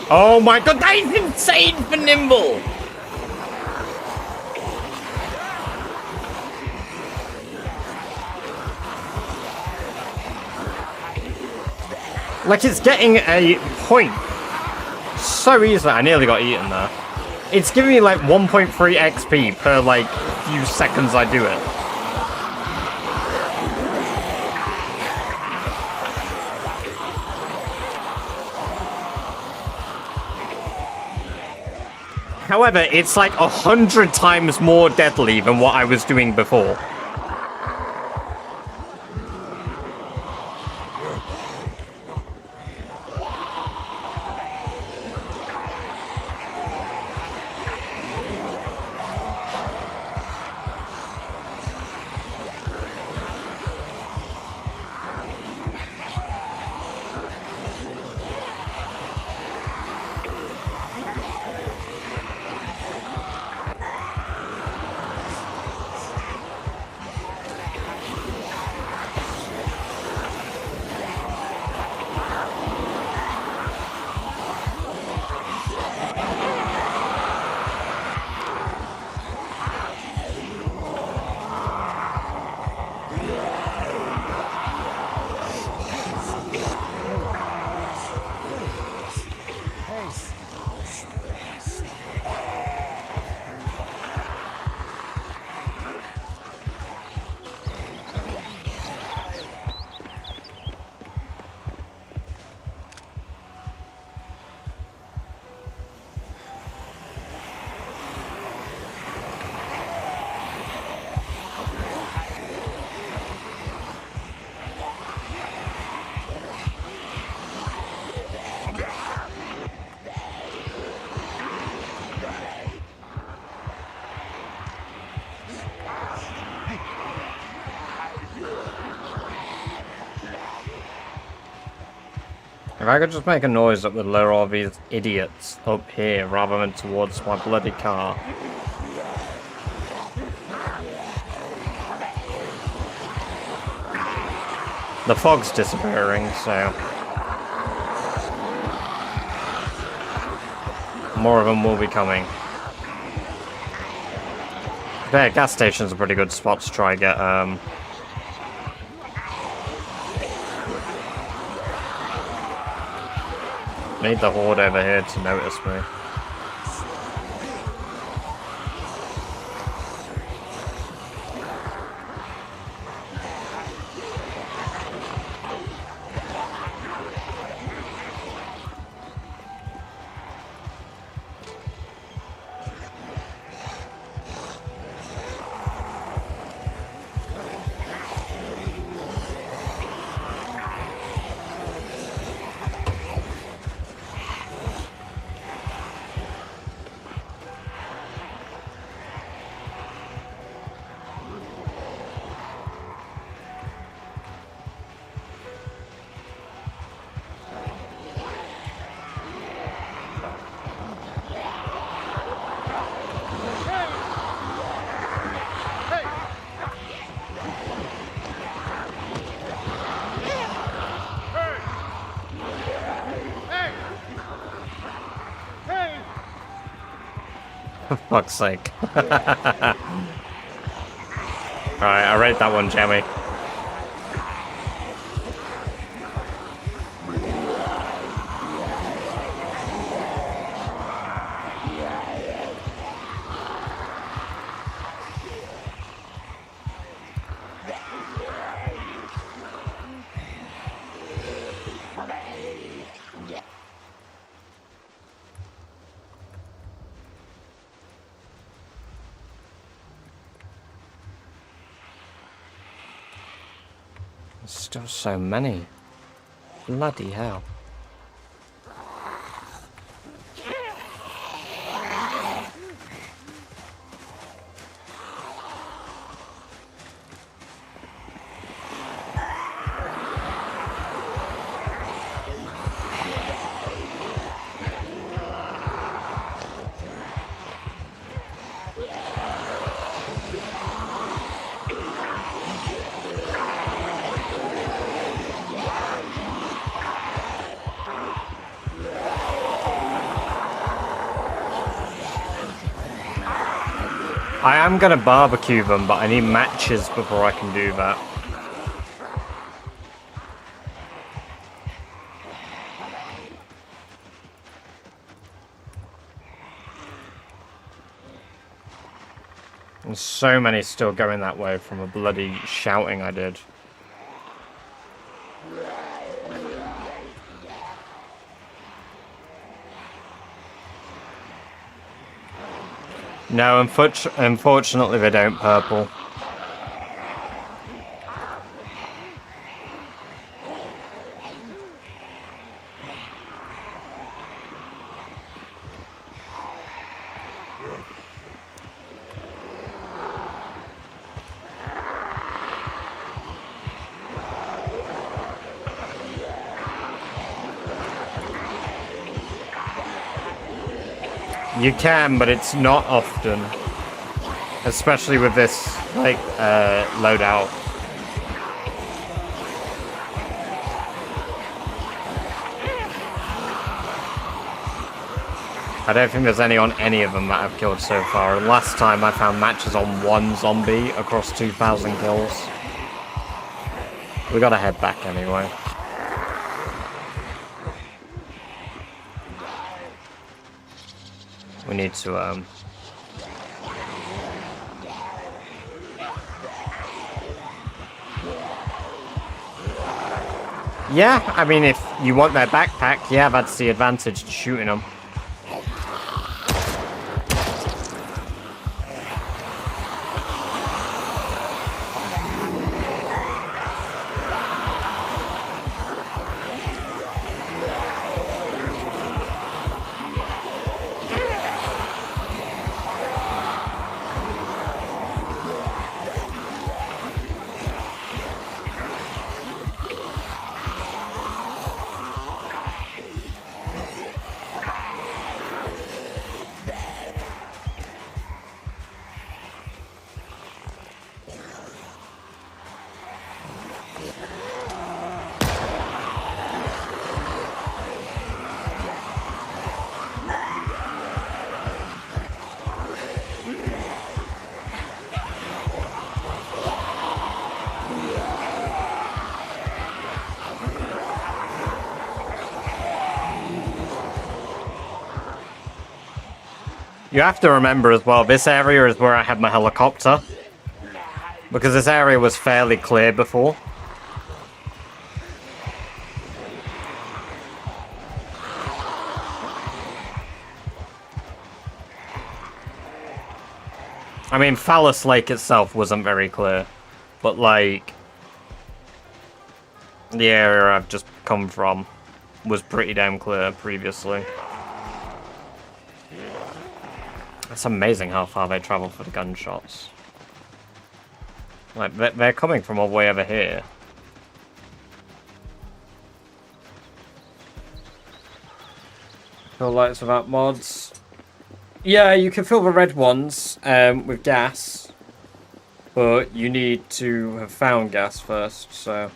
[SPEAKER 1] Oh my god, that is insane for nimble! Like, it's getting a point so easily. I nearly got eaten there. It's giving me like 1.3 XP per like few seconds I do it. However, it's like 100 times more deadly than what I was doing before. If I could just make a noise that would lure all these idiots up here rather than towards my bloody car. The fog's disappearing, so more of them will be coming. Yeah, gas station's a pretty good spot to try get need the Horde over here to notice me. For fuck's sake. Alright, I rate that one, Jamie. There's still so many. Bloody hell. I am gonna barbecue them, but I need matches before I can do that. There's so many still going that way from a bloody shouting I did. No, unfortunately they don't purple. You can, but it's not often. Especially with this, like, loadout. I don't think there's any on any of them that I've killed so far. And last time I found matches on one zombie across 2,000 kills. We gotta head back anyway. We need to, yeah, I mean, if you want their backpack, yeah, that's the advantage to shooting them. You have to remember as well, this area is where I had my helicopter. Because this area was fairly clear before. I mean, Phallus Lake itself wasn't very clear. But, like, the area I've just come from was pretty damn clear previously. It's amazing how far they travel for the gunshots. Like, they're coming from all the way over here. Fill lights without mods. Yeah, you can fill the red ones with gas. But you need to have found gas first, so...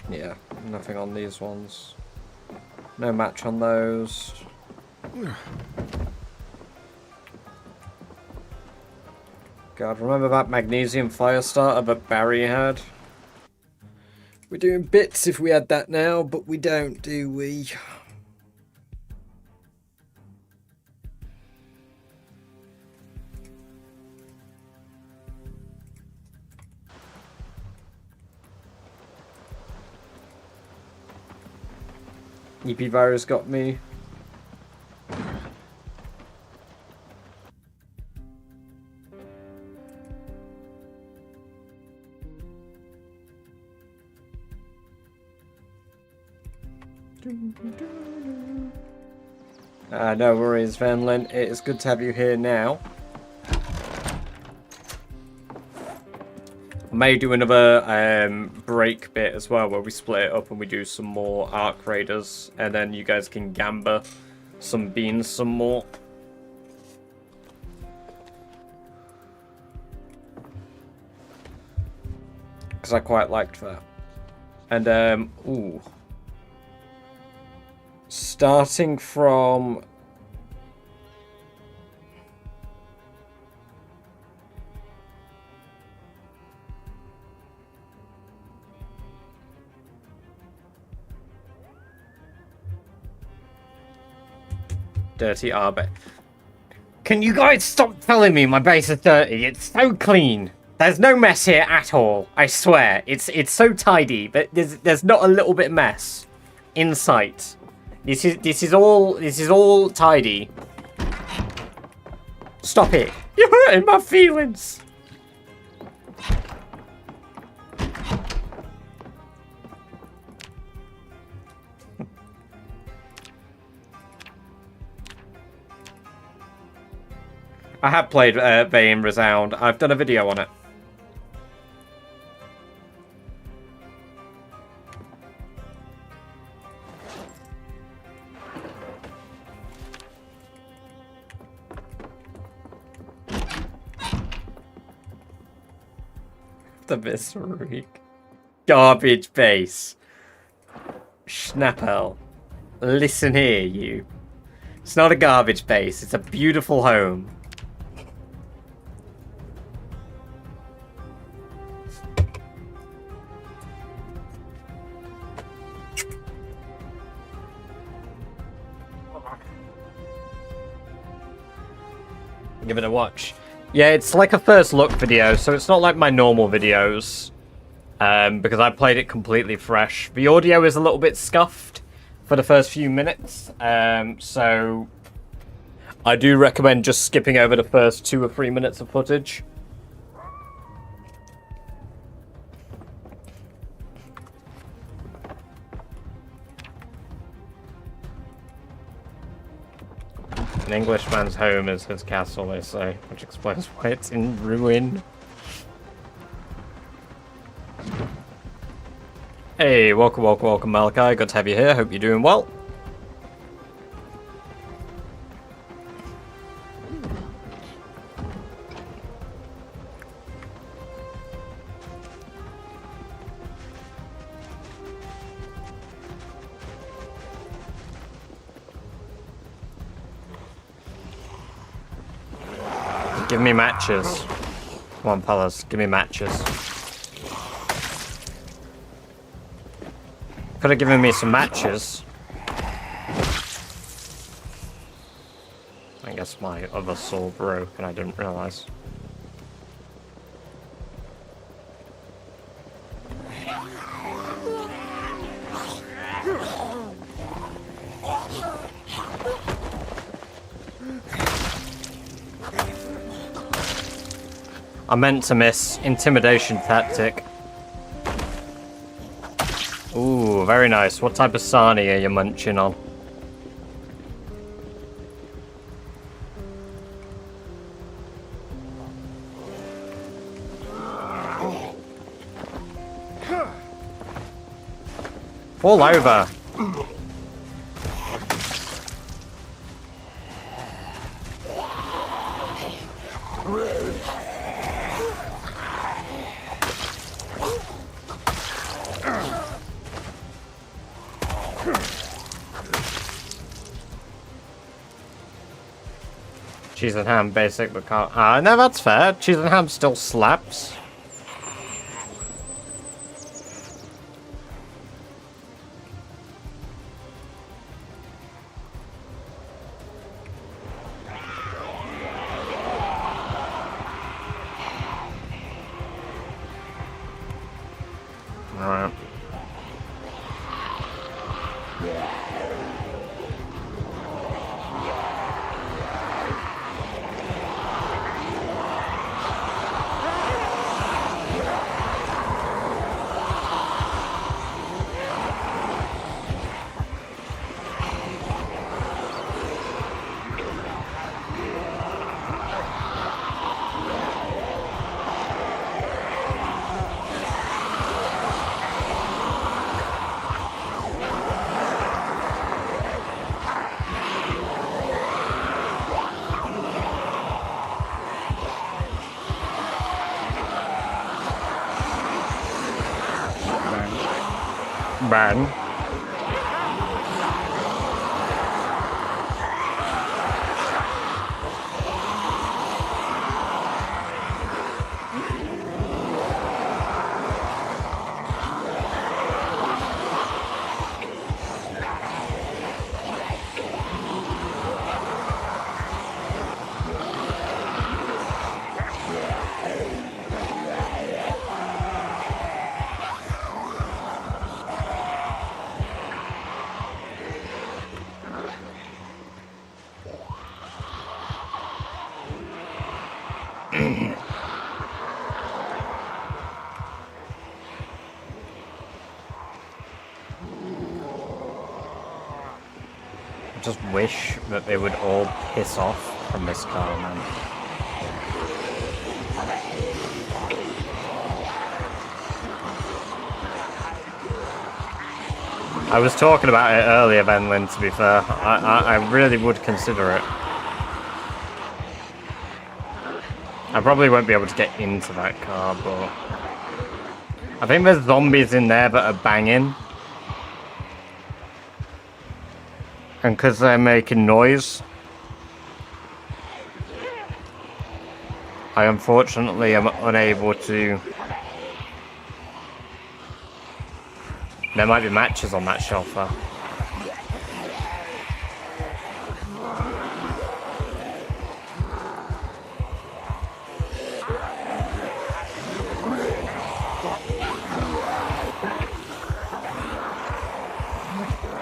[SPEAKER 1] Yeah, nothing on these ones. No match on those. God, remember that magnesium fire starter that Barry had? We're doing bits if we had that now, but we don't, do we? EP virus got me. No worries, Vanlin. It is good to have you here now. I may do another break bit as well, where we split it up and we do some more Arc Raiders, and then you guys can gamba some beans some more. because I quite liked that. And ooh, starting from dirty arbor. Can you guys stop telling me my base is dirty? It's so clean. There's no mess here at all. I swear. It's so tidy, but there's not a little bit mess in sight. This is all tidy. Stop it. You're hurting my feelings. I have played Bane Resound. I've done a video on it. The Viscerik. Garbage base. Schnappel. Listen here, you. It's not a garbage base. It's a beautiful home. Give it a watch. Yeah, it's like a first look video, so it's not like my normal videos. Because I played it completely fresh. The audio is a little bit scuffed for the first few minutes. So I do recommend just skipping over the first 2 or 3 minutes of footage. An Englishman's home is his castle, they say, which explains why it's in ruin. Hey, welcome, welcome, welcome, Malachi. Good to have you here. Hope you're doing well. Give me matches. Come on, Palace, give me matches. Could have given me some matches. I guess my other sword broke and I didn't realize. I meant to miss intimidation tactic. Ooh, very nice. What type of sarnie are you munching on? Fall over. Cheese and ham, basic, but can't... Ah, no, that's fair. Cheese and ham still slaps. Alright. Burn. I just wish that they would all piss off from this car, man. I was talking about it earlier, Venlin, to be fair. I really would consider it. I probably won't be able to get into that car, but... I think there's zombies in there that are banging. And because they're making noise, I unfortunately am unable to... There might be matches on that shelf though.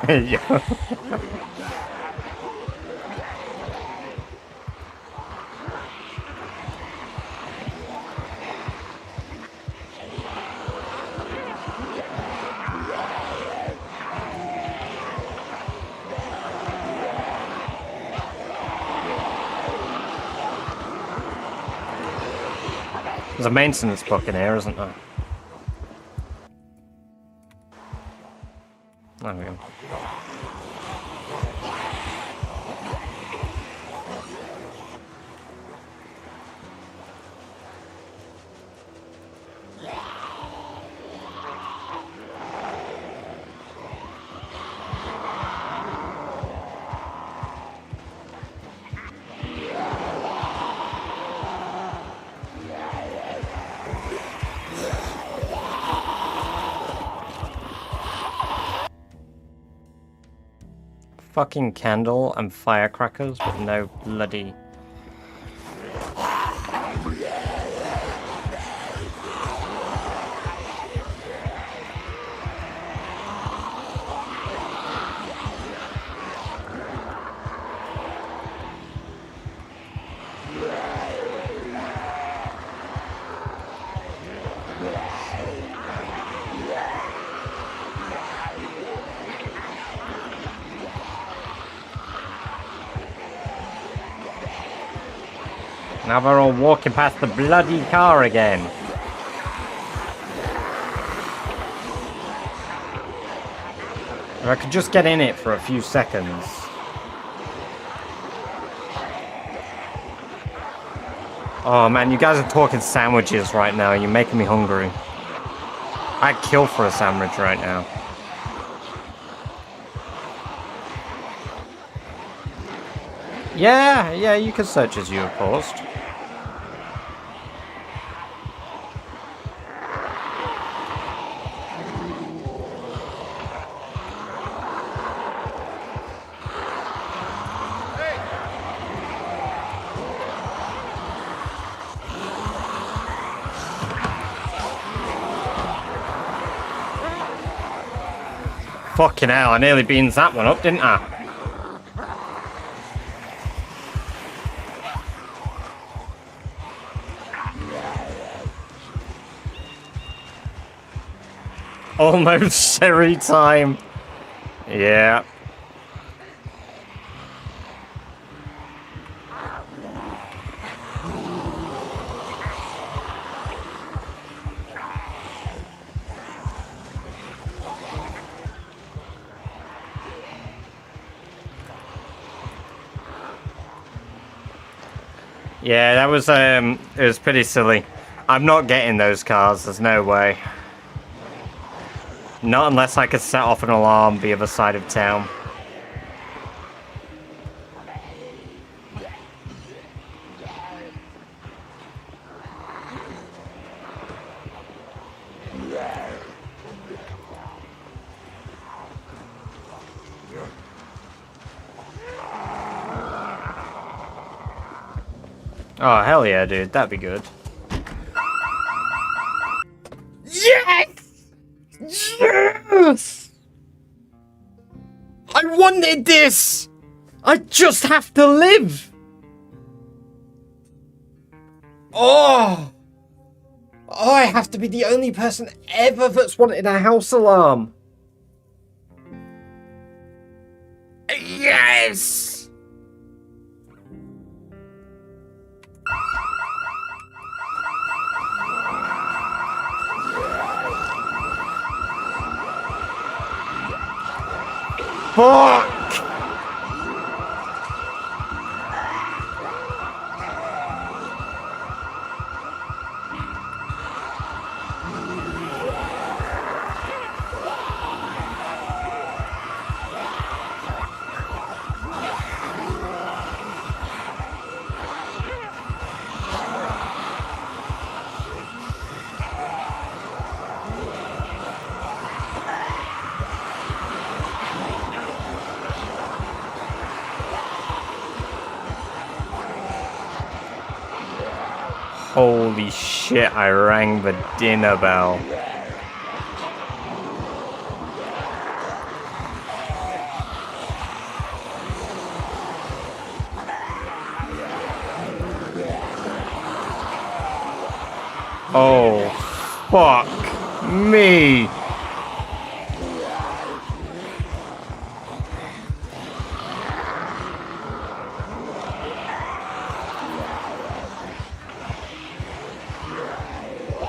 [SPEAKER 1] Yeah. There's a maintenance book in here, isn't there? There we go. Fucking candle and firecrackers with no bloody... Now they're all walking past the bloody car again. If I could just get in it for a few seconds. Oh man, you guys are talking sandwiches right now. You're making me hungry. I'd kill for a sandwich right now. Yeah, you can search as you have paused. Fucking hell, I nearly beans that one up, didn't I? Almost every time. Yeah. Yeah, that was it was pretty silly. I'm not getting those cars, there's no way. Not unless I could set off an alarm the other side of town. Oh, hell yeah, dude. That'd be good. Yes! Yes! I wanted this! I just have to live! Oh! Oh, I have to be the only person ever that's wanted a house alarm. Yes! Fuck! Holy shit, I rang the dinner bell. Oh, fuck me.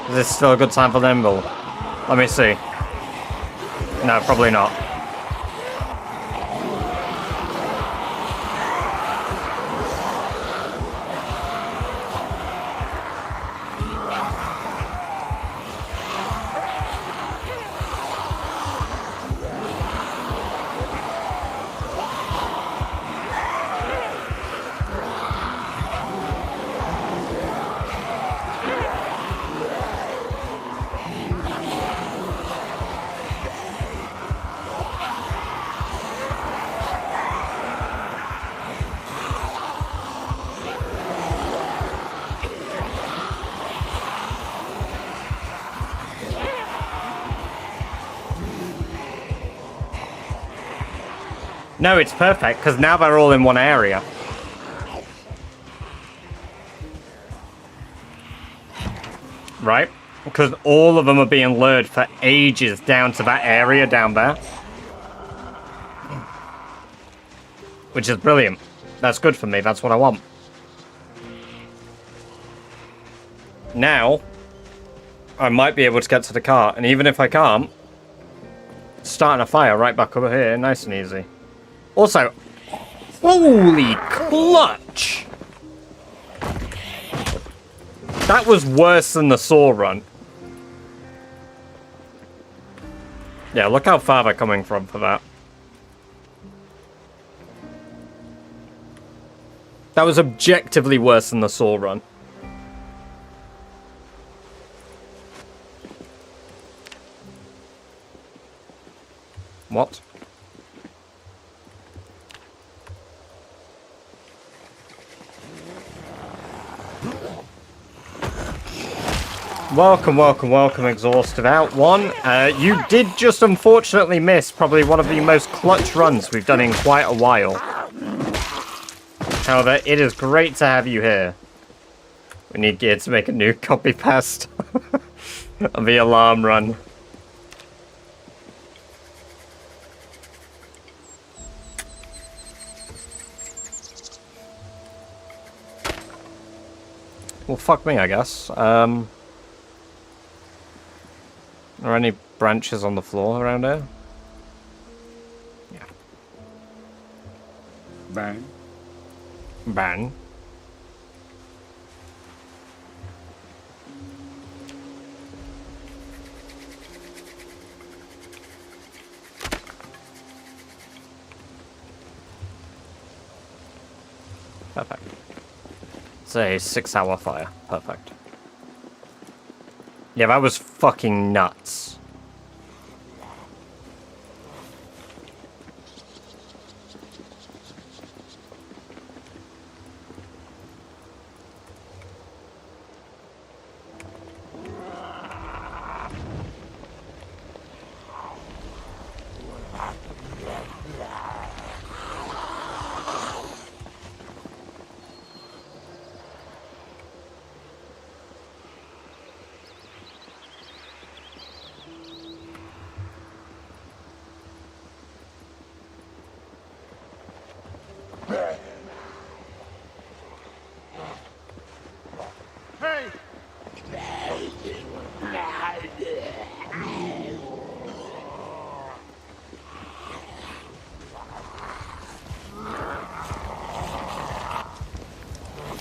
[SPEAKER 1] Is this still a good time for the nimble? Let me see. No, probably not. No, it's perfect, because now they're all in one area. Right? Because all of them are being lured for ages down to that area down there. Which is brilliant. That's good for me, that's what I want. Now, I might be able to get to the car, and even if I can't, starting a fire right back over here, nice and easy. Also, holy clutch! That was worse than the saw run. Yeah, look how far they're coming from for that. That was objectively worse than the saw run. What? Welcome, welcome, welcome, Exhausted Out One. You did just unfortunately miss probably one of the most clutch runs we've done in quite a while. However, it is great to have you here. We need gear to make a new copy paste of the alarm run. Well, fuck me, I guess. Are there any branches on the floor around here? Yeah.
[SPEAKER 2] Bang.
[SPEAKER 1] Bang. Perfect. It's a 6-hour fire. Perfect. Yeah, that was fucking nuts.
[SPEAKER 5] Hey!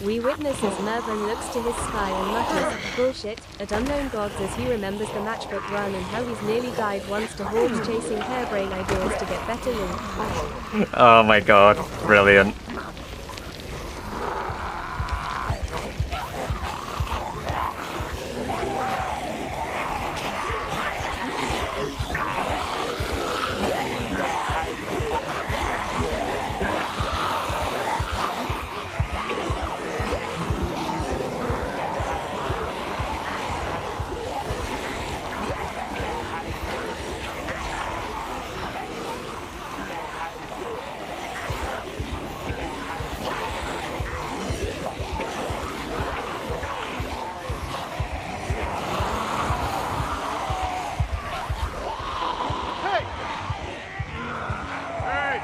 [SPEAKER 3] We witness as Mervyn looks to his sky and mutters, bullshit, at unknown gods as he remembers the matchbook run and how he's nearly died once to hordes chasing harebrained ideas to get better loot.
[SPEAKER 1] Oh my god, brilliant.
[SPEAKER 5] Hey! Hey!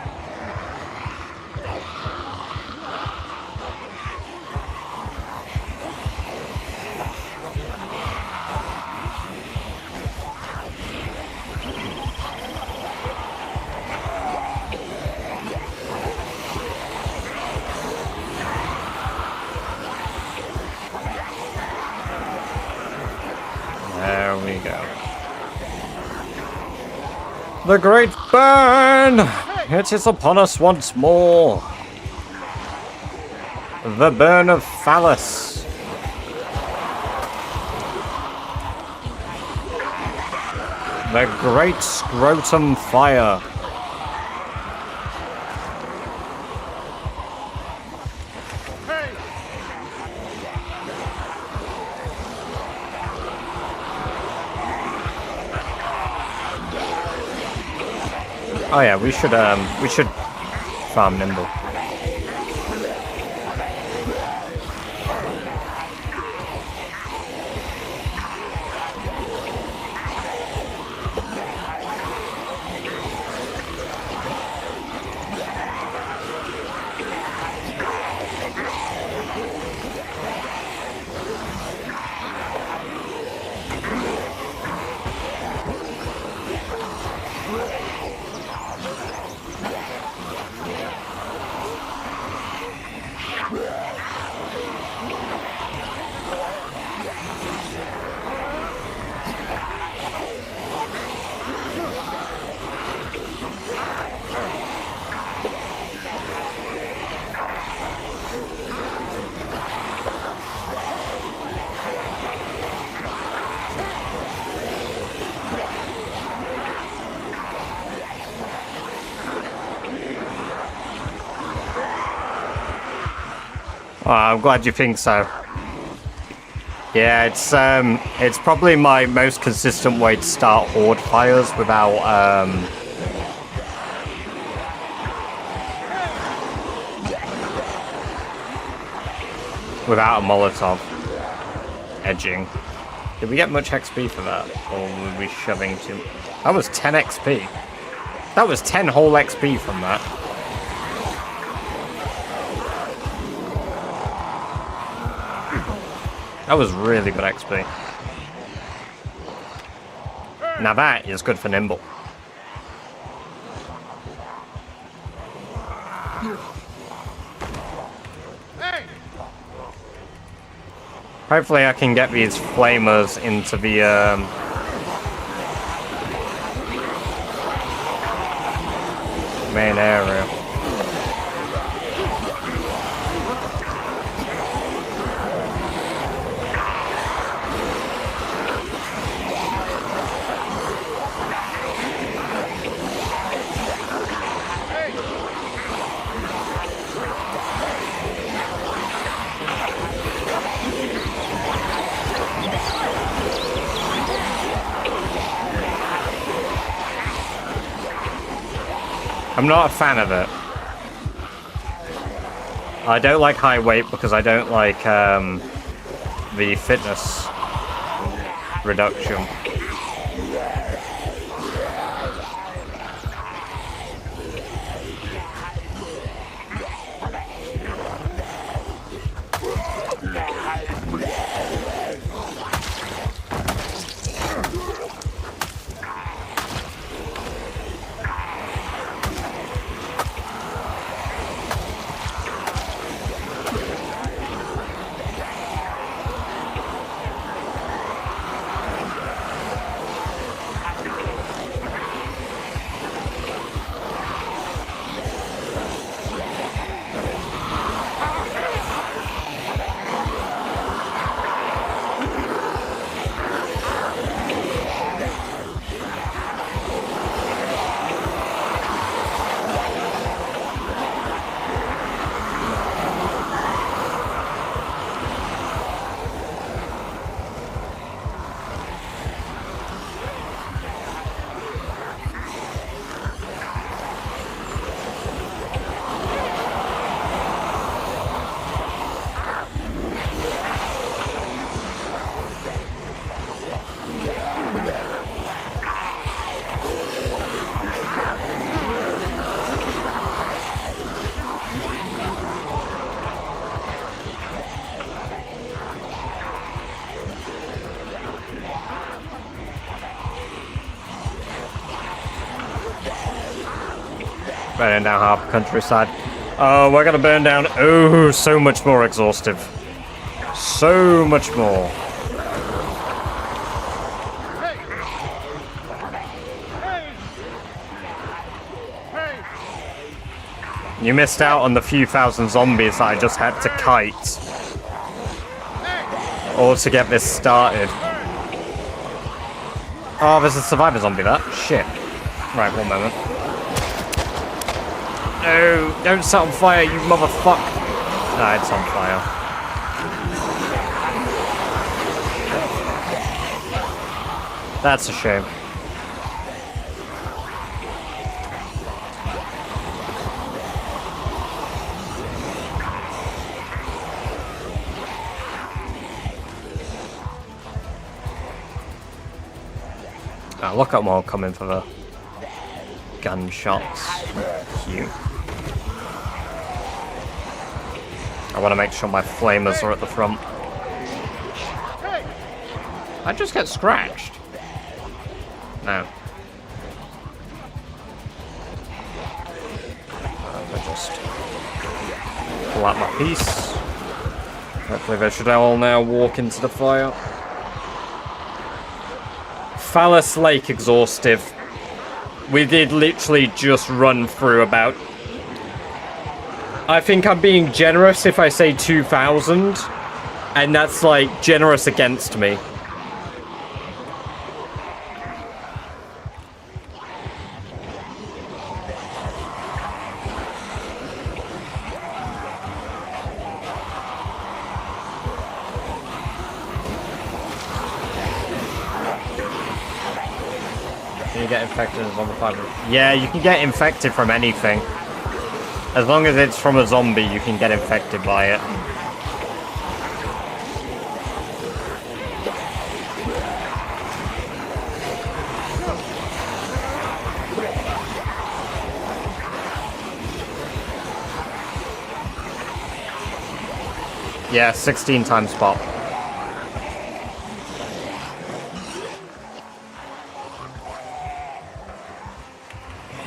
[SPEAKER 1] There we go. The great burn! It is upon us once more. The burn of Phallus. The great scrotum fire.
[SPEAKER 5] Hey!
[SPEAKER 1] Oh yeah, we should farm Nimble. Oh, I'm glad you think so. Yeah, it's probably my most consistent way to start Horde fires without without a Molotov edging. Did we get much XP for that? Or were we shoving too... That was 10 XP. That was 10 whole XP from that. That was really good XP. Now that is good for Nimble.
[SPEAKER 5] Hey!
[SPEAKER 1] Hopefully I can get these flamers into the main area. I'm not a fan of it. I don't like high weight because I don't like the fitness reduction. Burning down half the countryside. Oh, we're gonna burn down. Oh, so much more exhaustive. So much more.
[SPEAKER 5] Hey! Hey! Hey!
[SPEAKER 1] You missed out on the few thousand zombies that I just had to kite. Or to get this started. Oh, there's a survivor zombie there. Shit. Right, one moment. No, don't set on fire, you motherfucker. Nah, it's on fire. That's a shame. Ah, look at them all coming for the gunshots. Cute. I want to make sure my flamers are at the front. I just get scratched. No. I just pull out my piece. Hopefully they should all now walk into the fire. Phallus Lake exhaustive. We did literally just run through about... I think I'm being generous if I say 2,000. And that's like generous against me. Can you get infected as zombie fiber? Yeah, you can get infected from anything. As long as it's from a zombie, you can get infected by it. Yeah, 16 times pop.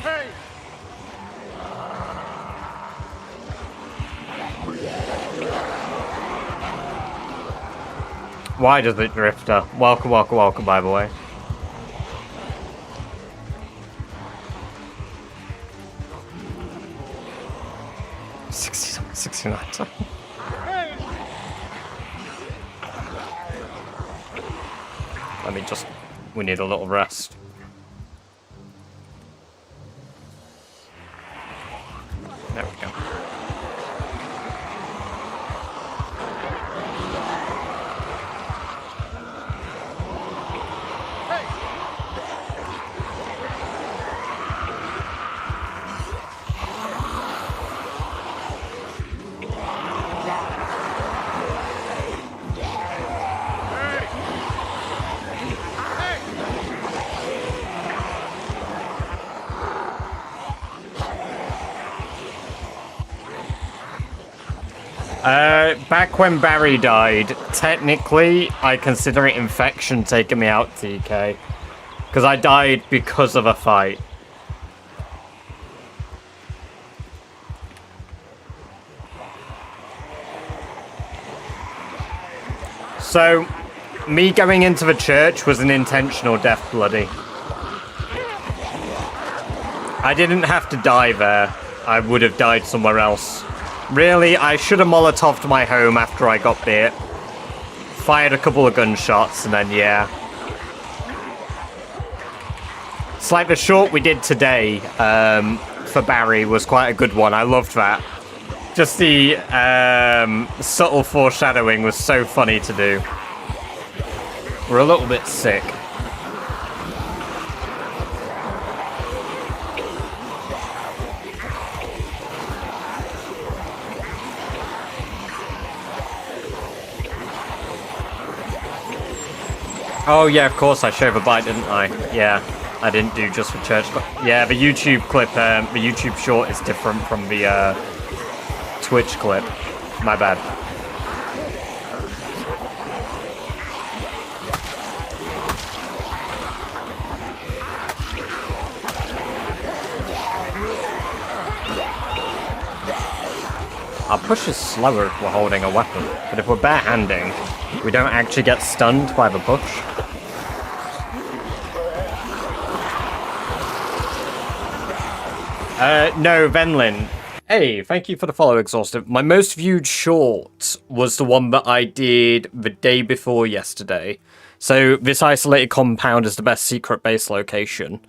[SPEAKER 5] Hey!
[SPEAKER 1] Why does it drifter? Welcome, welcome, welcome, by the way. $69. 69 times.
[SPEAKER 5] Hey!
[SPEAKER 1] Let me just... We need a little rest. There we go. Back when Barry died, technically, I consider it infection taking me out, TK. Because I died because of a fight. So, me going into the church was an intentional death, bloody. I didn't have to die there. I would have died somewhere else. Really, I should have Molotoved my home after I got bit. Fired a couple of gunshots, and then, yeah. It's like the short we did today for Barry was quite a good one. I loved that. Just the subtle foreshadowing was so funny to do. We're a little bit sick. Oh yeah, of course I showed a bite, didn't I? Yeah, I didn't do just for church. But yeah, the YouTube clip, the YouTube short is different from the Twitch clip. My bad. Our push is slower if we're holding a weapon, but if we're barehanding, we don't actually get stunned by the push. No, Venlin. Hey, thank you for the follow, Exhaustive. My most viewed short was the one that I did the day before yesterday. So this isolated compound is the best secret base location.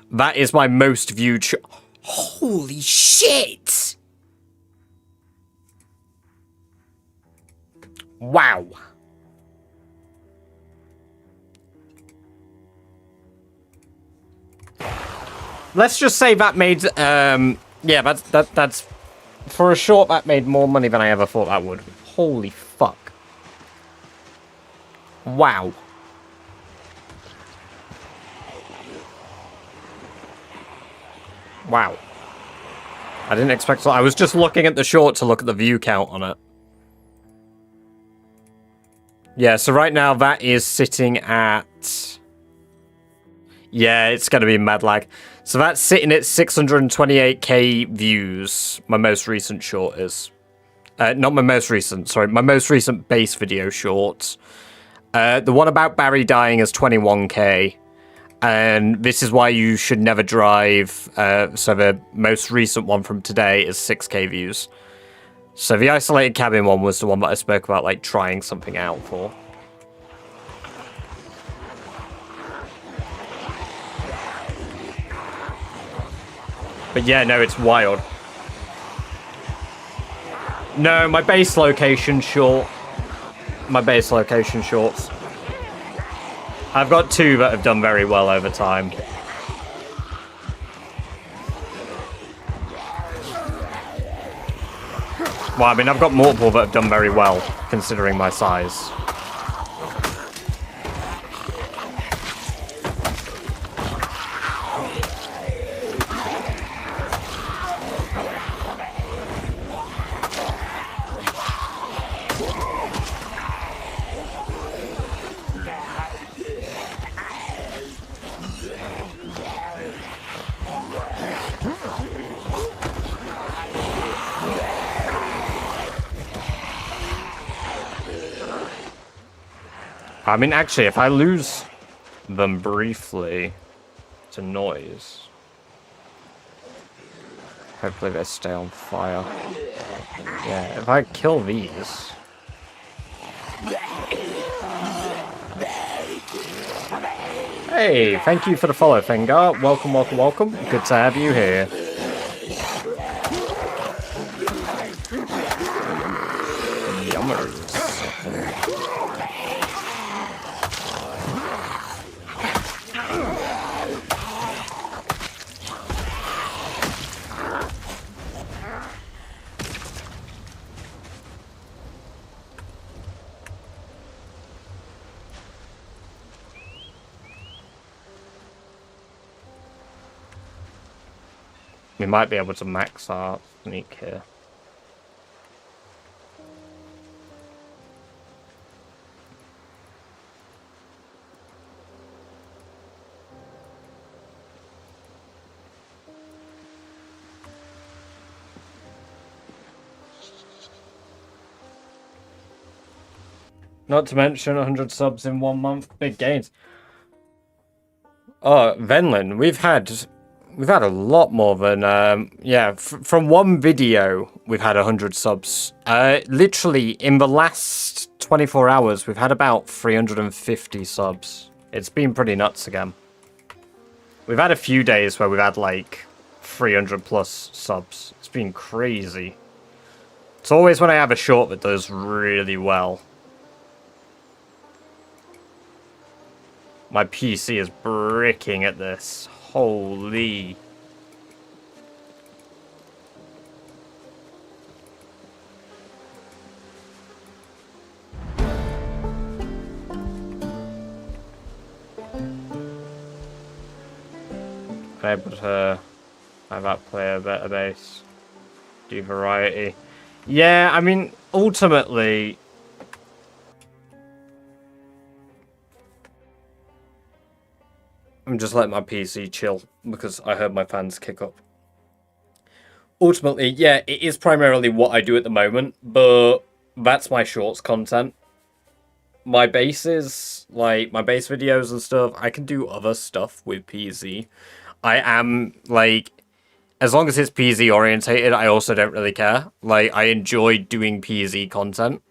[SPEAKER 1] That is my most viewed short. Holy shit! Wow. Let's just say that made, yeah, that's, for a short, that made more money than I ever thought that would. Holy fuck. Wow. Wow. I didn't expect to, I was just looking at the short to look at the view count on it. Yeah, so right now that is sitting at... Yeah, it's going to be mad lag. So that's sitting at 628k views, my most recent short is. Not my most recent, sorry, my most recent base video short. The one about Barry dying is 21k. And this is why you should never drive. So the most recent one from today is 6k views. So the isolated cabin one was the one that I spoke about, like, trying something out for. But yeah, no, it's wild. No, my base location short. My base location shorts. I've got two that have done very well over time. Well, I mean, I've got multiple that have done very well, considering my size. I mean, actually, if I lose them briefly to noise, hopefully they stay on fire. Yeah, if I kill these... Hey, thank you for the follow, Finger. Welcome, welcome, welcome. Good to have you here. Yummers. We might be able to max our sneak here. Not to mention 100 subs in 1 month. Big gains. Oh, Venlin, we've had a lot more than from one video we've had 100 subs. Literally in the last 24 hours we've had about 350 subs. It's been pretty nuts again. We've had a few days where we've had like 300 plus subs. It's been crazy. It's always when I have a short that does really well. My PC is bricking at this. Holy. Able to have that play a better base. Do variety. Yeah, I mean, ultimately... I'm just letting my PC chill because I heard my fans kick up. Ultimately, yeah, it is primarily what I do at the moment, but that's my shorts content. My bases, like my base videos and stuff, I can do other stuff with PZ. I am, like, as long as it's PZ orientated, I also don't really care. Like, I enjoy doing PZ content,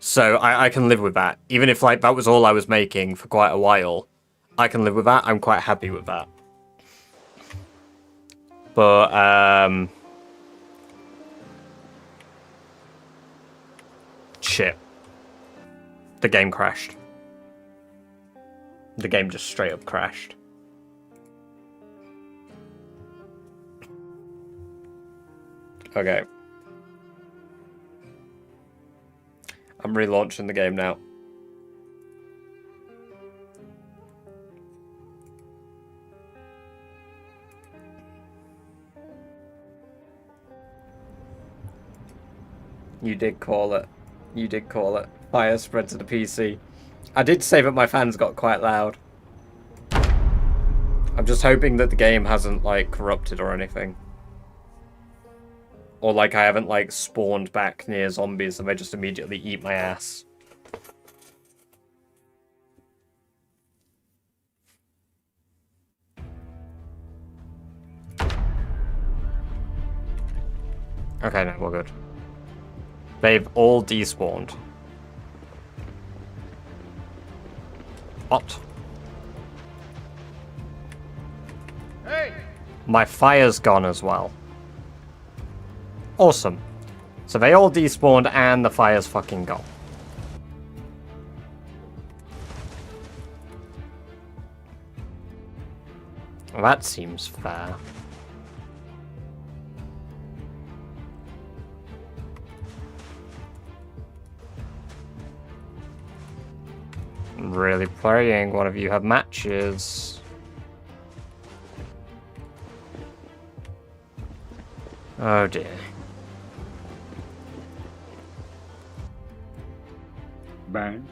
[SPEAKER 1] so I can live with that. Even if, like, that was all I was making for quite a while, I can live with that. I'm quite happy with that. But, shit. The game crashed. The game just straight up crashed. Okay. I'm relaunching the game now. You did call it. You did call it. Fire spread to the PC. I did say that my fans got quite loud. I'm just hoping that the game hasn't, like, corrupted or anything. Or, like, I haven't, like, spawned back near zombies and they just immediately eat my ass. Okay, no, we're good. They've all despawned. What?
[SPEAKER 5] Hey!
[SPEAKER 1] My fire's gone as well. Awesome. So they all despawned and the fire's fucking gone. Well, that seems fair. I'm really praying one of you have matches. Oh dear.
[SPEAKER 2] Bang.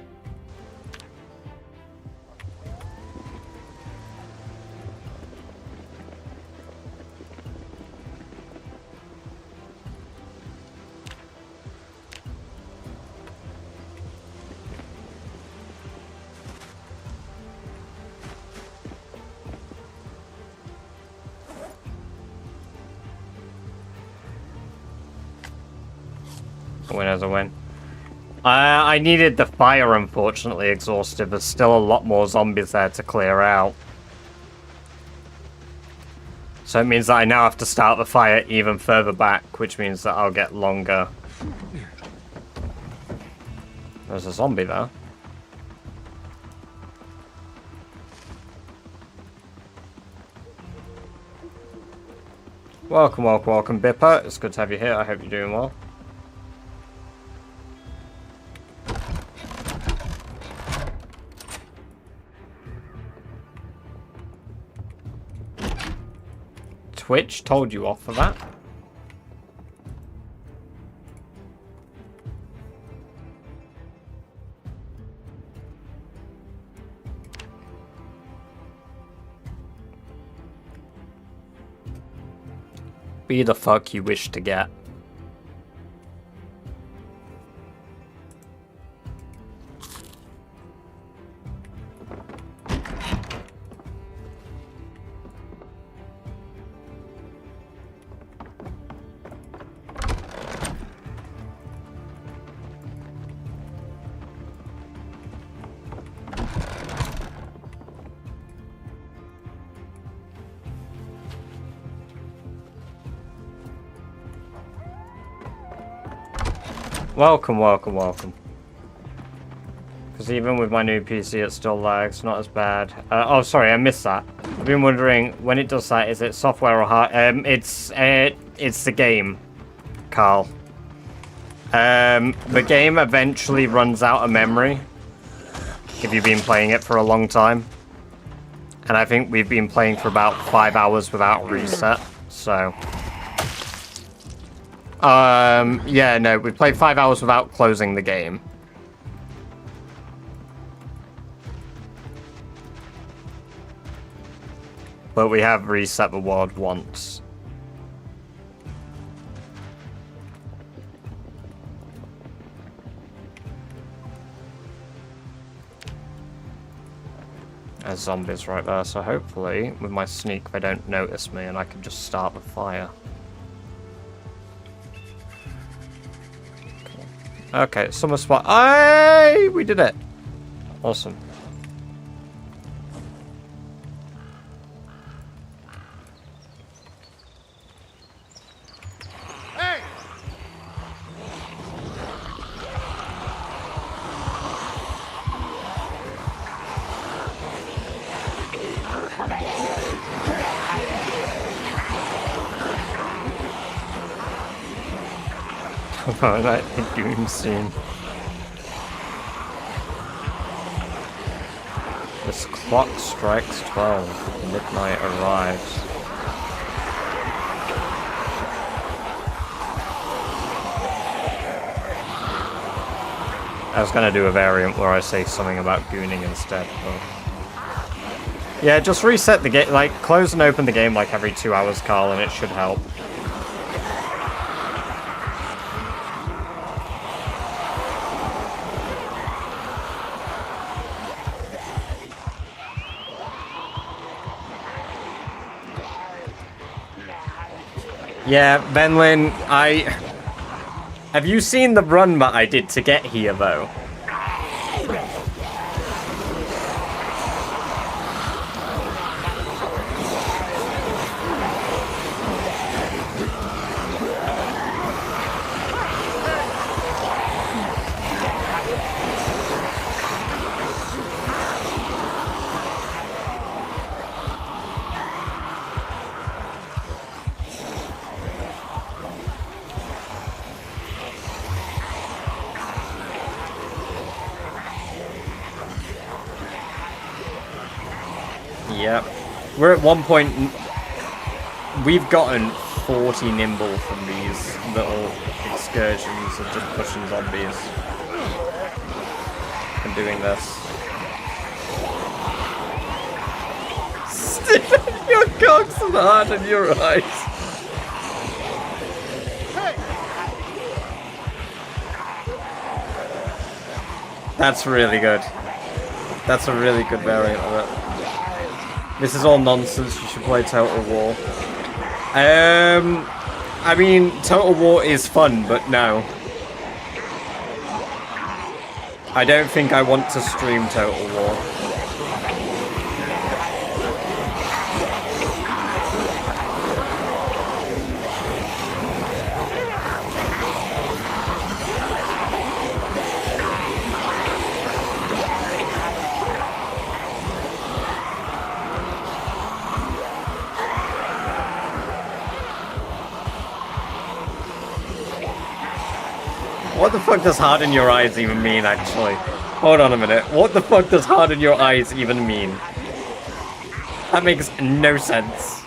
[SPEAKER 1] A winner's a win. I needed the fire, unfortunately, exhausted. There's still a lot more zombies there to clear out. So it means that I now have to start the fire even further back, which means that I'll get longer. There's a zombie there. Welcome, welcome, welcome, Bipper. It's good to have you here. I hope you're doing well. Twitch told you off for that. Be the fuck you wish to get. Welcome, welcome, welcome. Because even with my new PC, it still lags. Not as bad. Oh, sorry, I missed that. I've been wondering when it does that. Is it software or hard? It's the game, Carl. The game eventually runs out of memory if you've been playing it for a long time. And I think we've been playing for about 5 hours without reset. So, yeah, no, we played 5 hours without closing the game. But we have reset the world once. There's zombies right there, so hopefully with my sneak they don't notice me and I can just start the fire. Okay, summer spot. Aye, we did it. Awesome.
[SPEAKER 5] Hey!
[SPEAKER 1] Oh, that doom scene. This clock strikes 12. Midnight arrives. I was gonna do a variant where I say something about gooning instead, but... Yeah, just reset the game, like, close and open the game like every 2 hours, Carl, and it should help. Yeah, Benlin, have you seen the run that I did to get here, though? Yep. We're at one point... We've gotten 40 nimble from these little excursions of just pushing zombies. And doing this. Your cocks and hard in your eyes. That's really good. That's a really good variant of it. This is all nonsense, you should play Total War. I mean, Total War is fun, but no. I don't think I want to stream Total War. What the fuck does hard in your eyes even mean, actually? Hold on a minute. What the fuck does hard in your eyes even mean? That makes no sense.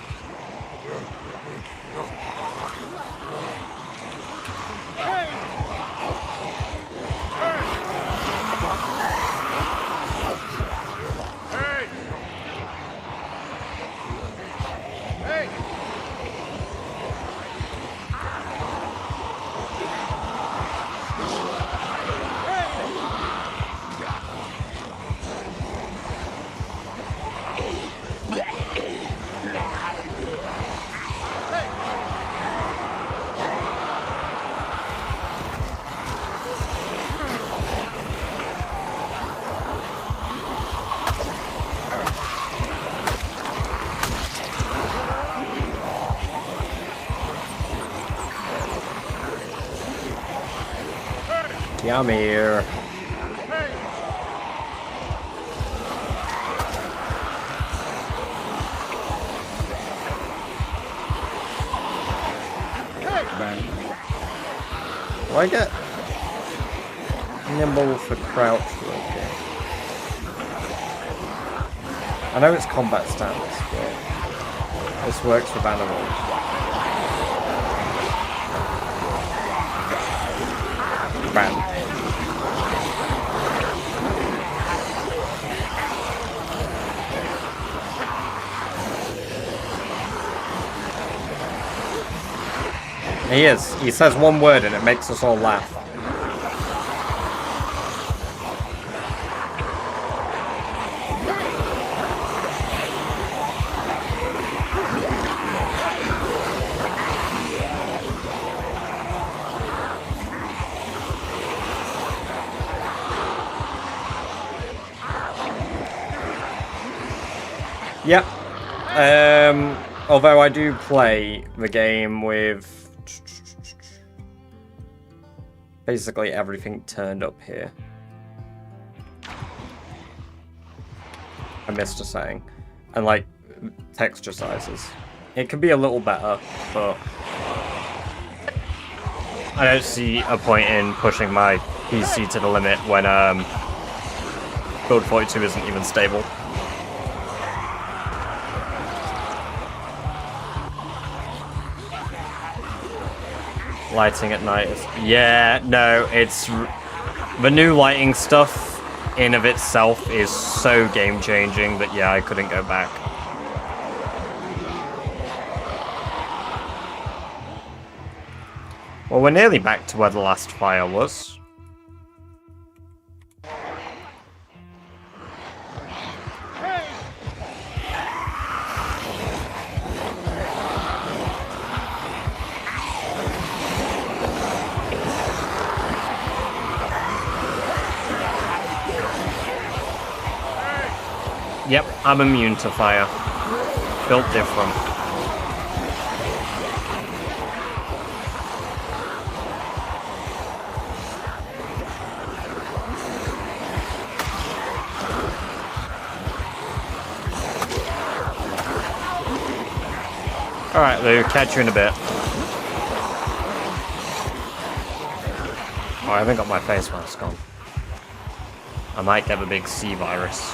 [SPEAKER 1] I'm here.
[SPEAKER 2] Bang.
[SPEAKER 1] Do I get nimble for crouch working? I know it's combat stance, but this works with animals. Bam. He is. He says one word and it makes us all laugh. Yep. Although I do play the game with basically everything turned up here. I missed a saying. And like texture sizes. It could be a little better, but I don't see a point in pushing my PC to the limit when build 42 isn't even stable. Lighting at night is... Yeah, no, it's... The new lighting stuff in of itself is so game-changing that, yeah, I couldn't go back. Well, we're nearly back to where the last fire was. Yep, I'm immune to fire. Built different. Alright, Lou, catch you in a bit. Oh, I haven't got my face mask on. I might get a big C virus.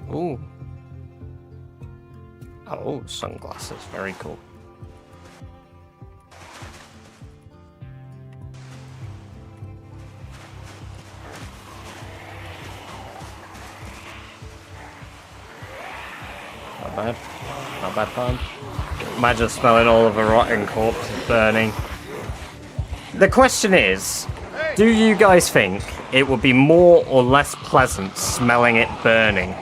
[SPEAKER 1] Ooh. Oh, sunglasses. Very cool. Not bad. Not bad fun. Imagine smelling all of the rotting corpses burning. The question is, do you guys think it would be more or less pleasant smelling it burning?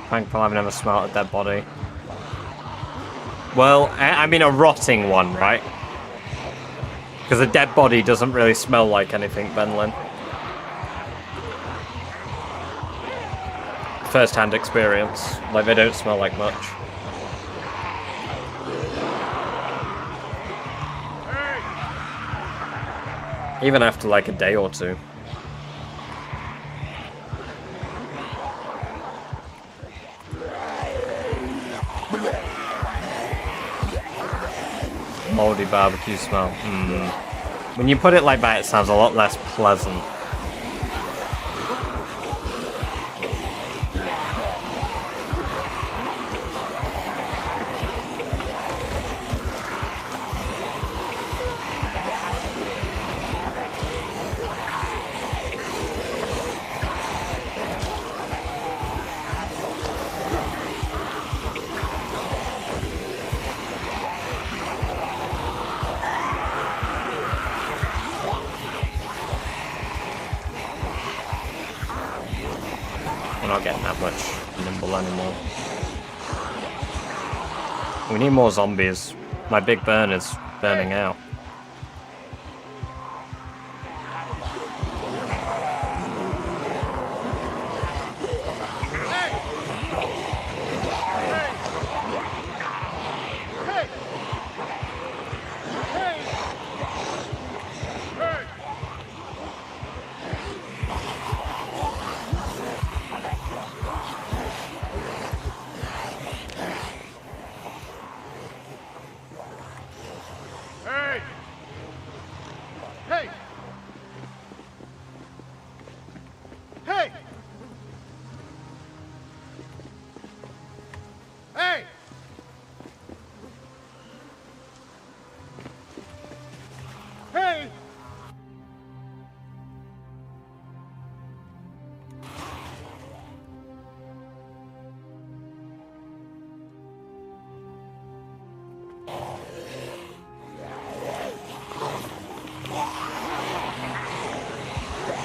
[SPEAKER 1] Thankful I've never smelled a dead body. Well, I mean a rotting one, right? Because a dead body doesn't really smell like anything, Benlin. First-hand experience. Like, they don't smell like much. Even after like a day or two. Moldy barbecue smell. When you put it like that, it sounds a lot less pleasant. not getting that much nimble anymore. We need more zombies. My big burn is burning out.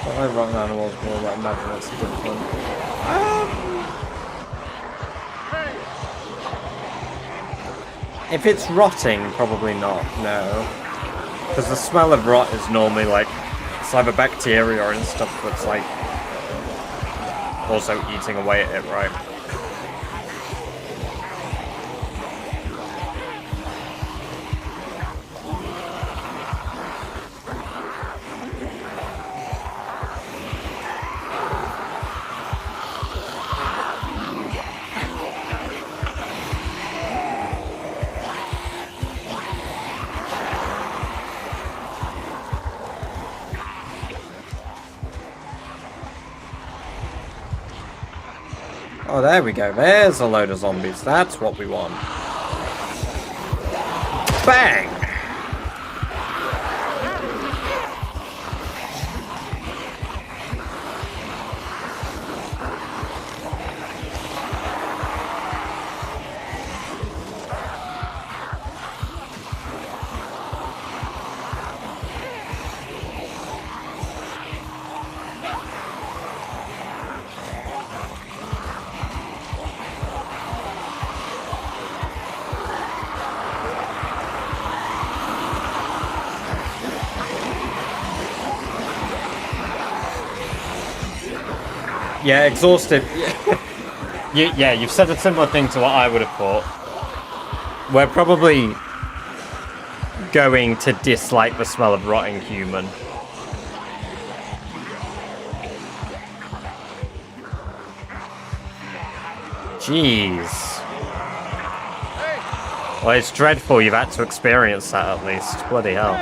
[SPEAKER 1] I run animals more, but I imagine it's different. If it's rotting, probably not, no. Because the smell of rot is normally like, it's either bacteria and stuff that's like, also eating away at it, right? Oh, there we go. There's a load of zombies. That's what we want. Bang! Yeah, exhausted. Yeah, you've said a similar thing to what I would have thought. We're probably going to dislike the smell of rotting human. Jeez. Well, it's dreadful you've had to experience that at least. Bloody hell.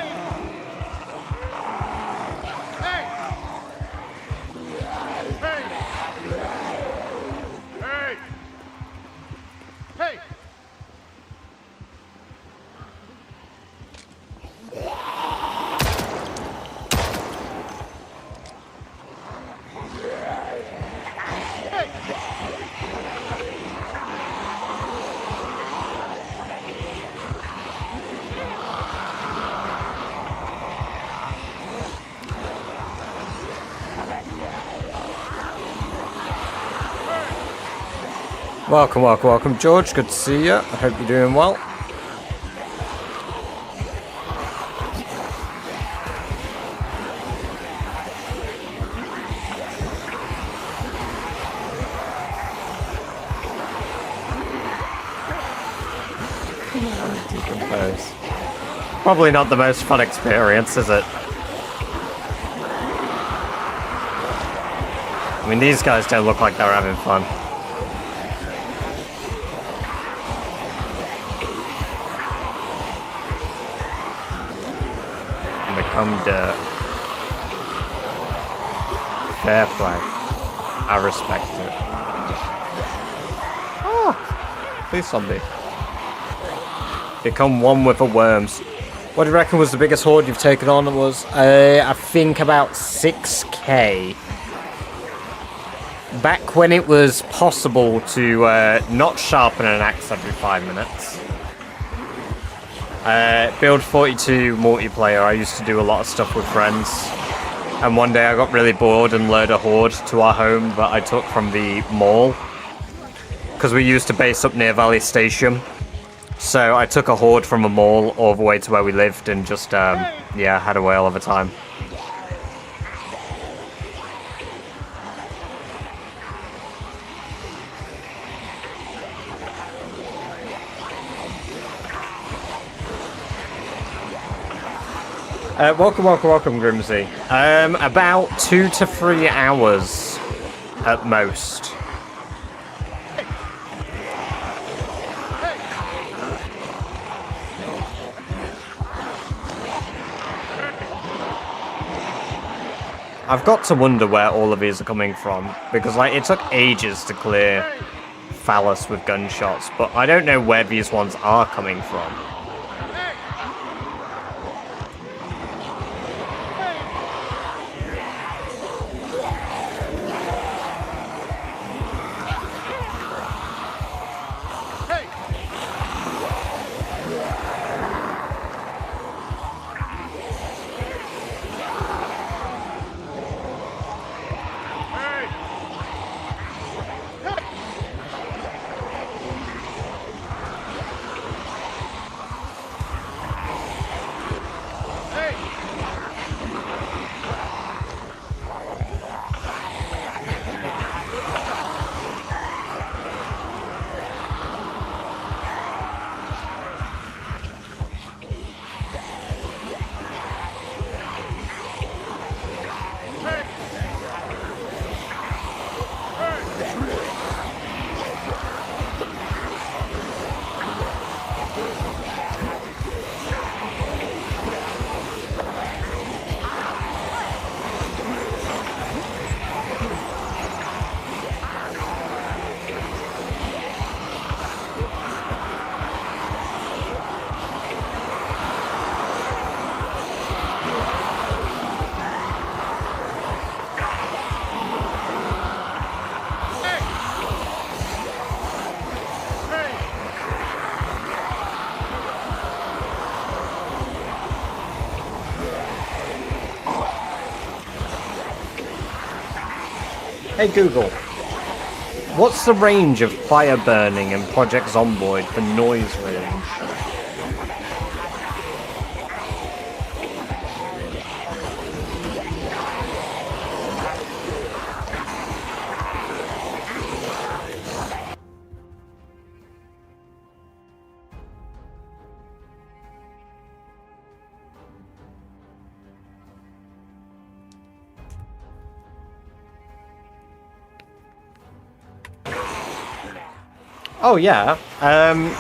[SPEAKER 1] Welcome, welcome, welcome, George. Good to see you. I hope you're doing well. Decompose. Probably not the most fun experience, is it? I mean, these guys don't look like they're having fun. Dirt. Fair play. I respect it. Oh, please zombie. Become one with the worms. What do you reckon was the biggest horde you've taken on? It was, I think, about 6k. Back when it was possible to not sharpen an axe every 5 minutes. Build 42 multiplayer, I used to do a lot of stuff with friends. And one day I got really bored and lured a Horde to our home that I took from the mall. Because we used to base up near Valley Station. So I took a Horde from a mall all the way to where we lived and just, yeah, had a whale of a time. Welcome, Grimsy. About 2 to 3 hours at most. I've got to wonder where all of these are coming from, because like it took ages to clear Phallus with gunshots, but I don't know where these ones are coming from. Hey Google, what's the range of fire burning in Project Zomboid for noise range? Oh yeah, I'm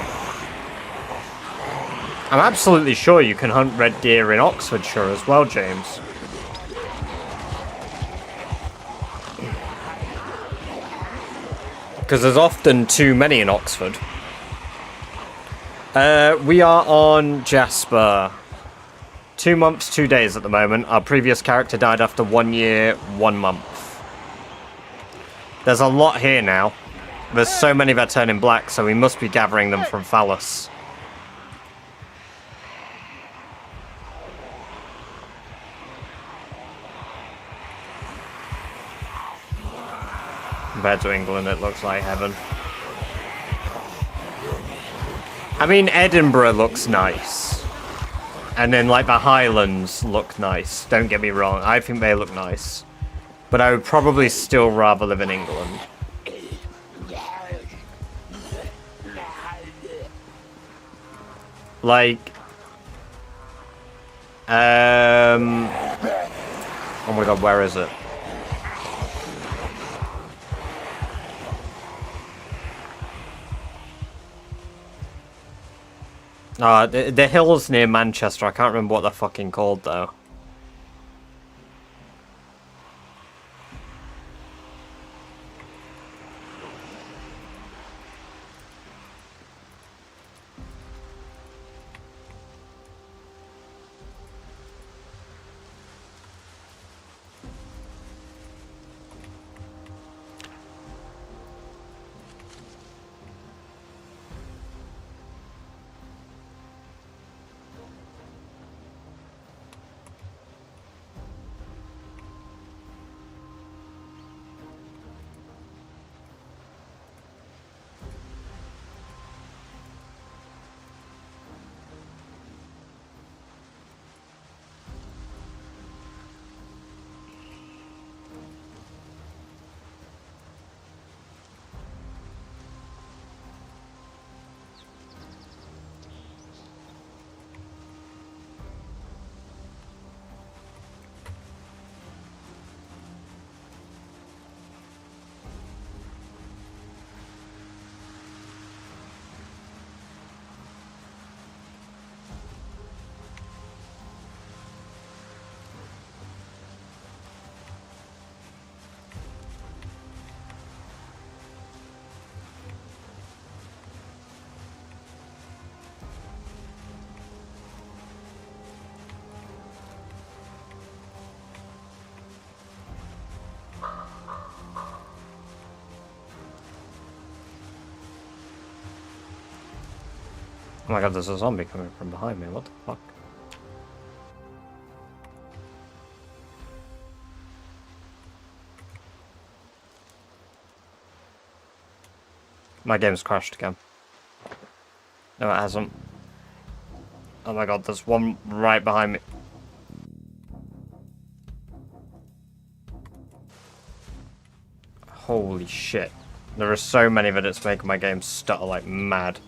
[SPEAKER 1] absolutely sure you can hunt red deer in Oxfordshire as well, James. Because there's often too many in Oxford. We are on Jasper. 2 months, 2 days at the moment. Our previous character died after 1 year, 1 month. There's a lot here now. There's so many that turn in black, so we must be gathering them from Phallus. Compared to England, it looks like heaven. I mean, Edinburgh looks nice. And then, like, the Highlands look nice. Don't get me wrong, I think they look nice. But I would probably still rather live in England. Like, oh my god, where is it? The hills near Manchester, I can't remember what they're fucking called though. my god, there's a zombie coming from behind me. What the fuck? My game's crashed again. No, it hasn't. Oh my god, there's one right behind me. Holy shit. There are so many that it's making my game stutter like mad.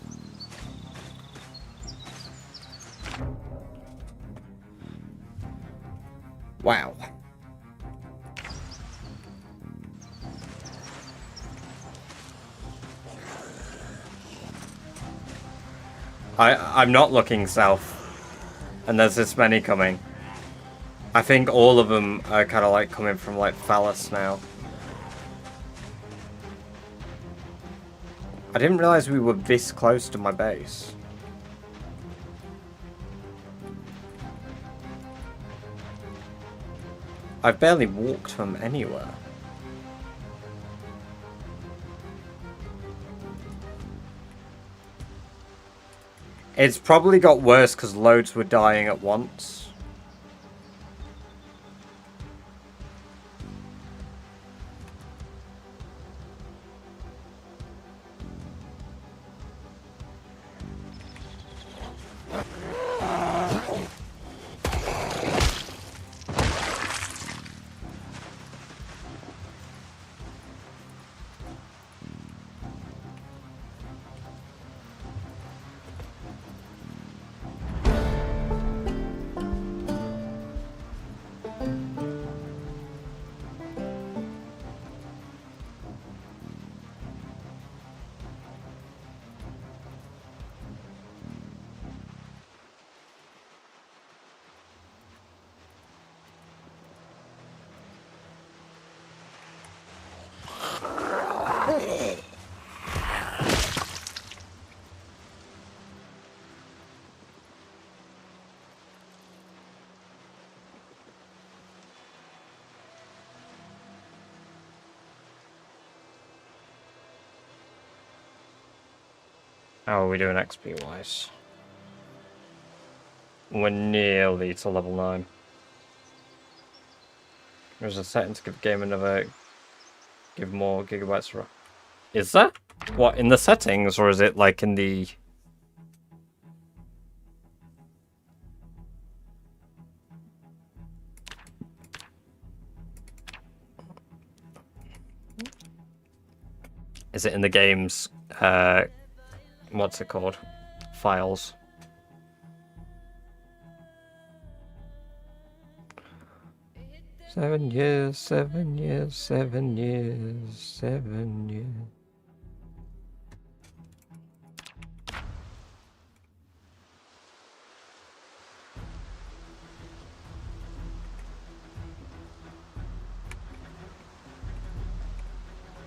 [SPEAKER 7] Wow.
[SPEAKER 1] I'm not looking south. And there's this many coming. I think all of them are kind of like coming from like Phallus now. I didn't realize we were this close to my base. I've barely walked from anywhere. It's probably got worse because loads were dying at once. How are we doing XP wise? We're nearly to level 9. There's a setting to give the game another... give more gigabytes for... Is there? What, in the settings, or is it like in the... Is it in the game's, what's it called? Files. Seven years, 7 years, 7 years, 7 years.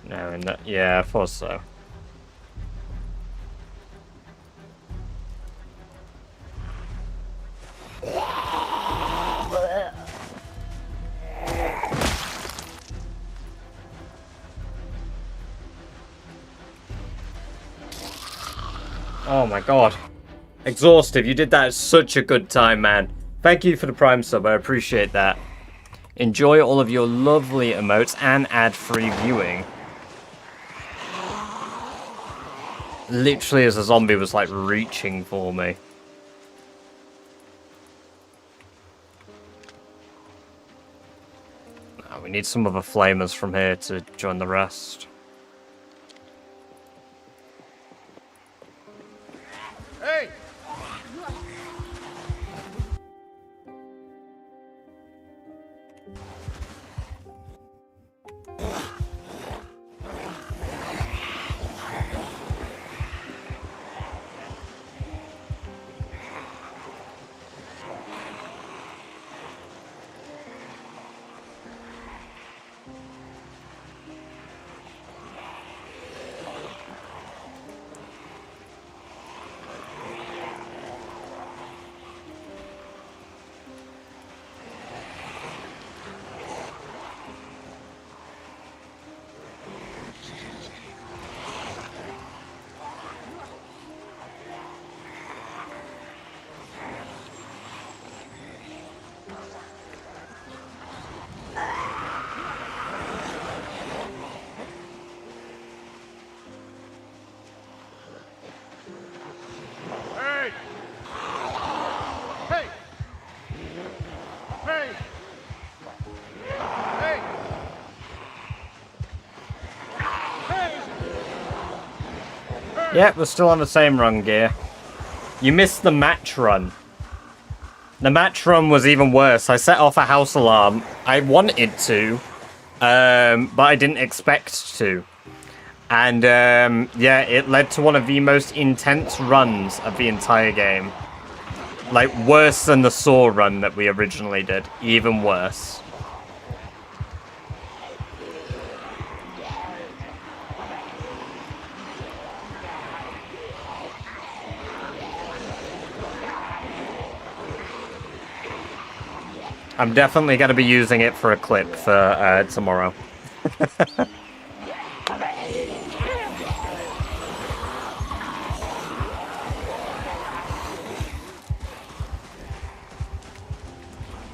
[SPEAKER 1] No, in that, yeah, I thought so. Oh my god. Exhaustive, you did that at such a good time, man. Thank you for the Prime sub, I appreciate that. Enjoy all of your lovely emotes and ad-free viewing. Literally as a zombie was like reaching for me. Oh, we need some other flamers from here to join the rest.
[SPEAKER 5] Hey!
[SPEAKER 1] Yeah, we're still on the same run gear. You missed the match run. The match run was even worse. I set off a house alarm. I wanted to, but I didn't expect to. And, yeah, it led to one of the most intense runs of the entire game. Like, worse than the Saw run that we originally did. Even worse. I'm definitely going to be using it for a clip for tomorrow.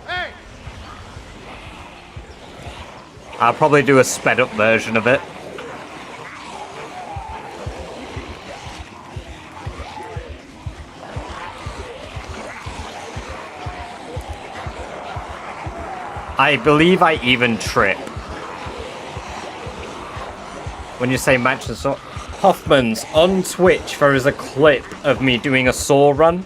[SPEAKER 5] Hey!
[SPEAKER 1] I'll probably do a sped up version of it. I believe I even trip. When you say match the Saw... Hoffman's, on Twitch, there is a clip of me doing a Saw run.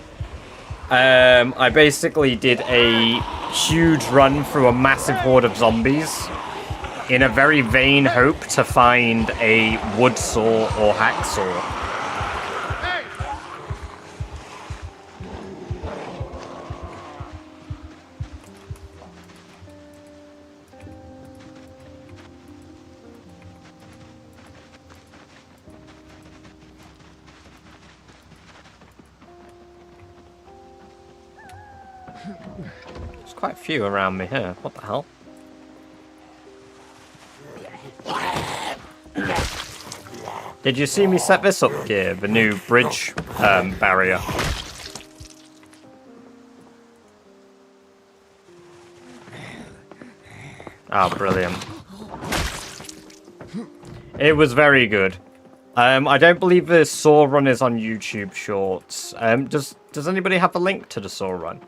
[SPEAKER 1] I basically did a huge run through a massive horde of zombies in a very vain hope to find a wood saw or hacksaw. There's quite a few around me here. What the hell? Did you see me set this up gear? The new bridge barrier. Oh, brilliant. It was very good. I don't believe the Saw run is on YouTube Shorts. Does anybody have a link to the Saw run?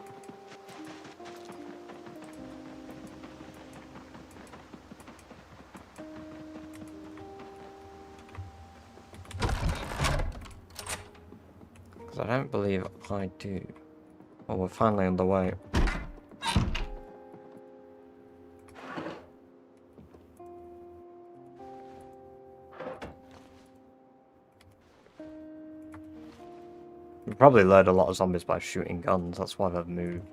[SPEAKER 1] Because I don't believe I do. Oh, we're finally on the way. We probably lured a lot of zombies by shooting guns, that's why they've moved.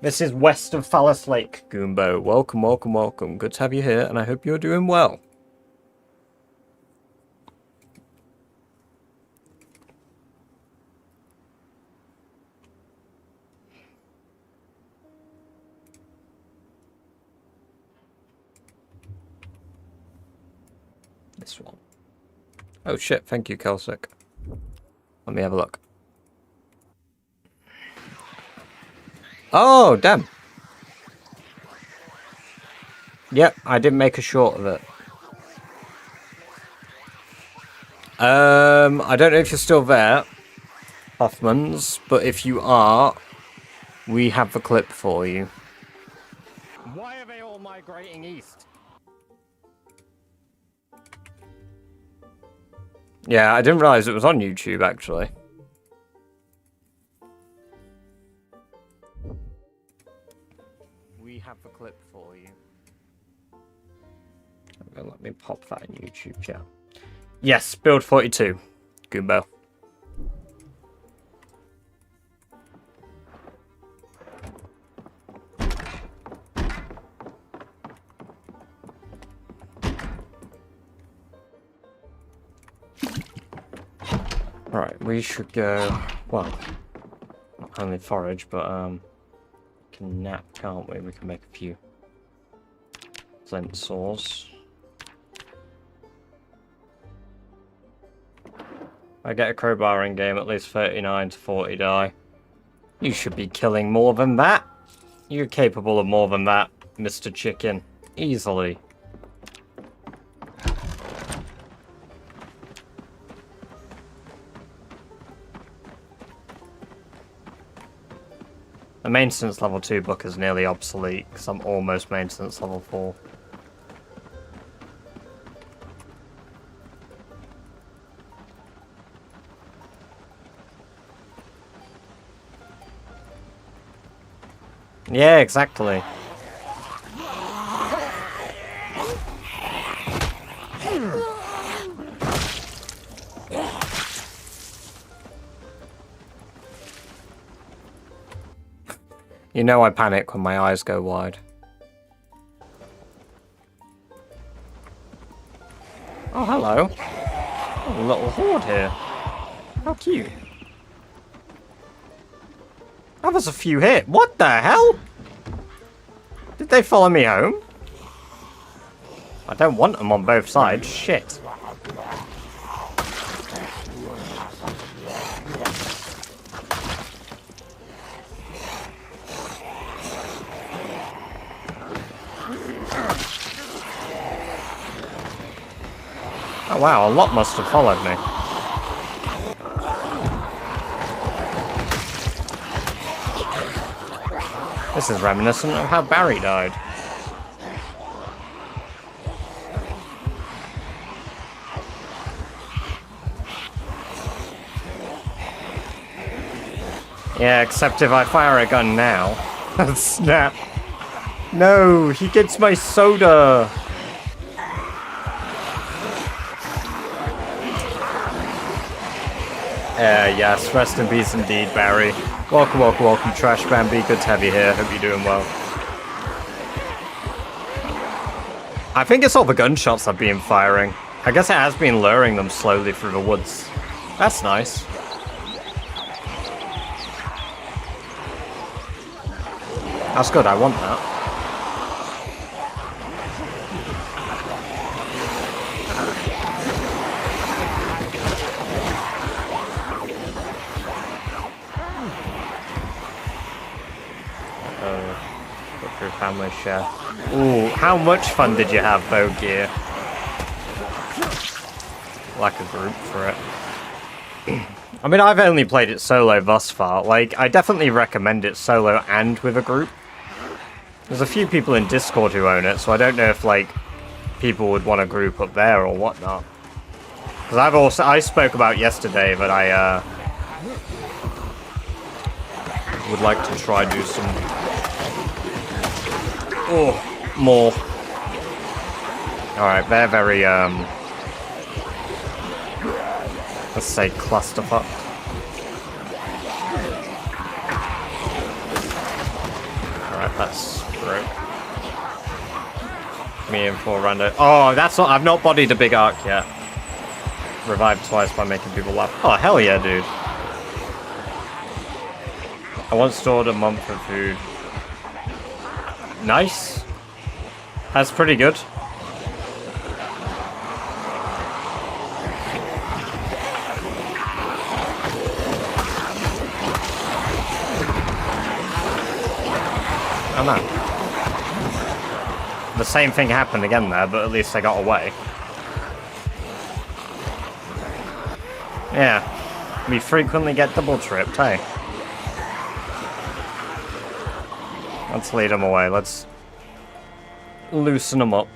[SPEAKER 1] This is west of Phallus Lake, Goombo. Welcome, welcome, welcome. Good to have you here, and I hope you're doing well. This one. Oh shit, thank you, Kelsic. Let me have a look. Oh, damn. Yep, I did make a short of it. I don't know if you're still there, Hoffmans, but if you are, we have the clip for you. Why are they all migrating east? Yeah, I didn't realize it was on YouTube, actually. We have the clip for you. Okay, let me pop that in YouTube chat. Yes, build 42, Goombo. Right, we should go, well, not only forage, but, can nap, can't we? We can make a few flint saws. I get a crowbar in game, at least 39 to 40 die. You should be killing more than that. You're capable of more than that, Mr. Chicken. Easily. The maintenance level 2 book is nearly obsolete because I'm almost maintenance level 4. Yeah, exactly. You know I panic when my eyes go wide. Oh, hello. Oh, a little horde here. How cute. That was a few hit. What the hell? Did they follow me home? I don't want them on both sides. Shit. Oh wow, a lot must have followed me. This is reminiscent of how Barry died. Yeah, except if I fire a gun now. Snap. No, he gets my soda. Yes, rest in peace indeed, Barry. Welcome, welcome, welcome, Trash Bambi. Good to have you here. Hope you're doing well. I think it's all the gunshots I've been firing. I guess it has been luring them slowly through the woods. That's nice. That's good, I want that. Family share. Ooh, how much fun did you have, Bow Gear? Like a group for it. I mean, I've only played it solo thus far. Like, I definitely recommend it solo and with a group. There's a few people in Discord who own it, so I don't know if, like, people would want a group up there or whatnot. Because I spoke about yesterday that I, would like to try do some... Oh, more. Alright, they're very, let's say clusterfuck. Alright, that's broke. Me and 4 rando. Oh, that's not, I've not bodied a big arc yet. Revived twice by making people laugh. Oh, hell yeah, dude. I once stored a month of food. Nice. That's pretty good. Oh no. The same thing happened again there, but at least I got away. Yeah. We frequently get double tripped, hey? Let's lead them away. Let's loosen them up.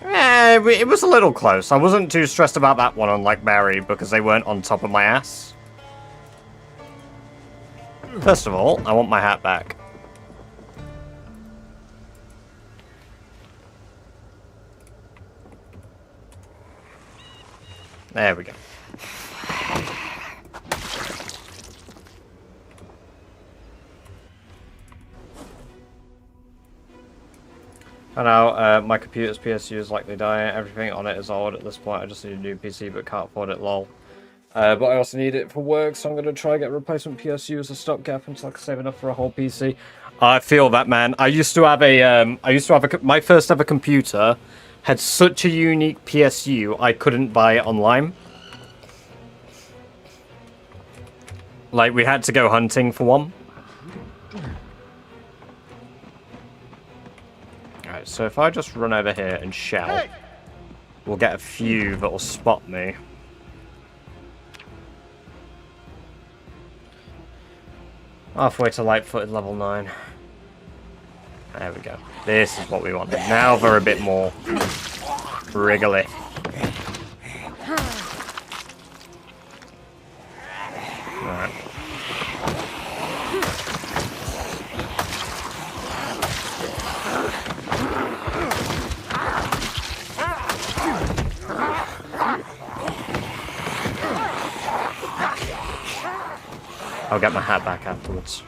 [SPEAKER 1] It was a little close. I wasn't too stressed about that one, unlike Barry, because they weren't on top of my ass. First of all, I want my hat back. There we go. I know, my computer's PSU is likely dying. Everything on it is old at this point. I just need a new PC, but can't afford it, lol. But I also need it for work, so I'm going to try and get a replacement PSU as a stopgap until I can save enough for a whole PC. I feel that, man. I used to have a, my first ever computer had such a unique PSU, I couldn't buy it online. Like, we had to go hunting for one. Alright, so if I just run over here and shout, we'll get a few that'll spot me. Halfway to light-footed level 9. There we go. This is what we wanted. Now they're a bit more wriggly. Alright. I'll get my hat back afterwards.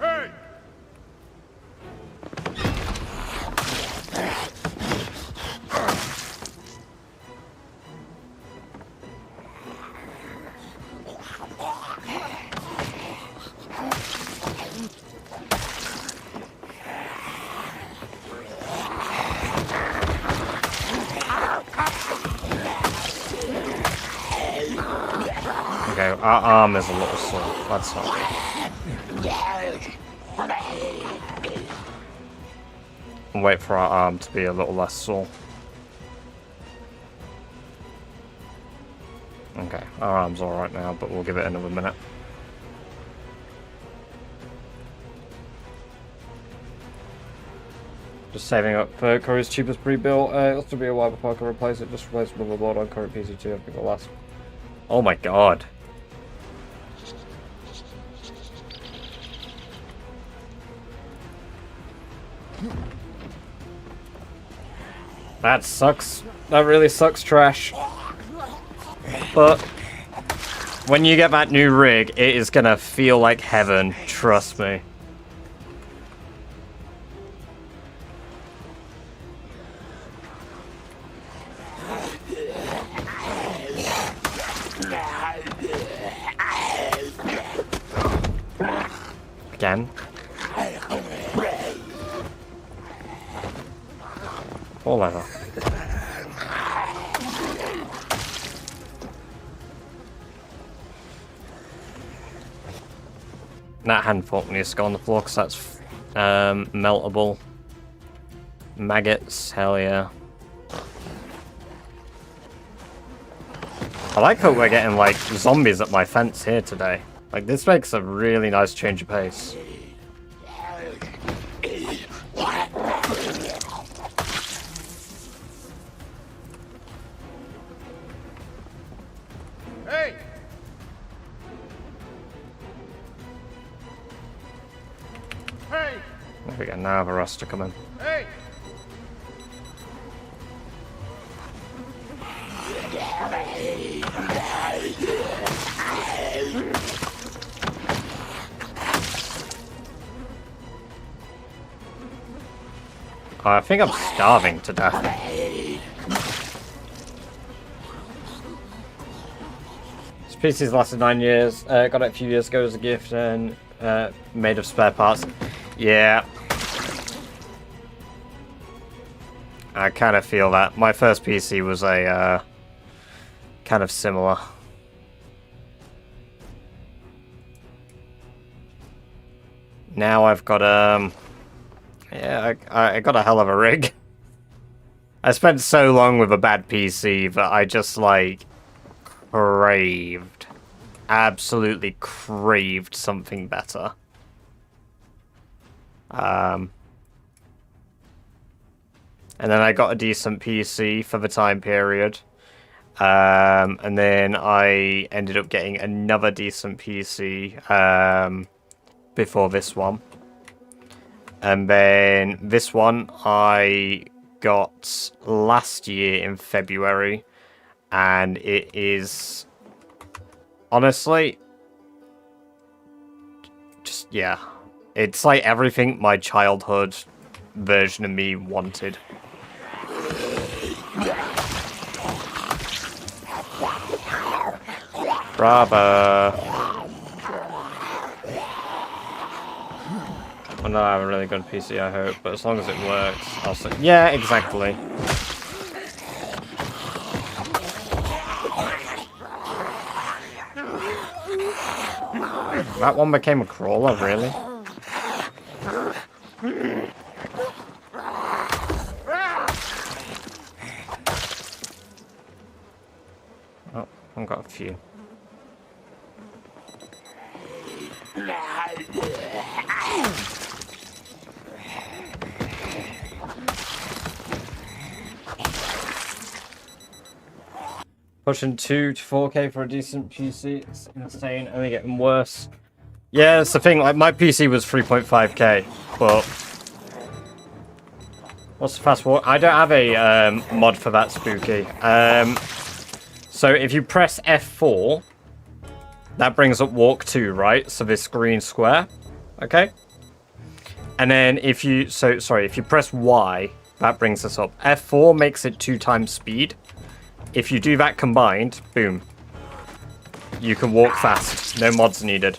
[SPEAKER 5] Hey!
[SPEAKER 1] Okay, our arm is a little sore. That's not good. Wait for our arm to be a little less sore. Okay, our arm's alright now, but we'll give it another minute. Just saving up for Curry's cheapest pre-built. It'll still be a while before I can replace it. Just replace motherboard on current PC2. I think it'll last. Oh my god. That sucks. That really sucks trash. But when you get that new rig, it is gonna feel like heaven. Trust me. Again. All over. That hand fork needs to go on the floor because that's meltable. Maggots, hell yeah. I like how we're getting like zombies at my fence here today. Like this makes a really nice change of pace.
[SPEAKER 5] Hey! Hey!
[SPEAKER 1] There we go, now I have a roster coming.
[SPEAKER 5] Hey!
[SPEAKER 1] Oh, I think I'm starving to death. This PC's lasted 9 years. Got it a few years ago as a gift and made of spare parts. Yeah. I kind of feel that. My first PC was a kind of similar. Now I've got yeah, I got a hell of a rig. I spent so long with a bad PC that I just like craved, absolutely craved something better. And then I got a decent PC for the time period. And then I ended up getting another decent PC before this one. And then this one I got last year in February. And it is honestly just, yeah. It's like everything my childhood version of me wanted. Bravo. Well, no, I have a really good PC, I hope, but as long as it works, I'll say, yeah, exactly. That one became a crawler, really? Oh, I've got a few. Pushing 2 to 4K for a decent PC. It's insane. Only getting worse. Yeah, it's the thing. Like my PC was 3.5K, but what's the fast walk? I don't have a mod for that, Spooky. So if you press F4, that brings up walk 2, right? So this green square, okay? And then if you if you press Y, that brings us up. F4 makes it 2 times speed. If you do that combined, boom, you can walk fast. No mods needed.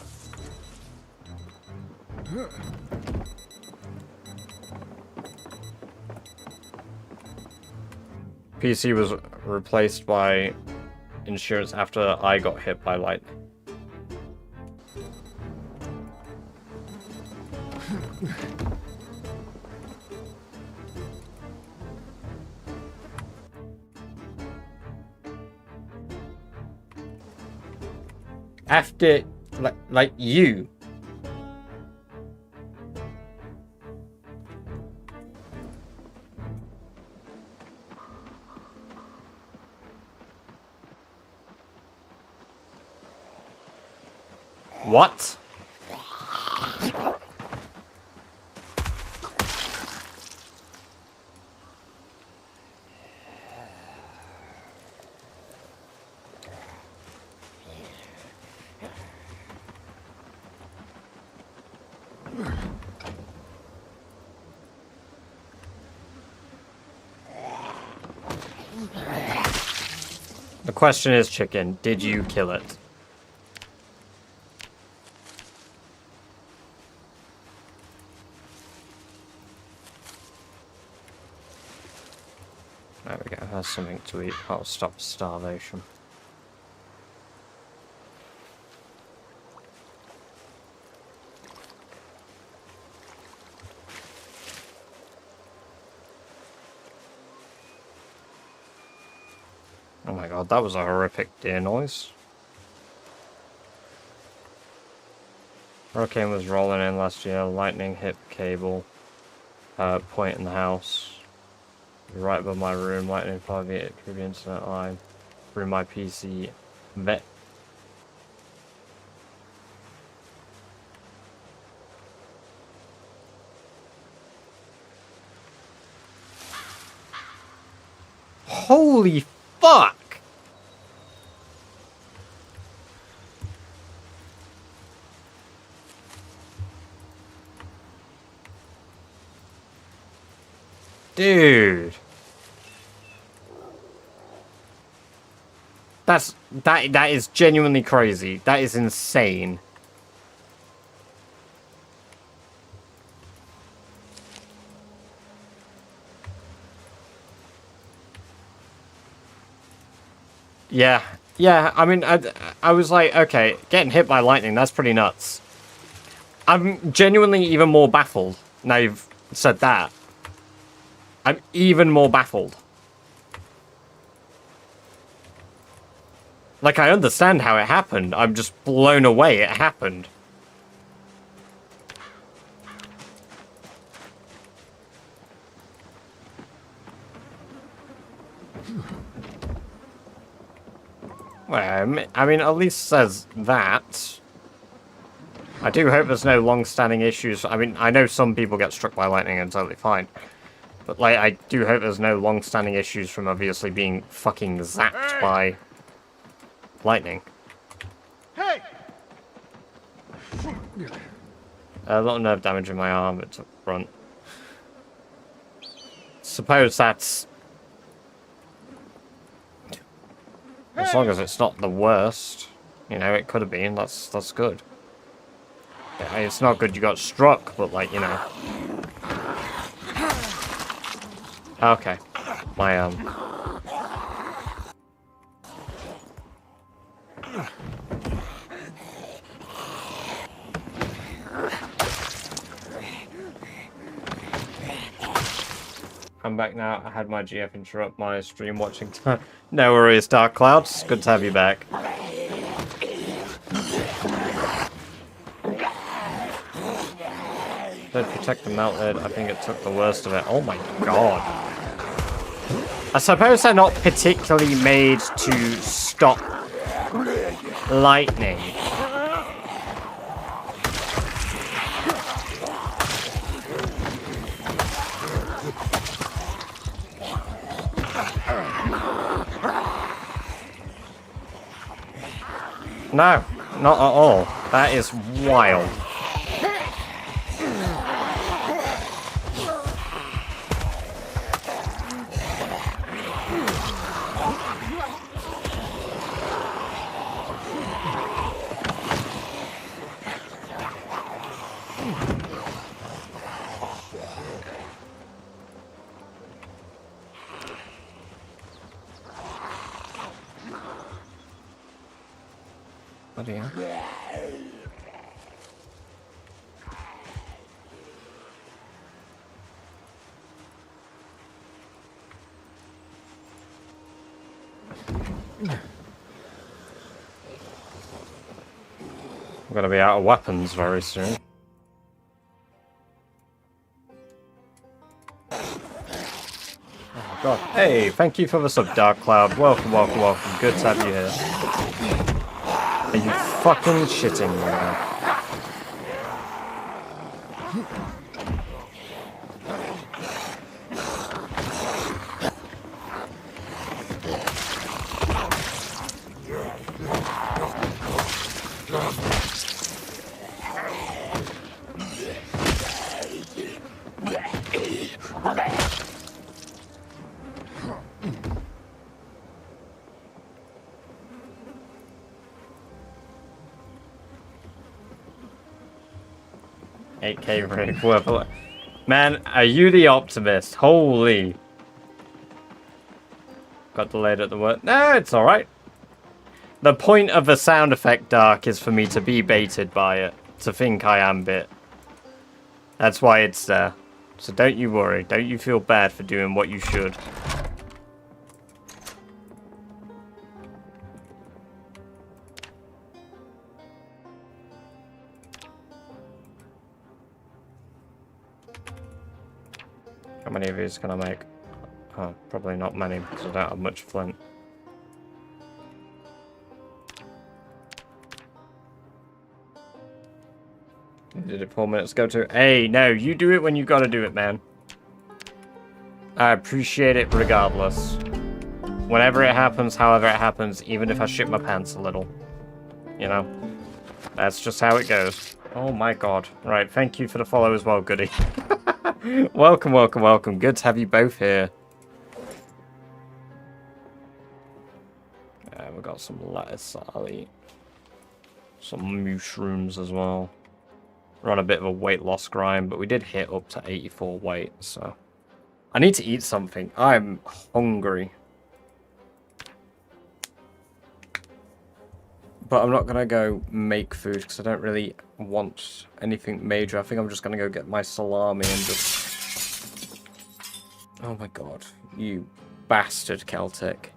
[SPEAKER 1] PC was replaced by insurance after I got hit by lightning. After, like you. What? The question is, chicken, did you kill it? There we go, has something to eat. That'll stop starvation. Oh my god, that was a horrific deer noise. Hurricane was rolling in last year, lightning hit the cable, point in the house. Right above my room, lightning 5 through the internet line, through my PC, vet. Holy fuck! Dude. That is genuinely crazy. That is insane. Yeah. Yeah, I mean, I was like, okay, getting hit by lightning, that's pretty nuts. I'm genuinely even more baffled now you've said that. I'm even more baffled. Like, I understand how it happened. I'm just blown away it happened. Well, I mean, at least says that. I do hope there's no long-standing issues. I mean, I know some people get struck by lightning and totally fine. But, like, I do hope there's no long-standing issues from obviously being fucking zapped by lightning.
[SPEAKER 5] Hey!
[SPEAKER 1] A lot of nerve damage in my arm, it's up front. Suppose that's... As long as it's not the worst. You know, it could have been, that's good. Yeah, it's not good you got struck, but, like, you know. Okay. My, I'm back now. I had my GF interrupt my stream watching time. No worries, Dark Clouds. Good to have you back. Don't protect the melted. I think it took the worst of it. Oh my god. I suppose they're not particularly made to stop lightning. No, not at all. That is wild. Bloody hell. We're gonna be out of weapons very soon. Oh god. Hey, thank you for the sub, Dark Cloud. Welcome, welcome, welcome. Good to have you here. Are you fucking shitting me now? $8K rig worth. Man, are you the optimist? Holy. Got delayed at the word. No, it's alright. The point of the sound effect, Dark, is for me to be baited by it. To think I am bit. That's why it's there. So don't you worry. Don't you feel bad for doing what you should. How many of these can I make? Oh, probably not many because I don't have much flint. You did it 4 minutes ago too. Hey, no, you do it when you gotta do it, man. I appreciate it regardless. Whenever it happens, however it happens, even if I shit my pants a little. You know? That's just how it goes. Oh my god. Right, thank you for the follow as well, Goody. Welcome, welcome, welcome. Good to have you both here. We've got some lettuce I'll eat. Some mushrooms as well. We're on a bit of a weight loss grind, but we did hit up to 84 weight, so... I need to eat something. I'm hungry. But I'm not going to go make food, because I don't really want anything major. I think I'm just going to go get my salami and just... Oh my god. You bastard, Celtic.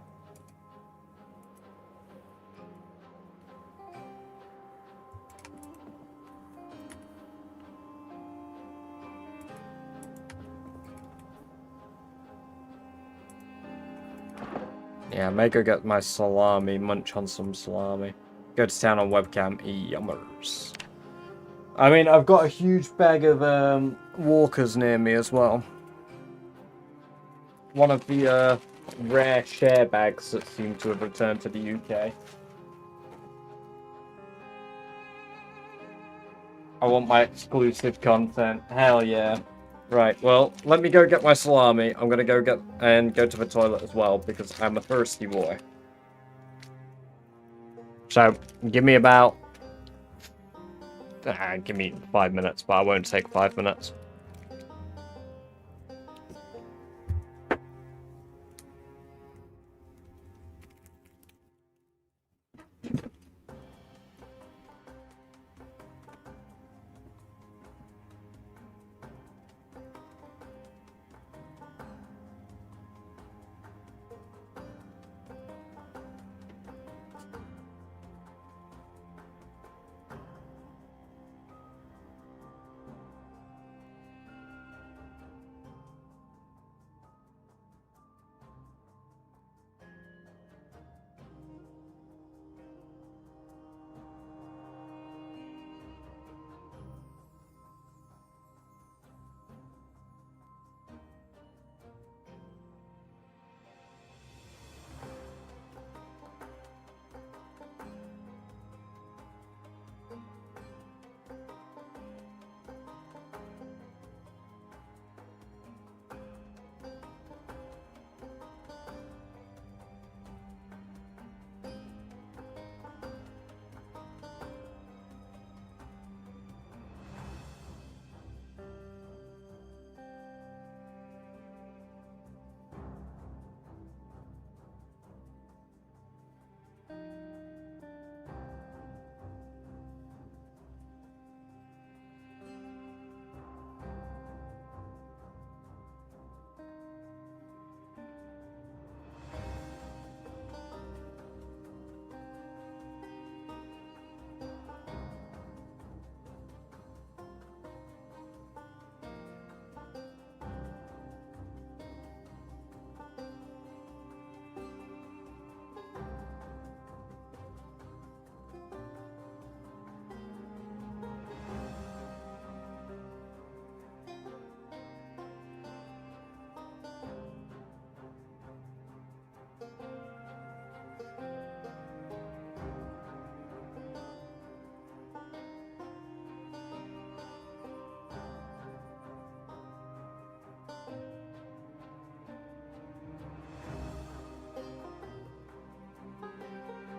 [SPEAKER 1] Yeah, I may go get my salami, munch on some salami. Go to town on webcam, yummers. I mean, I've got a huge bag of walkers near me as well. One of the rare share bags that seem to have returned to the UK. I want my exclusive content. Hell yeah. Right, well, let me go get my salami. I'm gonna go to the toilet as well, because I'm a thirsty boy. So, give me about... give me 5 minutes, but I won't take 5 minutes.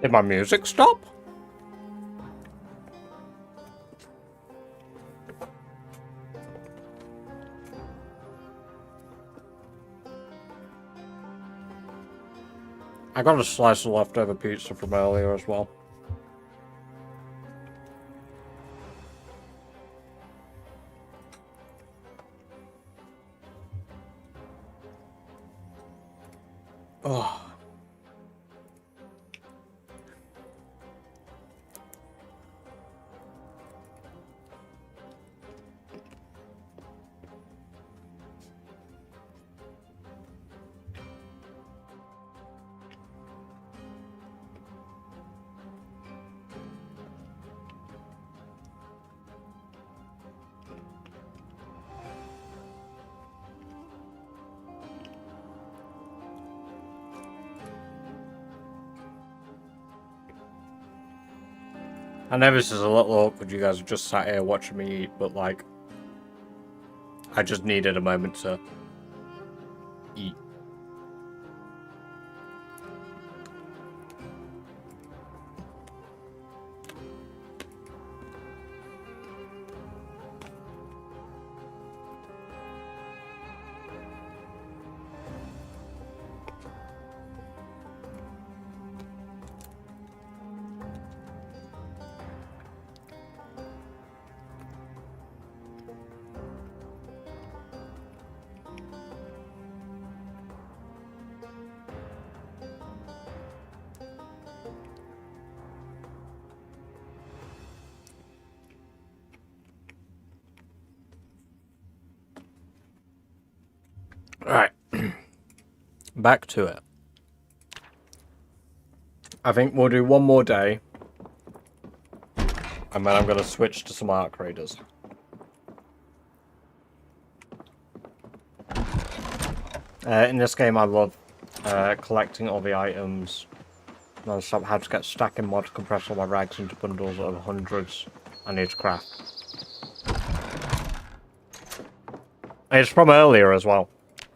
[SPEAKER 1] Did my music stop? I got a slice of leftover pizza from earlier as well. Oh. I know this is a little awkward, you guys have just sat here watching me eat, but like, I just needed a moment to eat. Alright. Back to it. I think we'll do one more day. And then I'm going to switch to some Arc Raiders. In this game I love collecting all the items. Non-stop how to get stacking mod to compress all my rags into bundles of hundreds. I need to craft. It's from earlier as well.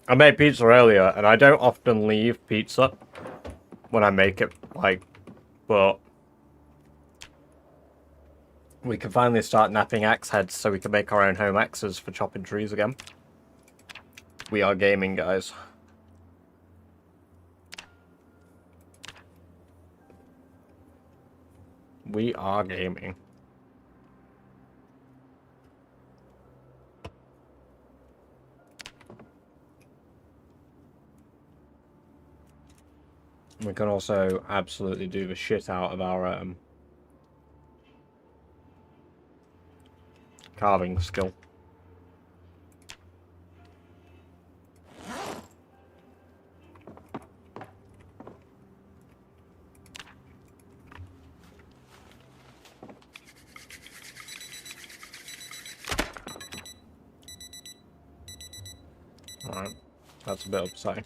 [SPEAKER 1] I made pizza earlier, and I don't often leave pizza when I make it, like, but we can finally start napping axe heads so we can make our own home axes for chopping trees again. We are gaming, guys. We are gaming. We can also absolutely do the shit out of our carving skill. Alright, that's a bit upsetting.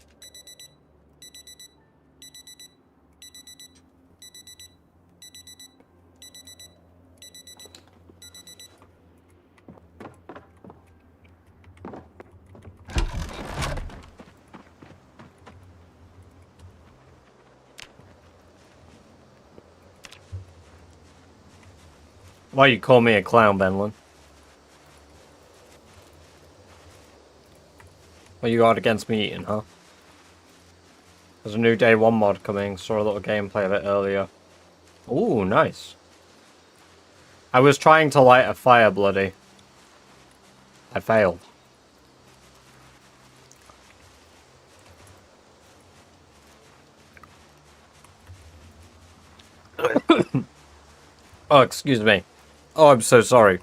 [SPEAKER 1] Why you call me a clown, Benlin? What you got against me eating, huh? There's a new day 1 mod coming, saw a little gameplay of it earlier. Ooh, nice. I was trying to light a fire, bloody. I failed. Oh, excuse me. Oh, I'm so sorry.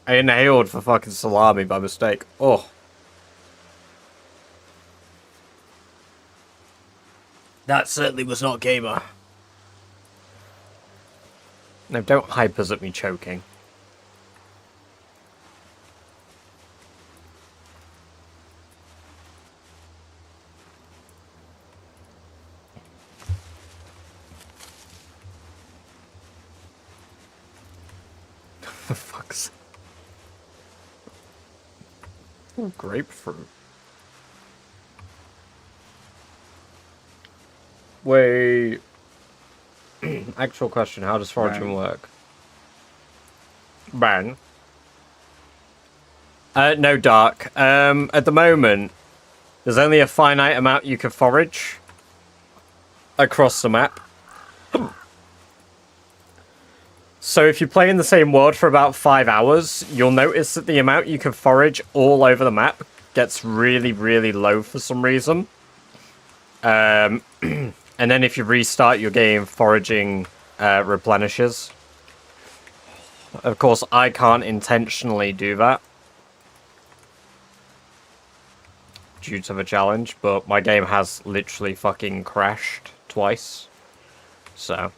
[SPEAKER 1] I inhaled for fucking salami by mistake. Oh. That certainly was not gamer. No, don't hypers at me choking. For fuck's sake. Oh, grapefruit. Wait. Actual question, how does foraging work? Ban. No, Dark. At the moment, there's only a finite amount you can forage across the map. So if you play in the same world for about 5 hours, you'll notice that the amount you can forage all over the map gets really, really low for some reason. And then if you restart your game, foraging replenishes. Of course, I can't intentionally do that due to the challenge, but my game has literally fucking crashed twice. So...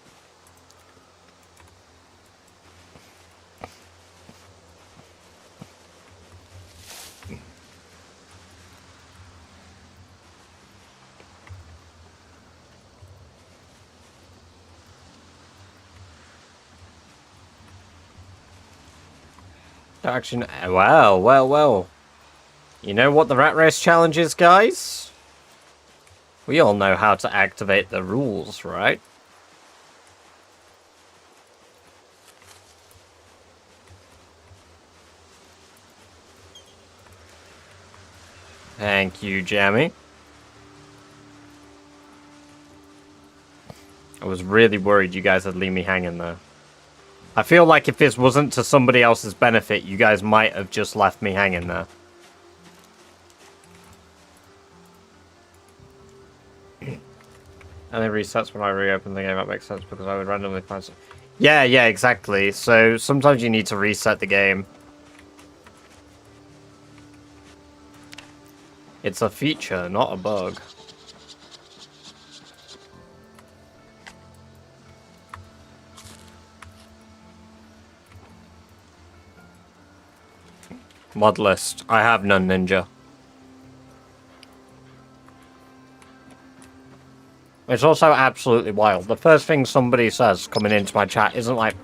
[SPEAKER 1] Action. Well. You know what the rat race challenge is, guys? We all know how to activate the rules, right? Thank you, Jammy. I was really worried you guys would leave me hanging there. I feel like if this wasn't to somebody else's benefit, you guys might have just left me hanging there. And it resets when I reopen the game. That makes sense because I would randomly find some... Yeah, exactly. So sometimes you need to reset the game. It's a feature, not a bug. Mod list. I have none, Ninja. It's also absolutely wild. The first thing somebody says coming into my chat isn't like,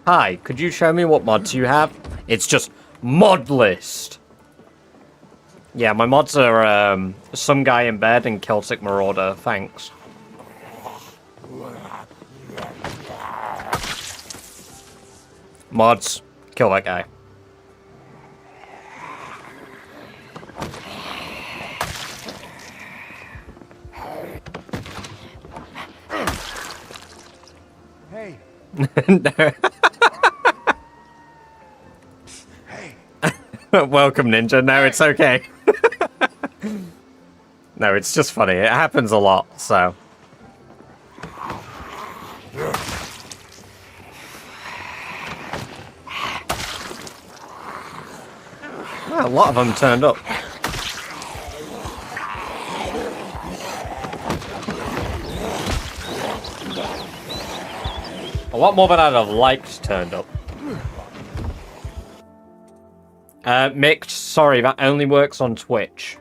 [SPEAKER 1] "Hi, could you show me what mods you have?" It's just, mod list. Yeah, my mods are Some Guy in Bed and Celtic Marauder. Thanks. Mods. Kill that guy.
[SPEAKER 5] Hey.
[SPEAKER 1] No.
[SPEAKER 5] Hey.
[SPEAKER 1] Welcome, Ninja. No, it's okay. No, it's just funny. It happens a lot, so. Well, a lot of them turned up. A lot more than I'd have liked turned up. Mixed, sorry, that only works on Twitch.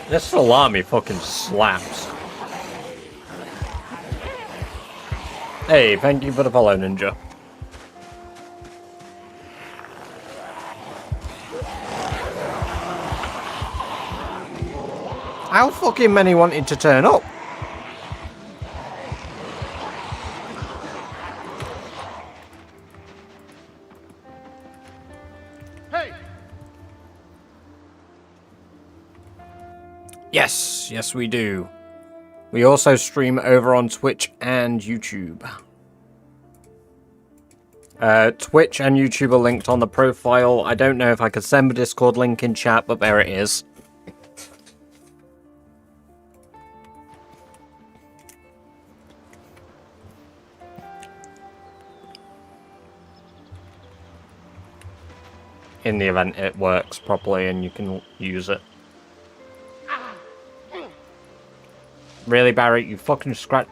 [SPEAKER 1] This salami fucking slaps. Hey, thank you for the follow, Ninja. How fucking many wanted to turn up?
[SPEAKER 5] Hey.
[SPEAKER 1] Yes, we do. We also stream over on Twitch and YouTube. Twitch and YouTube are linked on the profile. I don't know if I could send the Discord link in chat, but there it is. In the event it works properly and you can use it. Really, Barry? You fucking scratch...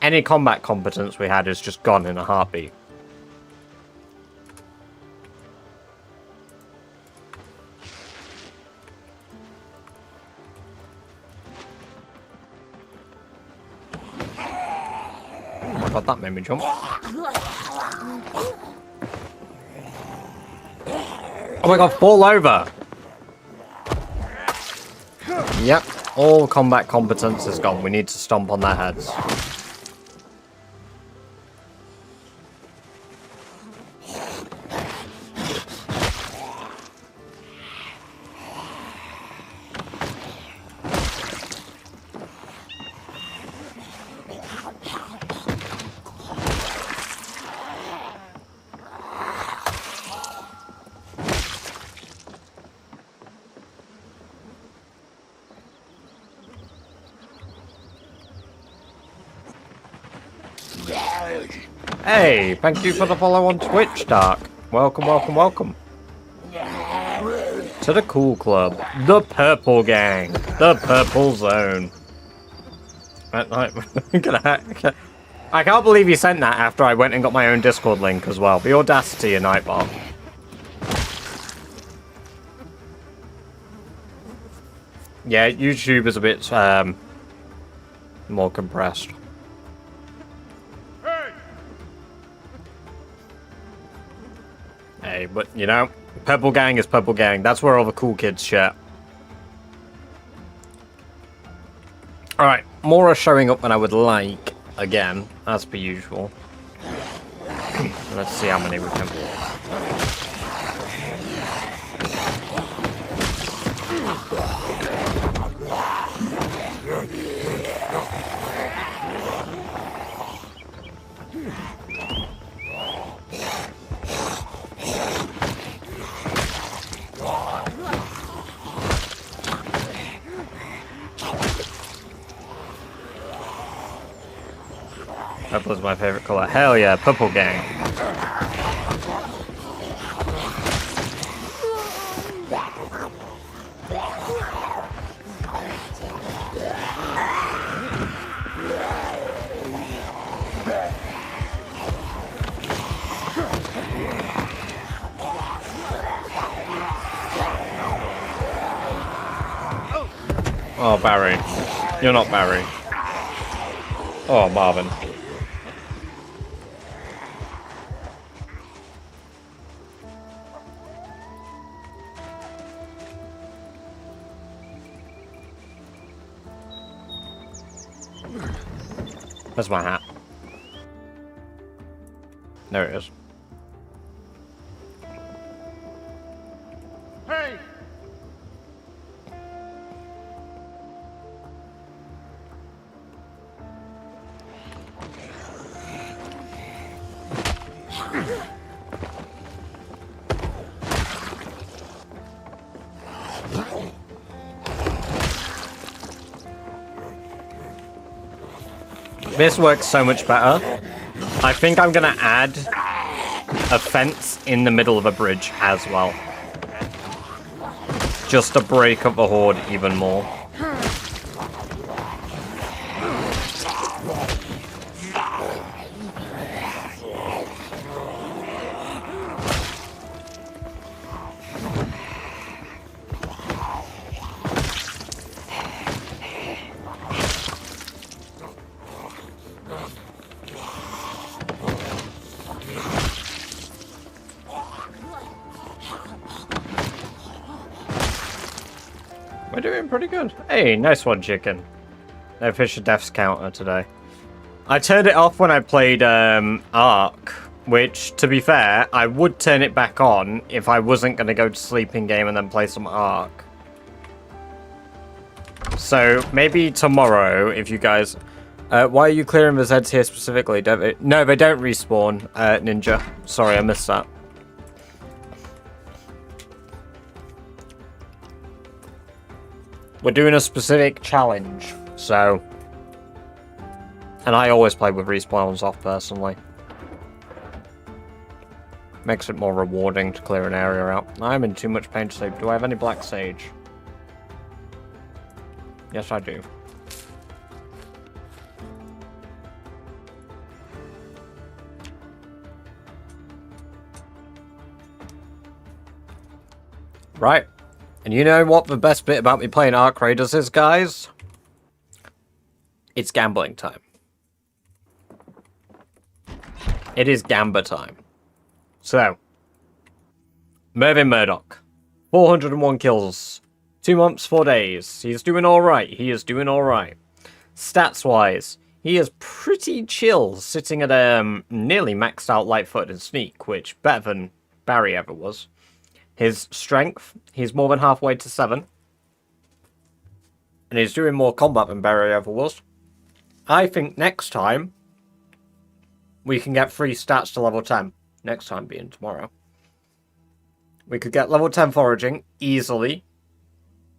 [SPEAKER 1] Any combat competence we had is just gone in a heartbeat. That made me jump. Oh my god, fall over! Yep, all combat competence is gone. We need to stomp on their heads. Hey, thank you for the follow on Twitch, Dark. Welcome, welcome, welcome. To the cool club. The Purple Gang. The Purple Zone. I can't believe you sent that after I went and got my own Discord link as well. The audacity of Nightbot. Yeah, YouTube is a bit more compressed. Hey, but you know, Purple Gang is Purple Gang. That's where all the cool kids share. Alright, more are showing up than I would like, again, as per usual. Let's see how many we can. Purple is my favorite color. Hell yeah, Purple Gang. Oh, Barry. You're not Barry. Oh, Marvin. Where's my hat? There it is.
[SPEAKER 5] Hey!
[SPEAKER 1] This works so much better. I think I'm gonna add a fence in the middle of a bridge as well. Just to break up the horde even more. We're doing pretty good. Hey, nice one, chicken. No Fisher Death's counter today. I turned it off when I played Ark, which, to be fair, I would turn it back on if I wasn't going to go to sleep in game and then play some Ark. So, maybe tomorrow, if you guys... why are you clearing the Zeds here specifically? Don't they... No, they don't respawn, Ninja. Sorry, I missed that. We're doing a specific challenge, so... And I always play with respawns off, personally. Makes it more rewarding to clear an area out. I'm in too much pain to sleep. Do I have any black sage? Yes, I do. Right. And you know what the best bit about me playing Ark Raiders is, guys? It's gambling time. it is Gamba time. So, Mervyn Murdoch, 401 kills, 2 months, 4 days. He's doing alright, he is doing alright. Stats-wise, he is pretty chill, sitting at nearly maxed out Lightfoot and Sneak, which better than Barry ever was. His strength, he's more than halfway to 7. And he's doing more combat than Barry ever was. I think next time, we can get 3 stats to level 10. Next time being tomorrow. We could get level 10 foraging, easily.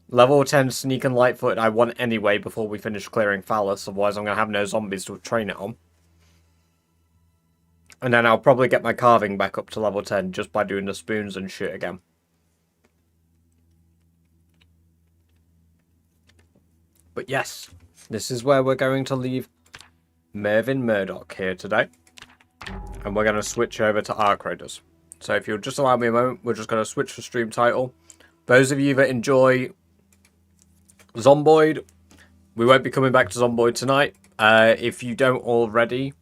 [SPEAKER 1] Level 10 sneak and lightfoot I want anyway before we finish clearing Phallus, otherwise I'm going to have no zombies to train it on. And then I'll probably get my carving back up to level 10 just by doing the spoons and shit again. But yes, this is where we're going to leave Mervyn Murdoch here today. And we're going to switch over to Arc Raiders. So if you'll just allow me a moment, we're just going to switch the stream title. Those of you that enjoy Zomboid, we won't be coming back to Zomboid tonight. If you don't already,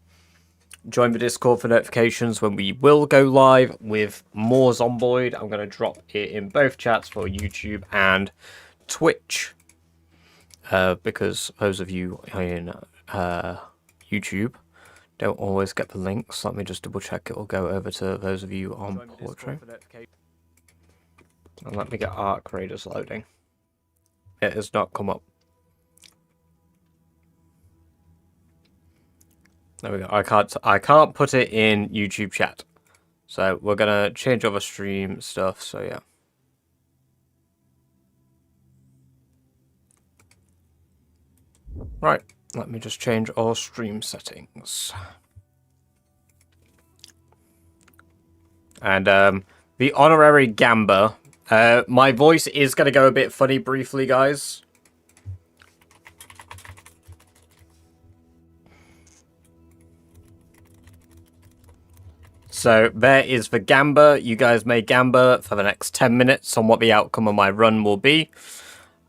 [SPEAKER 1] join the Discord for notifications when we will go live with more Zomboid. I'm going to drop it in both chats for YouTube and Twitch. Because those of you in YouTube don't always get the links. Let me just double check it will go over to those of you on Portrait. And let me get Arc Raiders loading. It has not come up. There we go. I can't put it in YouTube chat. So we're gonna change over stream stuff, so yeah. Right, let me just change all stream settings. And the honorary Gamba. My voice is going to go a bit funny briefly, guys. So there is the Gamba. You guys may Gamba for the next 10 minutes on what the outcome of my run will be.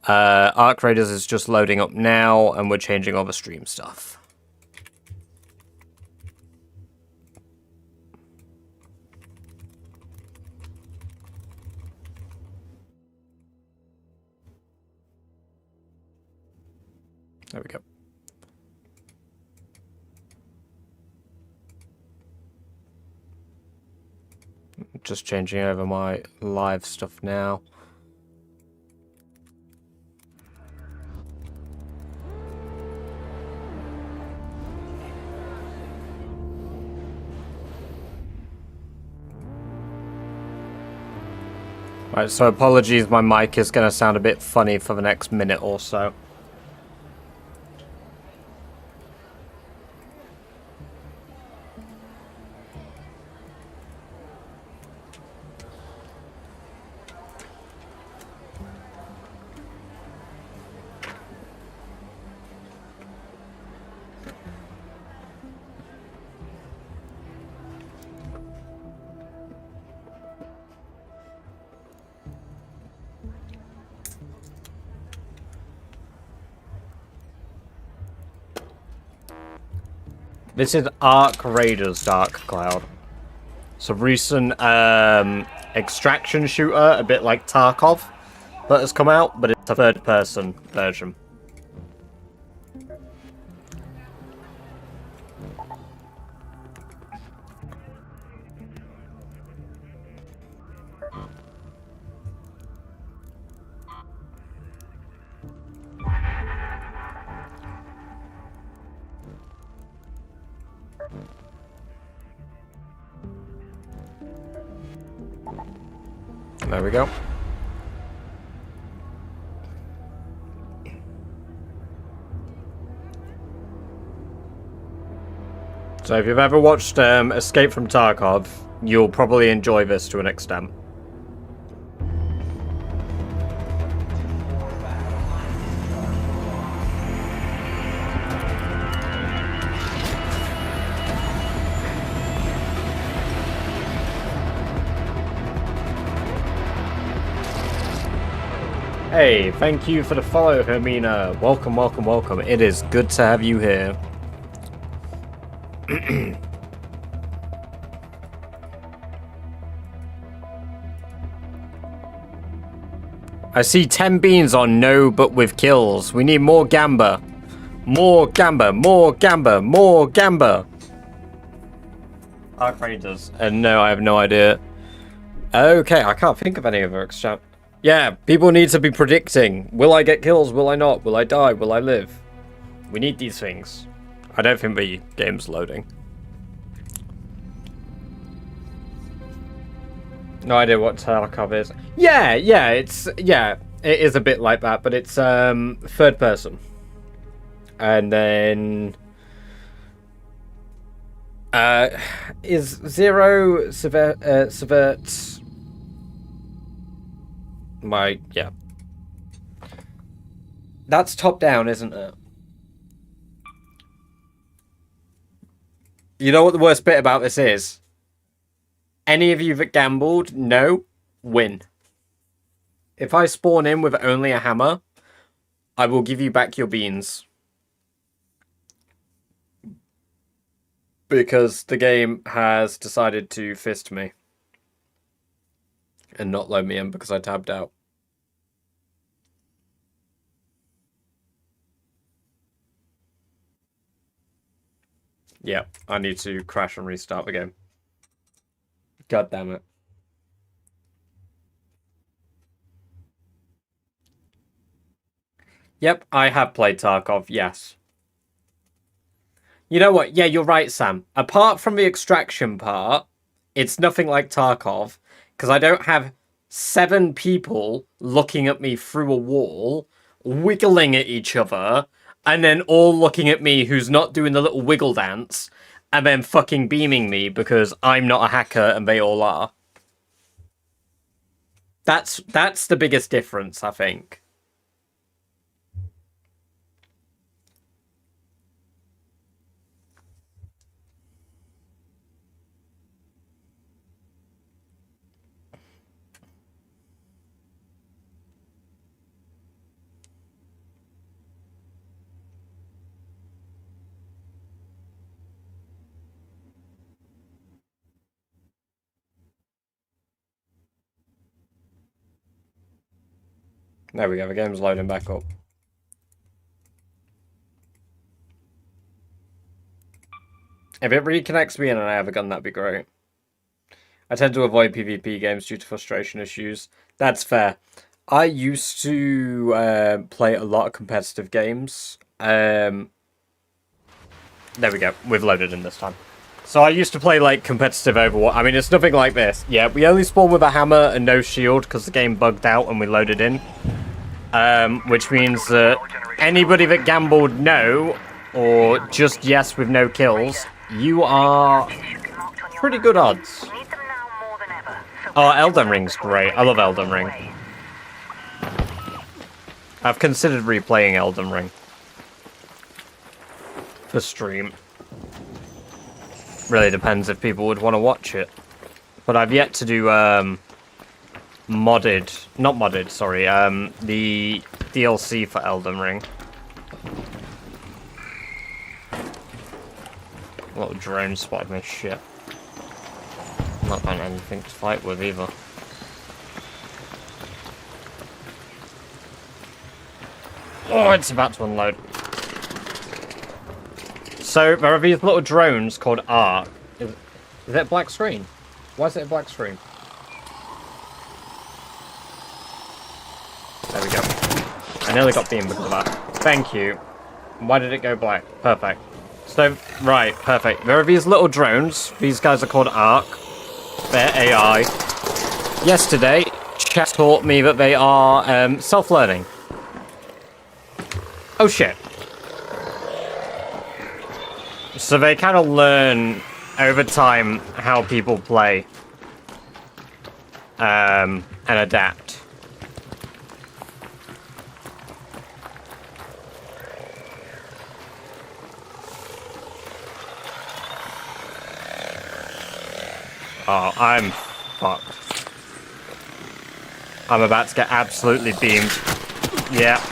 [SPEAKER 1] Arc Raiders is just loading up now, and we're changing all the stream stuff. There we go. Just changing over my live stuff now. Right, so apologies, my mic is going to sound a bit funny for the next minute or so. This is Arc Raiders Dark Cloud. It's a recent extraction shooter, a bit like Tarkov, that has come out, but it's a third-person version. There we go. So if you've ever watched Escape from Tarkov, you'll probably enjoy this to an extent. Hey, thank you for the follow, Hermina. Welcome, welcome, welcome. It is good to have you here. I see 10 beans on no, but with kills. We need more gamba. More gamba, more gamba, more gamba. Arc Raiders. No, I have no idea. Okay, I can't think of any other exchange. Yeah, people need to be predicting. Will I get kills? Will I not? Will I die? Will I live? We need these things. I don't think the game's loading. No idea what Tarkov is. Yeah, it is a bit like that, but it's third person. And then is Zero subverts yeah. That's top down, isn't it? You know what the worst bit about this is? Any of you that gambled, no, win. If I spawn in with only a hammer, I will give you back your beans. Because the game has decided to fist me. And not load me in because I tabbed out. Yeah, I need to crash and restart the game. God damn it. Yep, I have played Tarkov, yes. You know what? Yeah, you're right, Sam. Apart from the extraction part, it's nothing like Tarkov, because I don't have 7 people looking at me through a wall, wiggling at each other, and then all looking at me who's not doing the little wiggle dance, and then fucking beaming me because I'm not a hacker and they all are. That's the biggest difference, I think. There we go, the game's loading back up. If it reconnects me in and I have a gun, that'd be great. I tend to avoid PvP games due to frustration issues. That's fair. I used to play a lot of competitive games. There we go, we've loaded in this time. So I used to play like competitive Overwatch. I mean, it's nothing like this. Yeah, we only spawned with a hammer and no shield because the game bugged out and we loaded in. Which means that anybody that gambled no, or just yes with no kills, you are pretty good odds. Oh, Elden Ring's great. I love Elden Ring. I've considered replaying Elden Ring for stream. Really depends if people would want to watch it. But I've yet to do the DLC for Elden Ring. Little drone spotted me, shit. Not found anything to fight with either. Oh, it's about to unload. So, there are these little drones called Ark. Is it a black screen? Why is it a black screen? There we go. I nearly got beamed because of that. Thank you. Why did it go black? Perfect. So, right, perfect. There are these little drones. These guys are called Ark. They're AI. Yesterday, chat taught me that they are self-learning. Oh shit. So they kind of learn over time how people play and adapt. Oh, I'm fucked. I'm about to get absolutely beamed. Yeah.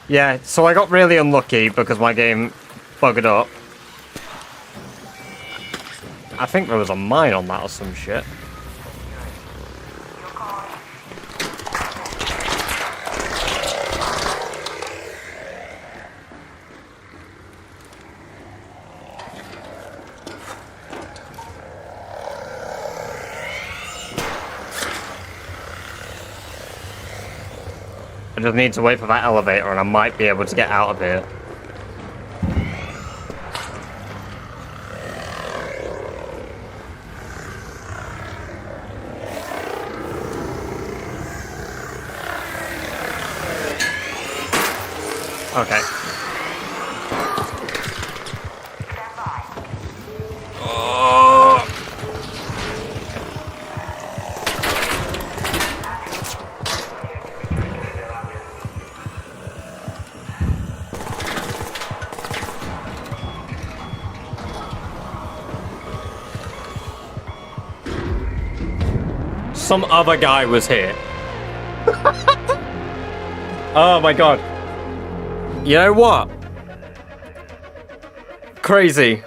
[SPEAKER 1] Yeah, so I got really unlucky because my game bugged up. I think there was a mine on that or some shit. I just need to wait for that elevator and I might be able to get out of here. Okay. Oh! Some other guy was here. Oh my god. You know what? Crazy.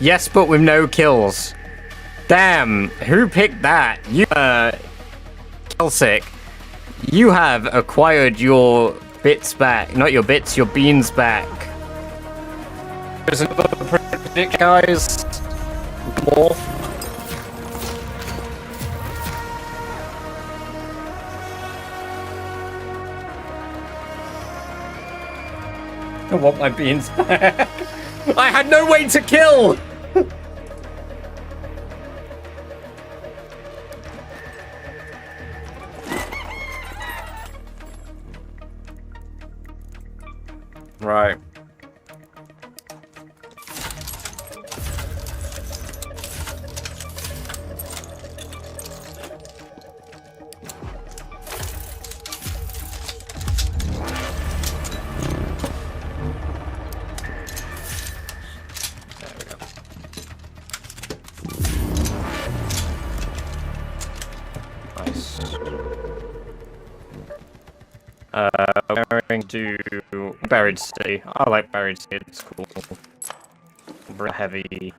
[SPEAKER 1] Yes, but with no kills. Damn, who picked that? You, Kelsic, you have acquired your bits back. Not your bits, your beans back. There's another predict, guys. More. I want my beans back. I had no way to kill! Right. We're going to Buried City. I like Buried City, it's cool. Very heavy.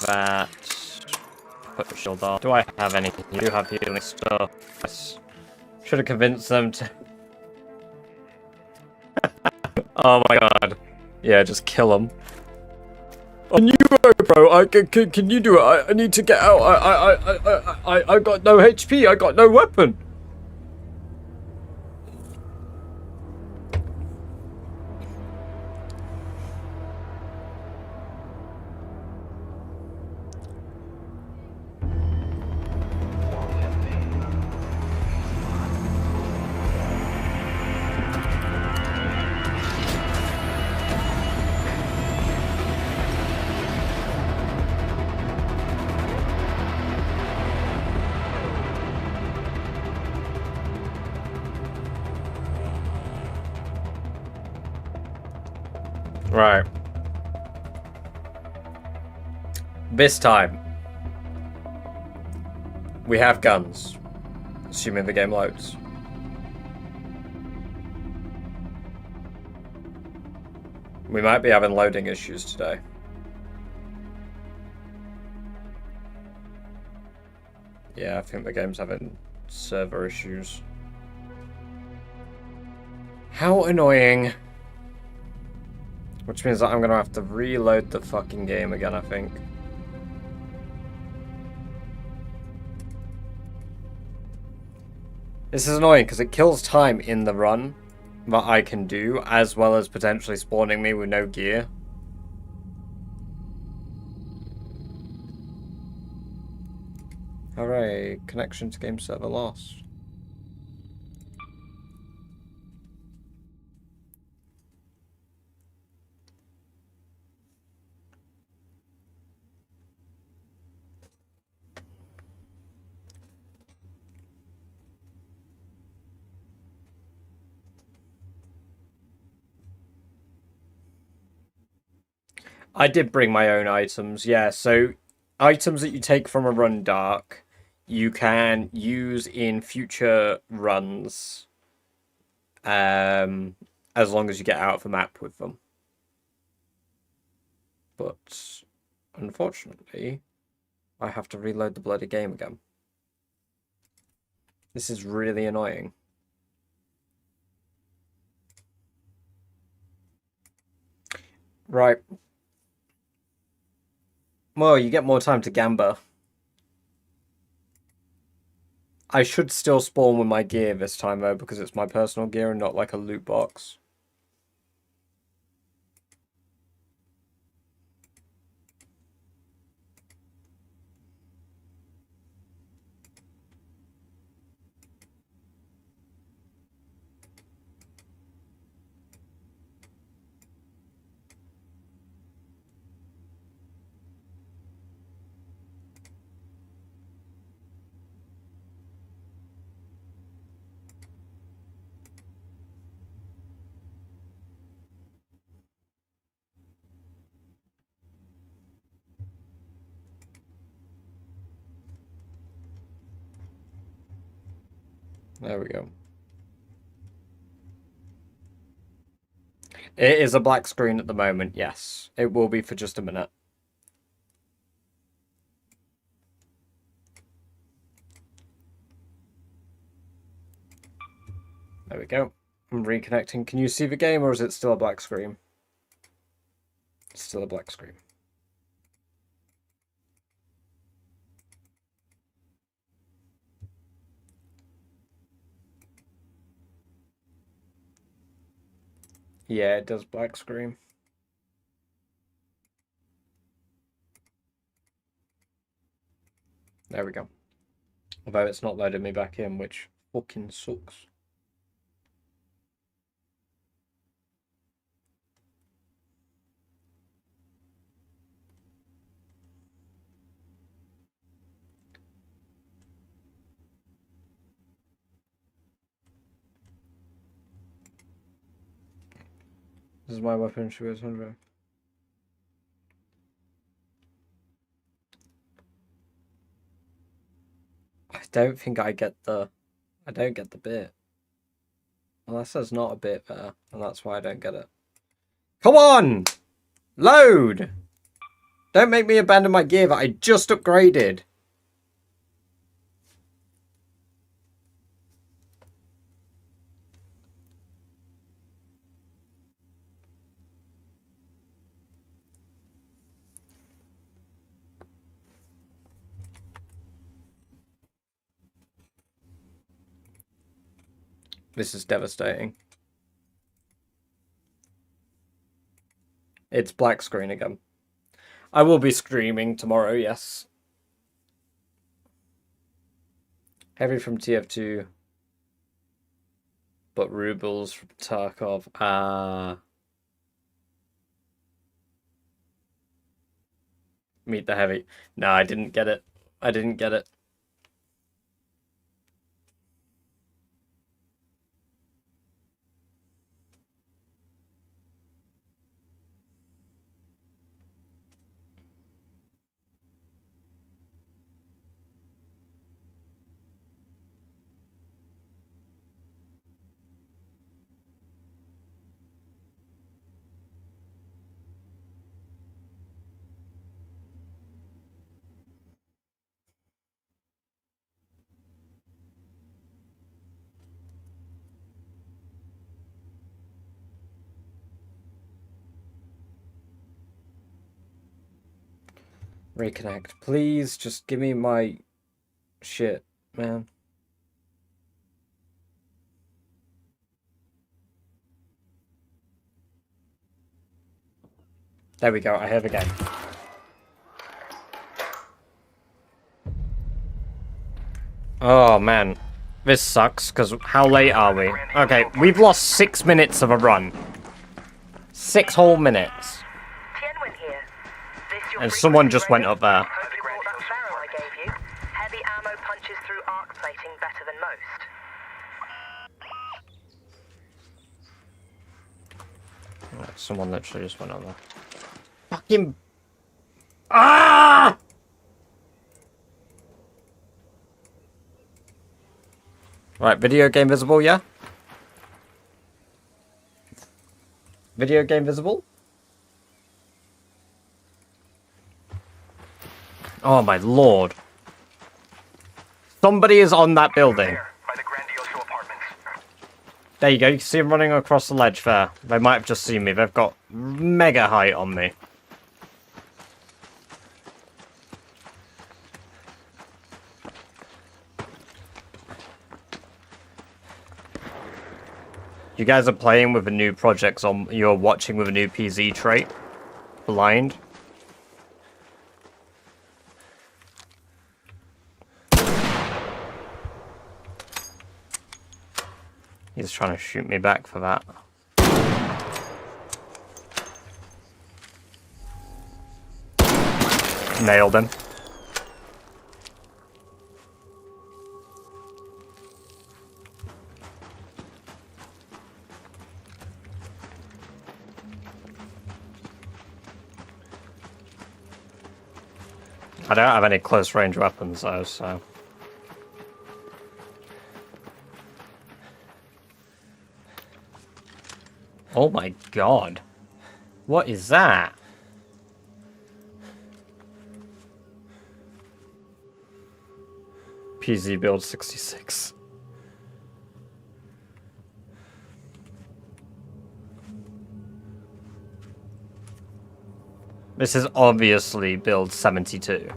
[SPEAKER 1] That. Put the shield on. Do I have anything? You do have healing stuff. Yes. Should have convinced them to. Oh my god. Yeah, just kill them. On you, bro. Can you do it? I need to get out. I got no HP. I got no weapon. Right. This time, we have guns, assuming the game loads. We might be having loading issues today. Yeah, I think the game's having server issues. How annoying. Which means that I'm gonna have to reload the fucking game again, I think. This is annoying because it kills time in the run that I can do, as well as potentially spawning me with no gear. Hooray, connection to game server lost. I did bring my own items, yeah, so items that you take from a run dark, you can use in future runs, as long as you get out of the map with them. But unfortunately, I have to reload the bloody game again. This is really annoying. Right. Well, you get more time to gamba. I should still spawn with my gear this time, though, because it's my personal gear and not like a loot box. There we go. It is a black screen at the moment, yes. It will be for just a minute. There we go. I'm reconnecting. Can you see the game, or is it still a black screen? It's still a black screen. Yeah, it does black screen. There we go. Although it's not loaded me back in, which fucking sucks. This is my weapon, she was 100. I don't think I get the... I don't get the bit. Unless there's not a bit there, and that's why I don't get it. Come on! Load! Don't make me abandon my gear that I just upgraded. This is devastating. It's black screen again. I will be streaming tomorrow, yes. Heavy from TF2. But rubles from Tarkov. Meet the heavy. No, I didn't get it. I didn't get it. Reconnect. Please, just give me my shit, man. There we go, I have again. Oh, man. This sucks, because how late are we? Okay, we've lost 6 minutes of a run. 6 whole minutes. And someone just went up there.
[SPEAKER 8] Heavy ammo punches through arc plating better than most.
[SPEAKER 1] Someone literally just went up there. Fucking... Ah! Right, video game visible, yeah? Video game visible? Oh my lord. Somebody is on that building.
[SPEAKER 5] There, by the Grandioso apartments.
[SPEAKER 1] There you go, you can see them running across the ledge there. They might have just seen me, they've got mega height on me. You guys are playing with a new project on. You're watching with a new PZ trait. Blind. He's trying to shoot me back for that. Nailed him. I don't have any close range weapons though, so. Oh my god. What is that? PZ build 66. This is obviously build 72.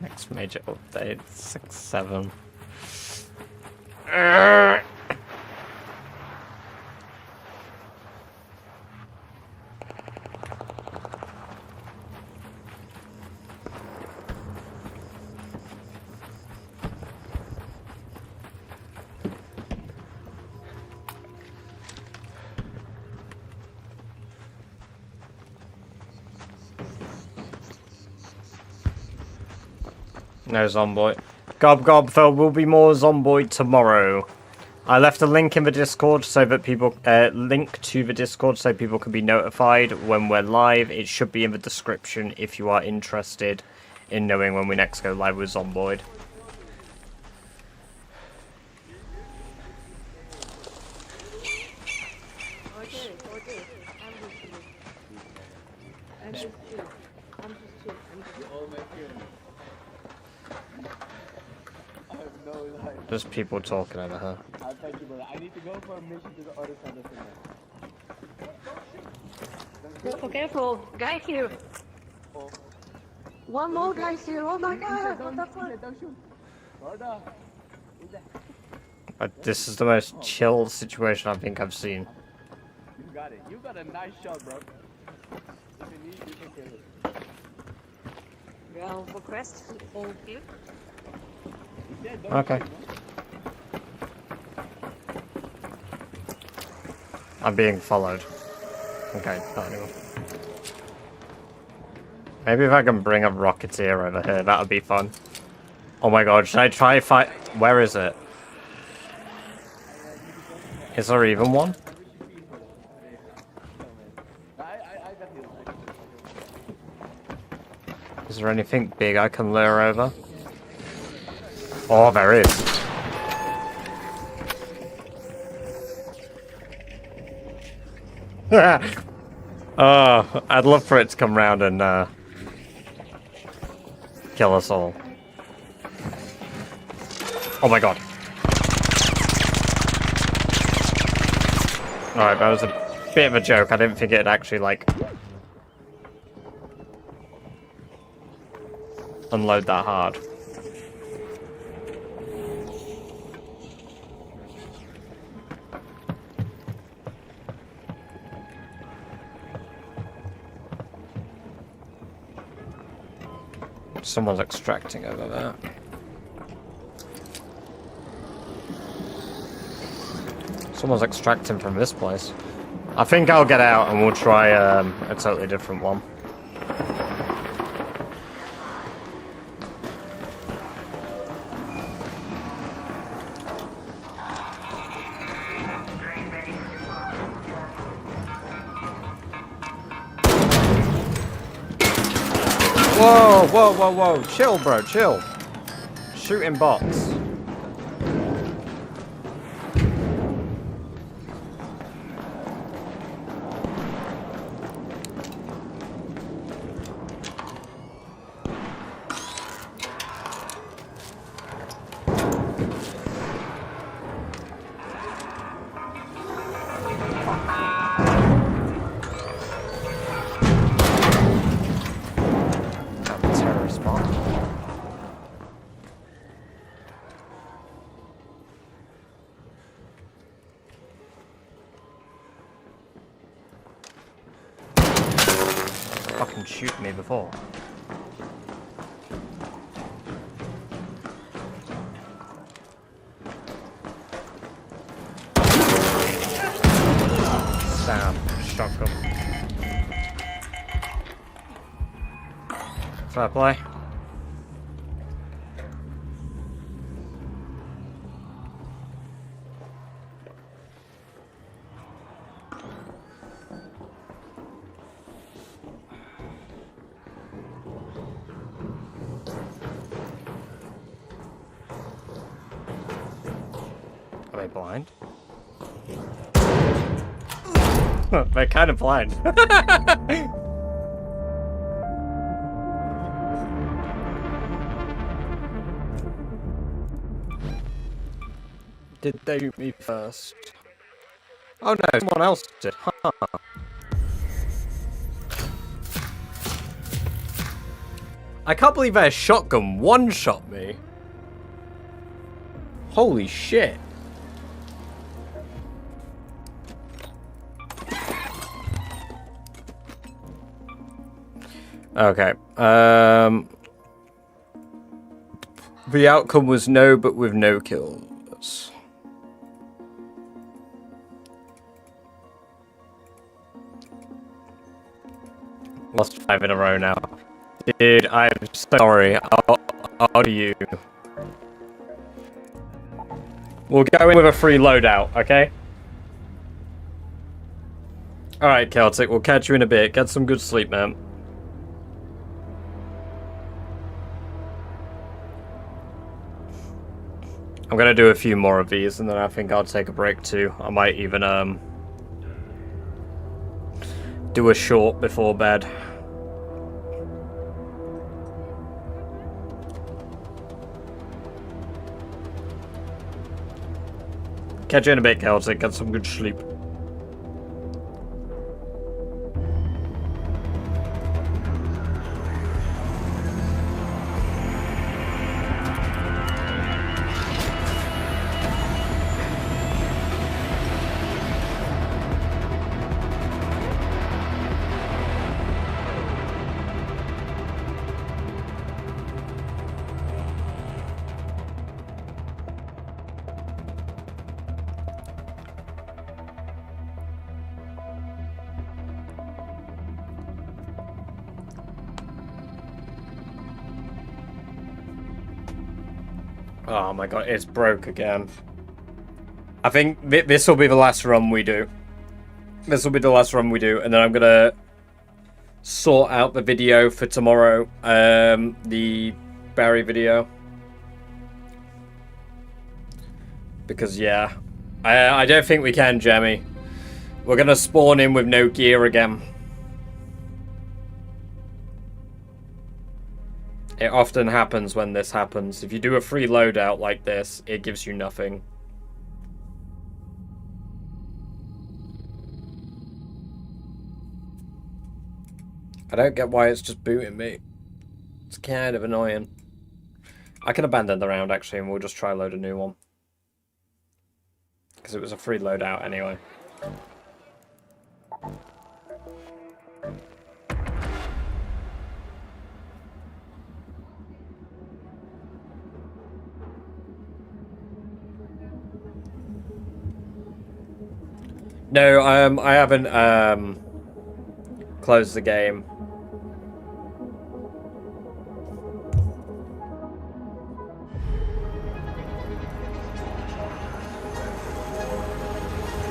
[SPEAKER 1] Next major update, 6.7. No Zomboid. Gob gob, there will be more Zomboid tomorrow. I left a link in the Discord so that people link to the Discord so people can be notified when we're live. It should be in the description if you are interested in knowing when we next go live with Zomboid. There's people talking over her.
[SPEAKER 9] I need to go for a mission to the other side of the map.
[SPEAKER 10] Careful, careful. Guy here.
[SPEAKER 9] Oh.
[SPEAKER 10] One more guy here. Oh my god. What the fuck?
[SPEAKER 9] Don't shoot. Horde.
[SPEAKER 1] But this is the most chill situation I think I've seen.
[SPEAKER 9] You got it. You got a nice shot, bro. If you need, you can kill it.
[SPEAKER 10] Well, request. Thank you.
[SPEAKER 9] Yeah, don't
[SPEAKER 1] Okay.
[SPEAKER 9] shoot, man.
[SPEAKER 1] I'm being followed. Okay, not anymore. Maybe if I can bring a Rocketeer over here, that would be fun. Oh my god, should I try fight? Where is it? Is there even one?
[SPEAKER 9] I got healed.
[SPEAKER 1] Is there anything big I can lure over? Oh, there is. Oh, I'd love for it to come round and kill us all. Oh my god. Alright, that was a bit of a joke. I didn't think it'd actually, like, unload that hard. Someone's extracting over there. Someone's extracting from this place. I think I'll get out and we'll try a totally different one. Whoa, whoa, whoa, whoa. Chill, bro, chill. Shooting bots. Fucking shoot me before. Sam, shotgun. Fair play. Are they blind? They're kind of blind. Did they shoot me first? Oh no, someone else did. Huh. I can't believe their shotgun one-shot me. Holy shit. Okay. The outcome was no, but with no kills. Lost 5 in a row now. Dude, I'm sorry. How do you? We'll go in with a free loadout, okay? Alright, Celtic, we'll catch you in a bit. Get some good sleep, man. I'm gonna do a few more of these, and then I think I'll take a break too. I might even, do a short before bed. Catch you in a bit, Celtic. Get some good sleep. Oh my god, it's broke again. I think this will be the last run we do. This will be the last run we do, and then I'm gonna sort out the video for tomorrow. The Barry video. Because, yeah. I don't think we can, Jamie. We're gonna spawn in with no gear again. It often happens when this happens. If you do a free loadout like this, it gives you nothing. I don't get why it's just booting me. It's kind of annoying. I can abandon the round actually and we'll just try load a new one. Because it was a free loadout anyway. No, I haven't closed the game.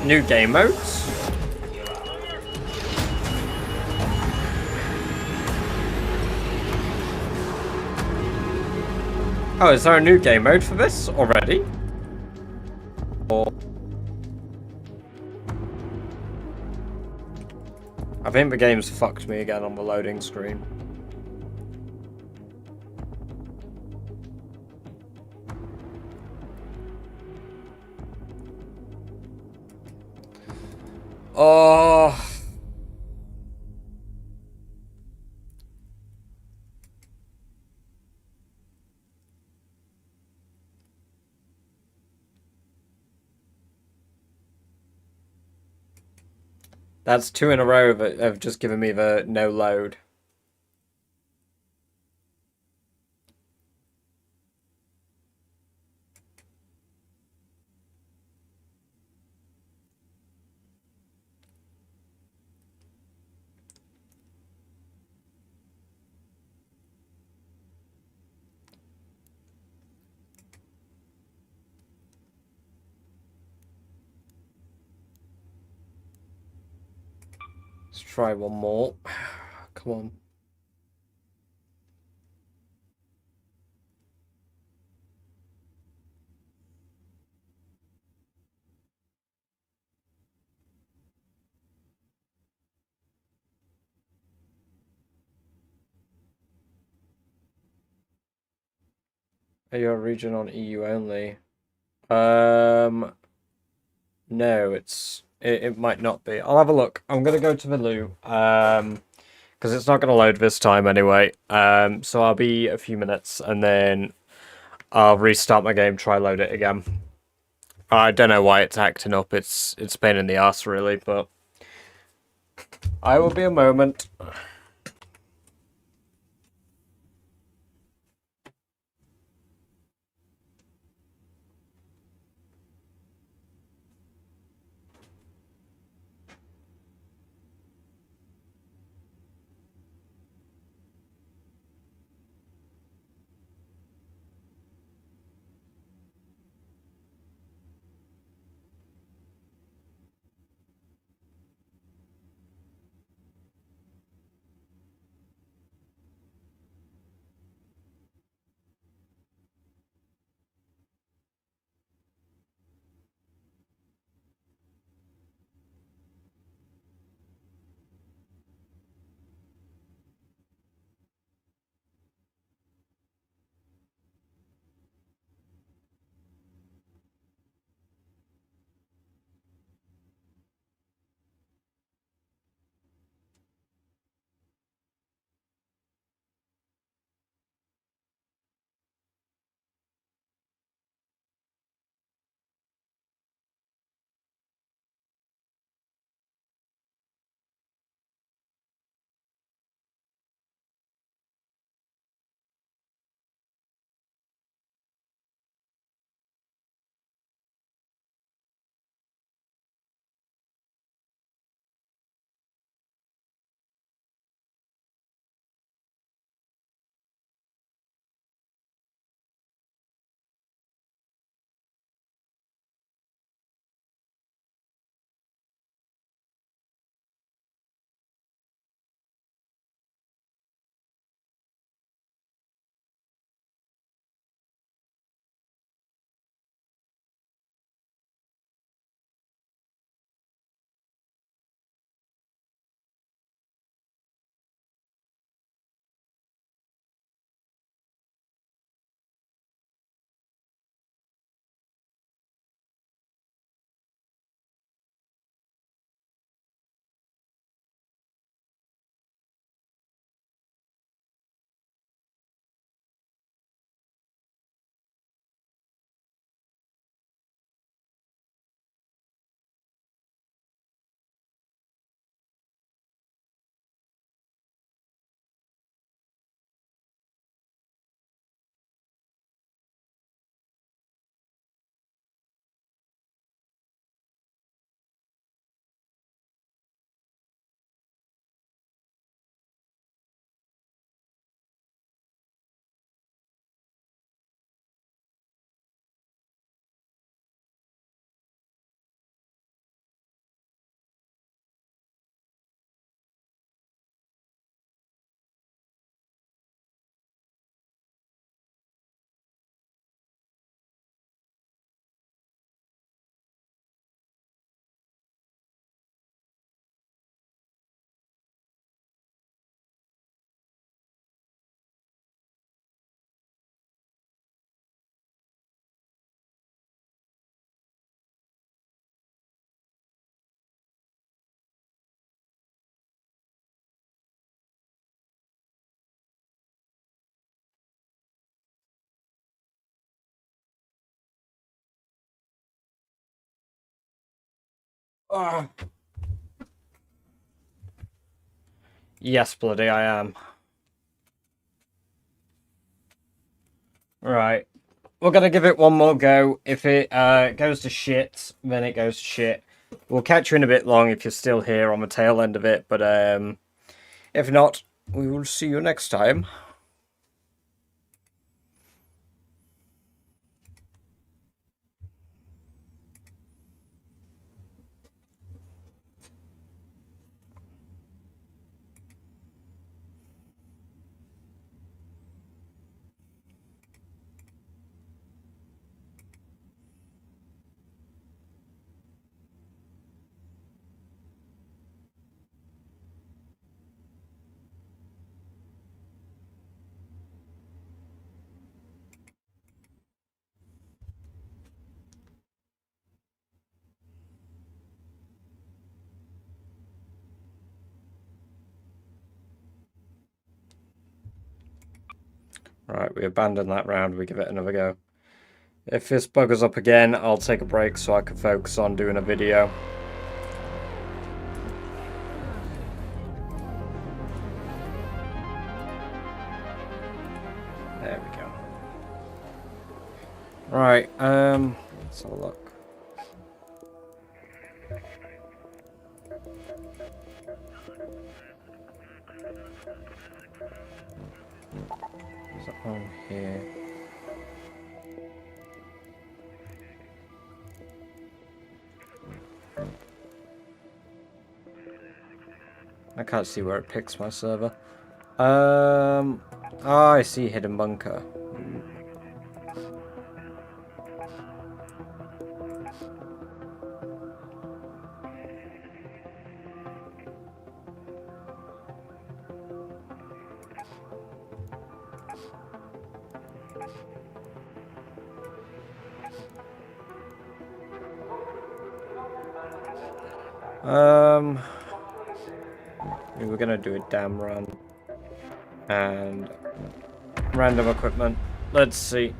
[SPEAKER 1] New game modes? Oh, is there a new game mode for this already? Or... I think the game's fucked me again on the loading screen. Oh... That's 2 in a row of just giving me the no load. Let's try one more. Come on. Are you a region on EU only? No, it might not be. I'll have a look. I'm gonna go to the loo. Because it's not gonna load this time anyway. So I'll be a few minutes and then I'll restart my game, try load it again. I don't know why it's acting up. It's a pain in the ass really, but I will be a moment. Ah. Yes, bloody I am. Right. We're going to give it one more go. If it goes to shit, then it goes to shit. We'll catch you in a bit long if you're still here on the tail end of it. But if not, we will see you next time. Right, we abandon that round. We give it another go. If this buggers up again, I'll take a break so I can focus on doing a video. There we go. Right, let's have a look. Is that on here? I can't see where it picks my server. Oh, I see hidden bunker. We were gonna do a dam run and random equipment. Let's see.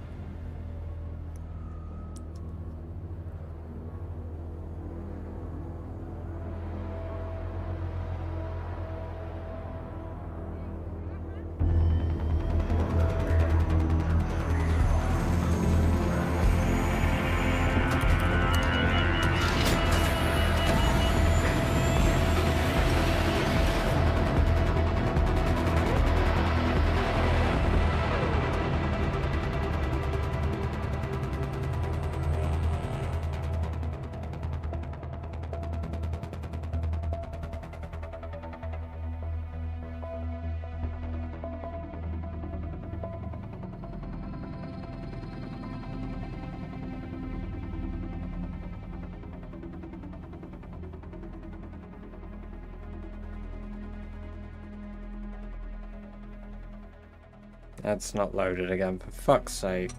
[SPEAKER 1] That's not loaded again, for fuck's sake.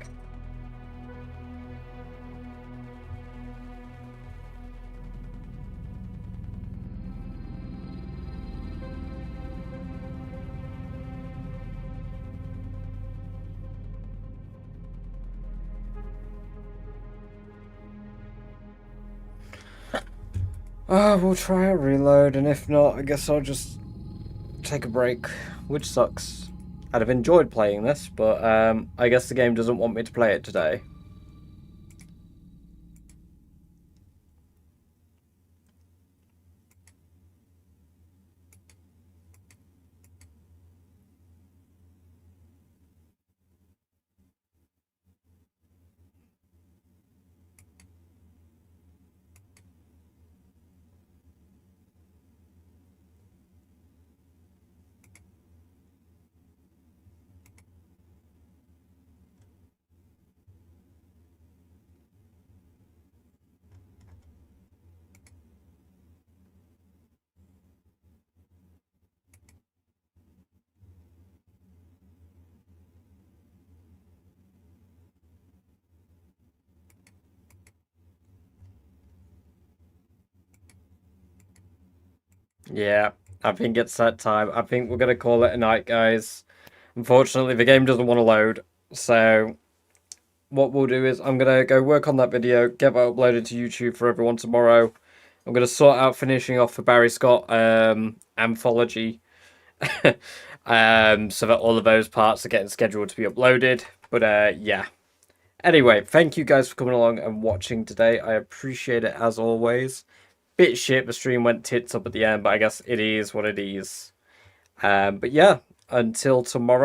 [SPEAKER 1] We'll try a reload, and if not, I guess I'll just take a break, which sucks. I'd have enjoyed playing this, but I guess the game doesn't want me to play it today. Yeah, I think it's that time. I think we're gonna call it a night, guys. Unfortunately, the game doesn't want to load, so what we'll do is I'm gonna go work on that video, get that uploaded to YouTube for everyone tomorrow, I'm going to sort out finishing off the Barry Scott anthology. So that all of those parts are getting scheduled to be uploaded. But yeah. Anyway, thank you guys for coming along and watching today. I appreciate it as always. Bit shit, the stream went tits up at the end, but I guess it is what it is. But yeah, until tomorrow.